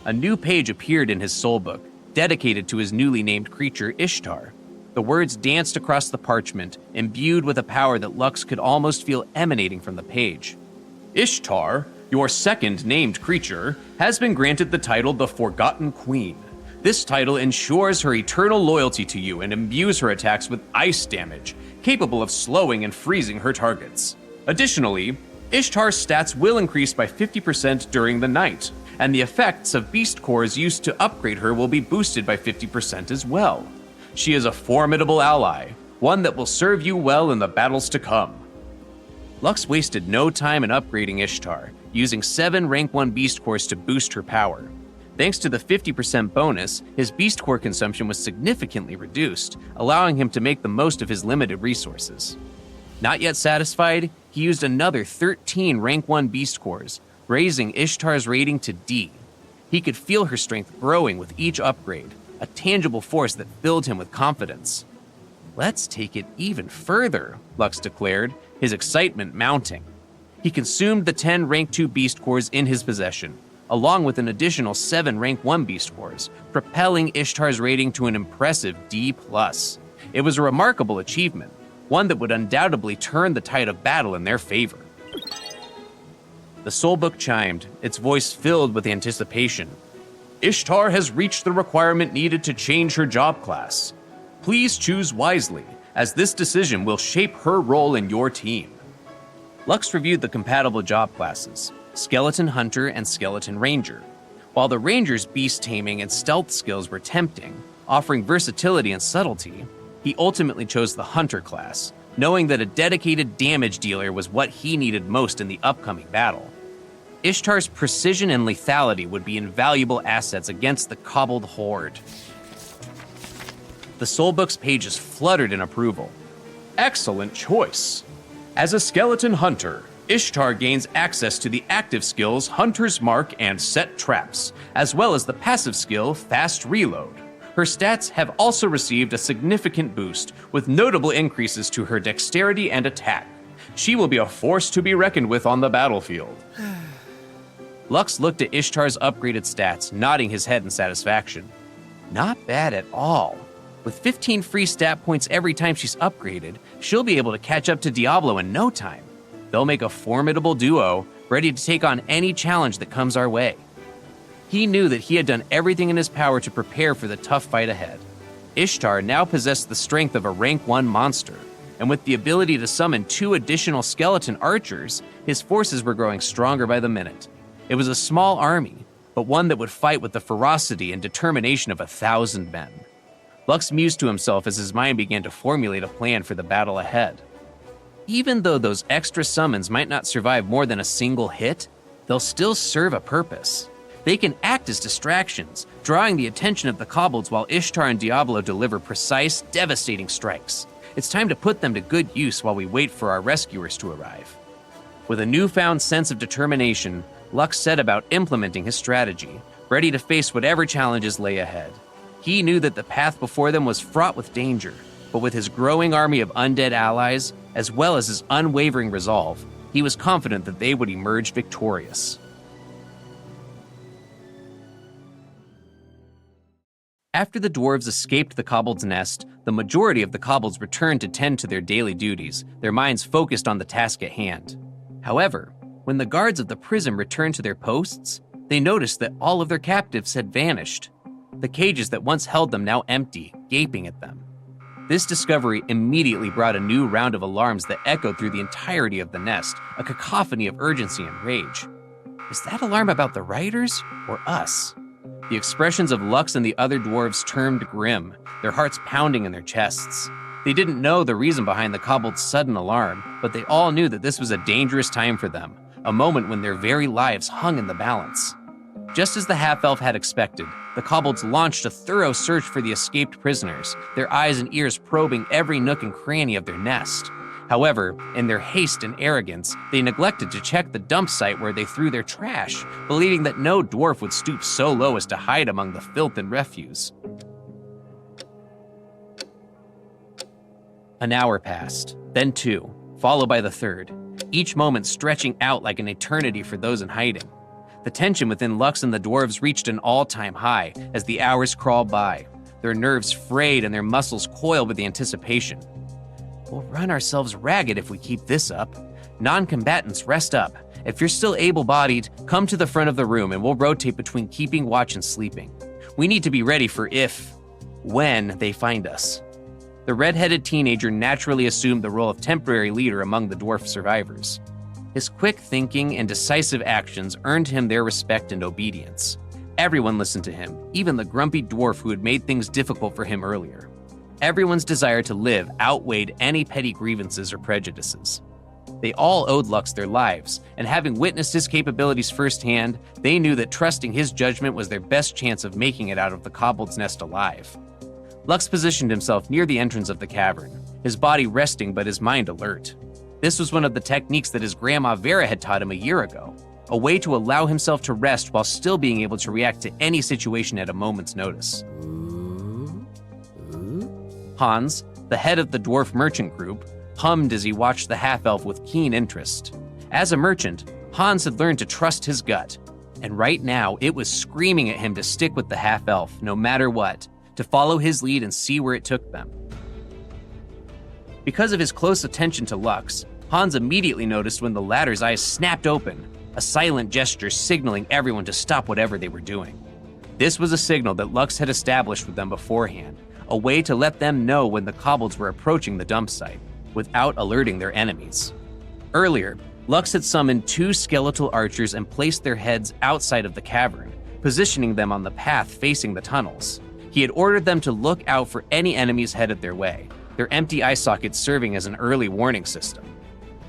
A new page appeared in his soulbook, dedicated to his newly named creature, Ishtar. The words danced across the parchment, imbued with a power that Lux could almost feel emanating from the page. Ishtar, your second named creature, has been granted the title the Forgotten Queen. This title ensures her eternal loyalty to you and imbues her attacks with ice damage, capable of slowing and freezing her targets. Additionally, Ishtar's stats will increase by 50% during the night, and the effects of beast cores used to upgrade her will be boosted by 50% as well. She is a formidable ally, one that will serve you well in the battles to come. Lux wasted no time in upgrading Ishtar, using 7 rank 1 beast cores to boost her power. Thanks to the 50% bonus, his beast core consumption was significantly reduced, allowing him to make the most of his limited resources. Not yet satisfied, he used another 13 rank 1 beast cores, raising Ishtar's rating to D. He could feel her strength growing with each upgrade, a tangible force that filled him with confidence. Let's take it even further, Lux declared, his excitement mounting. He consumed the 10 rank 2 beast cores in his possession, along with an additional 7 rank 1 beast cores, propelling Ishtar's rating to an impressive D+. It was a remarkable achievement, one that would undoubtedly turn the tide of battle in their favor. The soulbook chimed, its voice filled with anticipation. Ishtar has reached the requirement needed to change her job class. Please choose wisely, as this decision will shape her role in your team. Lux reviewed the compatible job classes, Skeleton Hunter and Skeleton Ranger. While the Ranger's beast taming and stealth skills were tempting, offering versatility and subtlety, he ultimately chose the Hunter class, knowing that a dedicated damage dealer was what he needed most in the upcoming battle. Ishtar's precision and lethality would be invaluable assets against the cobbled horde. The soulbook's pages fluttered in approval. Excellent choice. As a skeleton hunter, Ishtar gains access to the active skills Hunter's Mark and Set Traps, as well as the passive skill Fast Reload. Her stats have also received a significant boost, with notable increases to her dexterity and attack. She will be a force to be reckoned with on the battlefield. Lux looked at Ishtar's upgraded stats, nodding his head in satisfaction. Not bad at all. With 15 free stat points every time she's upgraded, she'll be able to catch up to Diablo in no time. They'll make a formidable duo, ready to take on any challenge that comes our way. He knew that he had done everything in his power to prepare for the tough fight ahead. Ishtar now possessed the strength of a rank 1 monster, and with the ability to summon 2 additional skeleton archers, his forces were growing stronger by the minute. It was a small army, but one that would fight with the ferocity and determination of 1,000 men. Lux mused to himself as his mind began to formulate a plan for the battle ahead. Even though those extra summons might not survive more than a single hit, they'll still serve a purpose. They can act as distractions, drawing the attention of the kobolds while Ishtar and Diablo deliver precise, devastating strikes. It's time to put them to good use while we wait for our rescuers to arrive. With a newfound sense of determination, Lux set about implementing his strategy, ready to face whatever challenges lay ahead. He knew that the path before them was fraught with danger, but with his growing army of undead allies, as well as his unwavering resolve, he was confident that they would emerge victorious. After the dwarves escaped the kobold's nest, the majority of the kobolds returned to tend to their daily duties, their minds focused on the task at hand. However, when the guards of the prison returned to their posts, they noticed that all of their captives had vanished. The cages that once held them now empty, gaping at them. This discovery immediately brought a new round of alarms that echoed through the entirety of the nest, a cacophony of urgency and rage. Is that alarm about the riders or us? The expressions of Lux and the other dwarves turned grim, their hearts pounding in their chests. They didn't know the reason behind the kobold's sudden alarm, but they all knew that this was a dangerous time for them, a moment when their very lives hung in the balance. Just as the half-elf had expected, the kobolds launched a thorough search for the escaped prisoners, their eyes and ears probing every nook and cranny of their nest. However, in their haste and arrogance, they neglected to check the dump site where they threw their trash, believing that no dwarf would stoop so low as to hide among the filth and refuse. An hour passed, then 2, followed by the 3rd, each moment stretching out like an eternity for those in hiding. The tension within Lux and the dwarves reached an all-time high as the hours crawled by, their nerves frayed and their muscles coiled with the anticipation. We'll run ourselves ragged if we keep this up. Non-combatants, rest up. If you're still able-bodied, come to the front of the room and we'll rotate between keeping watch and sleeping. We need to be ready for when they find us. The red-headed teenager naturally assumed the role of temporary leader among the dwarf survivors. His quick thinking and decisive actions earned him their respect and obedience. Everyone listened to him, even the grumpy dwarf who had made things difficult for him earlier. Everyone's desire to live outweighed any petty grievances or prejudices. They all owed Lux their lives, and having witnessed his capabilities firsthand, they knew that trusting his judgment was their best chance of making it out of the kobold's nest alive. Lux positioned himself near the entrance of the cavern, his body resting but his mind alert. This was one of the techniques that his grandma Vera had taught him a year ago, a way to allow himself to rest while still being able to react to any situation at a moment's notice. Hans, the head of the dwarf merchant group, hummed as he watched the half-elf with keen interest. As a merchant, Hans had learned to trust his gut, and right now it was screaming at him to stick with the half-elf no matter what, to follow his lead and see where it took them. Because of his close attention to Lux, Hans immediately noticed when the latter's eyes snapped open, a silent gesture signaling everyone to stop whatever they were doing. This was a signal that Lux had established with them beforehand, a way to let them know when the kobolds were approaching the dump site, without alerting their enemies. Earlier, Lux had summoned 2 skeletal archers and placed their heads outside of the cavern, positioning them on the path facing the tunnels. He had ordered them to look out for any enemies headed their way, their empty eye sockets serving as an early warning system.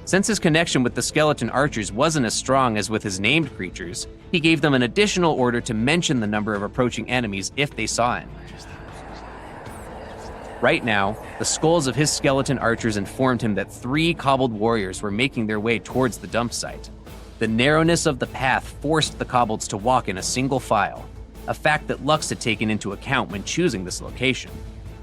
Since his connection with the skeleton archers wasn't as strong as with his named creatures, he gave them an additional order to mention the number of approaching enemies if they saw him. Right now, the skulls of his skeleton archers informed him that 3 kobold warriors were making their way towards the dump site. The narrowness of the path forced the kobolds to walk in a single file, a fact that Lux had taken into account when choosing this location.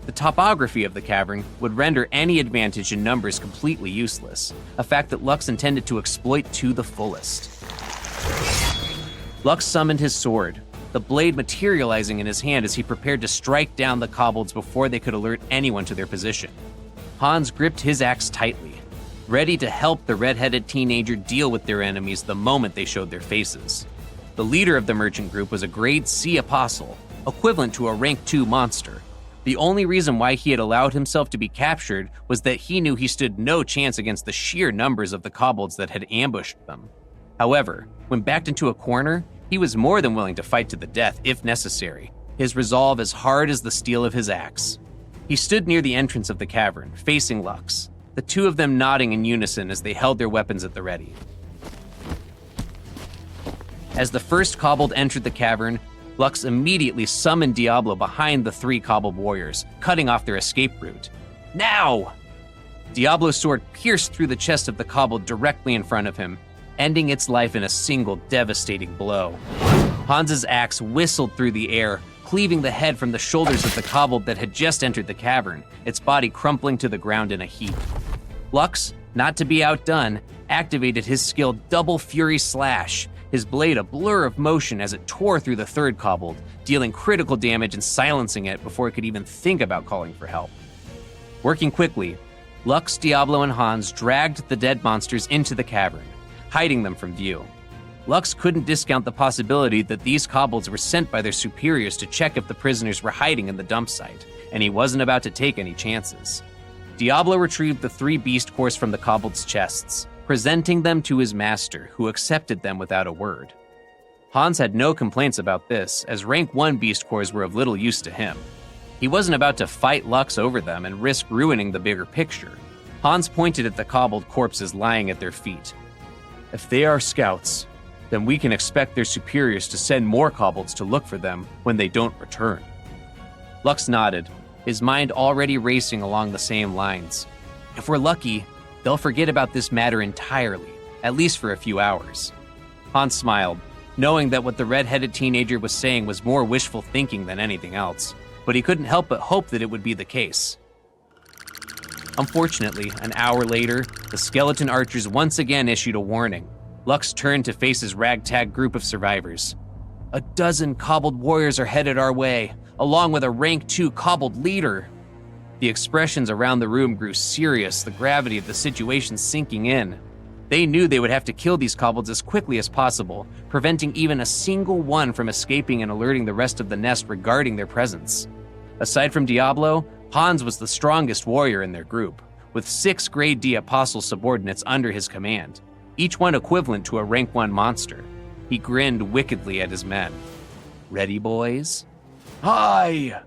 The topography of the cavern would render any advantage in numbers completely useless, a fact that Lux intended to exploit to the fullest. Lux summoned his sword, the blade materializing in his hand as he prepared to strike down the kobolds before they could alert anyone to their position. Hans gripped his axe tightly, ready to help the red-headed teenager deal with their enemies the moment they showed their faces. The leader of the merchant group was a grade C apostle, equivalent to a rank 2 monster. The only reason why he had allowed himself to be captured was that he knew he stood no chance against the sheer numbers of the kobolds that had ambushed them. However, when backed into a corner, he was more than willing to fight to the death if necessary, his resolve as hard as the steel of his axe. He stood near the entrance of the cavern, facing Lux, the 2 of them nodding in unison as they held their weapons at the ready. As the first kobold entered the cavern, Lux immediately summoned Diablo behind the 3 kobold warriors, cutting off their escape route. Now! Diablo's sword pierced through the chest of the kobold directly in front of him, ending its life in a single devastating blow. Hans's axe whistled through the air, cleaving the head from the shoulders of the kobold that had just entered the cavern, its body crumpling to the ground in a heap. Lux, not to be outdone, activated his skill Double Fury Slash, his blade a blur of motion as it tore through the third kobold, dealing critical damage and silencing it before it could even think about calling for help. Working quickly, Lux, Diablo, and Hans dragged the dead monsters into the cavern, hiding them from view. Lux couldn't discount the possibility that these kobolds were sent by their superiors to check if the prisoners were hiding in the dump site, and he wasn't about to take any chances. Diablo retrieved the 3 beast cores from the kobolds' chests, presenting them to his master, who accepted them without a word. Hans had no complaints about this, as rank 1 beast cores were of little use to him. He wasn't about to fight Lux over them and risk ruining the bigger picture. Hans pointed at the kobold corpses lying at their feet. If they are scouts, then we can expect their superiors to send more kobolds to look for them when they don't return. Lux nodded, his mind already racing along the same lines. If we're lucky, they'll forget about this matter entirely, at least for a few hours. Hans smiled, knowing that what the red-headed teenager was saying was more wishful thinking than anything else, but he couldn't help but hope that it would be the case. Unfortunately, an hour later, the skeleton archers once again issued a warning. Lux turned to face his ragtag group of survivors. "A dozen kobold warriors are headed our way, along with a rank 2 kobold leader." The expressions around the room grew serious, the gravity of the situation sinking in. They knew they would have to kill these kobolds as quickly as possible, preventing even a single one from escaping and alerting the rest of the nest regarding their presence. Aside from Diablo, Hans was the strongest warrior in their group, with 6 grade D apostle subordinates under his command, each one equivalent to a rank 1 monster. He grinned wickedly at his men. "Ready, boys?" Hi!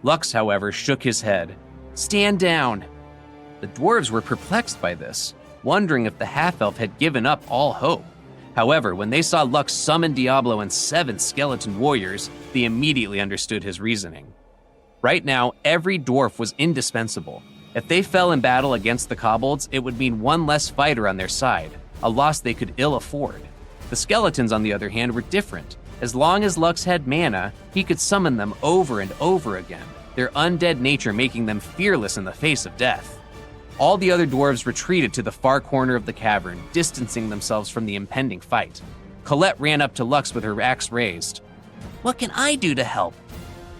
Lux, however, shook his head. "Stand down." The dwarves were perplexed by this, wondering if the half-elf had given up all hope. However, when they saw Lux summon Diablo and 7 skeleton warriors, they immediately understood his reasoning. Right now, every dwarf was indispensable. If they fell in battle against the kobolds, it would mean one less fighter on their side, a loss they could ill afford. The skeletons, on the other hand, were different. As long as Lux had mana, he could summon them over and over again, their undead nature making them fearless in the face of death. All the other dwarves retreated to the far corner of the cavern, distancing themselves from the impending fight. Colette ran up to Lux with her axe raised. "What can I do to help?"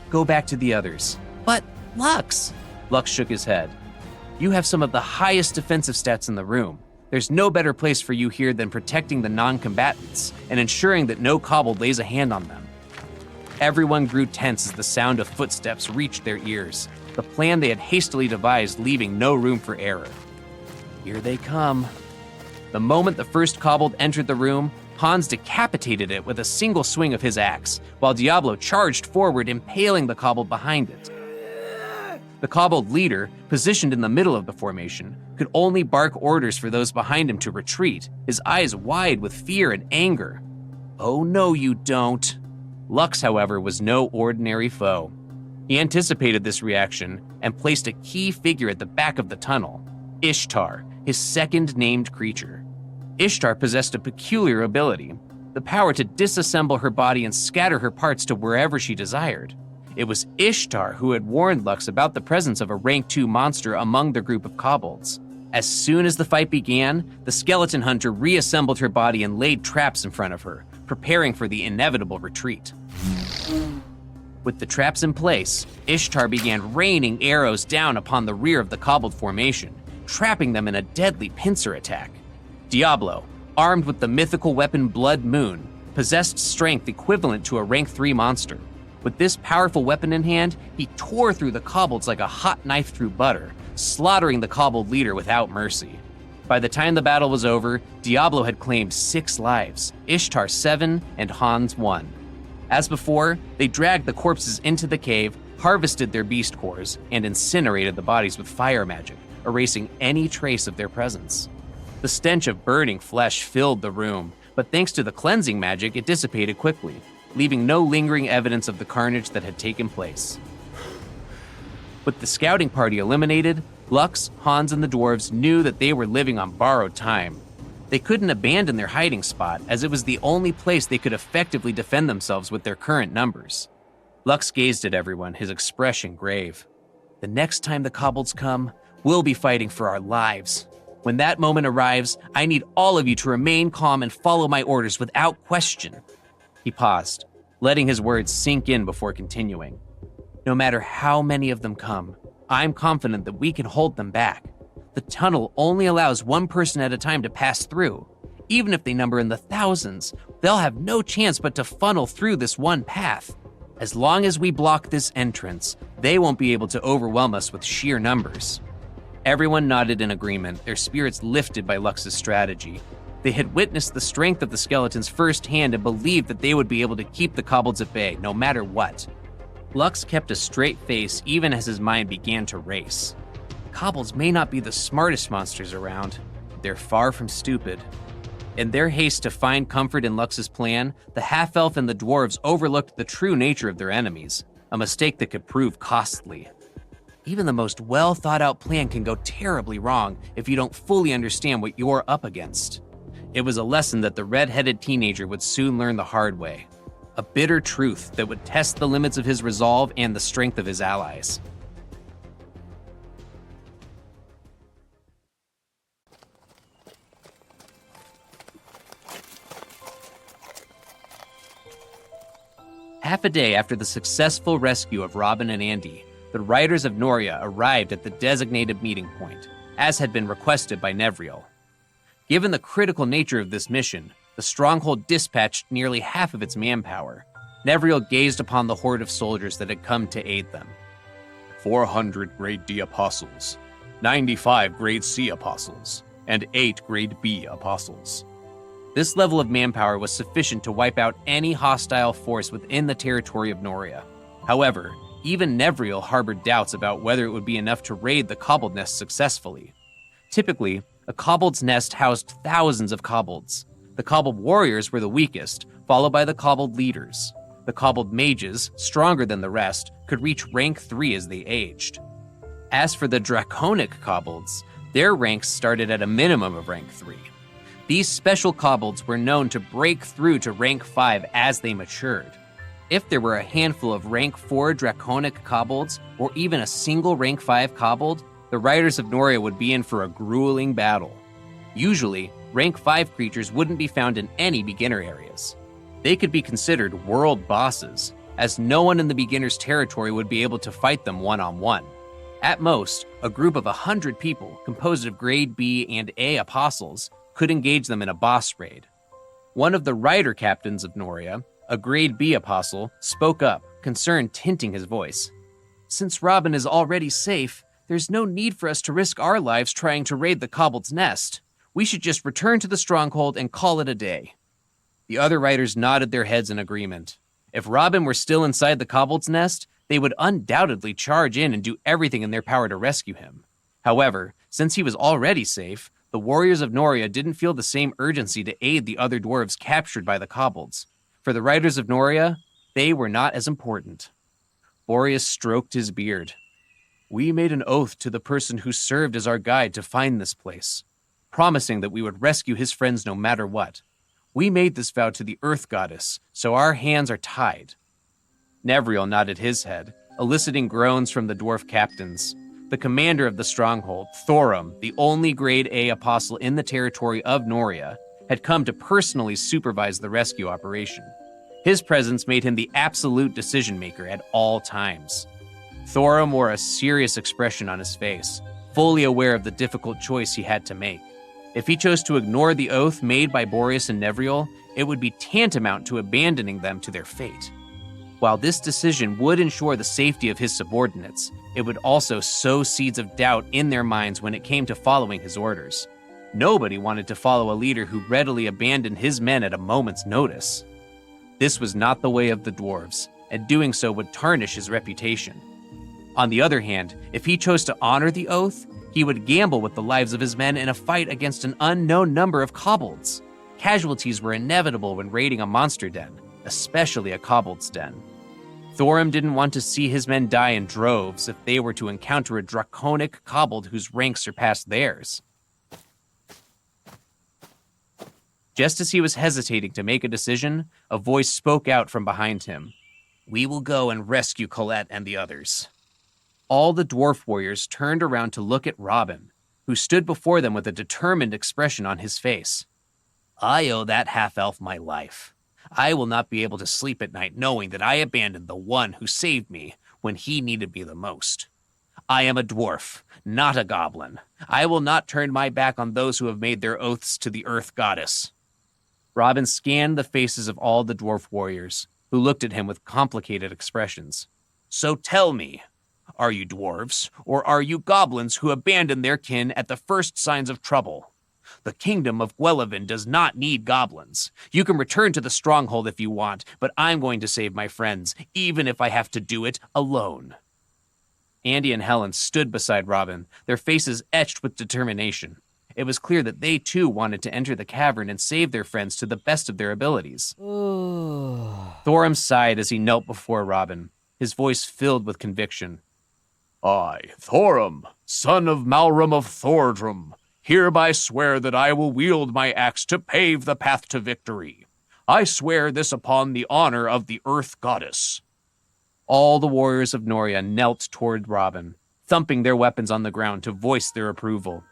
"Go back to the others." "But, Lux!" Lux shook his head. "You have some of the highest defensive stats in the room. There's no better place for you here than protecting the non-combatants and ensuring that no kobold lays a hand on them." Everyone grew tense as the sound of footsteps reached their ears, the plan they had hastily devised leaving no room for error. Here they come. The moment the first kobold entered the room, Hans decapitated it with a single swing of his axe, while Diablo charged forward, impaling the kobold behind it. The kobold leader, positioned in the middle of the formation, could only bark orders for those behind him to retreat, his eyes wide with fear and anger. "Oh no, you don't." Lux, however, was no ordinary foe. He anticipated this reaction and placed a key figure at the back of the tunnel, Ishtar, his second named creature. Ishtar possessed a peculiar ability, the power to disassemble her body and scatter her parts to wherever she desired. It was Ishtar who had warned Lux about the presence of a rank 2 monster among the group of kobolds. As soon as the fight began, the skeleton hunter reassembled her body and laid traps in front of her, preparing for the inevitable retreat. With the traps in place, Ishtar began raining arrows down upon the rear of the kobold formation, trapping them in a deadly pincer attack. Diablo, armed with the mythical weapon Blood Moon, possessed strength equivalent to a rank 3 monster. With this powerful weapon in hand, he tore through the kobolds like a hot knife through butter, slaughtering the kobold leader without mercy. By the time the battle was over, Diablo had claimed 6 lives, Ishtar 7, and Hans 1. As before, they dragged the corpses into the cave, harvested their beast cores, and incinerated the bodies with fire magic, erasing any trace of their presence. The stench of burning flesh filled the room, but thanks to the cleansing magic, it dissipated quickly, leaving no lingering evidence of the carnage that had taken place. With the scouting party eliminated, Lux, Hans, and the dwarves knew that they were living on borrowed time. They couldn't abandon their hiding spot, as it was the only place they could effectively defend themselves with their current numbers. Lux gazed at everyone, his expression grave. The next time the kobolds come, we'll be fighting for our lives. When that moment arrives, I need all of you to remain calm and follow my orders without question. He paused, letting his words sink in before continuing. No matter how many of them come, I'm confident that we can hold them back. The tunnel only allows one person at a time to pass through. Even if they number in the thousands, they'll have no chance but to funnel through this one path. As long as we block this entrance, they won't be able to overwhelm us with sheer numbers. Everyone nodded in agreement, their spirits lifted by Lux's strategy. They had witnessed the strength of the skeletons firsthand and believed that they would be able to keep the kobolds at bay, no matter what. Lux kept a straight face even as his mind began to race. Kobolds may not be the smartest monsters around, but they're far from stupid. In their haste to find comfort in Lux's plan, the half-elf and the dwarves overlooked the true nature of their enemies, a mistake that could prove costly. Even the most well-thought-out plan can go terribly wrong if you don't fully understand what you're up against. It was a lesson that the red-headed teenager would soon learn the hard way. A bitter truth that would test the limits of his resolve and the strength of his allies. Half a day after the successful rescue of Robin and Andy, the riders of Noria arrived at the designated meeting point, as had been requested by Nevriel. Given the critical nature of this mission, the stronghold dispatched nearly half of its manpower. Nevriel gazed upon the horde of soldiers that had come to aid them. 400 Grade D apostles, 95 Grade C apostles, and 8 Grade B apostles. This level of manpower was sufficient to wipe out any hostile force within the territory of Noria. However, even Nevriel harbored doubts about whether it would be enough to raid the kobold nest successfully. Typically, a kobold's nest housed thousands of kobolds. The kobold warriors were the weakest, followed by the kobold leaders. The kobold mages, stronger than the rest, could reach rank 3 as they aged. As for the draconic kobolds, their ranks started at a minimum of rank 3. These special kobolds were known to break through to rank 5 as they matured. If there were a handful of rank 4 draconic kobolds, or even a single rank 5 kobold, the riders of Noria would be in for a grueling battle. Usually, rank 5 creatures wouldn't be found in any beginner areas. They could be considered world bosses, as no one in the beginner's territory would be able to fight them one-on-one. At most, a group of 100 people, composed of grade B and A apostles, could engage them in a boss raid. One of the rider captains of Noria, a grade B apostle, spoke up, concern tinting his voice. Since Robin is already safe, there's no need for us to risk our lives trying to raid the kobold's nest. We should just return to the stronghold and call it a day. The other riders nodded their heads in agreement. If Robin were still inside the kobold's nest, they would undoubtedly charge in and do everything in their power to rescue him. However, since he was already safe, the warriors of Noria didn't feel the same urgency to aid the other dwarves captured by the kobolds. For the riders of Noria, they were not as important. Boreas stroked his beard. We made an oath to the person who served as our guide to find this place, promising that we would rescue his friends no matter what. We made this vow to the Earth Goddess, so our hands are tied. Nevriel nodded his head, eliciting groans from the dwarf captains. The commander of the stronghold, Thorum, the only grade A apostle in the territory of Noria, had come to personally supervise the rescue operation. His presence made him the absolute decision-maker at all times. Thorum wore a serious expression on his face, fully aware of the difficult choice he had to make. If he chose to ignore the oath made by Boreas and Nevriel, it would be tantamount to abandoning them to their fate. While this decision would ensure the safety of his subordinates, it would also sow seeds of doubt in their minds when it came to following his orders. Nobody wanted to follow a leader who readily abandoned his men at a moment's notice. This was not the way of the dwarves, and doing so would tarnish his reputation. On the other hand, if he chose to honor the oath, he would gamble with the lives of his men in a fight against an unknown number of kobolds. Casualties were inevitable when raiding a monster den, especially a kobold's den. Thorum didn't want to see his men die in droves if they were to encounter a draconic kobold whose rank surpassed theirs. Just as he was hesitating to make a decision, a voice spoke out from behind him. "We will go and rescue Colette and the others." All the dwarf warriors turned around to look at Robin, who stood before them with a determined expression on his face. "I owe that half-elf my life. I will not be able to sleep at night knowing that I abandoned the one who saved me when he needed me the most. I am a dwarf, not a goblin. I will not turn my back on those who have made their oaths to the Earth Goddess." Robin scanned the faces of all the dwarf warriors, who looked at him with complicated expressions. "So tell me, are you dwarves, or are you goblins who abandon their kin at the first signs of trouble? The kingdom of Gwellavin does not need goblins. You can return to the stronghold if you want, but I'm going to save my friends, even if I have to do it alone." Andy and Helen stood beside Robin, their faces etched with determination. It was clear that they too wanted to enter the cavern and save their friends to the best of their abilities. Thorum sighed as he knelt before Robin, his voice filled with conviction. "I, Thorum, son of Malrum of Thordrum, hereby swear that I will wield my axe to pave the path to victory. I swear this upon the honor of the Earth Goddess." All the warriors of Noria knelt toward Robin, thumping their weapons on the ground to voice their approval.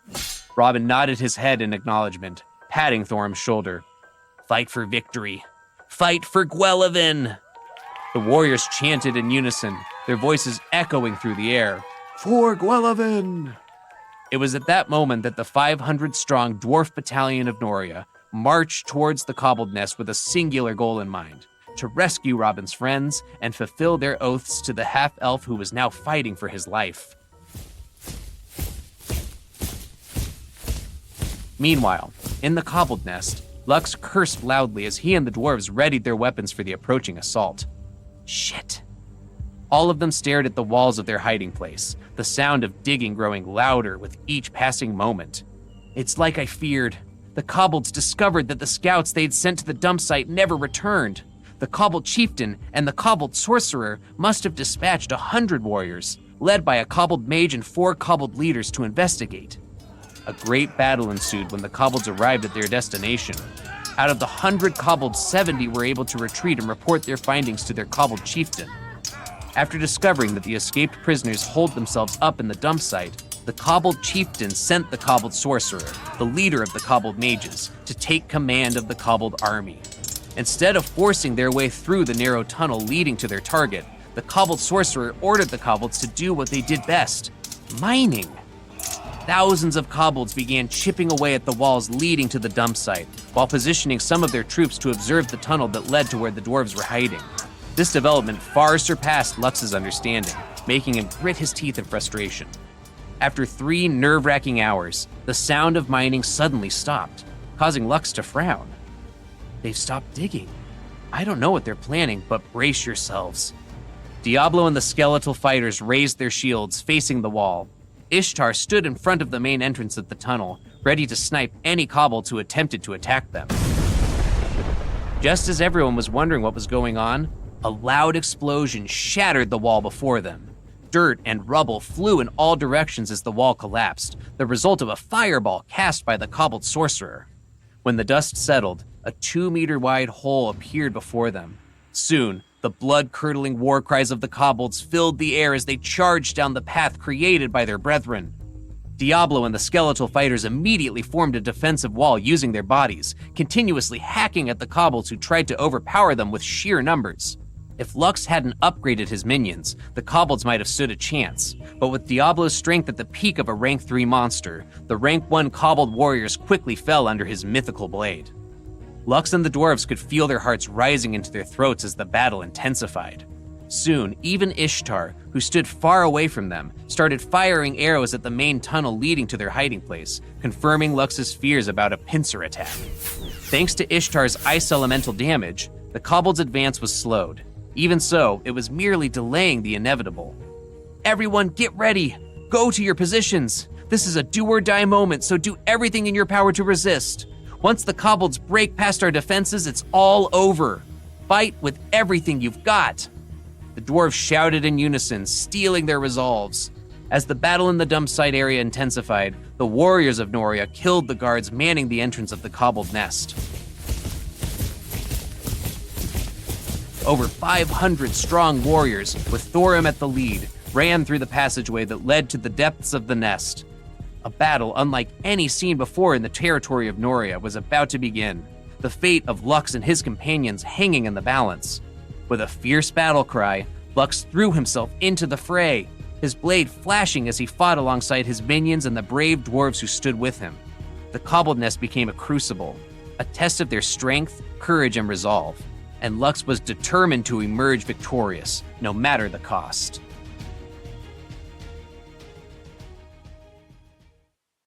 Robin nodded his head in acknowledgement, patting Thorum's shoulder. "Fight for victory. Fight for Gwellavin!" The warriors chanted in unison, their voices echoing through the air. "For Gwellavin!" It was at that moment that the 500-strong dwarf battalion of Noria marched towards the cobbled nest with a singular goal in mind: to rescue Robin's friends and fulfill their oaths to the half-elf who was now fighting for his life. Meanwhile, in the cobbled nest, Lux cursed loudly as he and the dwarves readied their weapons for the approaching assault. Shit. All of them stared at the walls of their hiding place, the sound of digging growing louder with each passing moment. It's like I feared. The kobolds discovered that the scouts they'd sent to the dump site never returned. The kobold chieftain and the kobold sorcerer must have dispatched 100 warriors, led by a kobold mage and 4 kobold leaders to investigate. A great battle ensued when the kobolds arrived at their destination. Out of the 100 kobolds, 70 were able to retreat and report their findings to their kobold chieftain. After discovering that the escaped prisoners holed themselves up in the dump site, the kobold chieftain sent the kobold sorcerer, the leader of the kobold mages, to take command of the kobold army. Instead of forcing their way through the narrow tunnel leading to their target, the kobold sorcerer ordered the kobolds to do what they did best: mining. Thousands of kobolds began chipping away at the walls leading to the dump site, while positioning some of their troops to observe the tunnel that led to where the dwarves were hiding. This development far surpassed Lux's understanding, making him grit his teeth in frustration. After 3 nerve-wracking hours, the sound of mining suddenly stopped, causing Lux to frown. They've stopped digging. I don't know what they're planning, but brace yourselves. Diablo and the skeletal fighters raised their shields, facing the wall. Ishtar stood in front of the main entrance of the tunnel, ready to snipe any kobolds who attempted to attack them. Just as everyone was wondering what was going on, a loud explosion shattered the wall before them. Dirt and rubble flew in all directions as the wall collapsed, the result of a fireball cast by the kobold sorcerer. When the dust settled, a 2-meter-wide hole appeared before them. Soon, the blood-curdling war cries of the kobolds filled the air as they charged down the path created by their brethren. Diablo and the skeletal fighters immediately formed a defensive wall using their bodies, continuously hacking at the kobolds who tried to overpower them with sheer numbers. If Lux hadn't upgraded his minions, the kobolds might have stood a chance, but with Diablo's strength at the peak of a rank 3 monster, the rank 1 kobold warriors quickly fell under his mythical blade. Lux and the dwarves could feel their hearts rising into their throats as the battle intensified. Soon, even Ishtar, who stood far away from them, started firing arrows at the main tunnel leading to their hiding place, confirming Lux's fears about a pincer attack. Thanks to Ishtar's ice elemental damage, the kobolds' advance was slowed. Even so, it was merely delaying the inevitable. Everyone, get ready! Go to your positions! This is a do-or-die moment, so do everything in your power to resist. Once the kobolds break past our defenses, it's all over. Fight with everything you've got. The dwarves shouted in unison, steeling their resolves. As the battle in the dump site area intensified, the warriors of Noria killed the guards manning the entrance of the kobold nest. Over 500 strong warriors, with Thorim at the lead, ran through the passageway that led to the depths of the nest. A battle unlike any seen before in the territory of Noria was about to begin, the fate of Lux and his companions hanging in the balance. With a fierce battle cry, Lux threw himself into the fray, his blade flashing as he fought alongside his minions and the brave dwarves who stood with him. The cobbled nest became a crucible, a test of their strength, courage, and resolve, and Lux was determined to emerge victorious, no matter the cost.